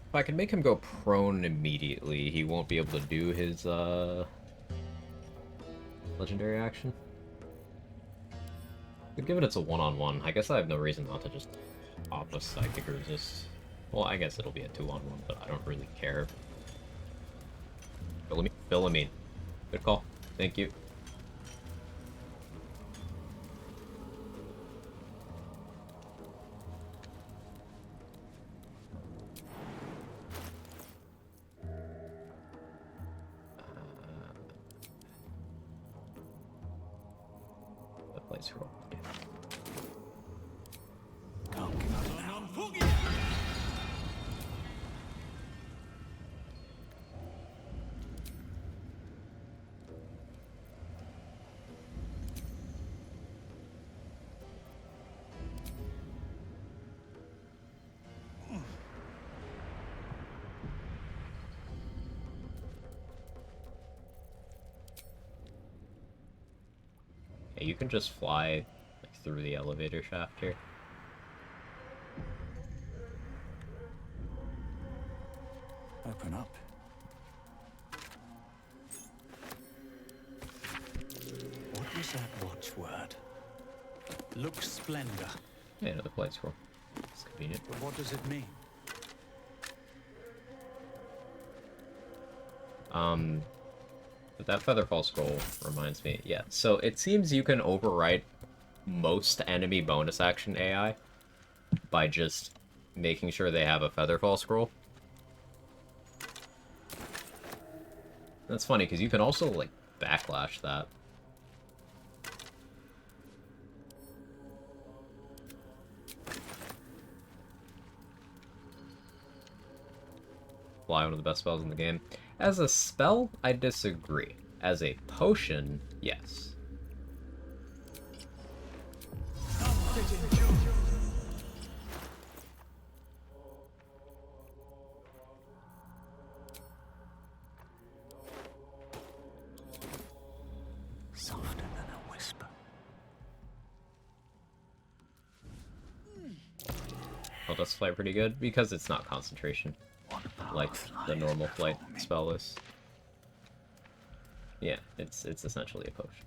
If I can make him go prone immediately, he won't be able to do his legendary action. But given it's a one-on-one, I guess I have no reason not to just opt a psychic resist. Well, I guess it'll be a 2-on-1, but I don't really care. Philomene. Good call. Thank you. Place roll. You can just fly like, through the elevator shaft here. Open up. What was that watchword? Look splendor. Yeah, another place roll. It's convenient. But what does it mean? But that Featherfall scroll reminds me, yeah. So it seems you can overwrite most enemy bonus action AI by just making sure they have a Featherfall scroll. That's funny, because you can also, like, backlash that. Fly, one of the best spells in the game. As a spell, I disagree. As a potion, yes. does flight pretty good because it's not concentration like the normal flight spell is. Yeah, it's essentially a potion.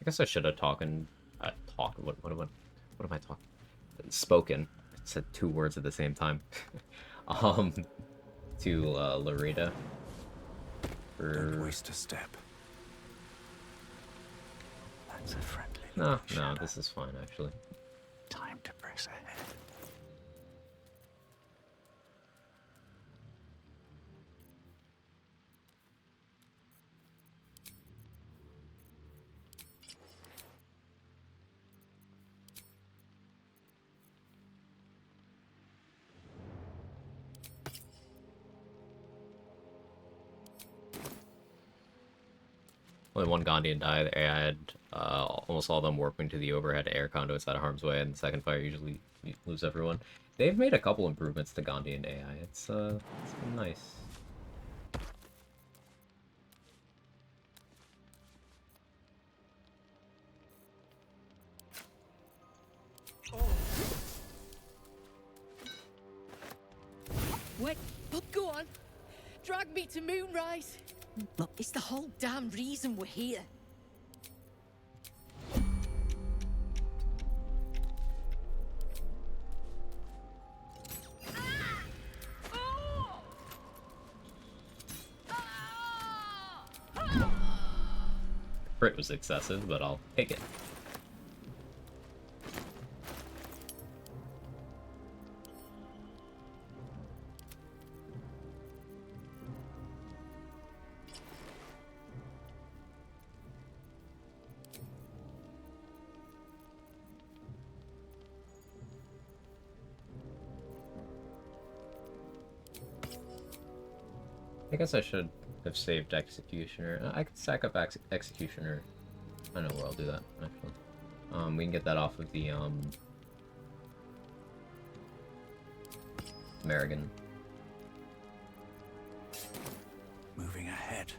I guess I should have what am I talking? Spoken. I said 2 words at the same time. To Larita. Don't waste a step. That's a friendly. No, this is fine actually. Time to press ahead. Only one Gondian died. I had almost all of them warping to the overhead air conduits out of harm's way, and the second fire usually lose everyone. They've made a couple improvements to Gondian AI. It's been nice. Wait, go on. Drag me to Moonrise. Look, it's the whole damn reason we're here. Crit was excessive, but I'll take it. I guess I should have saved Executioner. I could stack up Executioner. I don't know where I'll do that, actually. We can get that off of the, Merrigan. Moving ahead.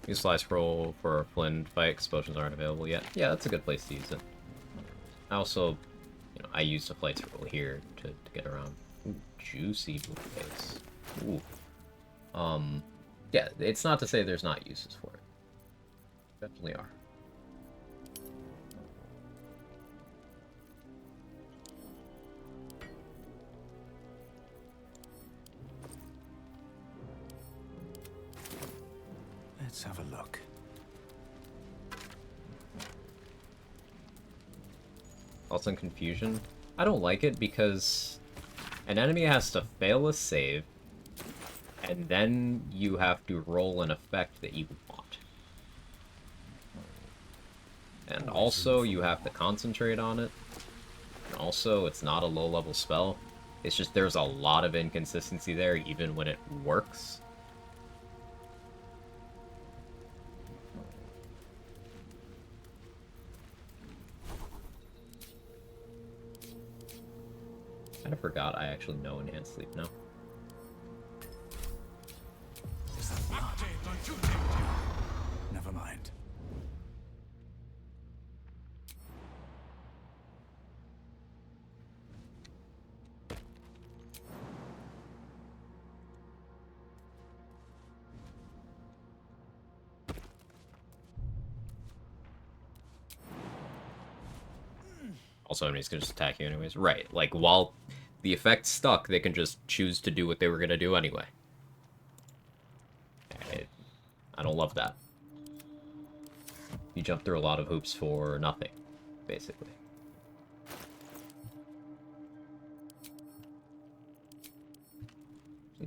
Use Slice Roll for a Flynn fight, because potions aren't available yet. Yeah, that's a good place to use it. I also, I used a Flights Roll here to get around. Ooh, juicy blue face. Ooh. Yeah, it's not to say there's not uses for it. Definitely are. Let's have a look. Also in Confusion. I don't like it because an enemy has to fail a save, and then you have to roll an effect that you want. And also, you have to concentrate on it. And also, it's not a low-level spell. It's just there's a lot of inconsistency there, even when it works. I kind of forgot I actually know Enhanced Sleep now. Is that blood? Never mind. Also, enemies can just attack you anyways. Right, like, while the effect's stuck, they can just choose to do what they were going to do anyway. I don't love that. You jump through a lot of hoops for nothing, basically.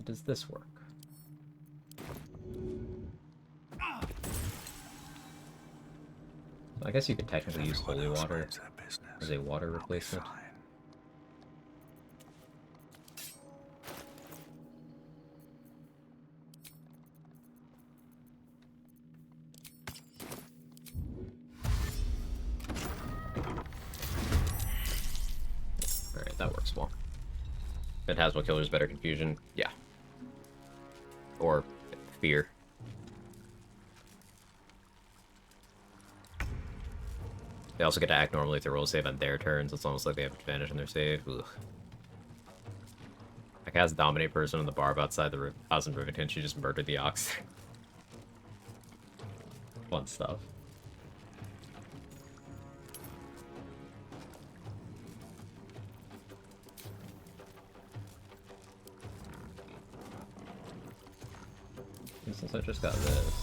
Does this work? I guess you could technically use holy water as a water replacement. Alright, that works well. Phantasmal Killer's better confusion. Yeah, Or fear. They also get to act normally if they roll a save on their turns. It's almost like they have advantage on their save. Ugh. I cast Dominate Person on the barb outside the house in Rivington. She just murdered the ox. Fun stuff. Since I just got this.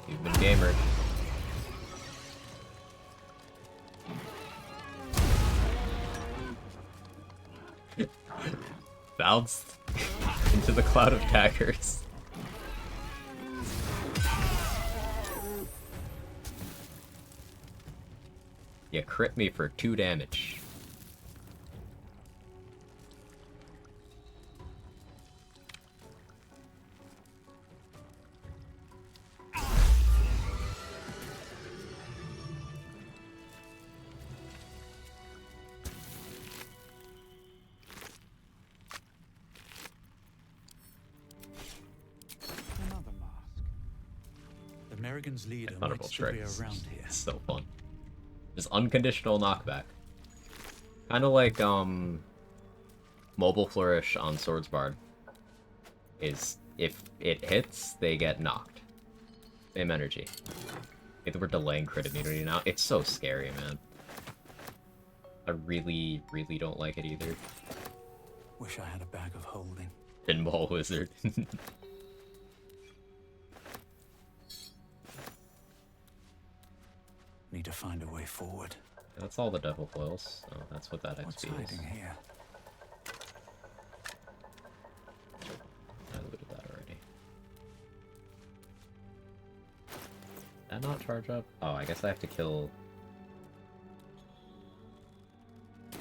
You've been gamer. Bounced into the cloud of daggers. You crit me for 2 damage. Another mask. The Merrigan's leader might Thunderbolt still be strikes. around here. So fun. Just unconditional knockback. Kind of like Mobile Flourish on Swordsbard. Is if it hits, they get knocked. Same energy. If we're delaying crit immunity now, it's so scary, man. I really, really don't like it either. Wish I had a bag of holding. Pinball wizard. Need to find a way forward. That's all the devil foils. So that's what that What's XP is. hiding here? I looted that already. Did I not charge up? Oh, I guess I have to kill...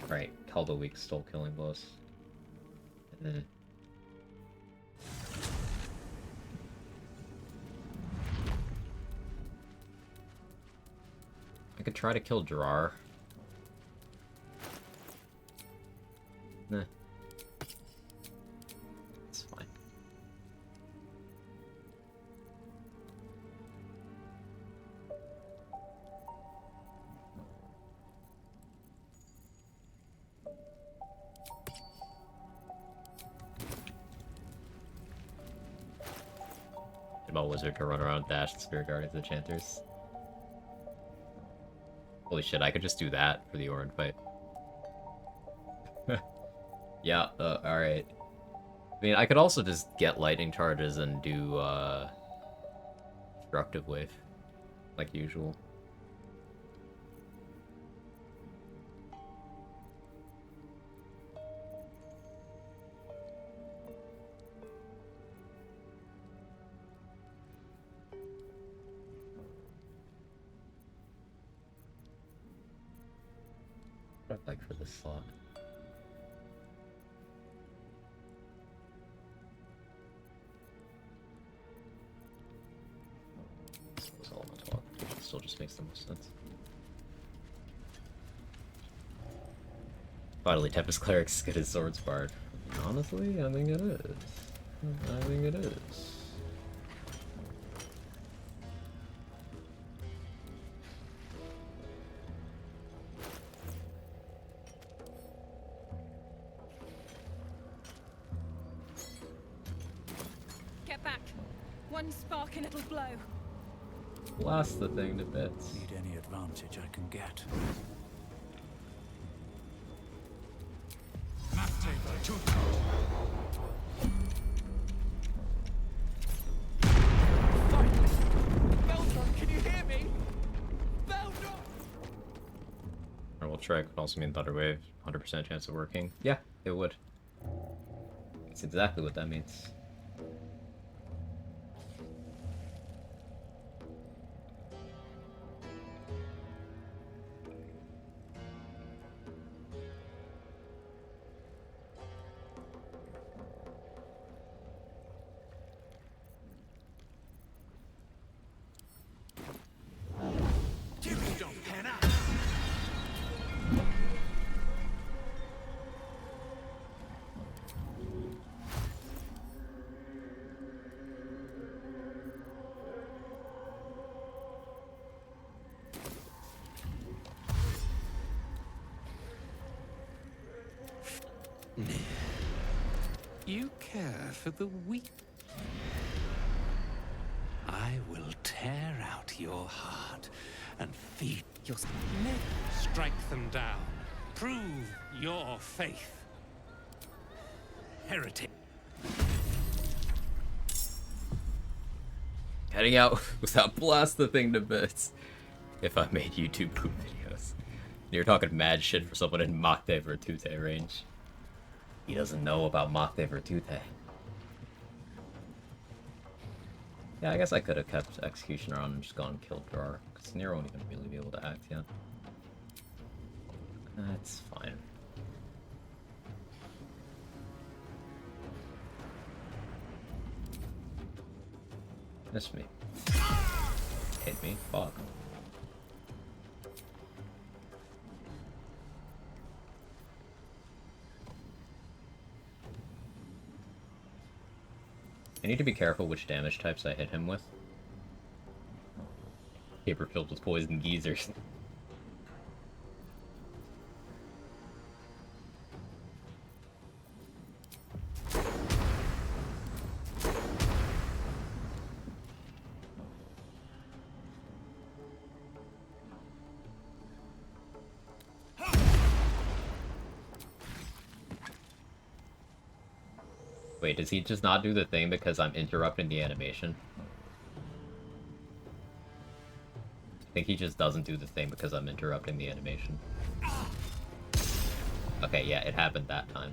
Right, Call the Weak stole killing blows. I could try to kill Gerard. Nah. It's fine. About wizard to run around, dash, and spirit guard as the chanters. Holy shit, I could just do that for the Orin fight. Yeah, alright. I mean, I could also just get lightning charges and do, destructive wave. Like usual. What I'd like for this slot. This elemental still just makes the most sense. Finally, Tempest Cleric's good as Swordsbard. Honestly, I think it is. I think it is. Get back. One spark and it'll blow. Blast the thing to bits. Need any advantage I can get. Beldron, can you hear me? Beldron! Normal Trek would also mean Thunder Wave. 100% chance of working. Yeah, it would. That's exactly what that means. You care for the weak. I will tear out your heart and feed your... Strike them down. Prove your faith. Heretic. Heading out without blast the thing to bits. If I made YouTube poop videos. You're talking mad shit for someone in Machte Virtute range. He doesn't know about Machte Virtute. Yeah, I guess I could have kept Executioner on and just gone and killed Drar, because Nero won't even really be able to act yet. That's fine. Miss me. Hit me. Fuck. I need to be careful which damage types I hit him with. Paper filled with poison geezers. Wait, does he just not do the thing because I'm interrupting the animation? I think he just doesn't do the thing because I'm interrupting the animation. Okay, yeah, it happened that time.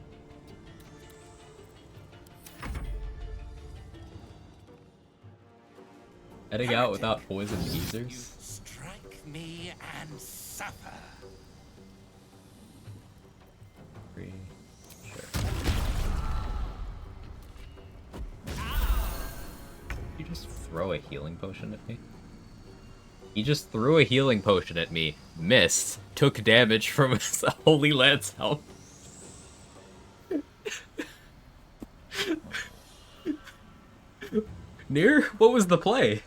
Heading out without poison geezers? Strike me and suffer. Sure. You just throw a healing potion at me? He just threw a healing potion at me, missed, took damage from his Holy Lance help. Nier, what was the play?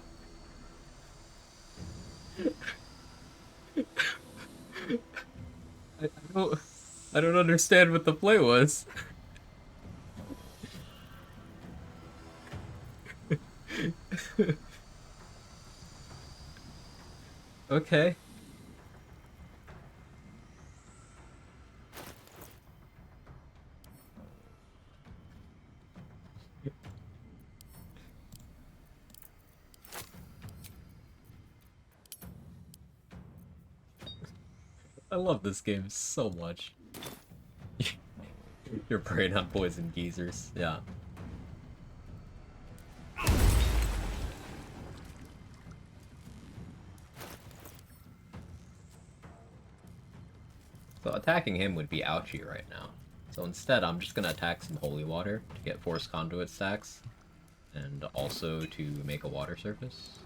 I don't understand what the play was. Okay. I love this game so much. You're preying on poison geezers, yeah. So attacking him would be ouchy right now. So instead, I'm just gonna attack some holy water to get force conduit stacks, and also to make a water surface.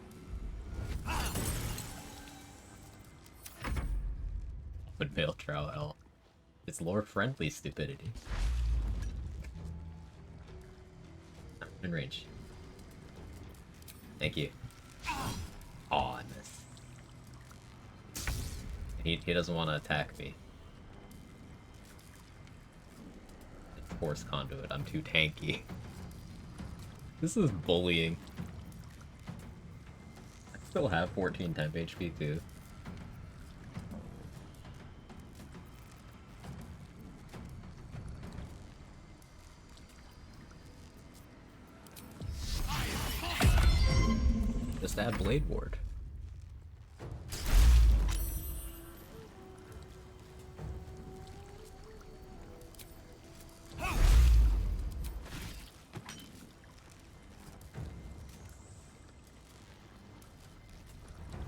Would fail trial L. It's lore friendly stupidity. In range. Thank you. Aw, I missed. He doesn't want to attack me. Force conduit, I'm too tanky. This is bullying. I still have 14 temp HP too. Just add Blade Ward.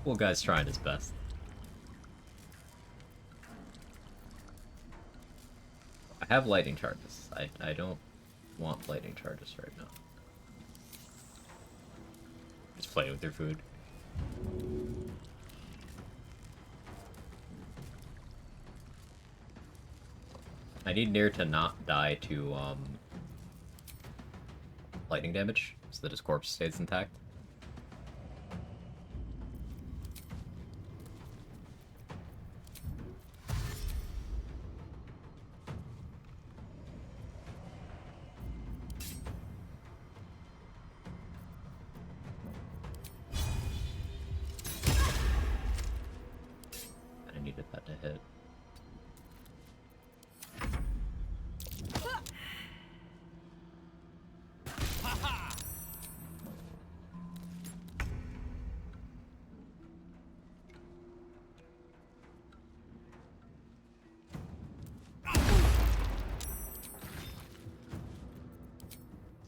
Well, guy's trying his best. I have lightning charges. I don't want lightning charges right now. Just play with your food. I need Nier to not die to lightning damage so that his corpse stays intact.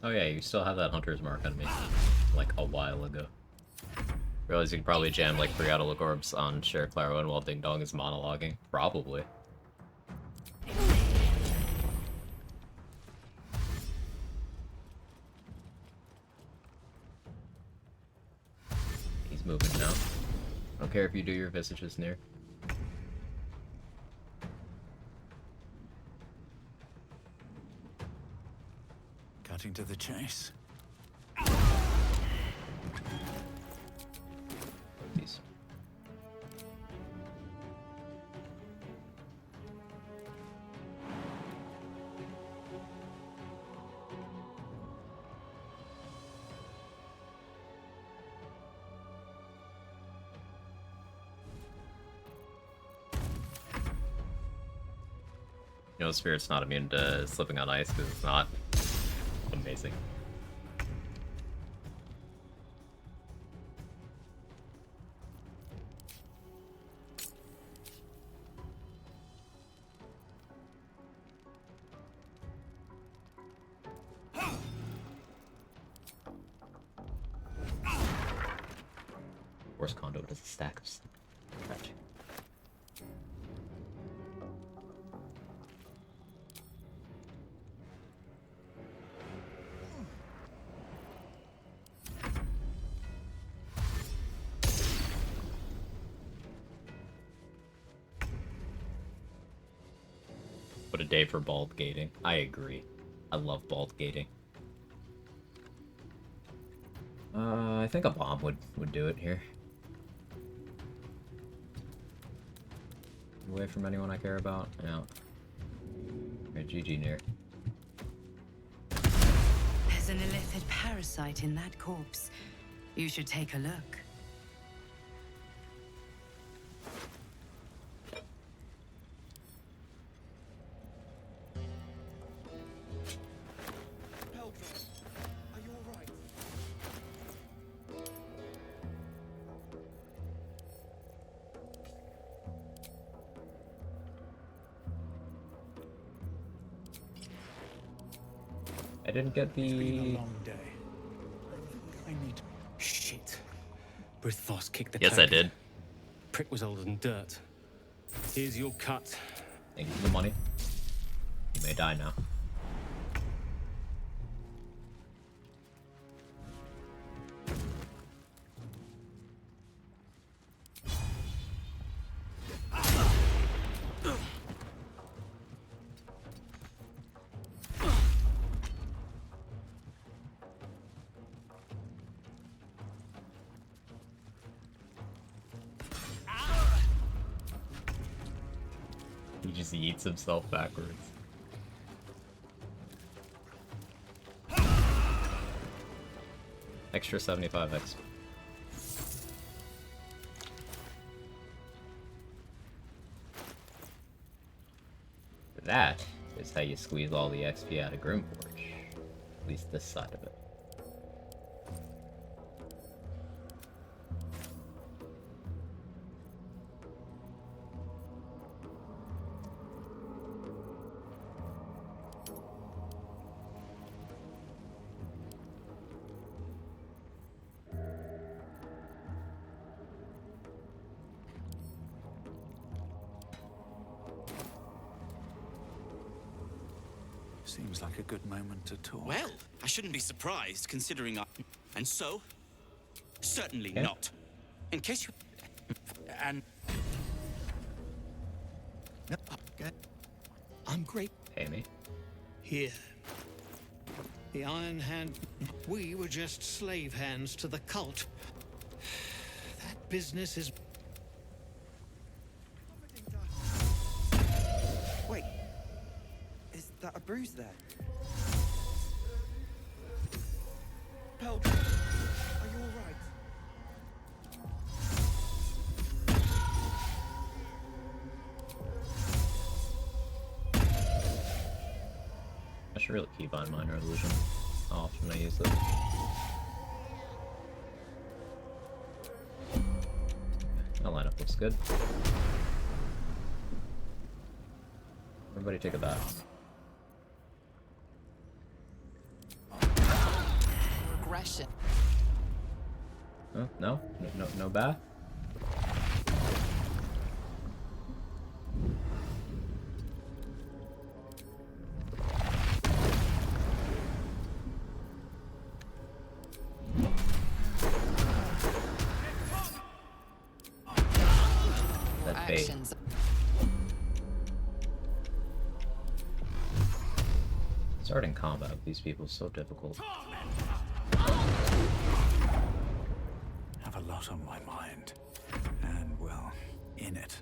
Oh yeah, you still have that hunter's mark on me. Like a while ago. Realize you could probably jam like 3 Outlook orbs on Share Clairvoyant while Ding Dong is monologuing. Probably. He's moving now. I don't care if you do your visages near. Cutting to the chase. Peace. You know, Spirit's not immune to slipping on ice because it's not. Amazing. Force Conduit is a stack of magic. What a day for bald gating. I agree. I love bald gating. I think a bomb would do it here. Away from anyone I care about. Yeah. Right, GG near. There's an illithid parasite in that corpse. You should take a look. I didn't get the... It's been a long day. I need... Shit. Brithos kicked the Yes, I did. Prick was older than dirt. Here's your cut. Thank you for the money. You may die now. He just yeets himself backwards. Extra 75x. That is how you squeeze all the XP out of Grimforge. At least this side of it. Seems like a good moment to talk. Well, I shouldn't be surprised, considering I... And so? Certainly Okay. not. In case you... And... No, okay. I'm great. Pay me. Here. The Iron Hand... We were just slave hands to the cult. That business is... Wait. Is that a bruise there? Peldra, are you alright? I should really keep on Minor Illusion. How often I use it. That lineup looks good. Everybody take a bath. action. Oh, no bath? That bait. Actions. Starting combat with these people is so difficult. Have a lot on my mind. And, well, in it.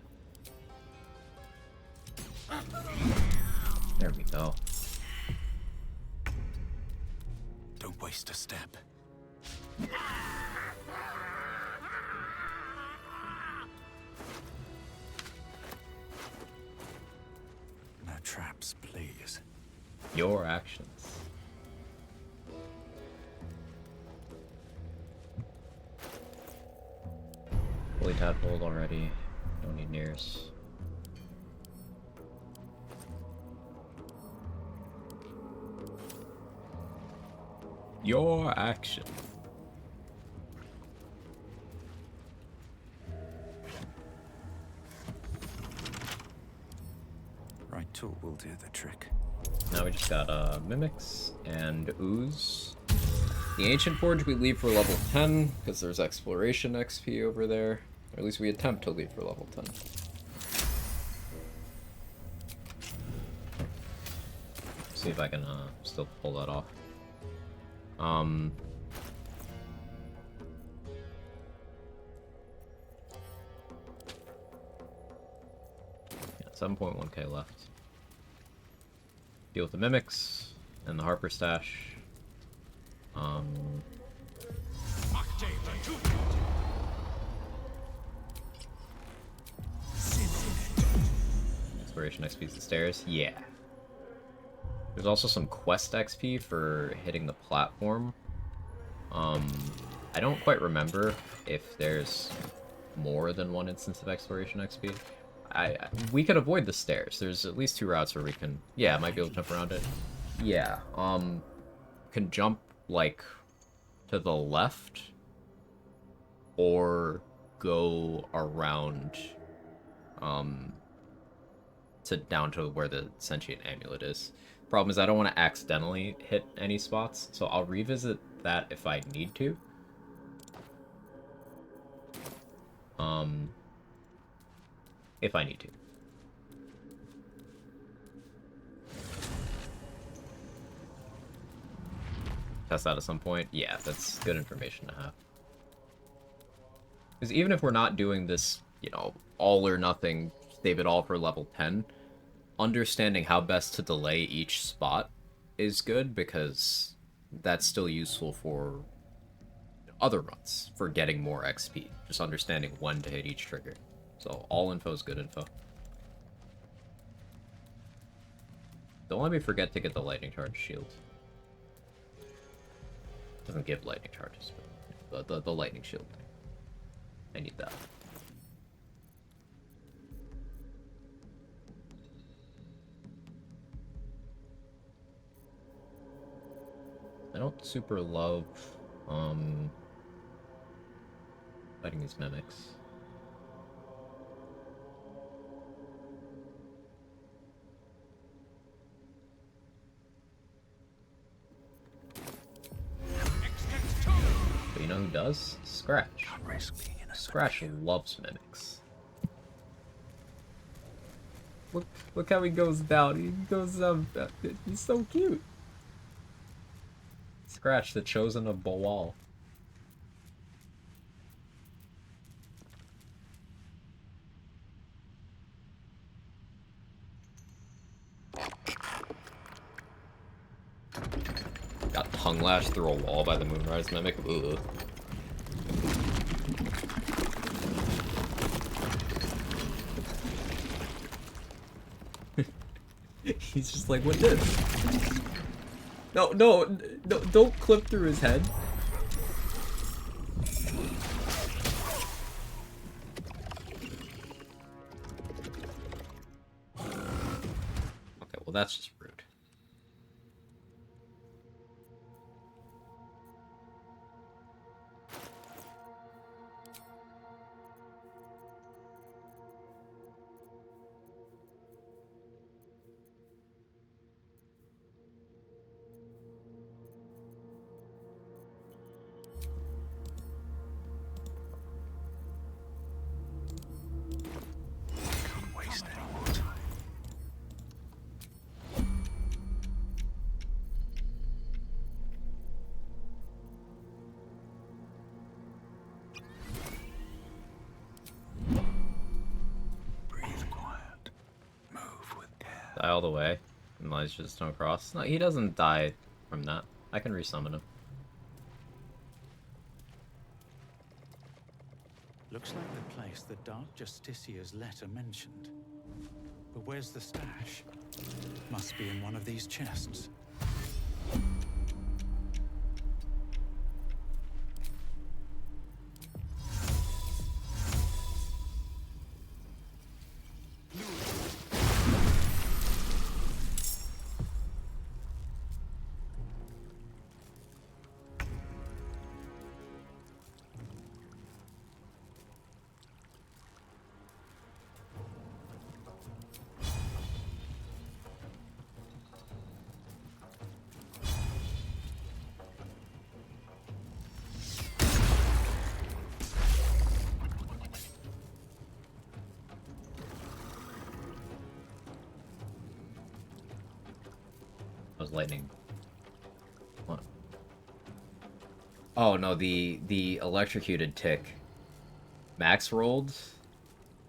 There we go. Don't waste a step. No traps, please. Your actions. Fully tadpoled already. Don't need nears. Your action. Right tool will do the trick. Now we just got mimics and ooze. The ancient forge we leave for level 10 because there's exploration XP over there, or at least we attempt to leave for level 10. See if I can still pull that off. Yeah, 7.1k left. Deal with the mimics and the Harper stash. Exploration XP is the stairs. Yeah. There's also some quest XP for hitting the platform. I don't quite remember if there's more than one instance of exploration XP. We could avoid the stairs. There's at least 2 routes where we can... Yeah, might be able to jump around it. Yeah, can jump, like, to the left, or go around, down to where the sentient amulet is. Problem is I don't want to accidentally hit any spots, so I'll revisit that if I need to. If I need to. Test that at some point. Yeah, that's good information to have. Because even if we're not doing this, you know, all or nothing, save it all for level 10, understanding how best to delay each spot is good, because that's still useful for other runs, for getting more XP. Just understanding when to hit each trigger. So all info is good info. Don't let me forget to get the lightning charge shield. Doesn't give lightning charges, but the lightning shield thing. I need that. I don't super love fighting these mimics. But you know who does? Scratch. Scratch loves mimics. Look how he goes down. He goes he's so cute. Scratch, the chosen of Boal. Got tongue lashed through a wall by the Moonrise Mimic. Ugh. He's just like, what this? No, don't clip through his head. Okay, well that's just rude. all the way, and lies just don't cross. No, he doesn't die from that. I can resummon him. Looks like the place the Dark Justicia's letter mentioned. But where's the stash? Must be in one of these chests. Lightning. What? Oh no, the electrocuted tick. Max rolled.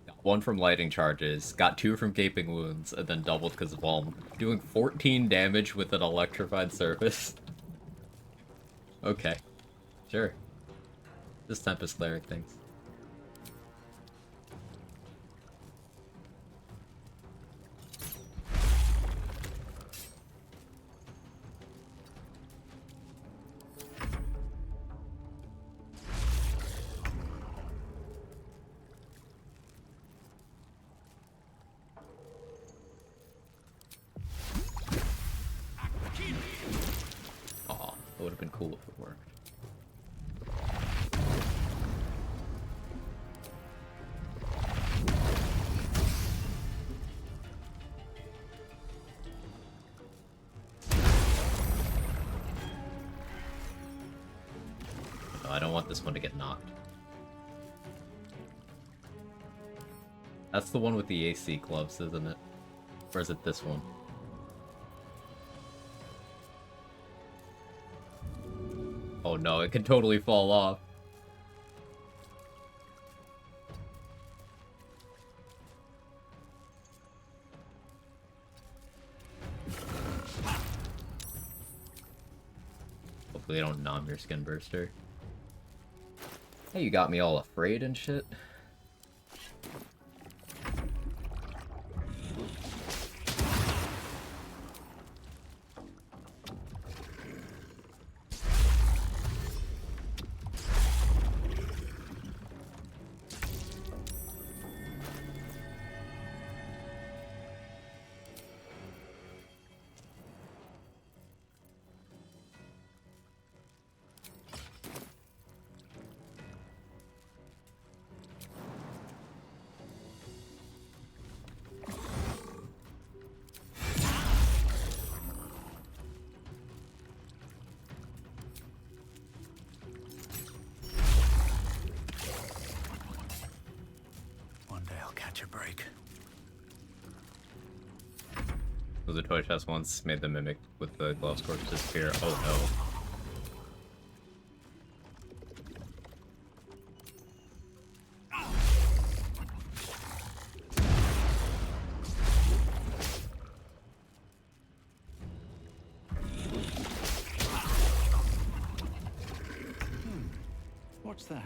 Got 1 from lightning charges, got 2 from gaping wounds, and then doubled because of Ulm. Doing 14 damage with an electrified surface. Okay. Sure. This Tempest Cleric things. Would have been cool if it worked. No, I don't want this one to get knocked. That's the one with the AC gloves, isn't it? Or is it this one? Oh no, it can totally fall off. Hopefully they don't nom your skin burster. Hey, you got me all afraid and shit. The toy chest once made the mimic with the glove scorch disappear. Oh no. What's that?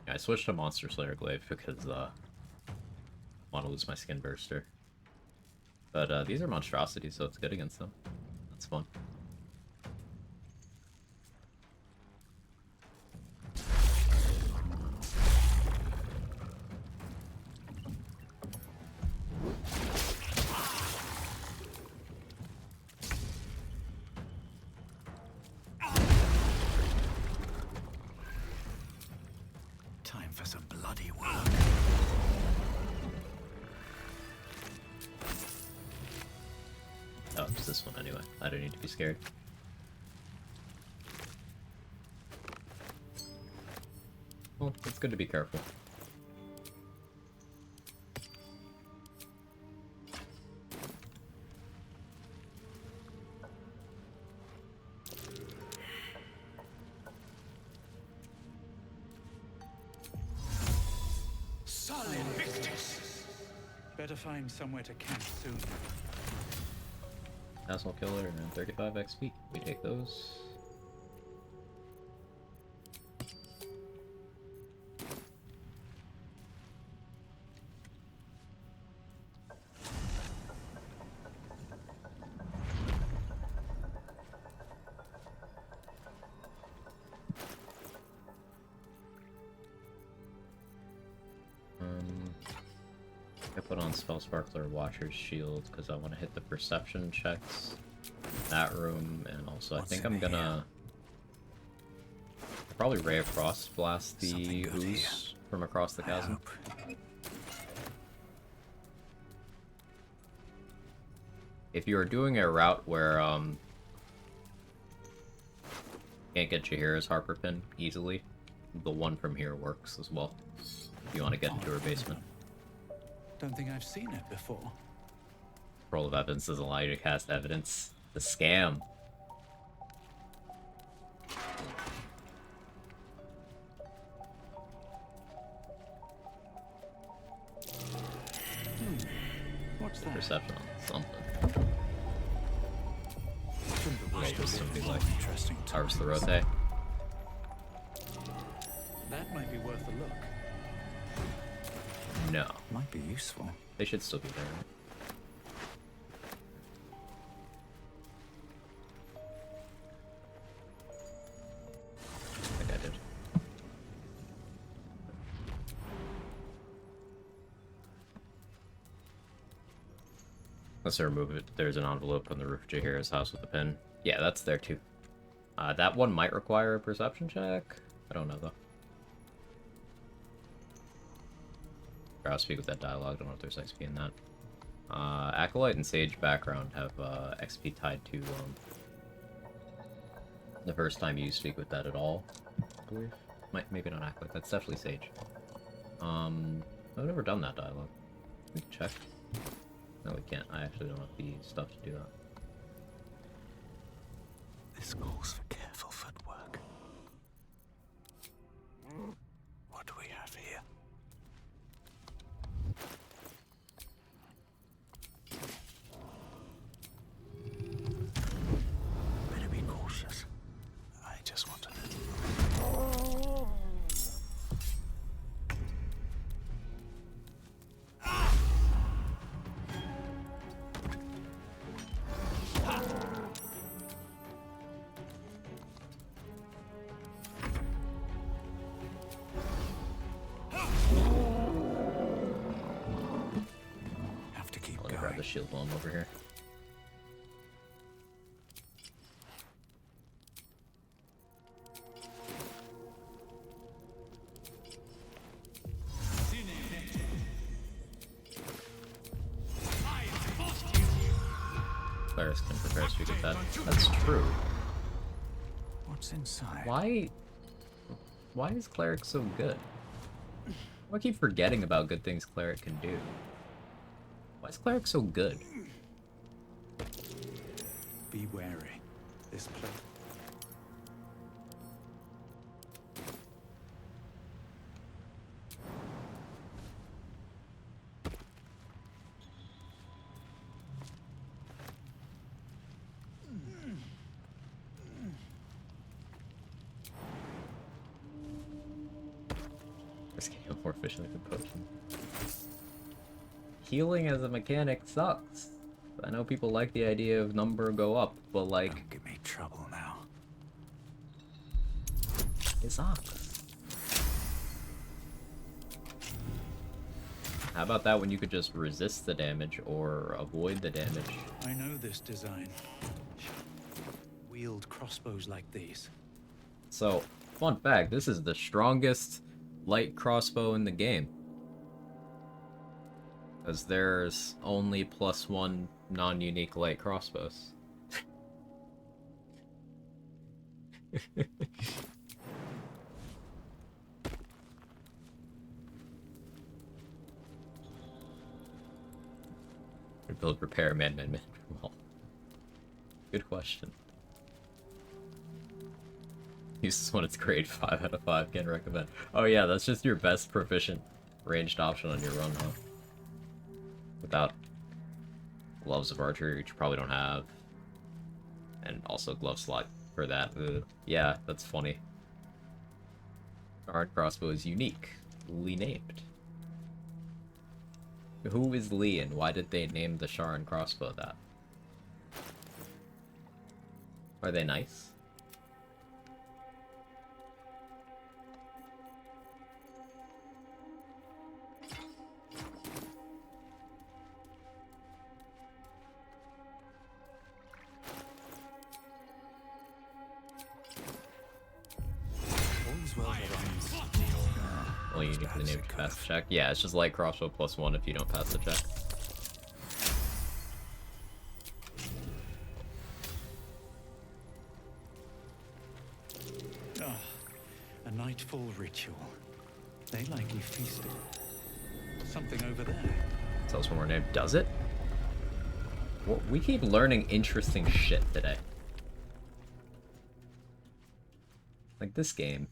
I switched to Monster Slayer Glaive because I want to lose my skin burster. But these are monstrosities, so it's good against them. That's fun. Time for some bloody work. Oh, it's this one anyway. I don't need to be scared. Well, it's good to be careful. Solid business. Better find somewhere to camp soon. Asshole killer and 35 XP. We take those. I put on Spell Sparkler Watcher's Shield because I want to hit the perception checks in that room, and also I think I'm gonna probably Ray of Frost blast the ooze from across the chasm. If you are doing a route where can't get Jaheira's Harper Pin easily, the one from here works as well. If you want to get into her basement. Don't think I've seen it before. Roll of evidence doesn't allow you to cast evidence. The scam. What's that? Perception on something. Roll just something like Harvest the Rote. That might be worth a look. No. Might be useful. They should still be there. I think I did. Let's remove it. There's an envelope on the roof of Jaheira's house with a pin. Yeah, that's there too. That one might require a perception check. I don't know though. I'll speak with that dialogue. I don't know if there's XP in that. Acolyte and Sage background have XP tied to the first time you speak with that at all, I believe. Maybe not Acolyte. That's definitely Sage. I've never done that dialogue. We can check. No, we can't. I actually don't have the stuff to do that. This calls for careful footwork. What do we have here? Better be cautious. I just want to know. Have to keep going. Grab the shield while I'm over here. Clerics can prepare to speak with that. That's true. What's inside? Why is Cleric so good? I keep forgetting about good things Cleric can do. Why is Cleric so good? Be wary. This place. This can heal more efficiently than potion. Healing as a mechanic sucks. I know people like the idea of number go up, but like... Don't give me trouble now. It sucks. How about that when you could just resist the damage or avoid the damage? I know this design. Wield crossbows like these. So, fun fact, this is the strongest light crossbow in the game. Because there's only +1 non-unique light crossbows. Build, repair, man. Well, good question. Use this one, it's grade 5 out of 5, can't recommend. Oh yeah, that's just your best proficient ranged option on your run, huh? Without gloves of archery, which you probably don't have. And also glove slot for that. Yeah, that's funny. Our crossbow is uniquely named. Who is Lee and why did they name the Sharon crossbow that? Are they nice? Well, uniquely named to pass the check. Yeah, it's just light crossbow +1 if you don't pass the check. A nightfall ritual. They likely feasted. Something over there. Tell us one more name. Does it? Well, we keep learning interesting shit today. Like this game.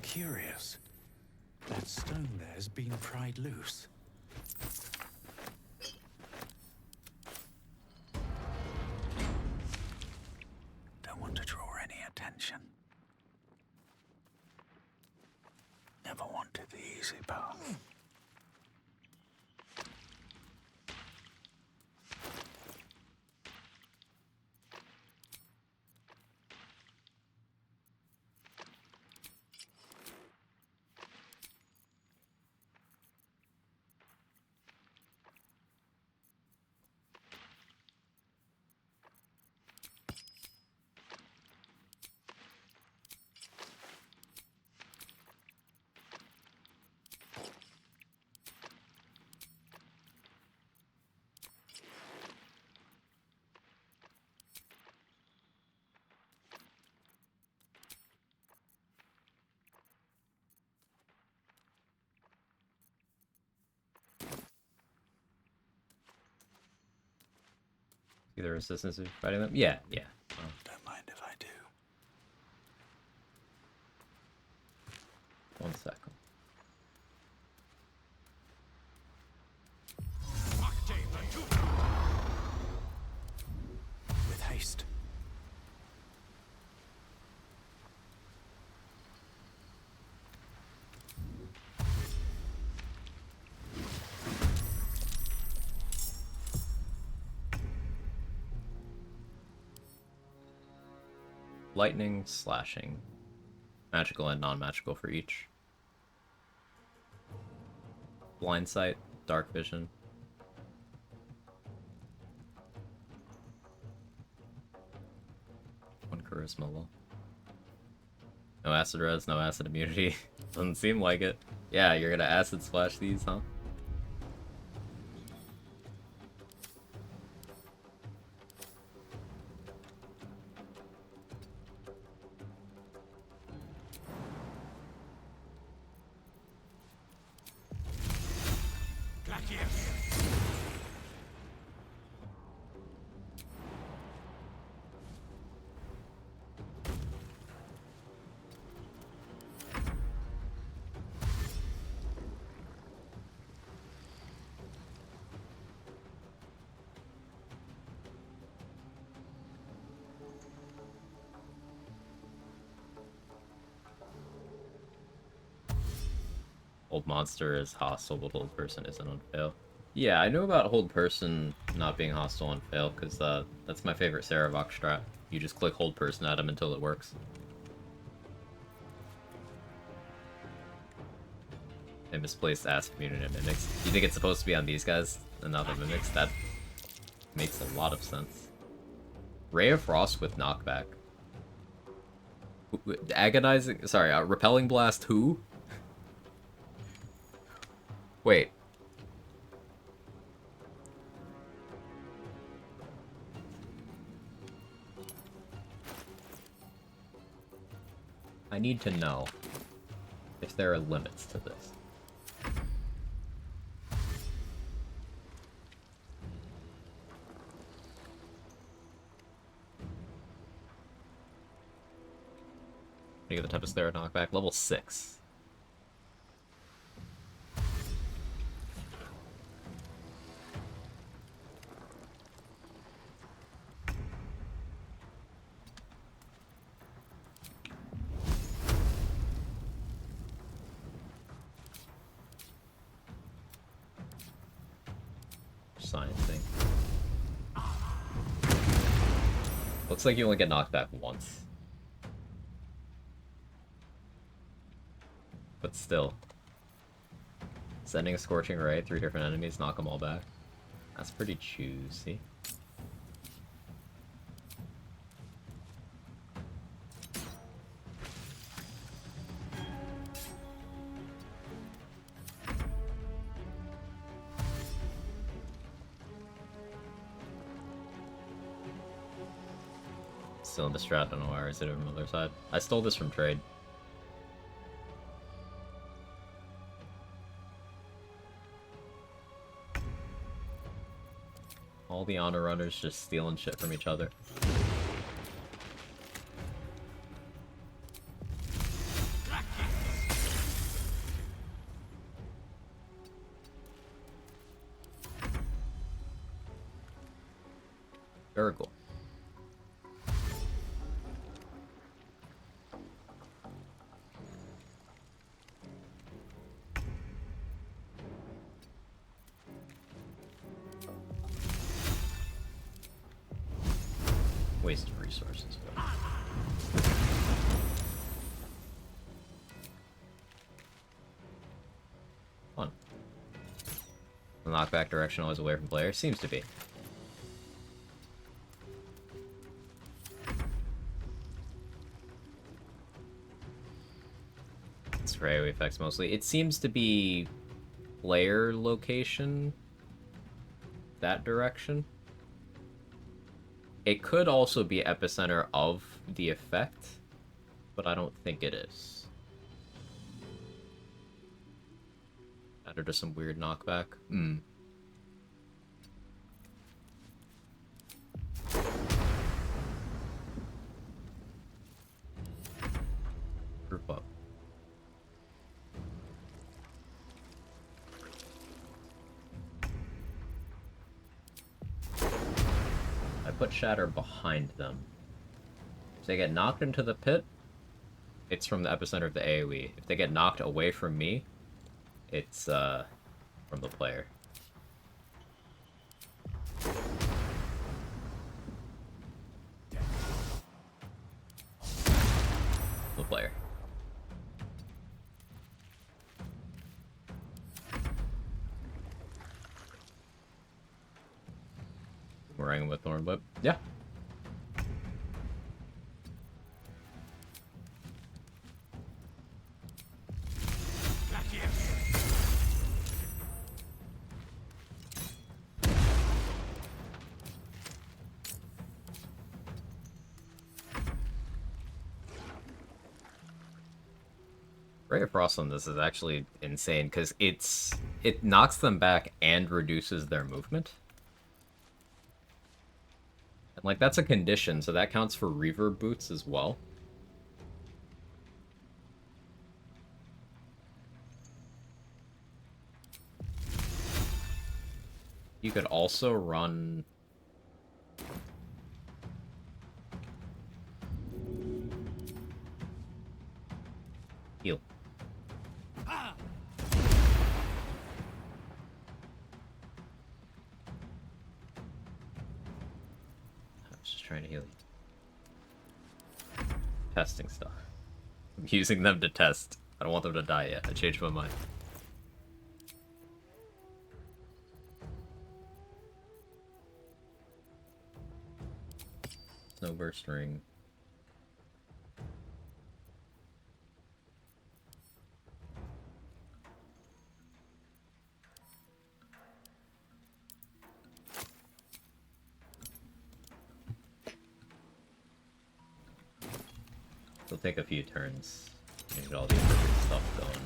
Curious. That stone there has been pried loose. Don't want to draw any attention. Never wanted the easy path. Either resistance if you're fighting them? Yeah, yeah. Don't mind if I do. 1 second. With haste. Lightning, slashing. Magical and non-magical for each. Blind sight, dark vision. One charisma level. No acid res, no acid immunity. Doesn't seem like it. Yeah, you're gonna acid splash these, huh? Old monster is hostile, but old person isn't on fail. Yeah, I know about hold person not being hostile on fail, because that's my favorite Saravok strat. You just click hold person at him until it works. They misplaced Ask Immunity and Mimics. You think it's supposed to be on these guys and not the Mimics? That makes a lot of sense. Ray of Frost with knockback. Agonizing... Sorry, Repelling Blast who? Wait. I need to know if there are limits to this. You get the Tempest there knockback, level 6. sciencing. Looks like you only get knocked back once. But still. Sending a Scorching Ray, 3 different enemies, knock them all back. That's pretty juicy. Still in the strat, I don't know why I did it from the other side. I stole this from trade. All the honor runners just stealing shit from each other. Very cool. Waste of resources. Fun. The knockback direction always away from player? Seems to be. It's for AoE effects mostly. It seems to be player location. That direction. It could also be epicenter of the effect, but I don't think it is. Added to some weird knockback. Group up. Put Shatter behind them. If they get knocked into the pit, it's from the epicenter of the AoE. If they get knocked away from me, it's from the player. The player. Boomerang with Thorn Whip. Yeah. Ray of Frost on this is actually insane because it knocks them back and reduces their movement. And like that's a condition, so that counts for reverb boots as well. You could also run heal. Trying to heal you. Testing stuff. I'm using them to test. I don't want them to die yet. I changed my mind. Snowburst ring. It'll take a few turns to get all the appropriate stuff going,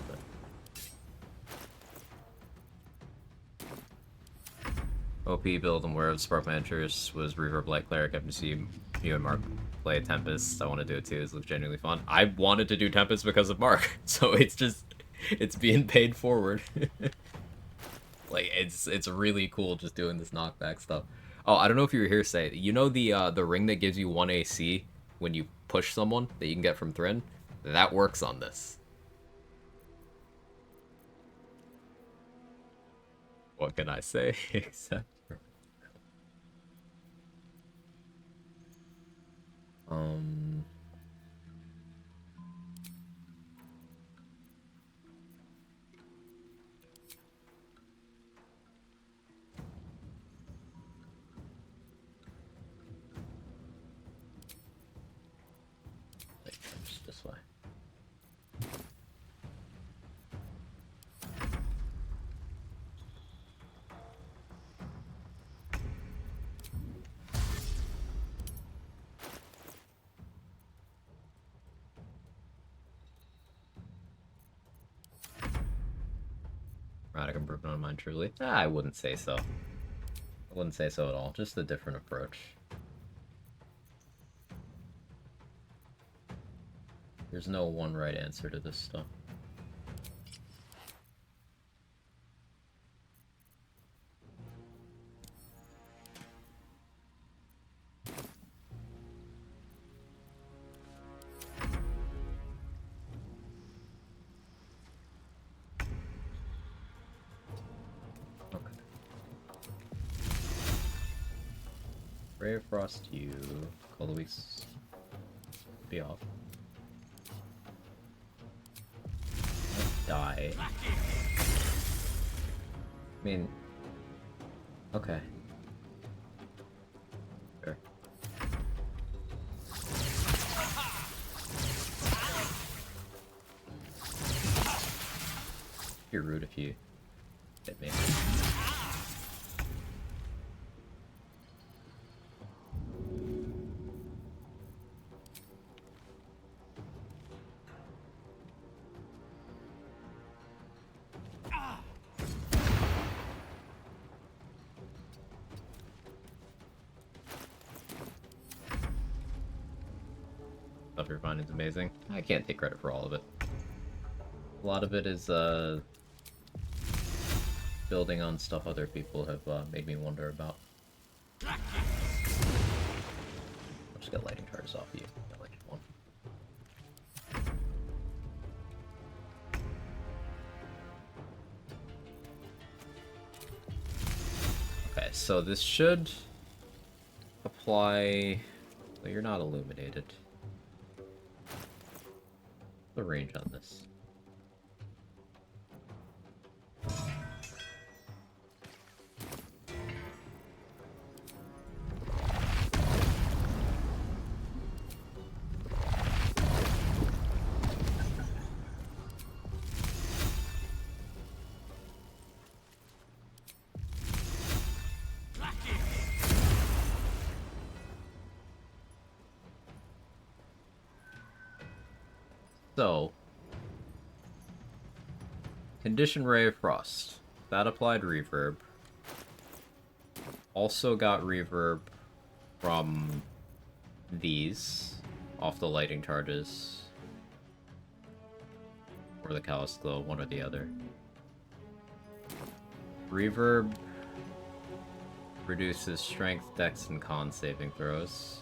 but... OP build and where Spark Managers was Reverb Light Cleric. I've seen you and Mark play Tempest. I want to do it too. It looks genuinely fun. I wanted to do Tempest because of Mark, so it's just... it's being paid forward. Like, it's really cool just doing this knockback stuff. Oh, I don't know if you were here to say it. You know the ring that gives you 1 AC when you push someone that you can get from Thrin? That works on this. What can I say? Except for way. Dramatic improvement on mine, truly. I wouldn't say so. I wouldn't say so at all. Just a different approach. There's no one right answer to this stuff. Ray of Frost, you. Call the weeks. Be off. Die. I mean, okay. Sure. You're rude if you hit me. Stuff you're finding is amazing. I can't take credit for all of it. A lot of it is building on stuff other people have made me wonder about. I'll just get lighting charges off you. I like one. Okay, so this should apply. Well, you're not illuminated. The range on this. So, Condition Ray of Frost. That applied reverb. Also got reverb from these off the lighting charges. Or the Callous Glow, one or the other. Reverb reduces strength, dex, and con saving throws.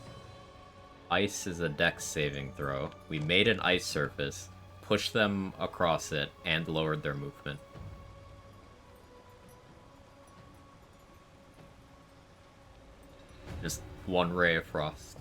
Ice is a dex saving throw. We made an ice surface, pushed them across it, and lowered their movement. Just one ray of frost.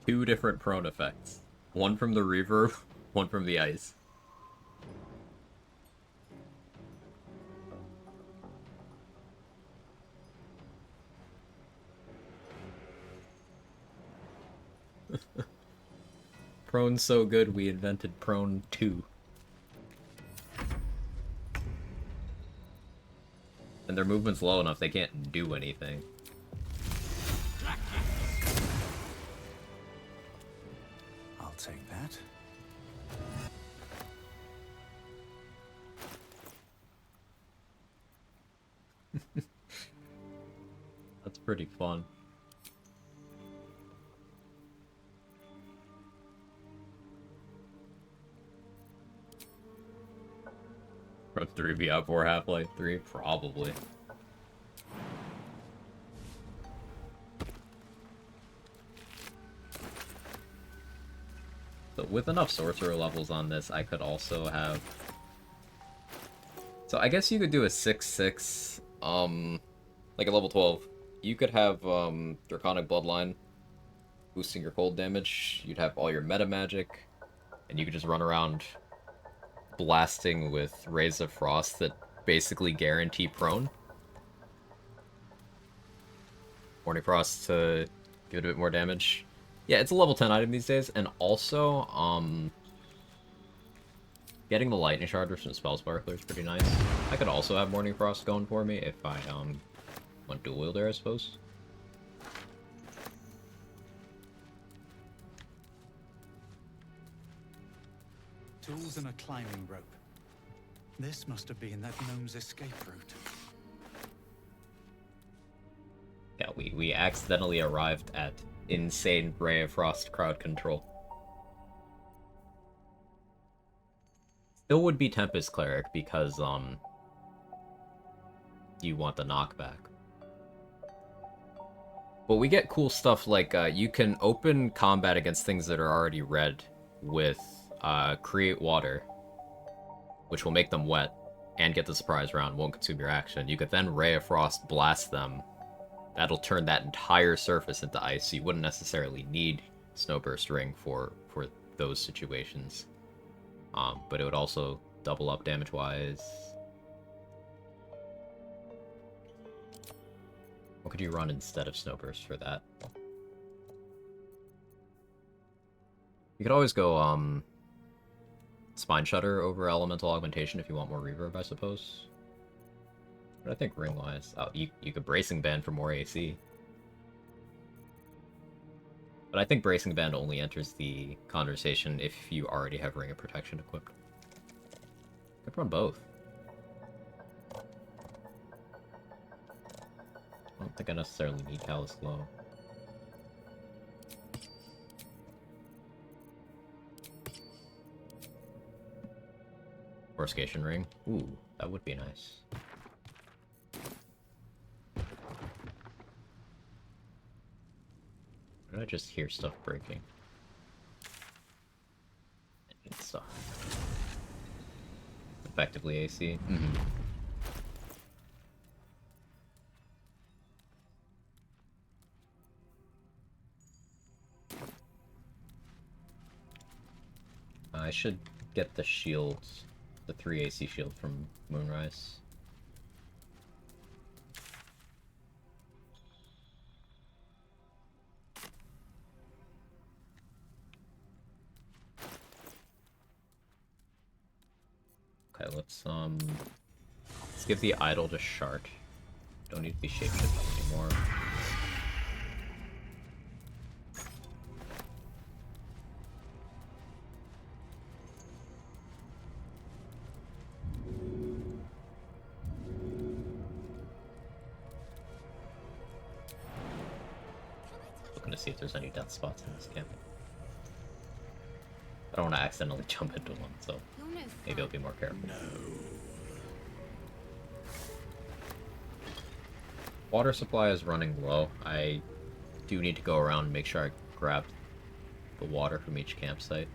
Two different prone effects. One from the reverb, one from the ice. Prone's so good we invented Prone 2. And their movement's low enough they can't do anything. I'll take that. That's pretty fun. From 3 out 4 Half-Life 3? Probably. So with enough sorcerer levels on this, I could also have... So I guess you could do a 6/6, like a level 12. You could have Draconic Bloodline boosting your cold damage. You'd have all your meta magic. And you could just run around blasting with Rays of Frost that basically guarantee prone. Morning Frost to give it a bit more damage. Yeah, it's a level 10 item these days, and also, getting the Lightning Chargers from Spell Sparkler is pretty nice. I could also have Morning Frost going for me if I, went dual wielder, I suppose. Tools and a climbing rope. This must have been that gnome's escape route. Yeah, we accidentally arrived at insane Ray of Frost crowd control. Still would be Tempest Cleric because, you want the knockback. But we get cool stuff like, you can open combat against things that are already red with, Create Water, which will make them wet, and get the surprise round, won't consume your action. You could then Ray of Frost blast them. That'll turn that entire surface into ice, so you wouldn't necessarily need Snowburst Ring for those situations. But it would also double up damage-wise. What could you run instead of Snowburst for that? You could always go, Spine Shudder over Elemental Augmentation if you want more reverb, I suppose. But I think ring-wise... Oh, you could Bracing Band for more AC. But I think Bracing Band only enters the conversation if you already have Ring of Protection equipped. Could run both. I don't think I necessarily need Callous Glow. Fortification Ring. Ooh, that would be nice. Did I just hear stuff breaking? Engine stuff. Effectively AC. I should get the shields, the 3 AC shield from Moonrise. Okay, let's give the idol to Shart. Don't need to be shapeshifted anymore. Looking to see if there's any death spots in this camp. I don't want to accidentally jump into one, so maybe I'll be more careful. Water supply is running low. I do need to go around and make sure I grab the water from each campsite.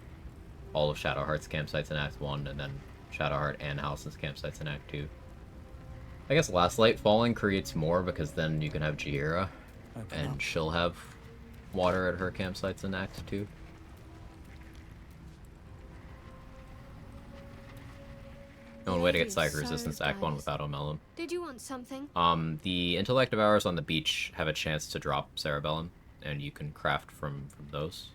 All of Shadowheart's campsites in Act 1, and then Shadowheart and Halsin's campsites in Act 2. I guess Last Light Falling creates more because then you can have Jaira, and she'll have water at her campsites in Act 2. No way to get Psychic Resistance to Act 1 without Omelum. Did you want something? The Intellect Devourers on the beach have a chance to drop Cerebellum, and you can craft from those.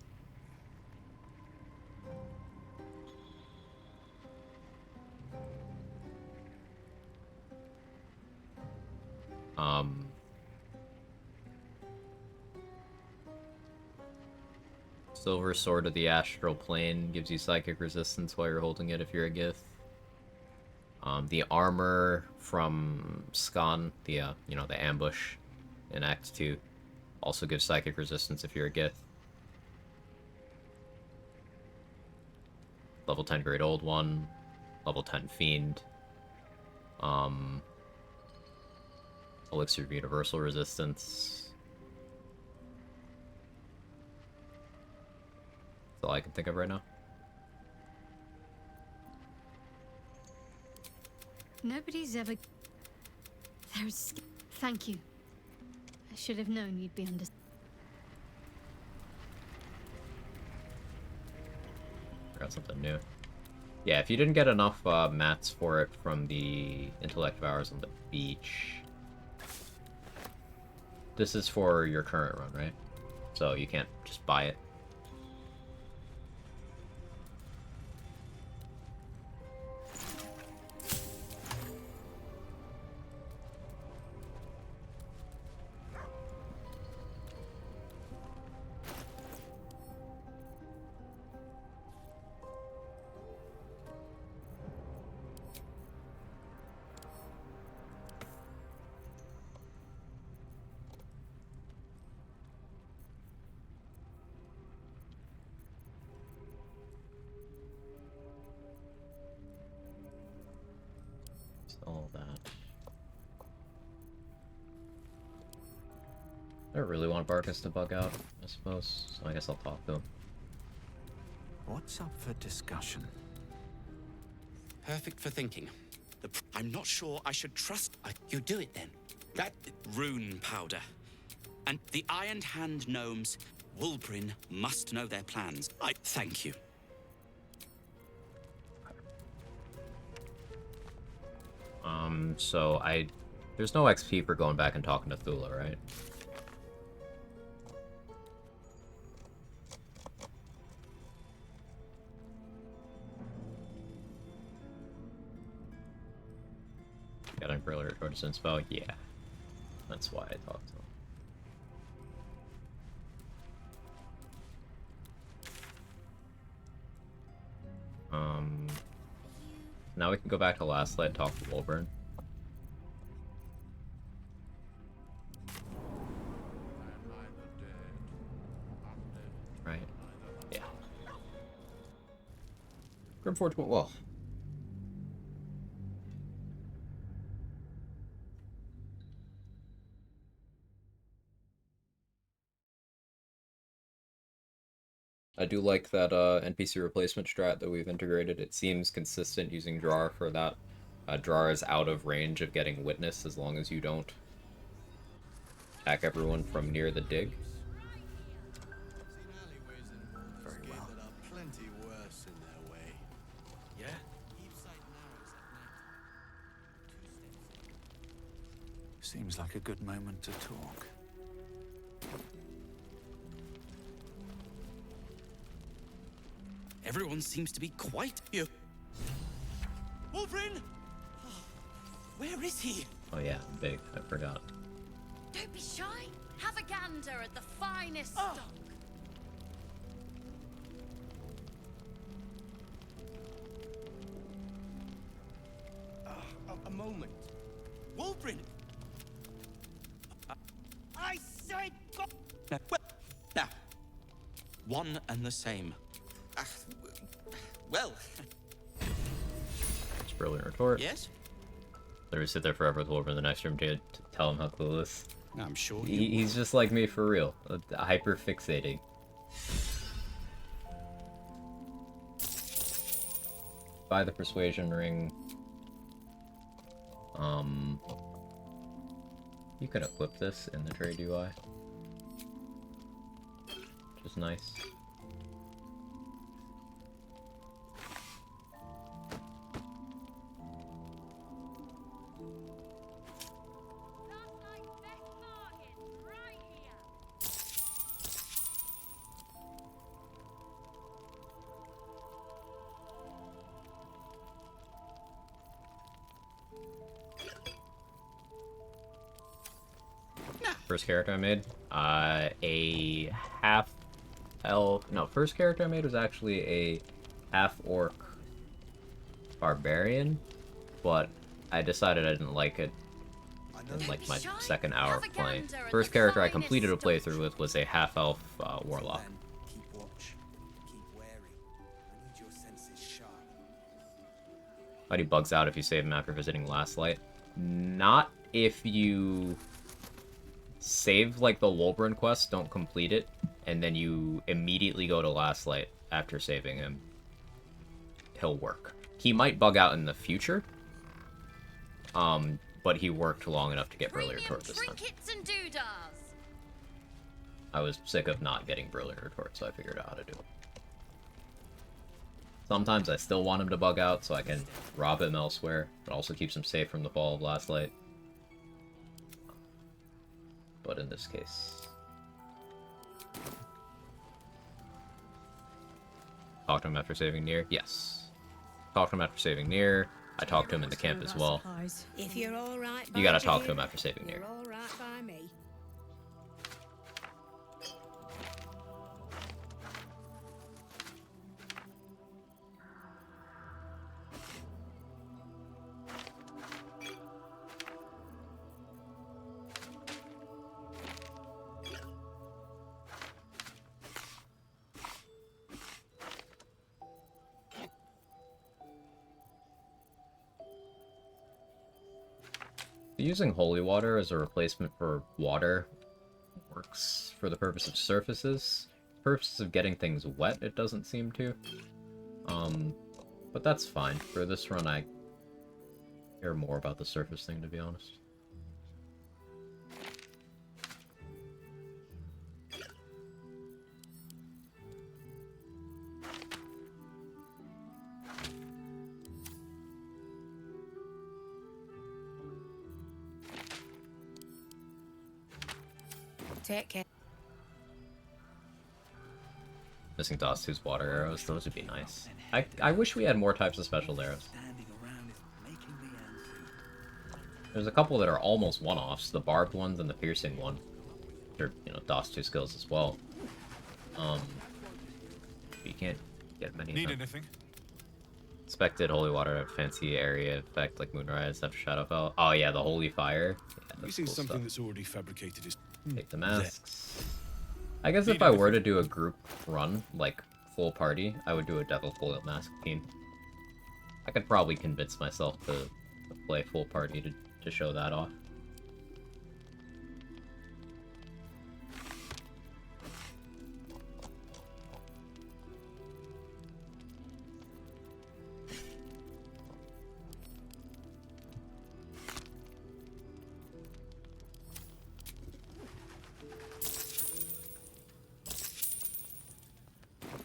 Silver Sword of the Astral Plane gives you Psychic Resistance while you're holding it if you're a Gith. The armor from Skan, the the ambush in Act 2, also gives Psychic Resistance if you're a Gith. Level 10 Great Old One, level 10 Fiend. Elixir of Universal Resistance. That's all I can think of right now. Nobody's ever... There's... Thank you. I should have known you'd be under... got something new. Yeah, if you didn't get enough mats for it from the intellect hours on the beach, this is for your current run, right? So you can't just buy it. All that. I really want Barkus to bug out, I suppose, so I guess I'll talk to him. What's up for discussion? Perfect for thinking. I'm not sure I should trust... You do it then. That... Rune powder. And the Iron Hand gnomes, Wulbrin must know their plans. I thank you. So there's no XP for going back and talking to Thula, right? Getting Brilliant towards inspo? Yeah. That's why I talked to him. Now we can go back to Last Light, talk to Wulbrin. Right? Yeah. Grimforge went well. I do like that NPC replacement strat that we've integrated. It seems consistent using Drawer for that. Drawer is out of range of getting Witness as long as you don't attack everyone from near the dig. Very well. Plenty worse in their way. Yeah? Seems like a good moment to talk. Everyone seems to be quite... You. Wulbrin! Where is he? Oh yeah, big. I forgot. Don't be shy. Have a gander at the finest stock. A moment. Wulbrin! I said go. Now, one and the same. Well... It's Brilliant Retort. Yes? Let me sit there forever with Wulbrin in the next room to tell him how clueless. I'm sure He's just like me for real. Hyper fixating. Buy the persuasion ring. You could equip this in the trade UI. Which is nice. First character I made, a half elf. No, first character I made was actually a half orc barbarian, but I decided I didn't like it in like my second hour of playing. First character I completed a playthrough with was a half elf warlock. Keep watch. Keep wary. I need your senses sharp. Buddy bugs out if you save him after visiting Last Light. Not if you save like the Wulbrin quest, don't complete it, and then you immediately go to Last Light after saving him. He'll work. He might bug out in the future, but he worked long enough to get Brilliant Retort this time. Trinkets and doodahs. I was sick of not getting Brilliant Retort, so I figured out how to do it. Sometimes I still want him to bug out so I can rob him elsewhere, but also keeps him safe from the fall of last light. But in this case... Talk to him after saving Nier? Yes. Talk to him after saving Nier. I talked to him in the camp as well. If you're all right, You gotta talk to him after saving Nier. you're all right by me. Using holy water as a replacement for water works for the purpose of surfaces. Purposes of getting things wet, it doesn't seem to. But that's fine. For this run, I care more about the surface thing, to be honest. Take care. Missing Dostu's water arrows, those would be nice. I wish we had more types of special arrows. There's a couple that are almost one-offs, the barbed ones and the piercing one. They're, you know, Dostu skills as well. You can't get many of them. Anything? Expected holy water to fancy area effect like Moonrise after Shadowfell. Oh yeah, the holy fire. Yeah, that's Using cool something stuff. that's already fabricated is... Take the masks. I guess if I were to do a group run, like full party, I would do a Devil Foil Mask team. I could probably convince myself to play full party to show that off.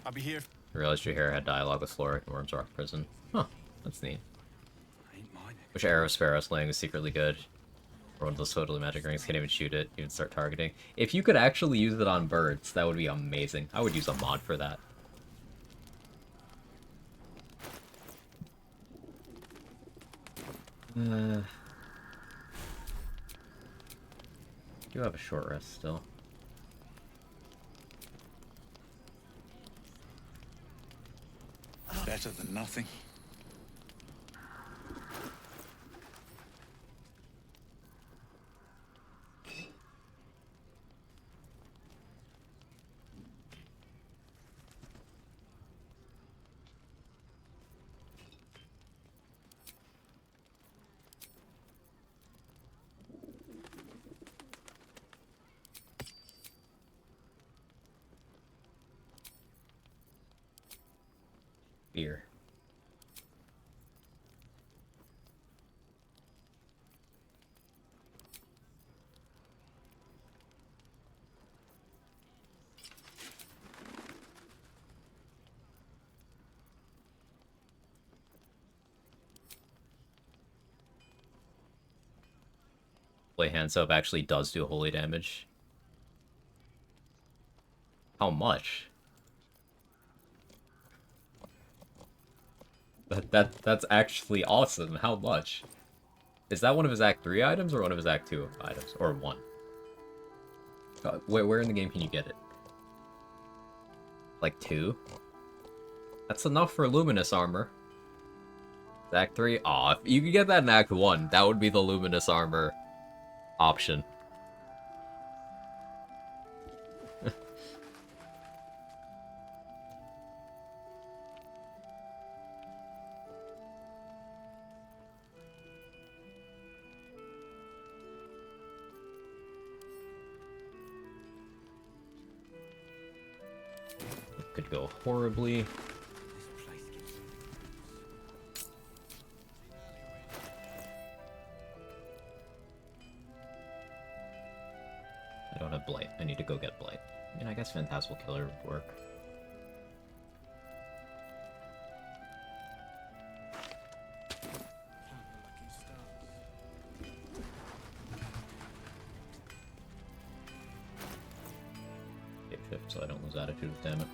I'll be here. I realized your hair had dialogue with Cleric in Worm's Rock Prison. Huh, that's neat. Which Arrow Sparrow's slang is secretly good. Or one of those totally magic rings can't even shoot it, even start targeting. If you could actually use it on birds, that would be amazing. I would use a mod for that. Do have a short rest still. Better than nothing. Beer. Play hand soap actually does do holy damage. How much? That's actually awesome. How much? Is that one of his Act 3 items or one of his Act 2 items? Or one? Where in the game can you get it? Like 2? That's enough for Luminous Armor. Act 3? Aw, if you could get that in Act 1, that would be the Luminous Armor option. Could go horribly. I don't have Blight. I need to go get Blight. I mean, I guess Phantasmal Killer would work. so I don't lose attitude with damn it.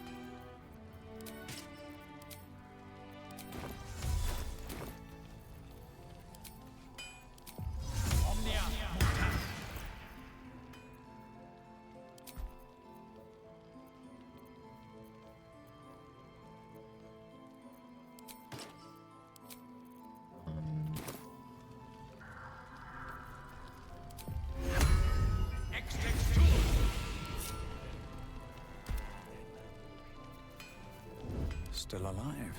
Still alive.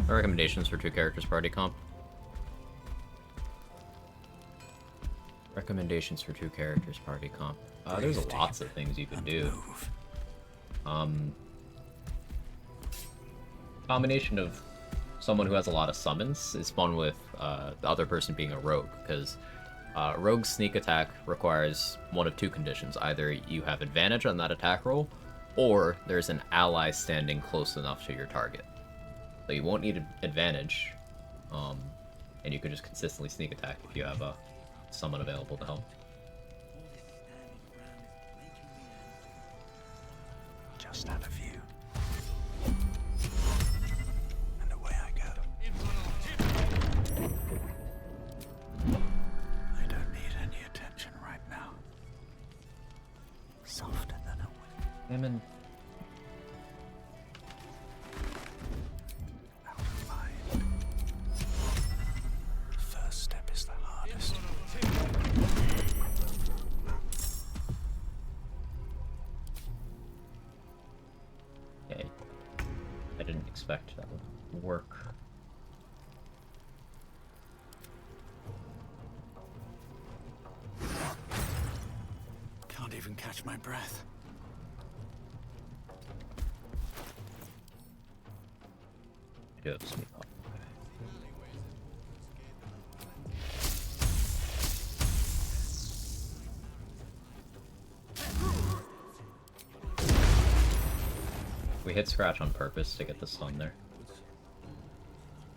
Recommendations for 2 characters party comp. Recommendations for 2 characters party comp. There's lots of things you can do. Combination of someone who has a lot of summons is fun with the other person being a rogue, because rogue's sneak attack requires one of 2 conditions. Either you have advantage on that attack roll, or there's an ally standing close enough to your target. So you won't need advantage, and you can just consistently sneak attack if you have someone available to help. Just out of view. And away I go. I don't need any attention right now. Softer than a wind. Hammond. Out of mind. First step is the hardest. Okay. I didn't expect that would work. Can't even catch my breath. I do have sneak up. We hit scratch on purpose to get the stun there.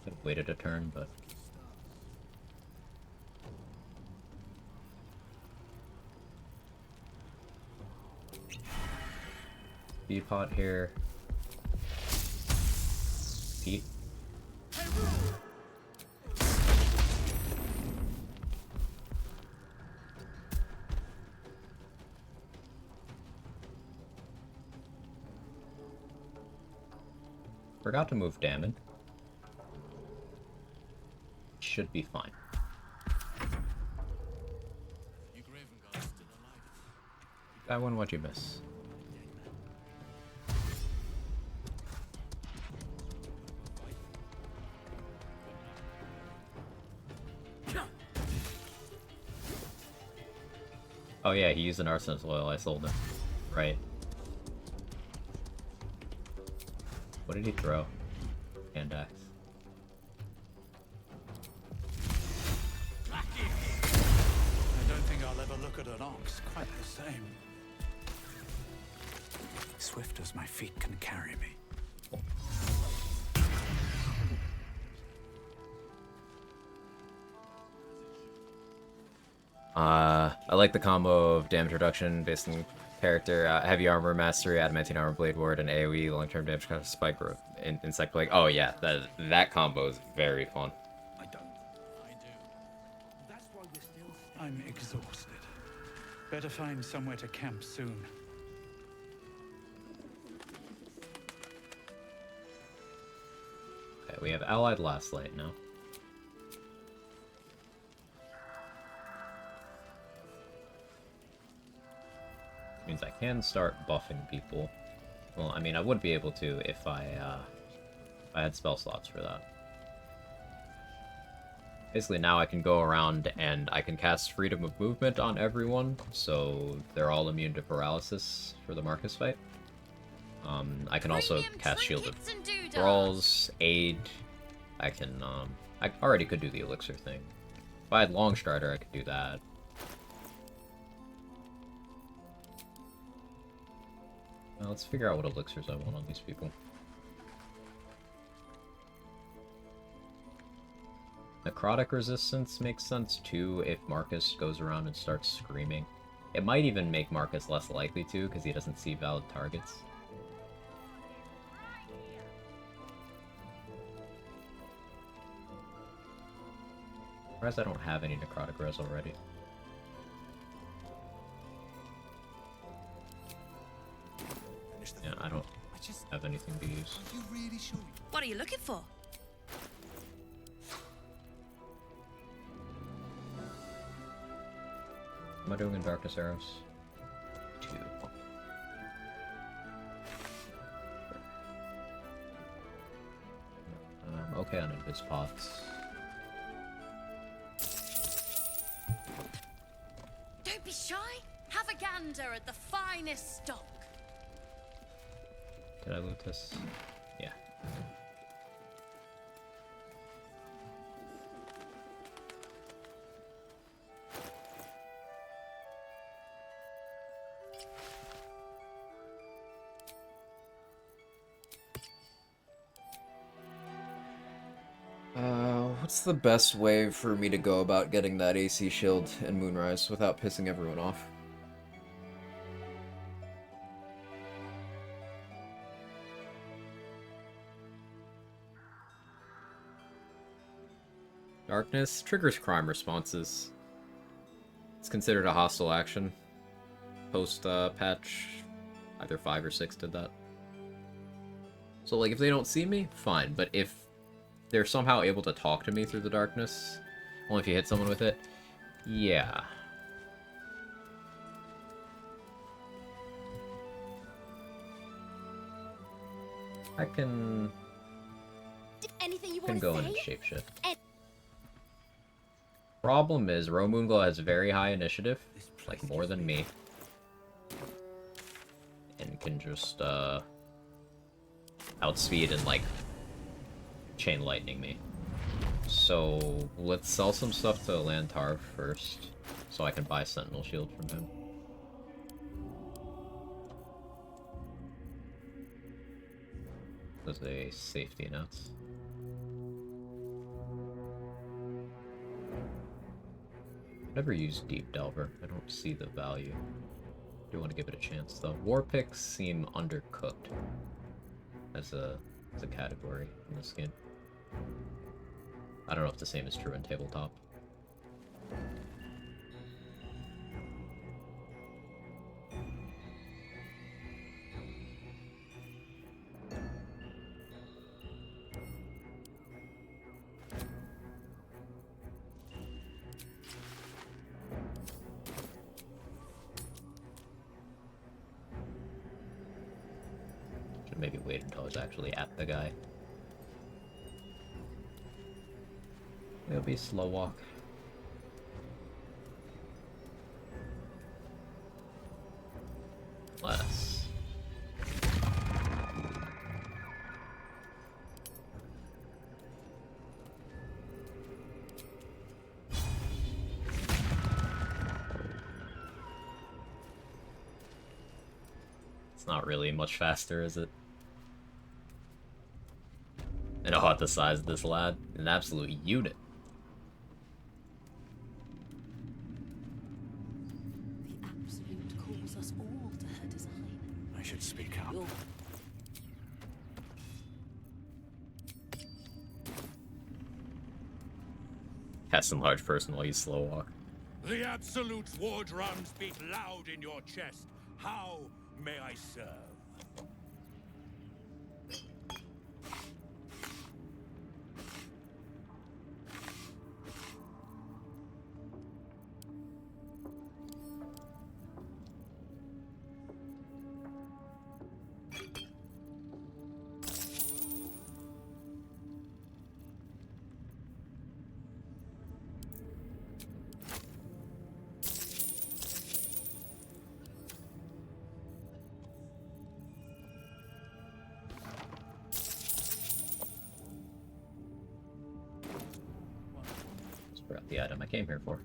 Could have waited a turn, but Beepot here. Pete. Forgot to move Damon. Should be fine. That one, what'd you miss? Oh yeah, he used an arsonist oil, I sold him. Right. What did he throw? Hand axe. I don't think I'll ever look at an ox quite the same. Swift as my feet can carry me. I like the combo of damage reduction based on character, heavy armor mastery, adamantine armor blade ward, and AoE long-term damage kind of spike growth in insect plague. Oh yeah, that combo is very fun. I'm exhausted. Better find somewhere to camp soon. Okay, we have allied last light now. Means I can start buffing people. Well, I mean, I would be able to if I had spell slots for that. Basically, now I can go around and I can cast Freedom of Movement on everyone, so they're all immune to paralysis for the Marcus fight. I can also cast Shield of Thralls, Aid. I can, I already could do the Elixir thing. If I had Longstrider, I could do that. Now let's figure out what elixirs I want on these people. Necrotic resistance makes sense too if Marcus goes around and starts screaming. It might even make Marcus less likely to, because he doesn't see valid targets. Whereas I don't have any necrotic res already. Yeah, I don't have anything to use. Are you really sure? What are you looking for? What am I doing in Darkness Arrows? 2. Okay on Invis Pots. Don't be shy. Have a gander at the finest stock. Did I loot this? Yeah. What's the best way for me to go about getting that AC shield in Moonrise without pissing everyone off? Darkness triggers crime responses. It's considered a hostile action. Post patch, either 5 or 6 did that. So like if they don't see me, fine. But if they're somehow able to talk to me through the darkness, only if you hit someone with it, yeah. I can Anything you can want go to in and say? shapeshift. Problem is, Moonglow has very high initiative, like more than me, and can just outspeed and like chain lightning me. So let's sell some stuff to Lantar first, so I can buy Sentinel Shield from him. As a safety net. Never used Deep Delver. I don't see the value. Do want to give it a chance though. War picks seem undercooked as a category in this game. I don't know if the same is true in tabletop. Should maybe wait until I was actually at the guy. It'll be slow walk. Less. It's not really much faster, is it? And oh, at the size of this lad, an absolute unit. The Absolute calls us all to her design. I should speak up. Cast enlarge person while you slow walk. The Absolute's war drums beat loud in your chest. How may I serve? Forgot the item I came here for.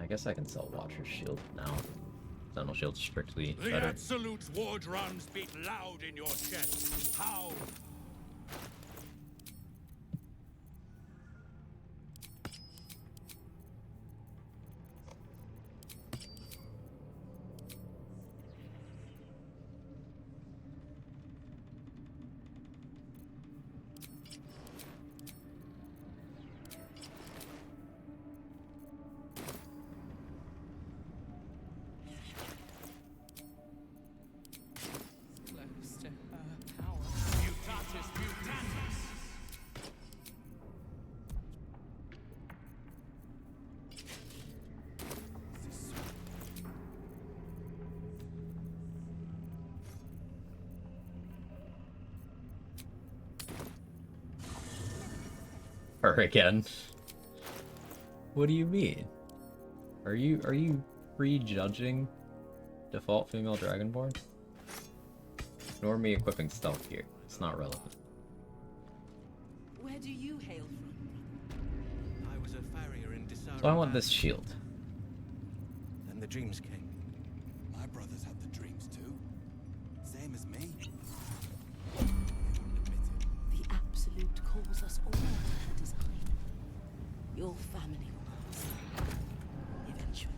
I guess I can sell Watcher's Shield now. Sentinel Shield's strictly The better. Absolute's war drums beat loud in your chest. How? her again. What do you mean? Are you prejudging default female Dragonborn? Ignore me equipping stealth gear. It's not relevant. Where do you hail from? I was a farrier in Disarray. So I want this shield. Then the dreams came. My brothers had the dreams too. Same as me. The Absolute calls us all to her design. Your family will ask. Eventually.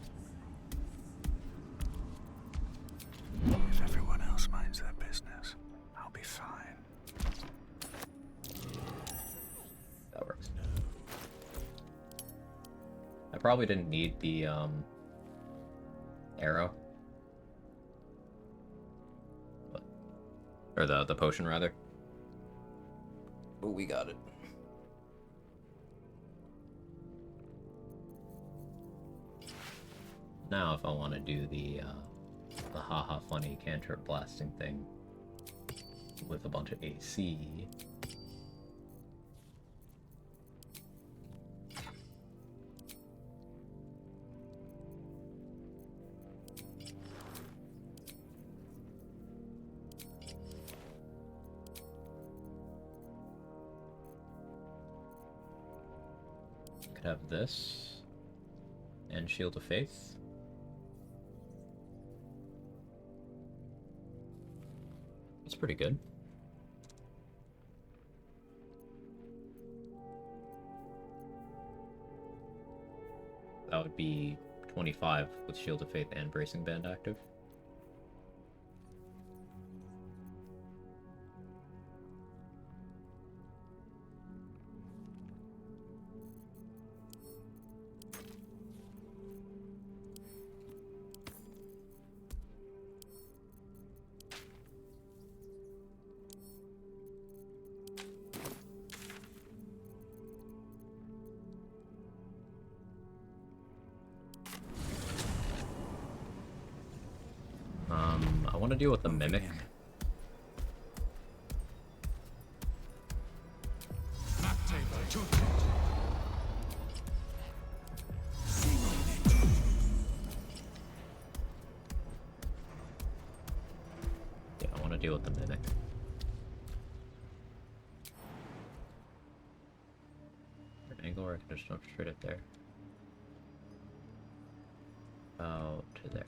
If everyone else minds their business, I'll be fine. That works. I probably didn't need the arrow. Or the potion rather. But we got it. Now if I want to do the haha funny cantrip blasting thing with a bunch of AC. Could have this and Shield of Faith. That's pretty good. That would be 25 with Shield of Faith and Bracing Band active. I want to deal with the Mimic. Yeah, I want to deal with the Mimic. An angle where I can just jump straight up there. About to there.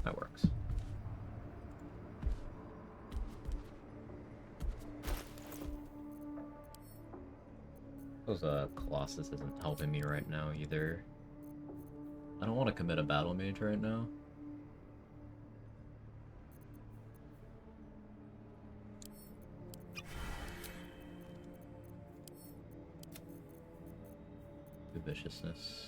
That works. Suppose Colossus isn't helping me right now either. I don't want to commit a battle mage right now. The viciousness.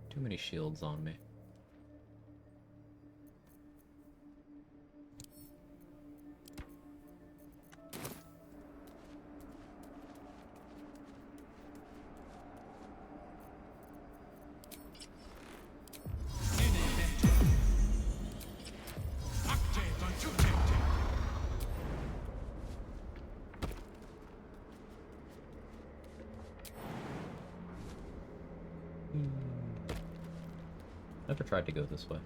Too many shields on me. Never tried to go this way.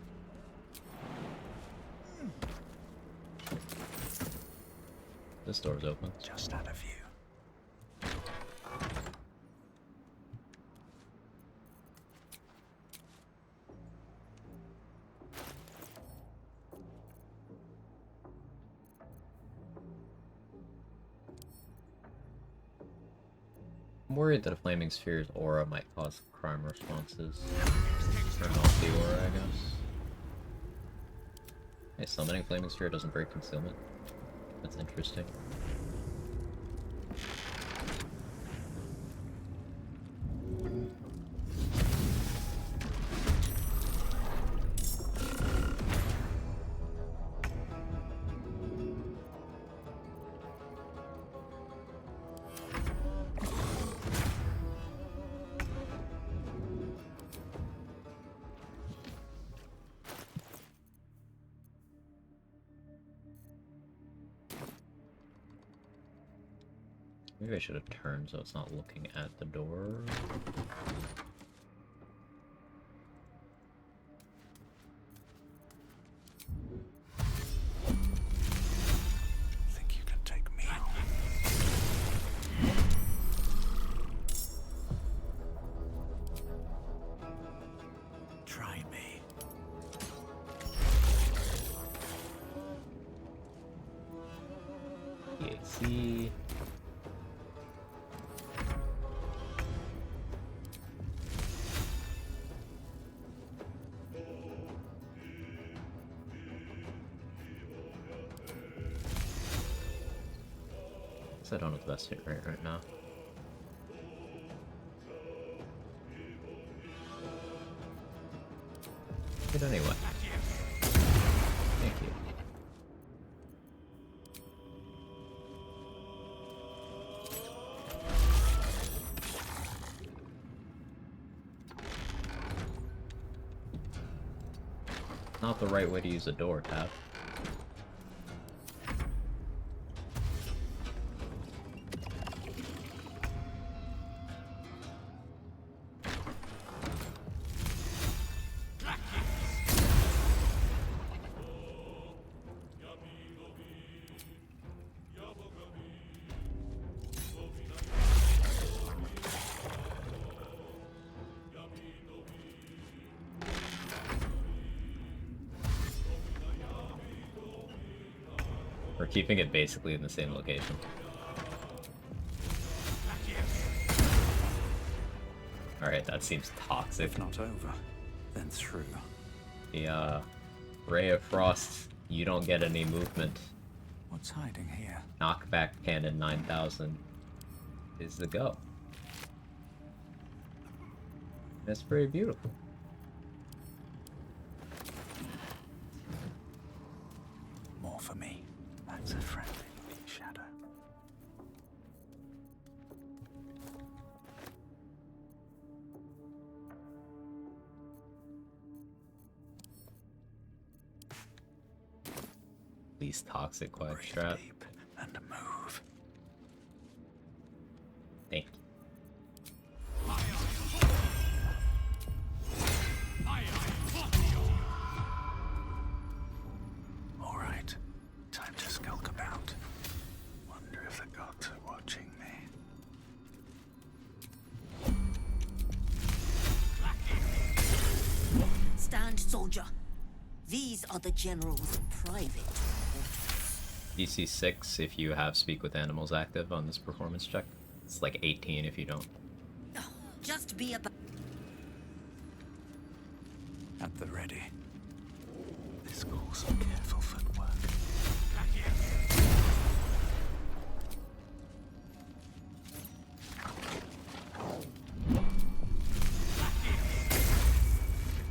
This door's open. Just out of view. I'm worried that a flaming sphere's aura might cause crime responses. Turn off the aura, I guess. Hey, summoning Flaming Sphere doesn't break concealment. That's interesting. Maybe I should have turned so it's not looking at the door. Think you can take me on? Try me. EAC. I don't have the best hit rate right now. But anyway. Thank you. Not the right way to use a door tap. We're keeping it basically in the same location. Alright, that seems toxic. If not over, then through. The, Ray of Frost, you don't get any movement. What's hiding here? Knockback Cannon 9000 is the go. That's pretty beautiful. More for me. That's a friendly shadow. Least toxic quiet strat. Deep and move. Thank you. All right, time to skulk about. Wonder if the gods are watching me. Stand, soldier. These are the general's private DC 6 if you have Speak with Animals active on this performance check. It's like 18 if you don't. Just be about. At the ready. This calls some careful footwork.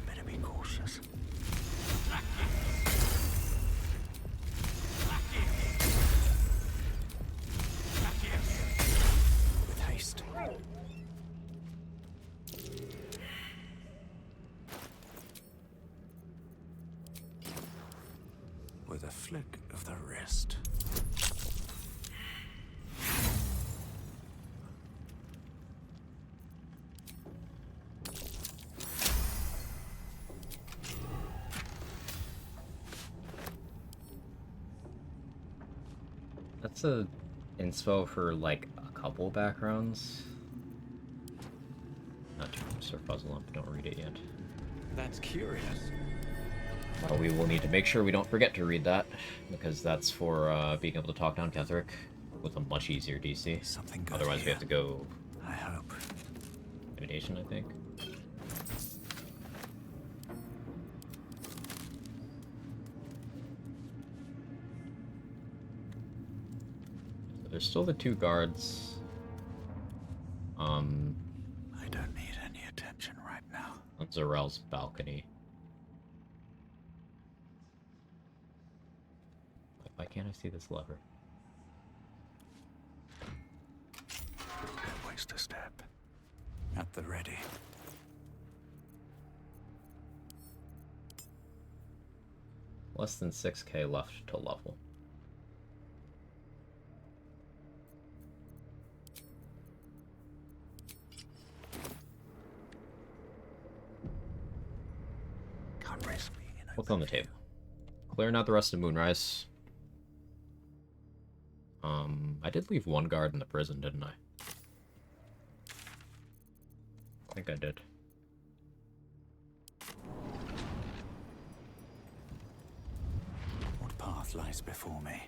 Better be cautious. With haste. With a flick of the wrist. That's a inspo for like a couple backgrounds. Not too much, Sir Puzzle Lump, don't read it yet. That's curious. Well, we will need to make sure we don't forget to read that, because that's for being able to talk down Cleric with a much easier DC. Something good Otherwise, we here. have to go. I hope. Intimidation, I think. There's still the 2 guards. I don't need any attention right now. On Zarel's balcony. Why can't I see this lever? Don't waste a step. At the ready. Less than 6k left to level. Can't risk being in What's on the table? Clearing out the rest of Moonrise. I did leave 1 guard in the prison, didn't I? I think I did. What path lies before me?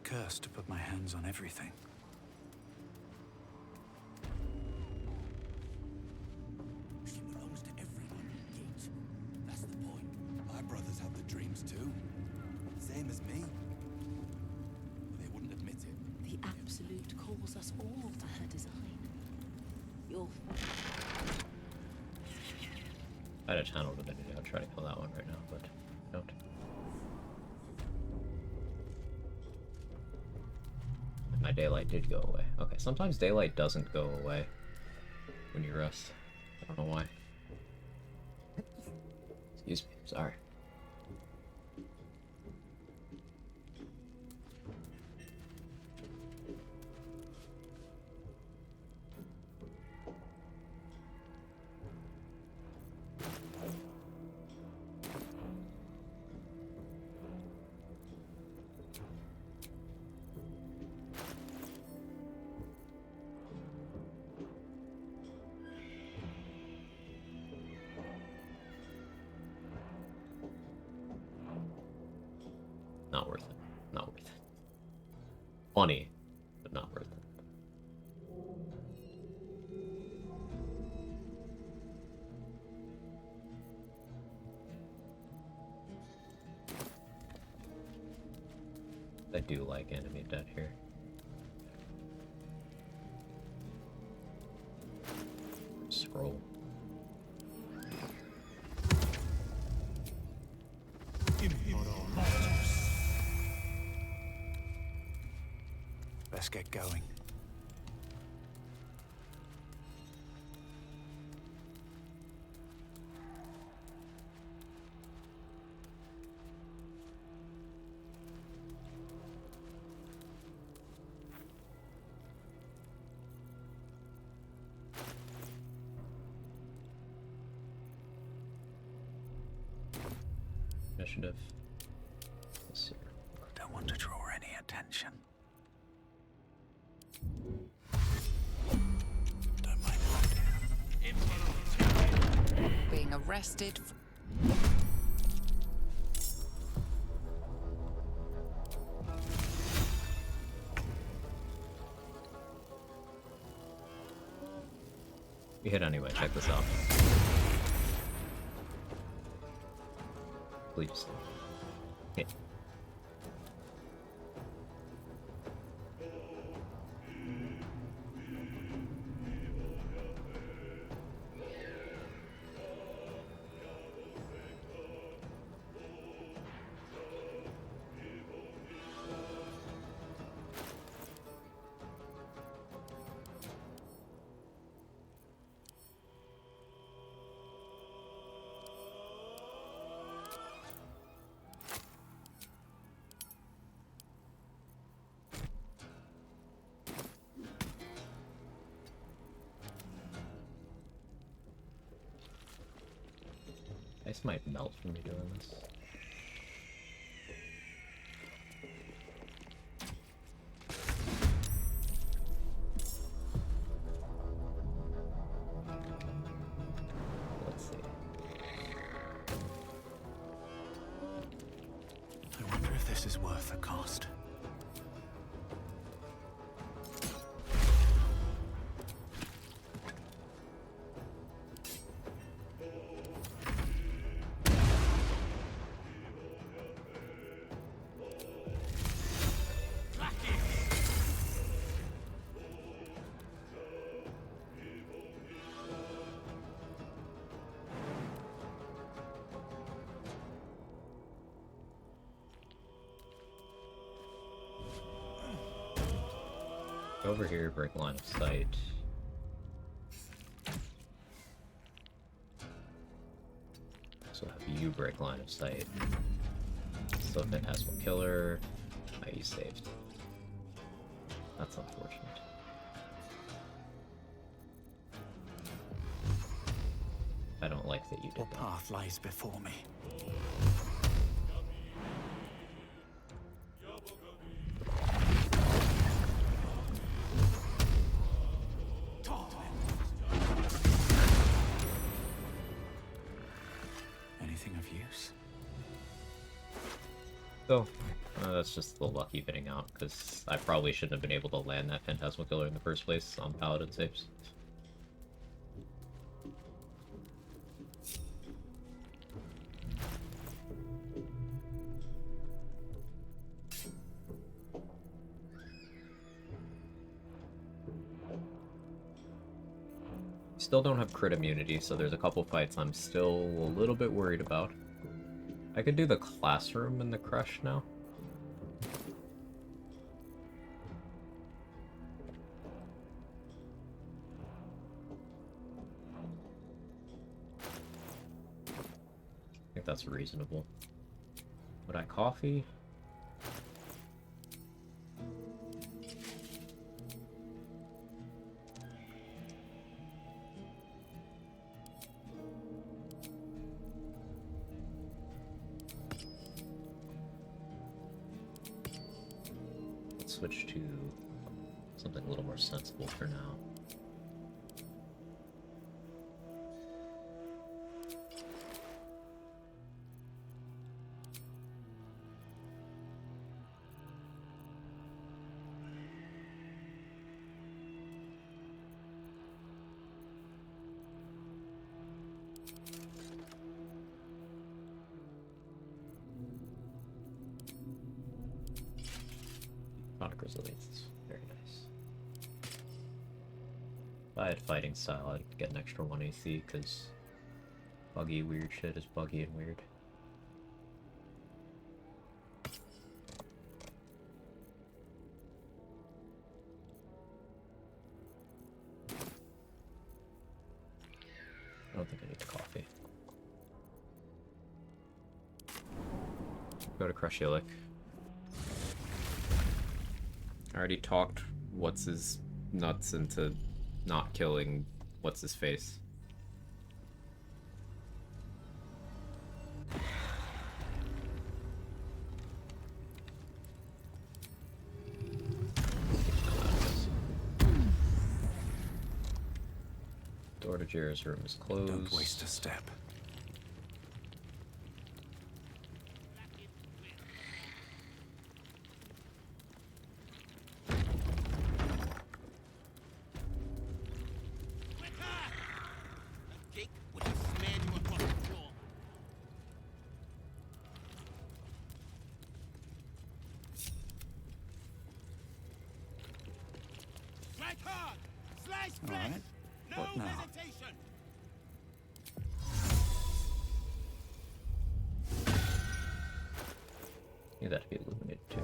Cursed to put my hands on everything. She belongs to everyone in Gate. That's the point. My brothers have the dreams too. Same as me. But they wouldn't admit it. The Absolute calls us all to her design. You're... I had a channel divinity. I'll try to kill that one right now, but I don't. My daylight did go away. Okay, sometimes daylight doesn't go away when you rest. I don't know why. Excuse me, sorry. Not worth it. Not worth it. Funny, but not worth it. I do like enemy dead here. Scroll. Let's get going. Initiative. Let's see. Don't want to draw any attention. Being arrested. You hit anyway, check this out. Please. Hit. Ice might melt from me doing this. is worth the cost. Over here, break line of sight. So have you break line of sight. So Phantasmal Killer. Oh, you saved. That's unfortunate. I don't like that you did What path lies before me? Anything of use? So, that's just the lucky bidding out, because I probably shouldn't have been able to land that Phantasmal Killer in the first place on Paladin saves. Still don't have crit immunity, so there's a couple fights I'm still a little bit worried about. I could do the classroom in the crush now. I think that's reasonable. Would I coffee? Switch to something a little more sensible for now. Chronic Resilience is very nice. If I had fighting style, I'd get an extra 1 AC, because buggy weird shit is buggy and weird. I don't think I need the coffee. Go to Crushilic. I already talked what's his nuts into not killing what's his face. Door to Jira's room is closed. Don't waste a step. All right. What now? Need that to be illuminated too.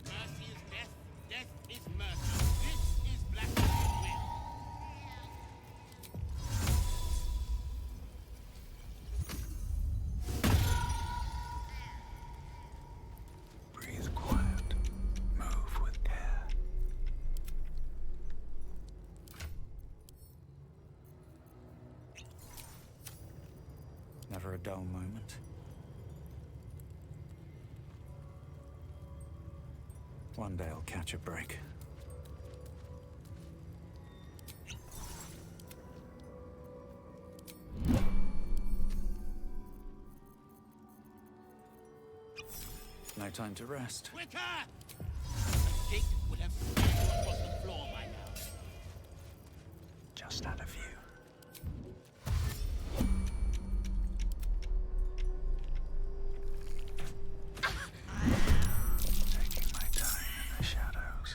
Mercy is death, death is mercy. This is Black will. Breathe quiet. Move with care. Never a dull moment. One day I'll catch a break. No time to rest. Quicker! The gig would have smashed across the floor by now. Just out of view. Taking my time in the shadows.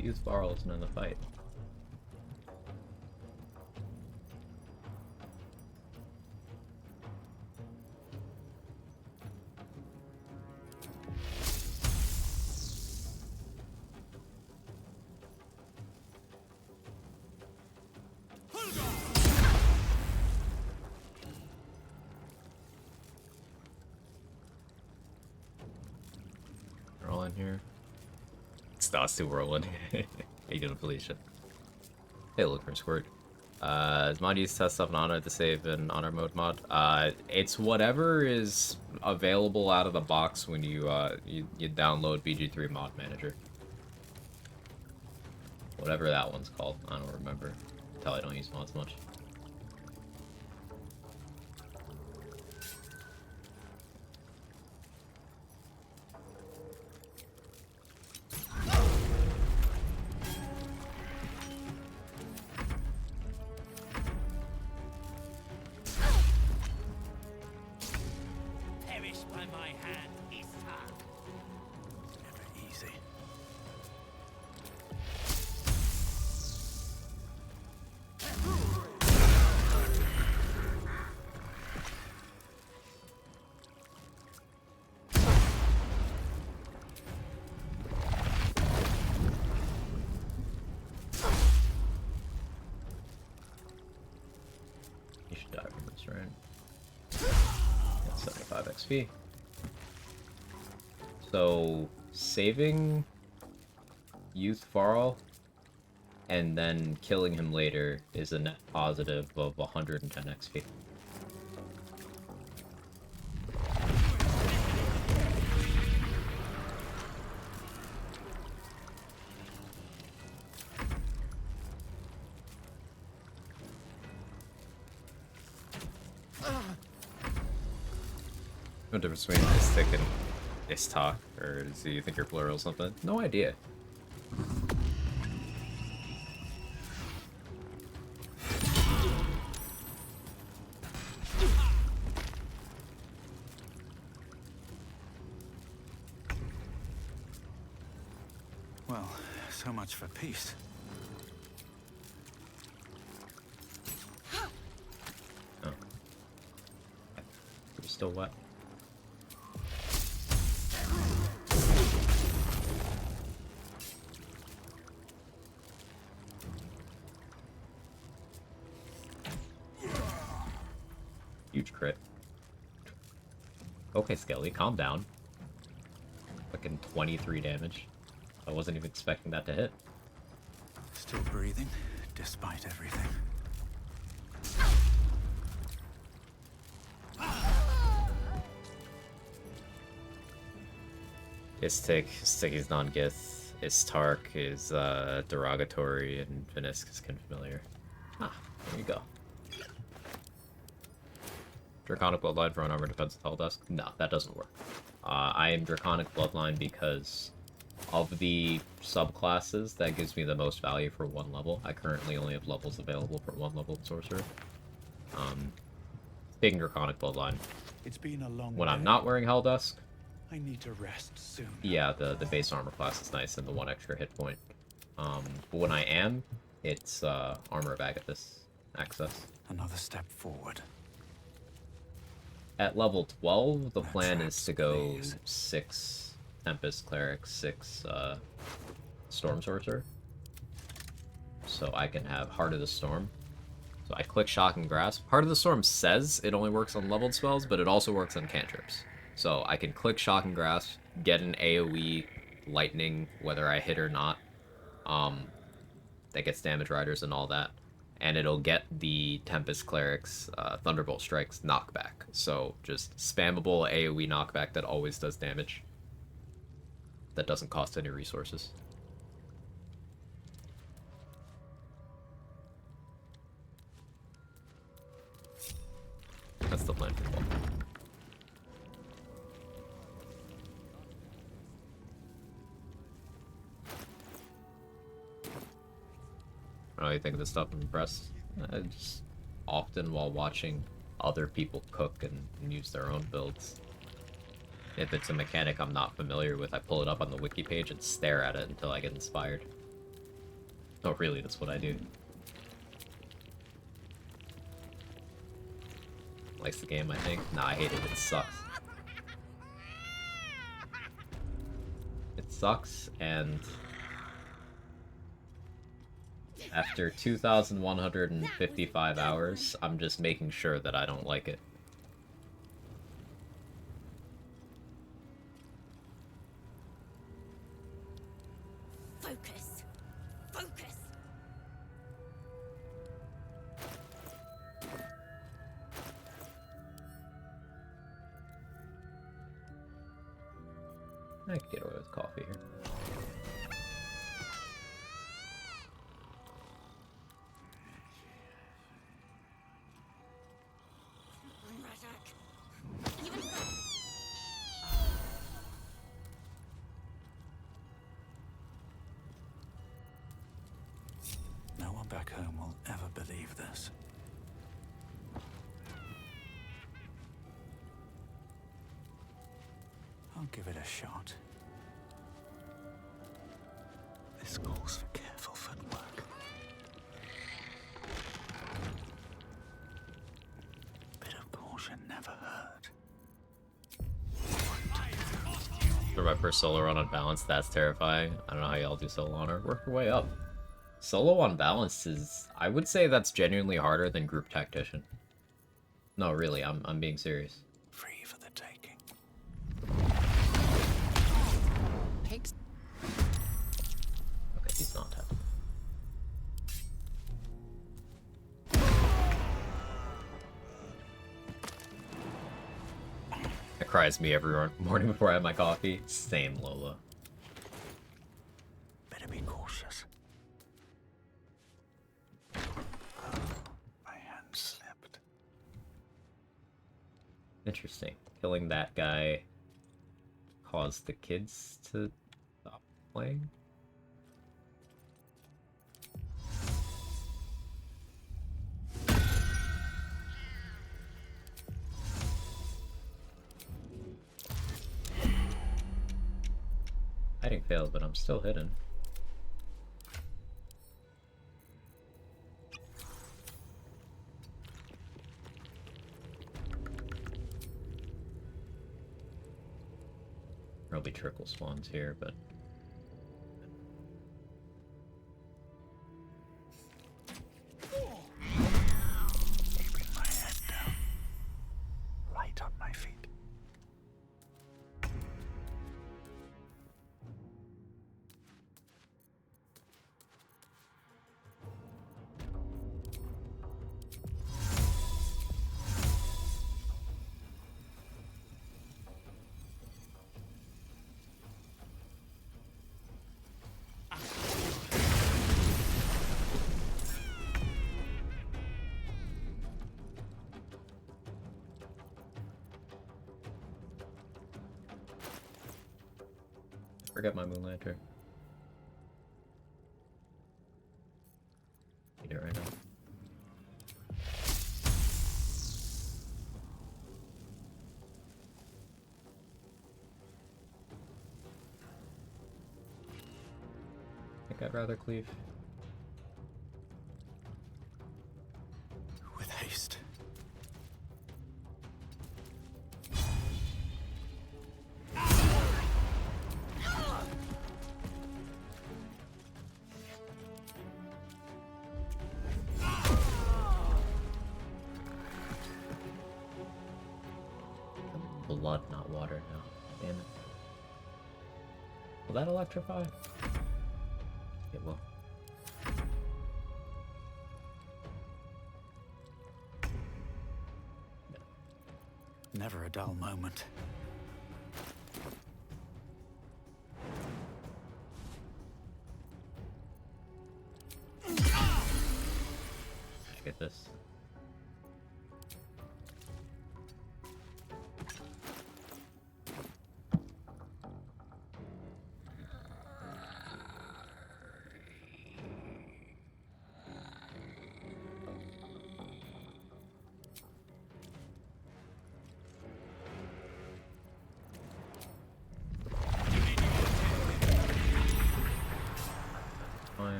Youth Varl isn't in the fight. They're all in here. It's us two rolling. How you doing, Felicia? Hey, look for Squirt. Is mod use test stuff in honor to save in honor mode mod? It's whatever is available out of the box when you you download BG3 mod manager. Whatever that one's called, I don't remember. Until I don't use mods much. Perish by my hand, Ishtar. Never easy. You should die from this, right? Yeah, 75 XP. So, saving Youth Farl and then killing him later is a net positive of 110 XP. No difference between Istik and Istok, or do you think you're plural or something? No idea. Well, so much for peace. Oh. You're still wet. Huge crit. Okay, Skelly, calm down. Fucking 23 damage. I wasn't even expecting that to hit. Still breathing, despite everything. Istik is non-Gith. Istark is derogatory, and Vinisk is confamiliar. Ah, there you go. Draconic Bloodline for unarmored defense with Hell Dusk? No, that doesn't work. I am Draconic Bloodline because of the subclasses, that gives me the most value for one level. I currently only have levels available for one level of Sorcerer. Taking Draconic Bloodline. It's been a long When day. I'm not wearing Hell Dusk, I need to rest soon. yeah, the base armor class is nice and the one extra hit point. But when I am, it's Armor of Agathis access. Another step forward. At level 12, the plan is to go 6 Tempest Cleric, 6 Storm Sorcerer. So I can have Heart of the Storm. So I click Shock and Grasp. Heart of the Storm says it only works on leveled spells, but it also works on cantrips. So I can click Shock and Grasp, get an AoE lightning, whether I hit or not. That gets damage riders and all that. And it'll get the Tempest Cleric's Thunderbolt Strikes knockback. So just spammable AoE knockback that always does damage. that doesn't cost any resources. That's the plan for Paul. What do you think of this stuff? I'm impressed. Just often while watching other people cook and use their own builds. If it's a mechanic I'm not familiar with, I pull it up on the wiki page and stare at it until I get inspired. Oh, really? That's what I do. Likes the game, I think. Nah, I hate it. It sucks. It sucks, and after 2,155 hours, I'm just making sure that I don't like it. Focus. Focus. I could get away with coffee here. No one back home will ever believe this. I'll give it a shot. This calls for careful footwork. Bit of caution never hurt. For my first solo run on balance, that's terrifying. I don't know how y'all do solo on or work your way up. Solo on balance is, I would say that's genuinely harder than group tactician. No, really, I'm being serious. Free for the taking. Pigs. Okay, he's not tapped. That cries me every morning before I have my coffee. Same, Lola. Better be cautious. My hand slipped. Interesting. Killing that guy caused the kids to stop playing? Hiding failed, but I'm still hidden. There'll be trickle spawns here, but Keeping my head down. Right on my feet. forget my moon lantern. Need it right now. I think I'd rather cleave. With haste. Blood, not water now. Damn it. Will that electrify? It will. Never a dull moment. Get this.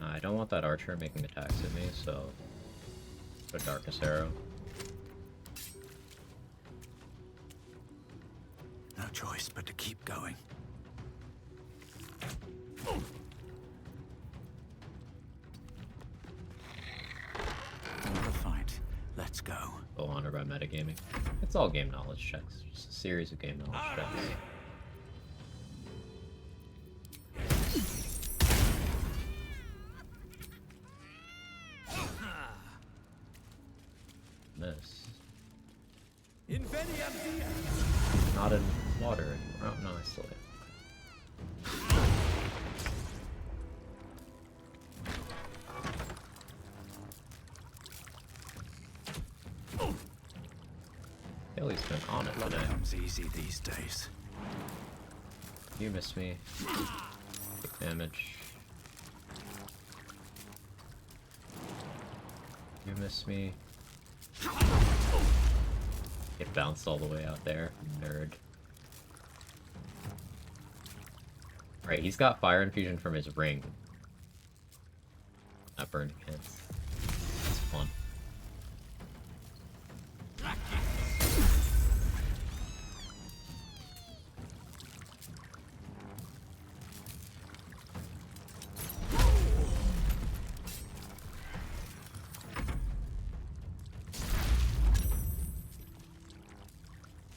I don't want that archer making attacks at me, so put Darkness Arrow. No choice but to keep going. Another fight. Let's go. Go on about metagaming. It's all game knowledge checks. Just a series of game knowledge checks. Miss. Not in water anymore. Oh, no, I still am. Haley's been on it today. Comes easy these days. You missed me. Take damage. You missed me. It bounced all the way out there, nerd. Right, he's got fire infusion from his ring. Not burning hands. It's fun.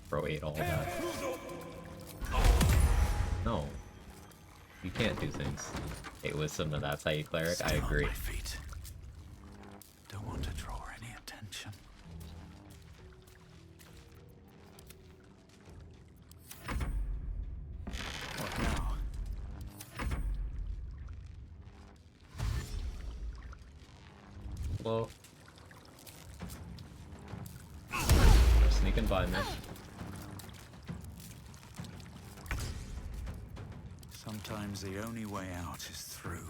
Bro ate all that. No. You can't do things. Hey, listen, that's how you cleric. I agree. Don't want to draw any attention. What now? Well, sneaking by me. Sometimes the only way out is through.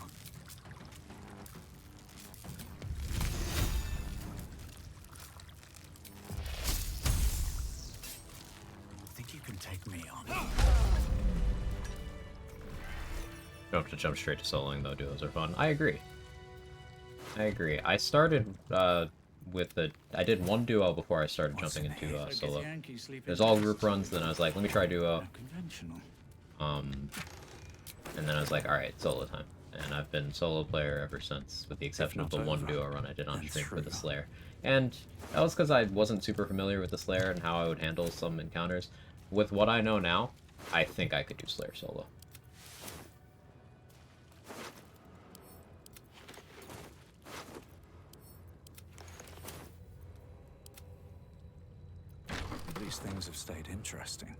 Think you can take me on? Don't have to jump straight to soloing though, duos are fun. I agree. I agree. I started with the... I did one duo before I started jumping into solo. There's all group runs, then I was like, let me try duo. And then I was like, alright, solo time. And I've been solo player ever since, with the exception of the one duo run I did on stream for the Slayer. And that was because I wasn't super familiar with the Slayer and how I would handle some encounters. With what I know now, I think I could do Slayer solo. These things have stayed interesting.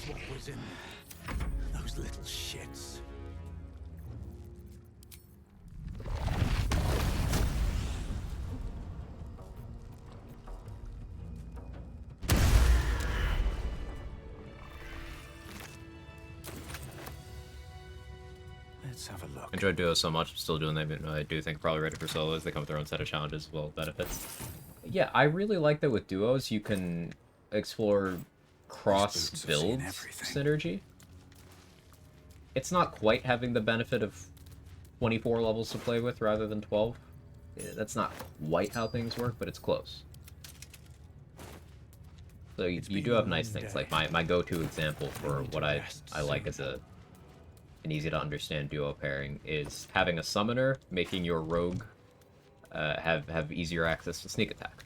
What was in there? Those little shits. Let's have a look. Enjoyed duos so much, I'm still doing them. I do think probably ready for solos. They come with their own set of challenges, well, benefits. Yeah, I really like that with duos you can explore cross-build synergy. It's not quite having the benefit of 24 levels to play with rather than 12. That's not quite how things work, but it's close. So you do have nice things, like my go-to example for what I like as an easy to understand duo pairing is having a summoner making your rogue have easier access to sneak attack.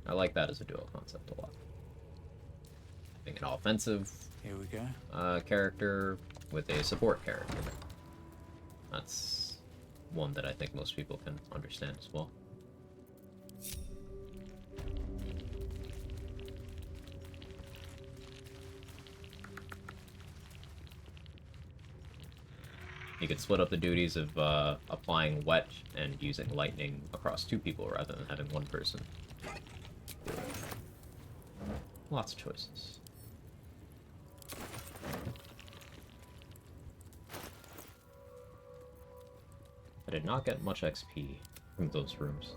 I like that as a duo concept a lot. Having an offensive Here we go. Character with a support character. That's one that I think most people can understand as well. You could split up the duties of applying wet and using lightning across 2 people rather than having 1 person. Lots of choices. I did not get much XP from those rooms.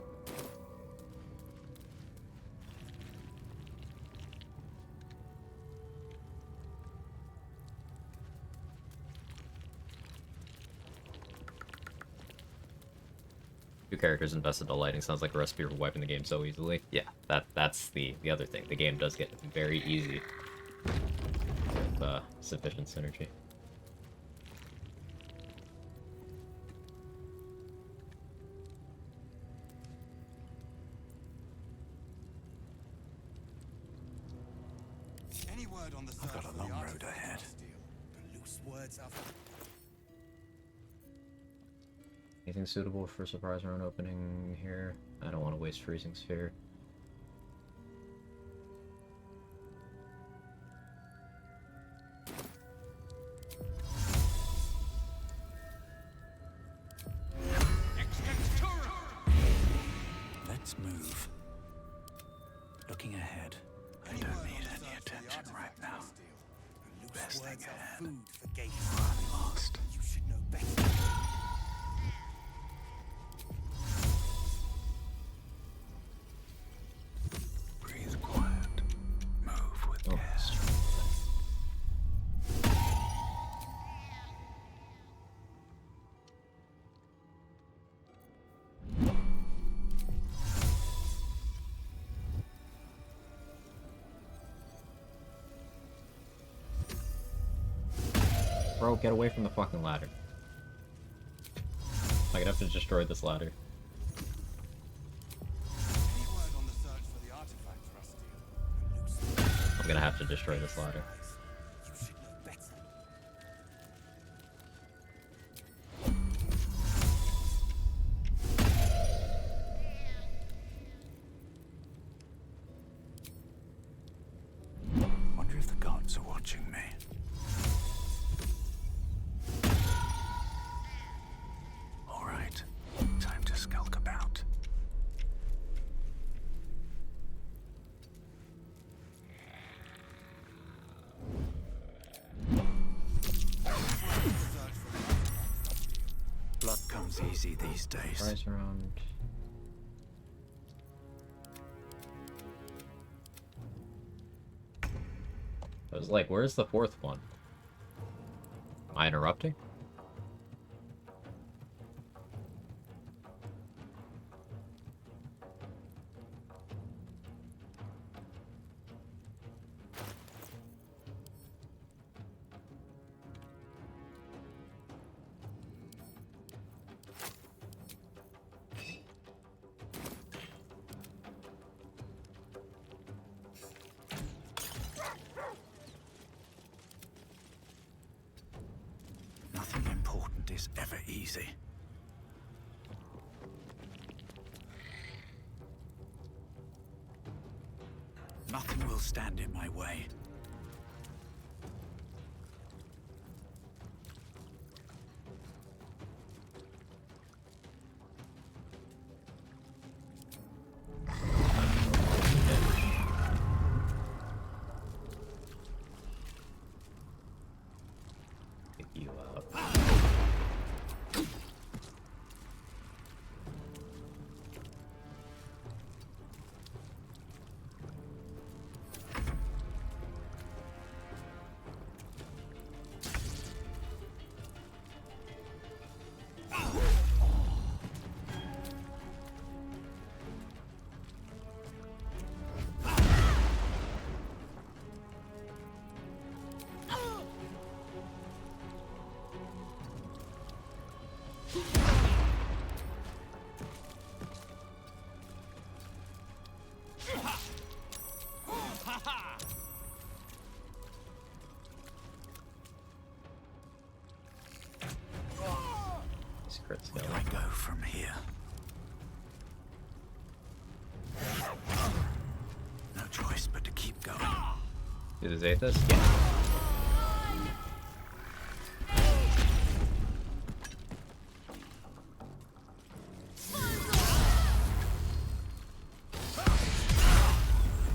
Two characters invested in lighting sounds like a recipe for wiping the game so easily. Yeah, that's the other thing. The game does get very easy with sufficient synergy. Any word on the search I've got a long road ahead. The loose words are... Anything suitable for surprise round opening here? I don't want to waste freezing sphere. Let's move. Looking ahead. I don't need any attention right now. Best thing ahead. Food for gates. I'm lost. You should know better. Breathe quiet. Move with care. Bro, get away from the fucking ladder. I'm gonna have to destroy this ladder. I'm gonna have to destroy this ladder. Wonder if the gods are watching me. All right, time to skulk about. Blood comes easy these days. Rise around. I was like, where's the 4th one? Am I interrupting? Nothing important is ever easy. Nothing will stand in my way. Pick you up. crit skill. Where do I go from here? No choice but to keep going. Is his Aethys? Yeah.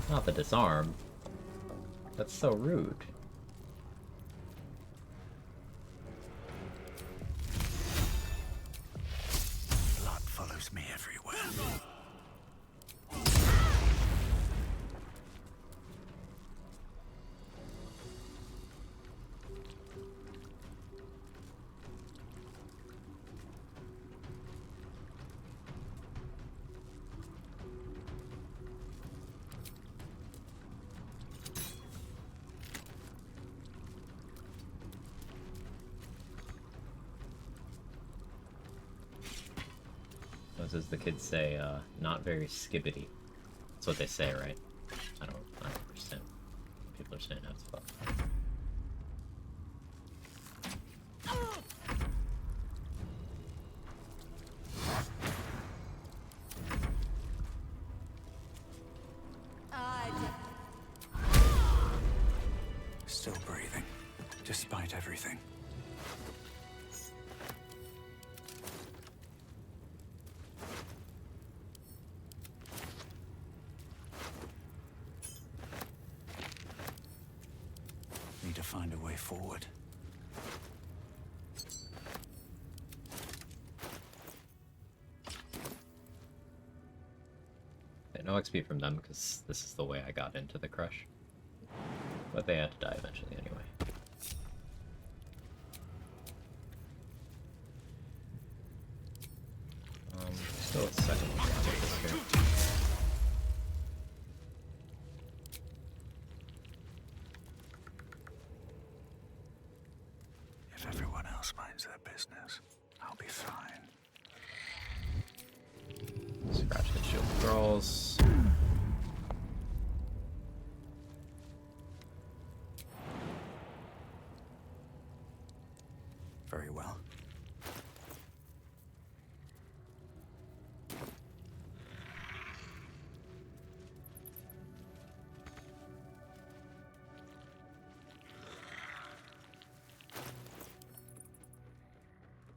Not the disarm. That's so rude. Blood follows me everywhere. As the kids say, not very skibbity. That's what they say, right? I don't understand. People are saying that as well. Still breathing, despite everything. Need to find a way forward. Yeah, no XP from them because this is the way I got into the crush. But they had to die eventually anyway. Still a second one this here. If everyone else minds their business, I'll be fine. Scratch the shield girls. Very well.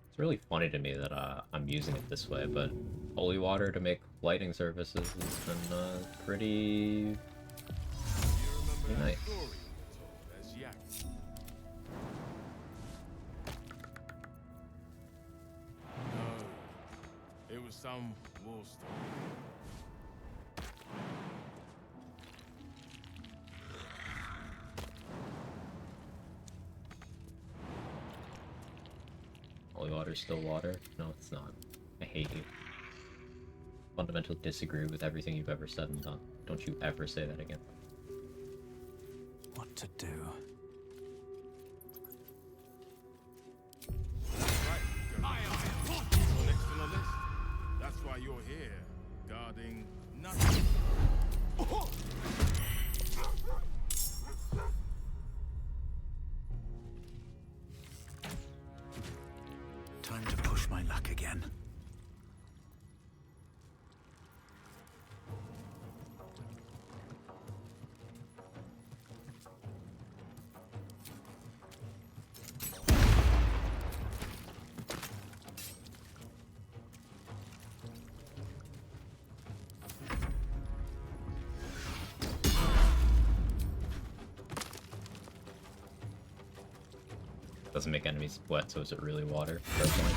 It's really funny to me that I'm using it this way, but holy water to make lighting services has been pretty nice. No, it was some war story. Holy water's still water? No, it's not. I hate you. Fundamentally disagree with everything you've ever said and done. Don't you ever say that again. What to do? Next on the list. That's why you're here, guarding nothing. Time to push my luck again. Doesn't make enemies wet, so is it really water? Fair point.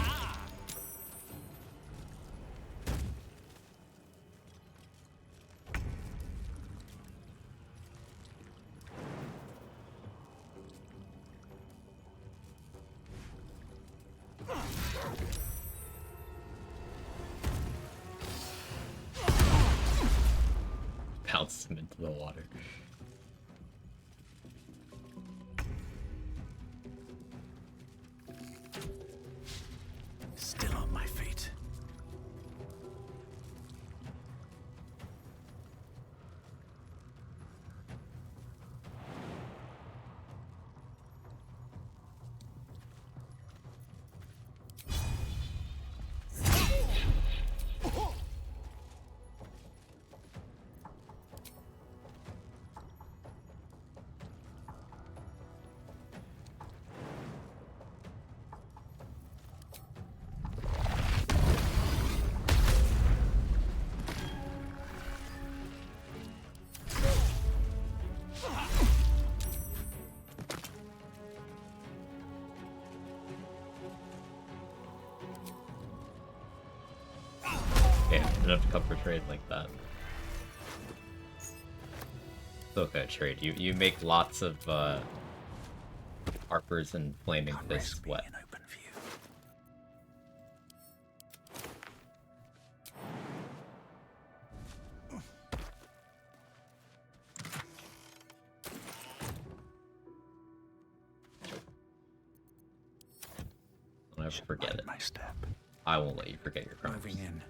Bounce him into the water. Still on my feet. didn't have to come for trade like that. It's okay, trade. You make lots of Harpers and Flaming Fists wet. I'll never forget it. My step. I won't let you forget your crimes. Moving in.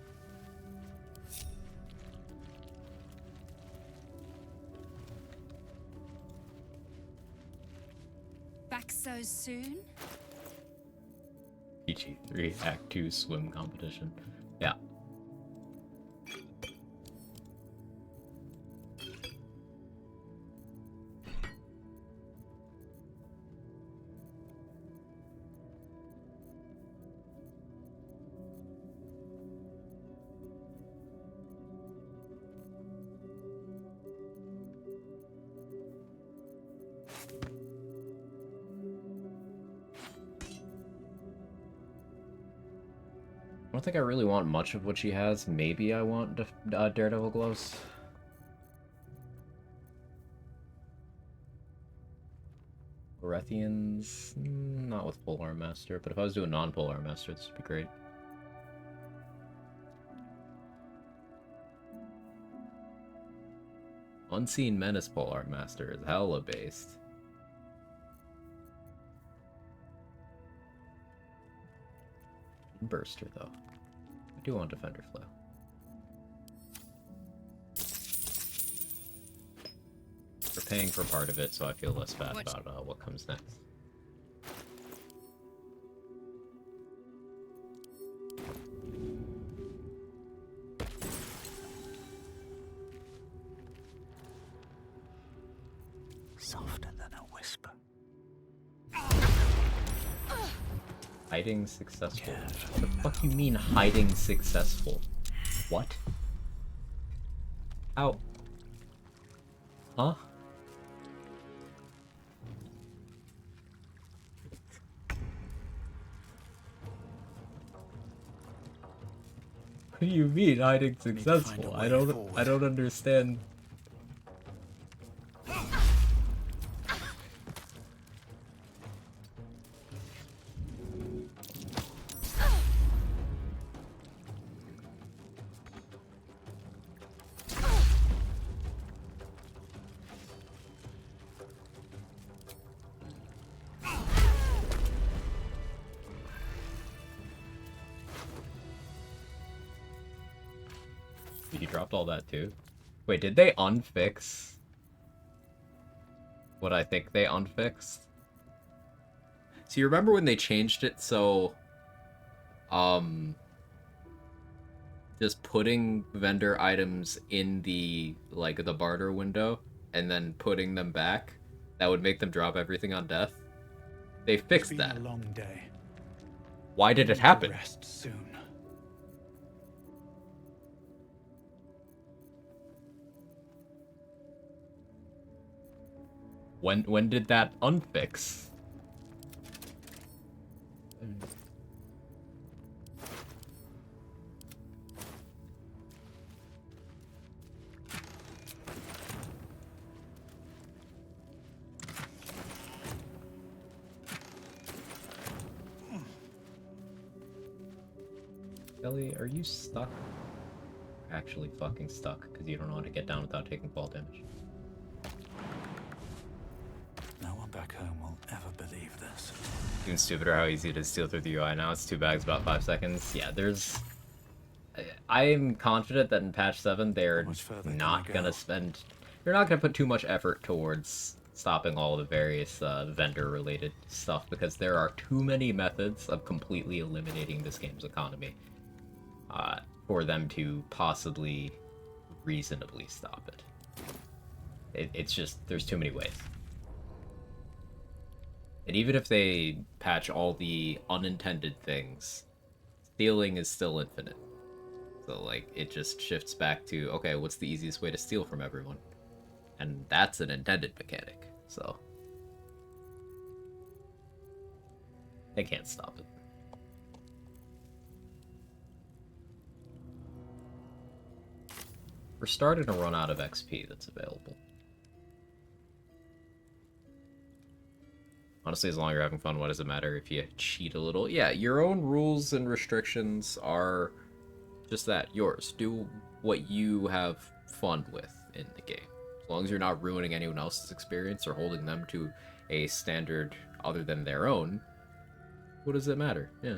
Back so soon? PG3 Act 2 swim competition. Yeah. I don't think I really want much of what she has. Maybe I want Daredevil gloves. Lorethians? Not with Polearm Master, but if I was doing non-Polearm Master, this would be great. Unseen Menace Polearm Master is hella based. Burster, though. I do want Defender Flail. We're paying for part of it, so I feel less bad about what comes next. Softer than a whisper. Hiding successful? What the fuck you mean hiding successful? What? Ow. Huh? What do you mean hiding successful? I don't understand. You dropped all that too? Wait, did they unfix what I think they unfixed? So you remember when they changed it so just putting vendor items in the the barter window and then putting them back, that would make them drop everything on death? They fixed that. It's been a long day. Why did it happen? Rest soon. When did that unfix? Ellie, are you stuck? Actually fucking stuck, because you don't know how to get down without taking fall damage. No one back home will ever believe this. Even stupider how easy it is to steal through the UI now. It's 2 bags, about 5 seconds. Yeah, there's... I'm confident that in patch 7 they're not gonna spend... They're not gonna put too much effort towards stopping all the various vendor-related stuff, because there are too many methods of completely eliminating this game's economy for them to possibly reasonably stop it. It's just, there's too many ways. And even if they patch all the unintended things, stealing is still infinite. So, it just shifts back to, okay, what's the easiest way to steal from everyone? And that's an intended mechanic, so... They can't stop it. We're starting to run out of XP that's available. Honestly, as long as you're having fun, what does it matter if you cheat a little? Yeah, your own rules and restrictions are just that, yours. Do what you have fun with in the game. As long as you're not ruining anyone else's experience or holding them to a standard other than their own, what does it matter? Yeah.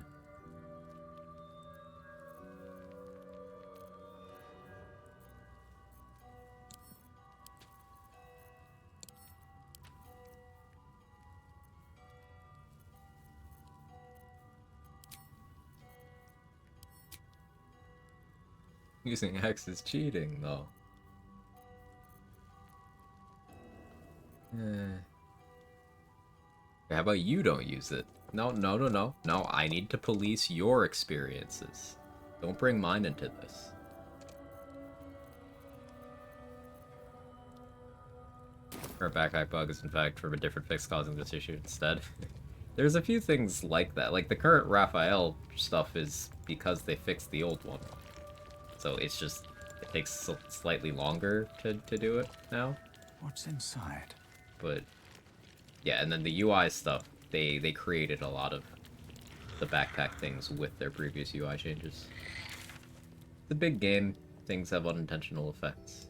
Using X is cheating, though. How about you don't use it? No, no, no, no. No, I need to police your experiences. Don't bring mine into this. Current backpack bug is in fact from a different fix causing this issue instead. There's a few things like that. Like the current Raphael stuff is because they fixed the old one. So it's just, it takes slightly longer to do it now. What's inside? But yeah, and then the UI stuff, they created a lot of the backpack things with their previous UI changes. The big game, things have unintentional effects.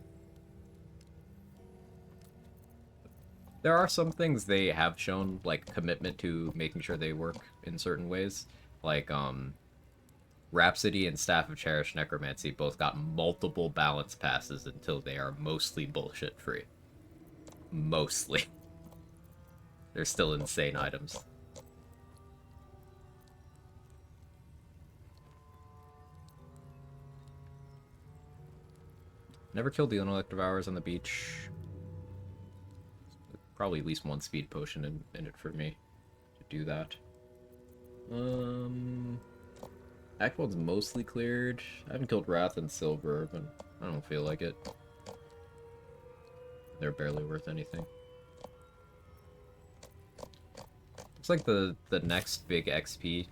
There are some things they have shown, like, commitment to making sure they work in certain ways. Like, Rhapsody and Staff of Cherished Necromancy both got multiple balance passes until they are mostly bullshit-free. Mostly. They're still insane items. Never killed the unelective hours on the beach. Probably at least one speed potion in it for me to do that. Act 1's mostly cleared. I haven't killed Wrath and Silver, but I don't feel like it. They're barely worth anything. Looks like the next big XP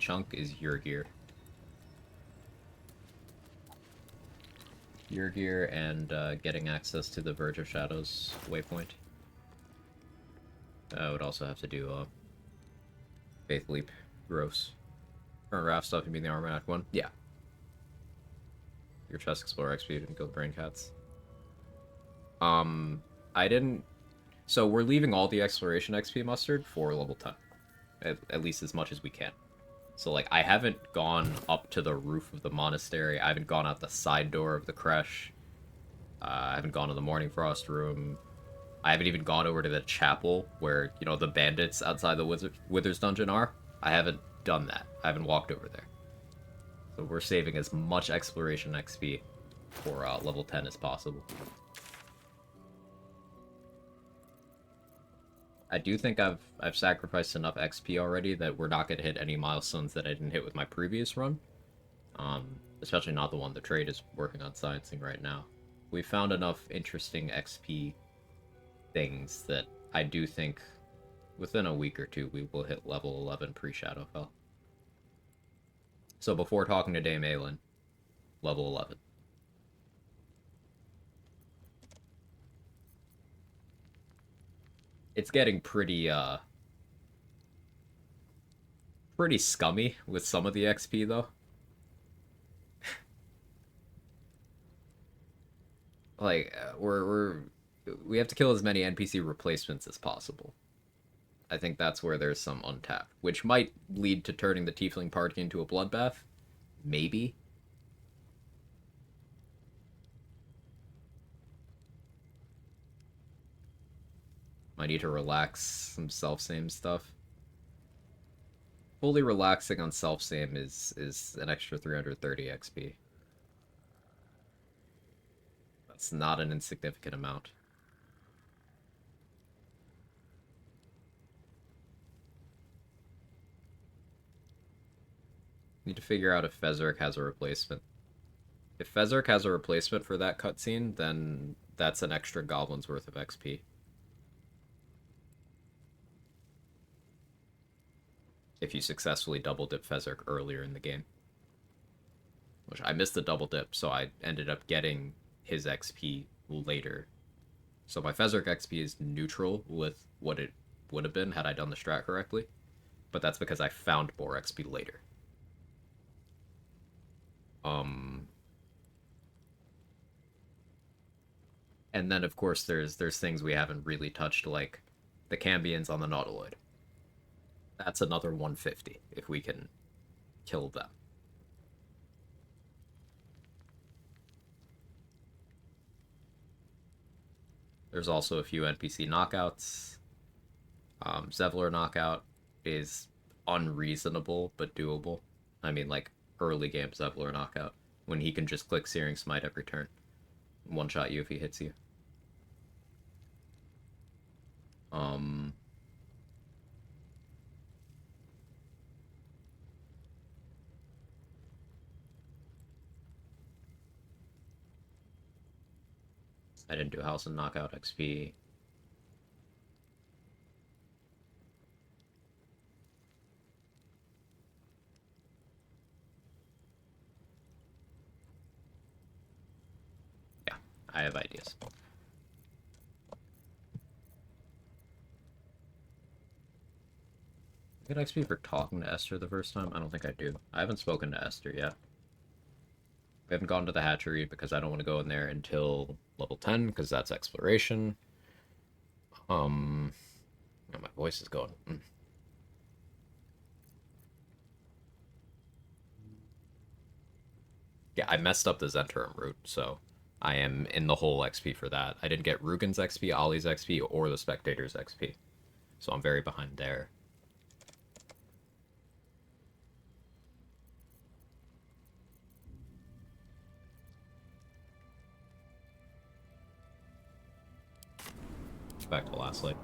chunk is your gear. Your gear and getting access to the Verge of Shadows waypoint. I would also have to do Faith Leap. Gross. Current raft stuff, you mean the Armor Act 1? Yeah. Your Chest Explorer XP didn't kill the Brain Cats. I didn't... So we're leaving all the Exploration XP mustered for level 10. At least as much as we can. So, like, I haven't gone up to the roof of the monastery. I haven't gone out the side door of the creche. I haven't gone to the Morning Frost room. I haven't even gone over to the chapel where, you know, the bandits outside the Withers dungeon are. I haven't done that. I haven't walked over there. So we're saving as much Exploration XP for level 10 as possible. I do think I've sacrificed enough XP already that we're not going to hit any milestones that I didn't hit with my previous run. Especially not the one the trade is working on sciencing right now. We found enough interesting XP things that I do think within a week or two we will hit level 11 pre-Shadowfell. So before talking to Dame Aelin, level 11. It's getting pretty scummy with some of the XP though. Like we have to kill as many NPC replacements as possible. I think that's where there's some untapped, which might lead to turning the Tiefling party into a bloodbath. Maybe. Might need to relax some self-same stuff. Fully relaxing on self-same is an extra 330 XP. That's not an insignificant amount. Need to figure out if Fezeric has a replacement. If Fezeric has a replacement for that cutscene, then that's an extra goblin's worth of XP. If you successfully double dip Fezeric earlier in the game. Which I missed the double dip, so I ended up getting his XP later. So my Fezzik XP is neutral with what it would have been had I done the strat correctly, but that's because I found more XP later. And then of course there's things we haven't really touched, like the Cambions on the Nautiloid. That's another 150 if we can kill them. There's also a few NPC knockouts. Zevlor knockout is unreasonable, but doable. I mean, like, early game Zevlor knockout, when he can just click Searing Smite every turn. One-shot you if he hits you. I didn't do House and Knockout XP. Yeah, I have ideas. I get XP for talking to Esther the first time? I don't think I do. I haven't spoken to Esther yet. We haven't gone to the hatchery because I don't want to go in there until level 10, because that's exploration. Oh, my voice is going. Yeah, I messed up the Zentrum route, so I am in the hole XP for that. I didn't get Rugen's XP, Ollie's XP, or the Spectator's XP. So I'm very behind there. Back to last light.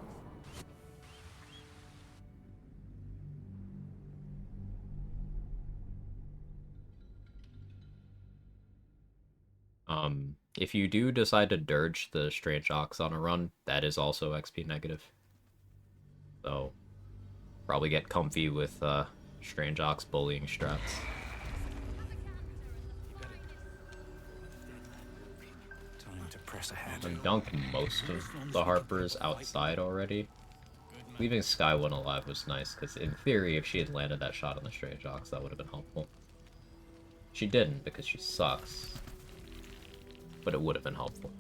If you do decide to dirge the Strange Ox on a run, that is also XP negative. So, probably get comfy with Strange Ox bullying strats. Time to press ahead. I've dunked most of the Harpers outside already. Leaving Sky One alive was nice, because in theory, if she had landed that shot on the Strange Ox, that would have been helpful. She didn't, because she sucks. But it would have been helpful.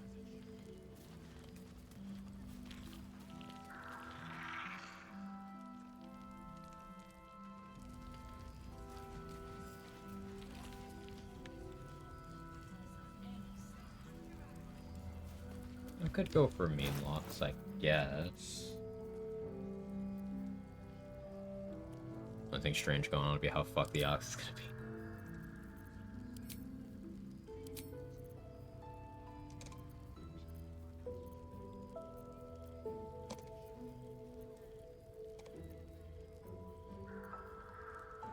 I could go for mean locks, I guess. I think strange going on to be how fucked the Ox is gonna be.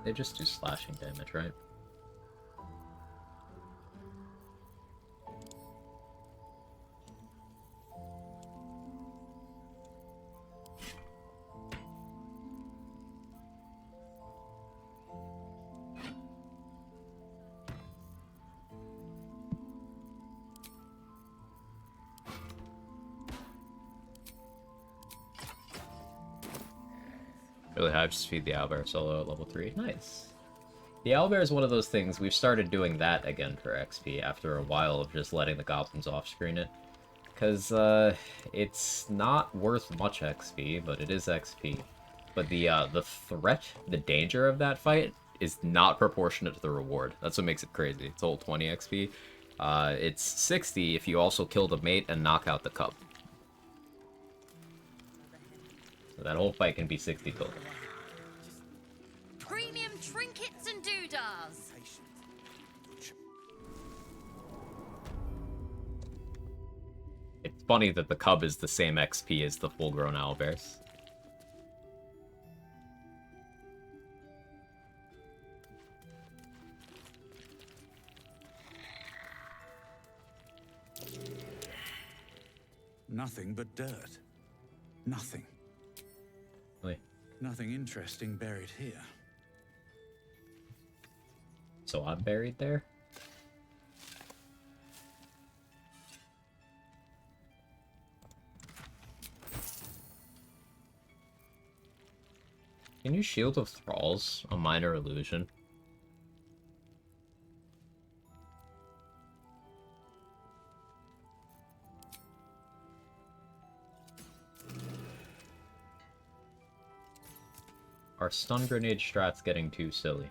They just do slashing damage, right? Really high, just feed the owlbear solo at level 3. Nice. The owlbear is one of those things, we've started doing that again for XP after a while of just letting the goblins off-screen it. Because, it's not worth much XP, but it is XP. But the threat, the danger of that fight, is not proportionate to the reward. That's what makes it crazy. It's all 20 XP. It's 60 if you also kill the mate and knock out the cub. So that whole fight can be 60 total. Premium trinkets and doodahs. It's funny that the cub is the same XP as the full-grown owlbears. Nothing but dirt. Nothing. Really? Nothing interesting buried here. So I'm buried there? Can you Shield of Thralls a minor illusion? Are stun grenade strats getting too silly?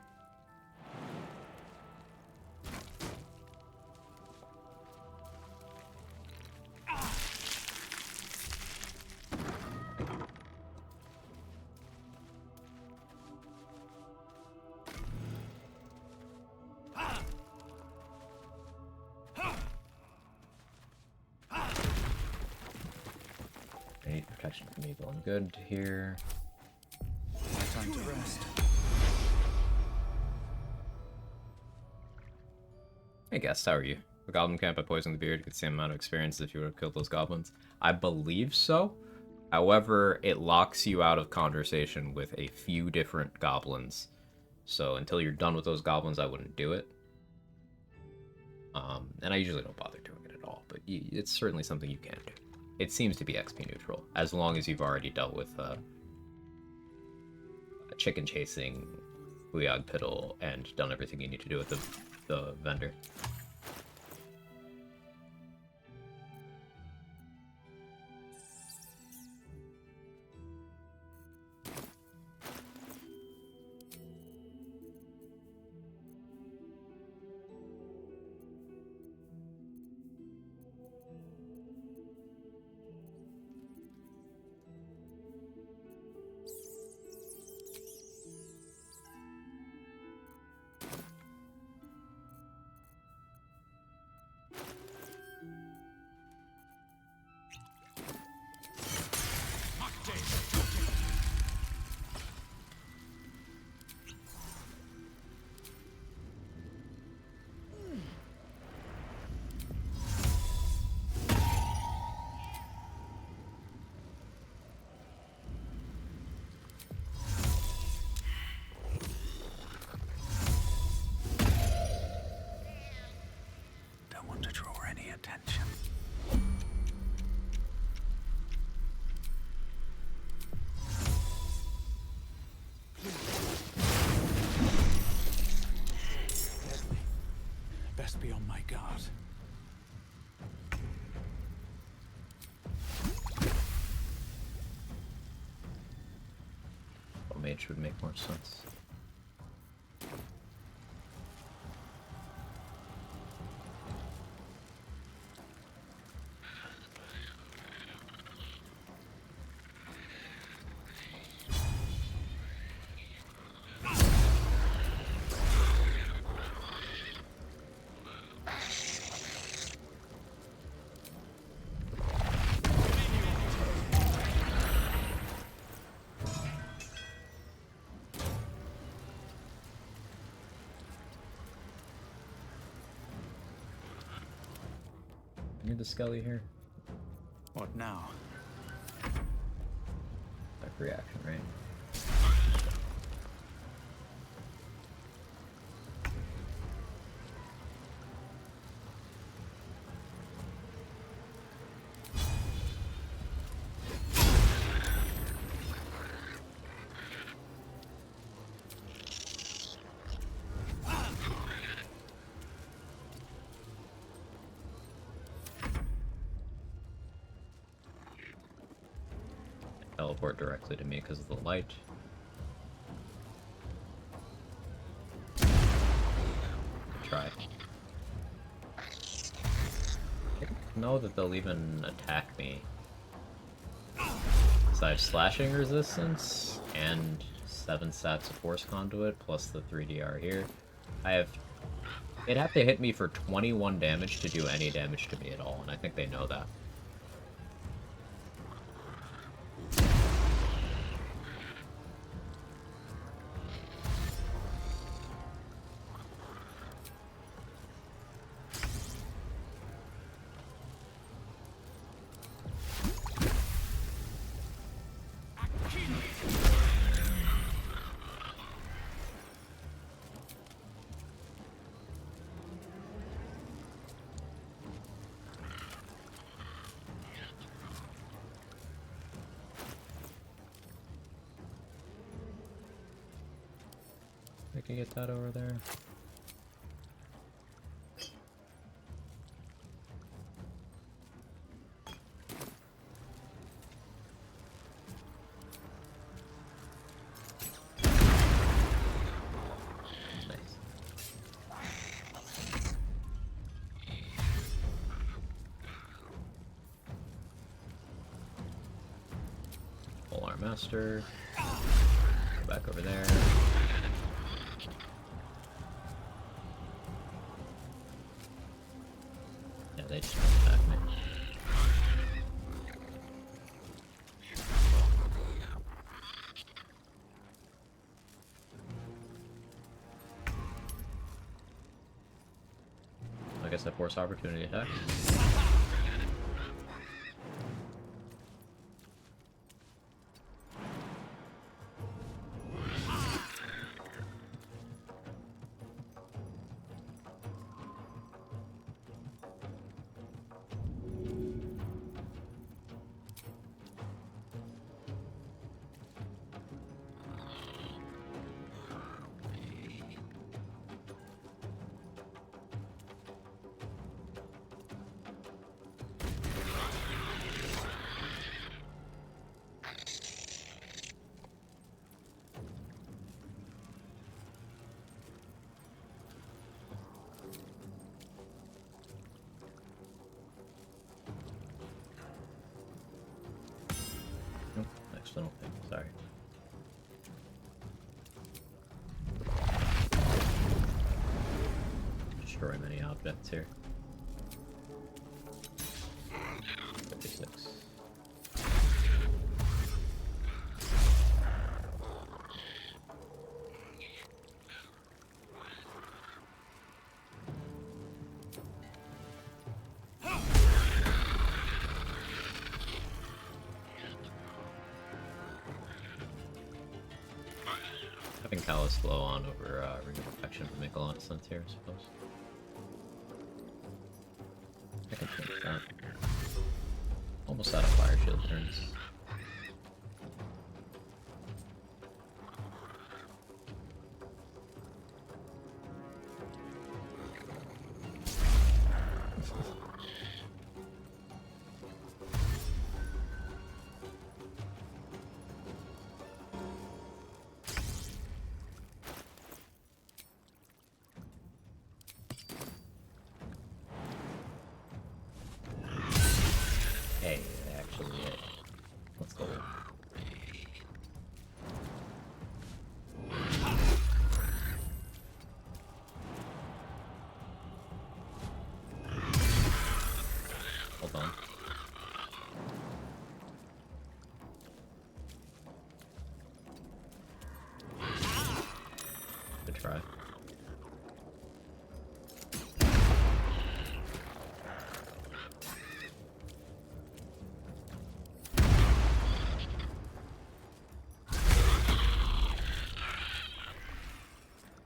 I need protection from evil and good here. Time to rest. Hey guest, how are you? The goblin camp at Poison the Beard gets the same amount of experience if you would have killed those goblins. I believe so. However, it locks you out of conversation with a few different goblins. So until you're done with those goblins, I wouldn't do it. And I usually don't bother doing it at all, but it's certainly something you can do. It seems to be XP neutral, as long as you've already dealt with chicken chasing, Booyog Piddle, and done everything you need to do with the vendor. Don't want to draw any attention. Best be on my guard. Well, mage would make more sense. Need the Skelly here. What now? Quick reaction, right? Teleport directly to me because of the light. Try. I don't know that they'll even attack me. So I have slashing resistance and 7 stats of force conduit plus the 3DR here. I have. They'd have to hit me for 21 damage to do any damage to me at all, and I think they know that. can get that over there. Master. Go back over there. Yeah, they just attack me. I guess I force opportunity attack. External thing, sorry. Destroy many objects here. 56. Having Callous Glow on over Ring of Protection would make a lot of sense here, I suppose. I can change that. Almost out of Fire Shield turns. Hey, actually, let's go. Hold on. Good try.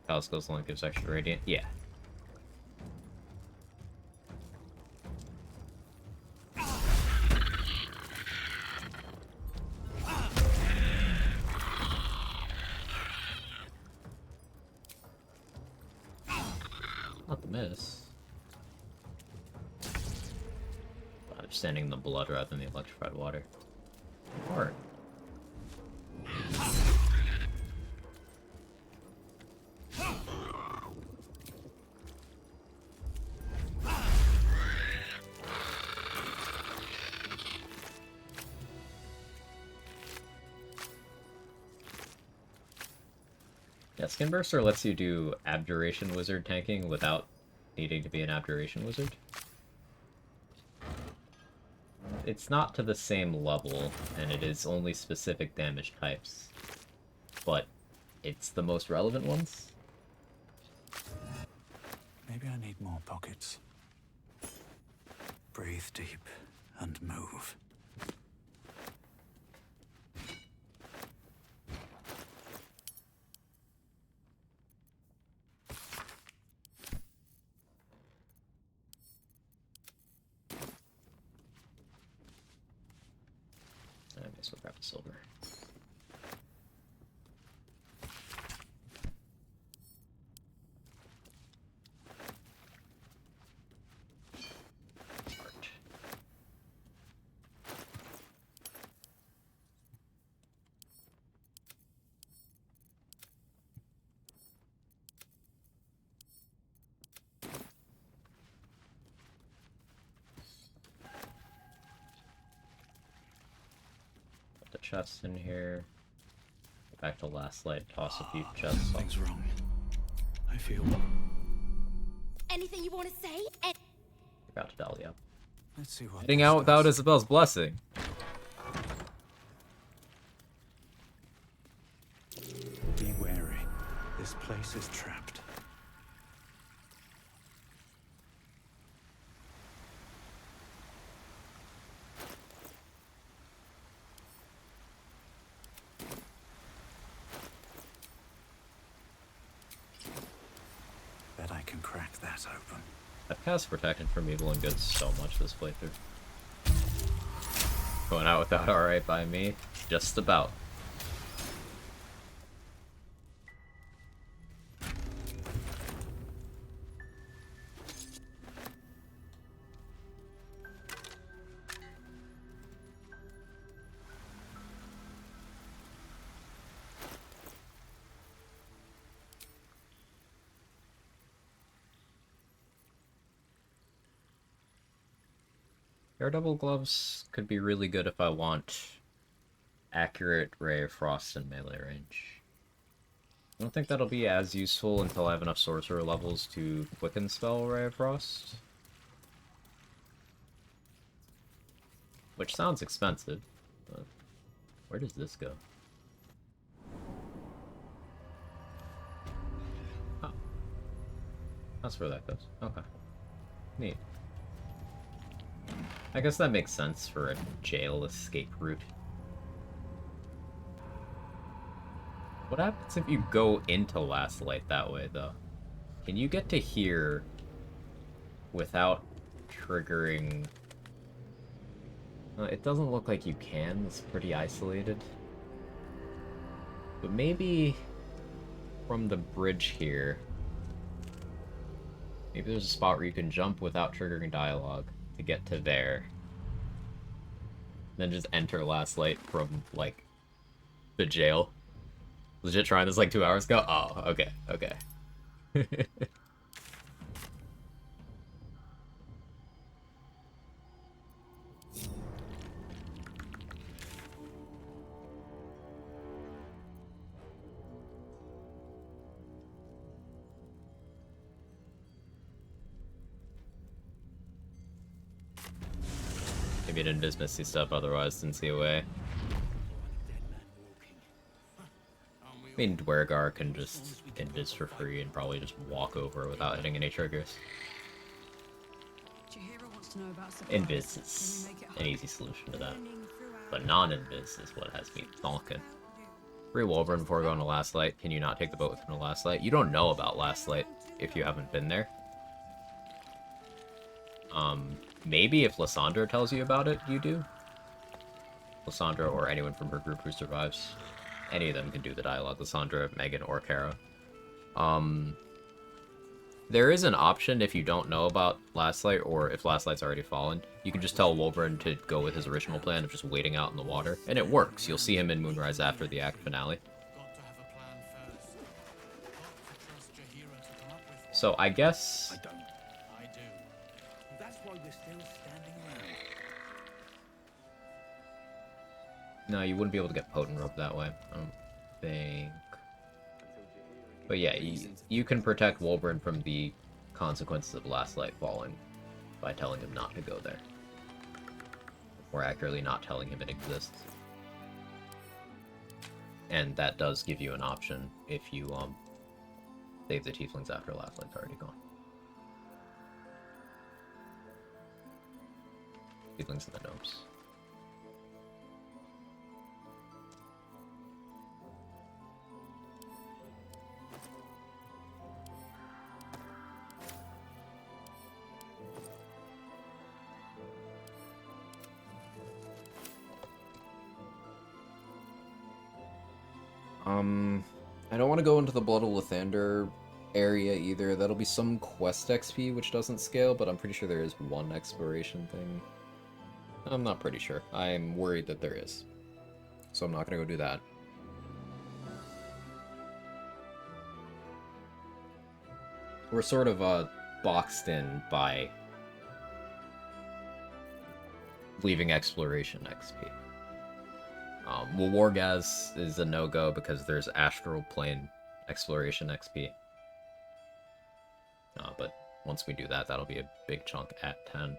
Callous Glow's only gives extra radiant. Yeah. Not the miss. I'm sending the blood rather than the electrified water. Alright. Yeah, Skin Burster lets you do Abjuration Wizard tanking without needing to be an Abjuration Wizard. It's not to the same level, and it is only specific damage types, but it's the most relevant ones. Maybe I need more pockets. Breathe deep and move. I guess we'll grab the silver. chests in here. Go back to Last Light, toss a few chests. Something's wrong. I feel... Anything you want to say? Forgot to Dahlia. Let's see what Heading this out without does. Isabel's blessing. Be wary. This place is trapped. Bet I can crack that open. I've cast Protection from Evil and Good so much this playthrough. Going out without alright by me? Just about. Daredevil gloves could be really good if I want accurate Ray of Frost in melee range. I don't think that'll be as useful until I have enough sorcerer levels to quicken spell Ray of Frost. Which sounds expensive, but where does this go? Oh. That's where that goes. Okay. Neat. I guess that makes sense for a jail escape route. What happens if you go into Last Light that way, though? Can you get to here without triggering... it doesn't look like you can. It's pretty isolated. But maybe from the bridge here... Maybe there's a spot where you can jump without triggering dialogue to get to there. Then just enter Last Light from, like, the jail. Legit trying this like 2 hours ago? Oh, okay, okay. Maybe an invis misty stuff, otherwise didn't see a way. I mean, Dwergar can just invis for free and probably just walk over without hitting any triggers. Invis is an easy solution to that. But non-invis is what has me thonking. Free Wolverine before going to Last Light. Can you not take the boat with him to Last Light? You don't know about Last Light if you haven't been there. Maybe if Lysandra tells you about it, you do. Lysandra or anyone from her group who survives. Any of them can do the dialogue. Lysandra, Megan, or Kara. There is an option if you don't know about Last Light, or if Last Light's already fallen. You can just tell Wolverine to go with his original plan of just waiting out in the water. And it works. You'll see him in Moonrise after the act finale. So I guess... No, you wouldn't be able to get Potent Rope that way, I don't think. But yeah, you can protect Wolverine from the consequences of Last Light falling by telling him not to go there. More accurately, not telling him it exists. And that does give you an option if you save the Tieflings after Last Light's already gone. Tieflings and the Gnomes. I don't want to go into the Blood of Lathander area either. That'll be some quest XP, which doesn't scale, but I'm pretty sure there is one exploration thing. I'm not pretty sure. I'm worried that there is. So I'm not going to go do that. We're sort of, boxed in by leaving exploration XP. Well, Wargaz is a no-go because there's Astral Plane Exploration XP. But once we do that, that'll be a big chunk at 10.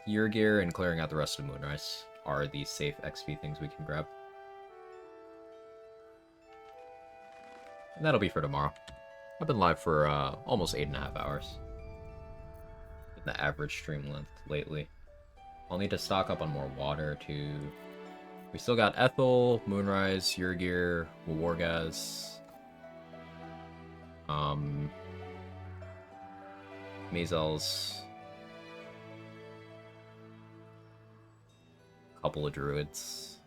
Year Gear and clearing out the rest of Moonrise are the safe XP things we can grab. And that'll be for tomorrow. I've been live for almost 8.5 hours. The average stream length lately. I'll need to stock up on more water too. We still got Ethel, Moonrise, Yurgir, Wargaz, Measles, a couple of druids.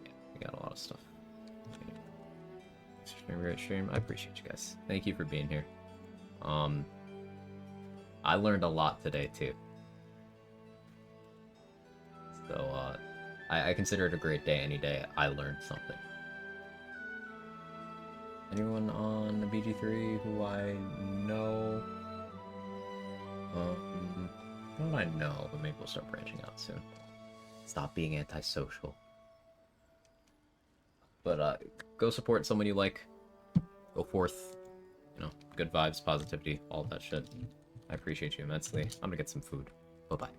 Yeah, we got a lot of stuff. Great stream. I appreciate you guys. Thank you for being here. I learned a lot today too. So I consider it a great day any day I learned something. Anyone on BG3 who I know? Who do I know? But maybe we'll start branching out soon. Stop being antisocial. But go support someone you like. Go forth. You know, good vibes, positivity, all that shit. I appreciate you immensely. I'm gonna get some food. Bye-bye.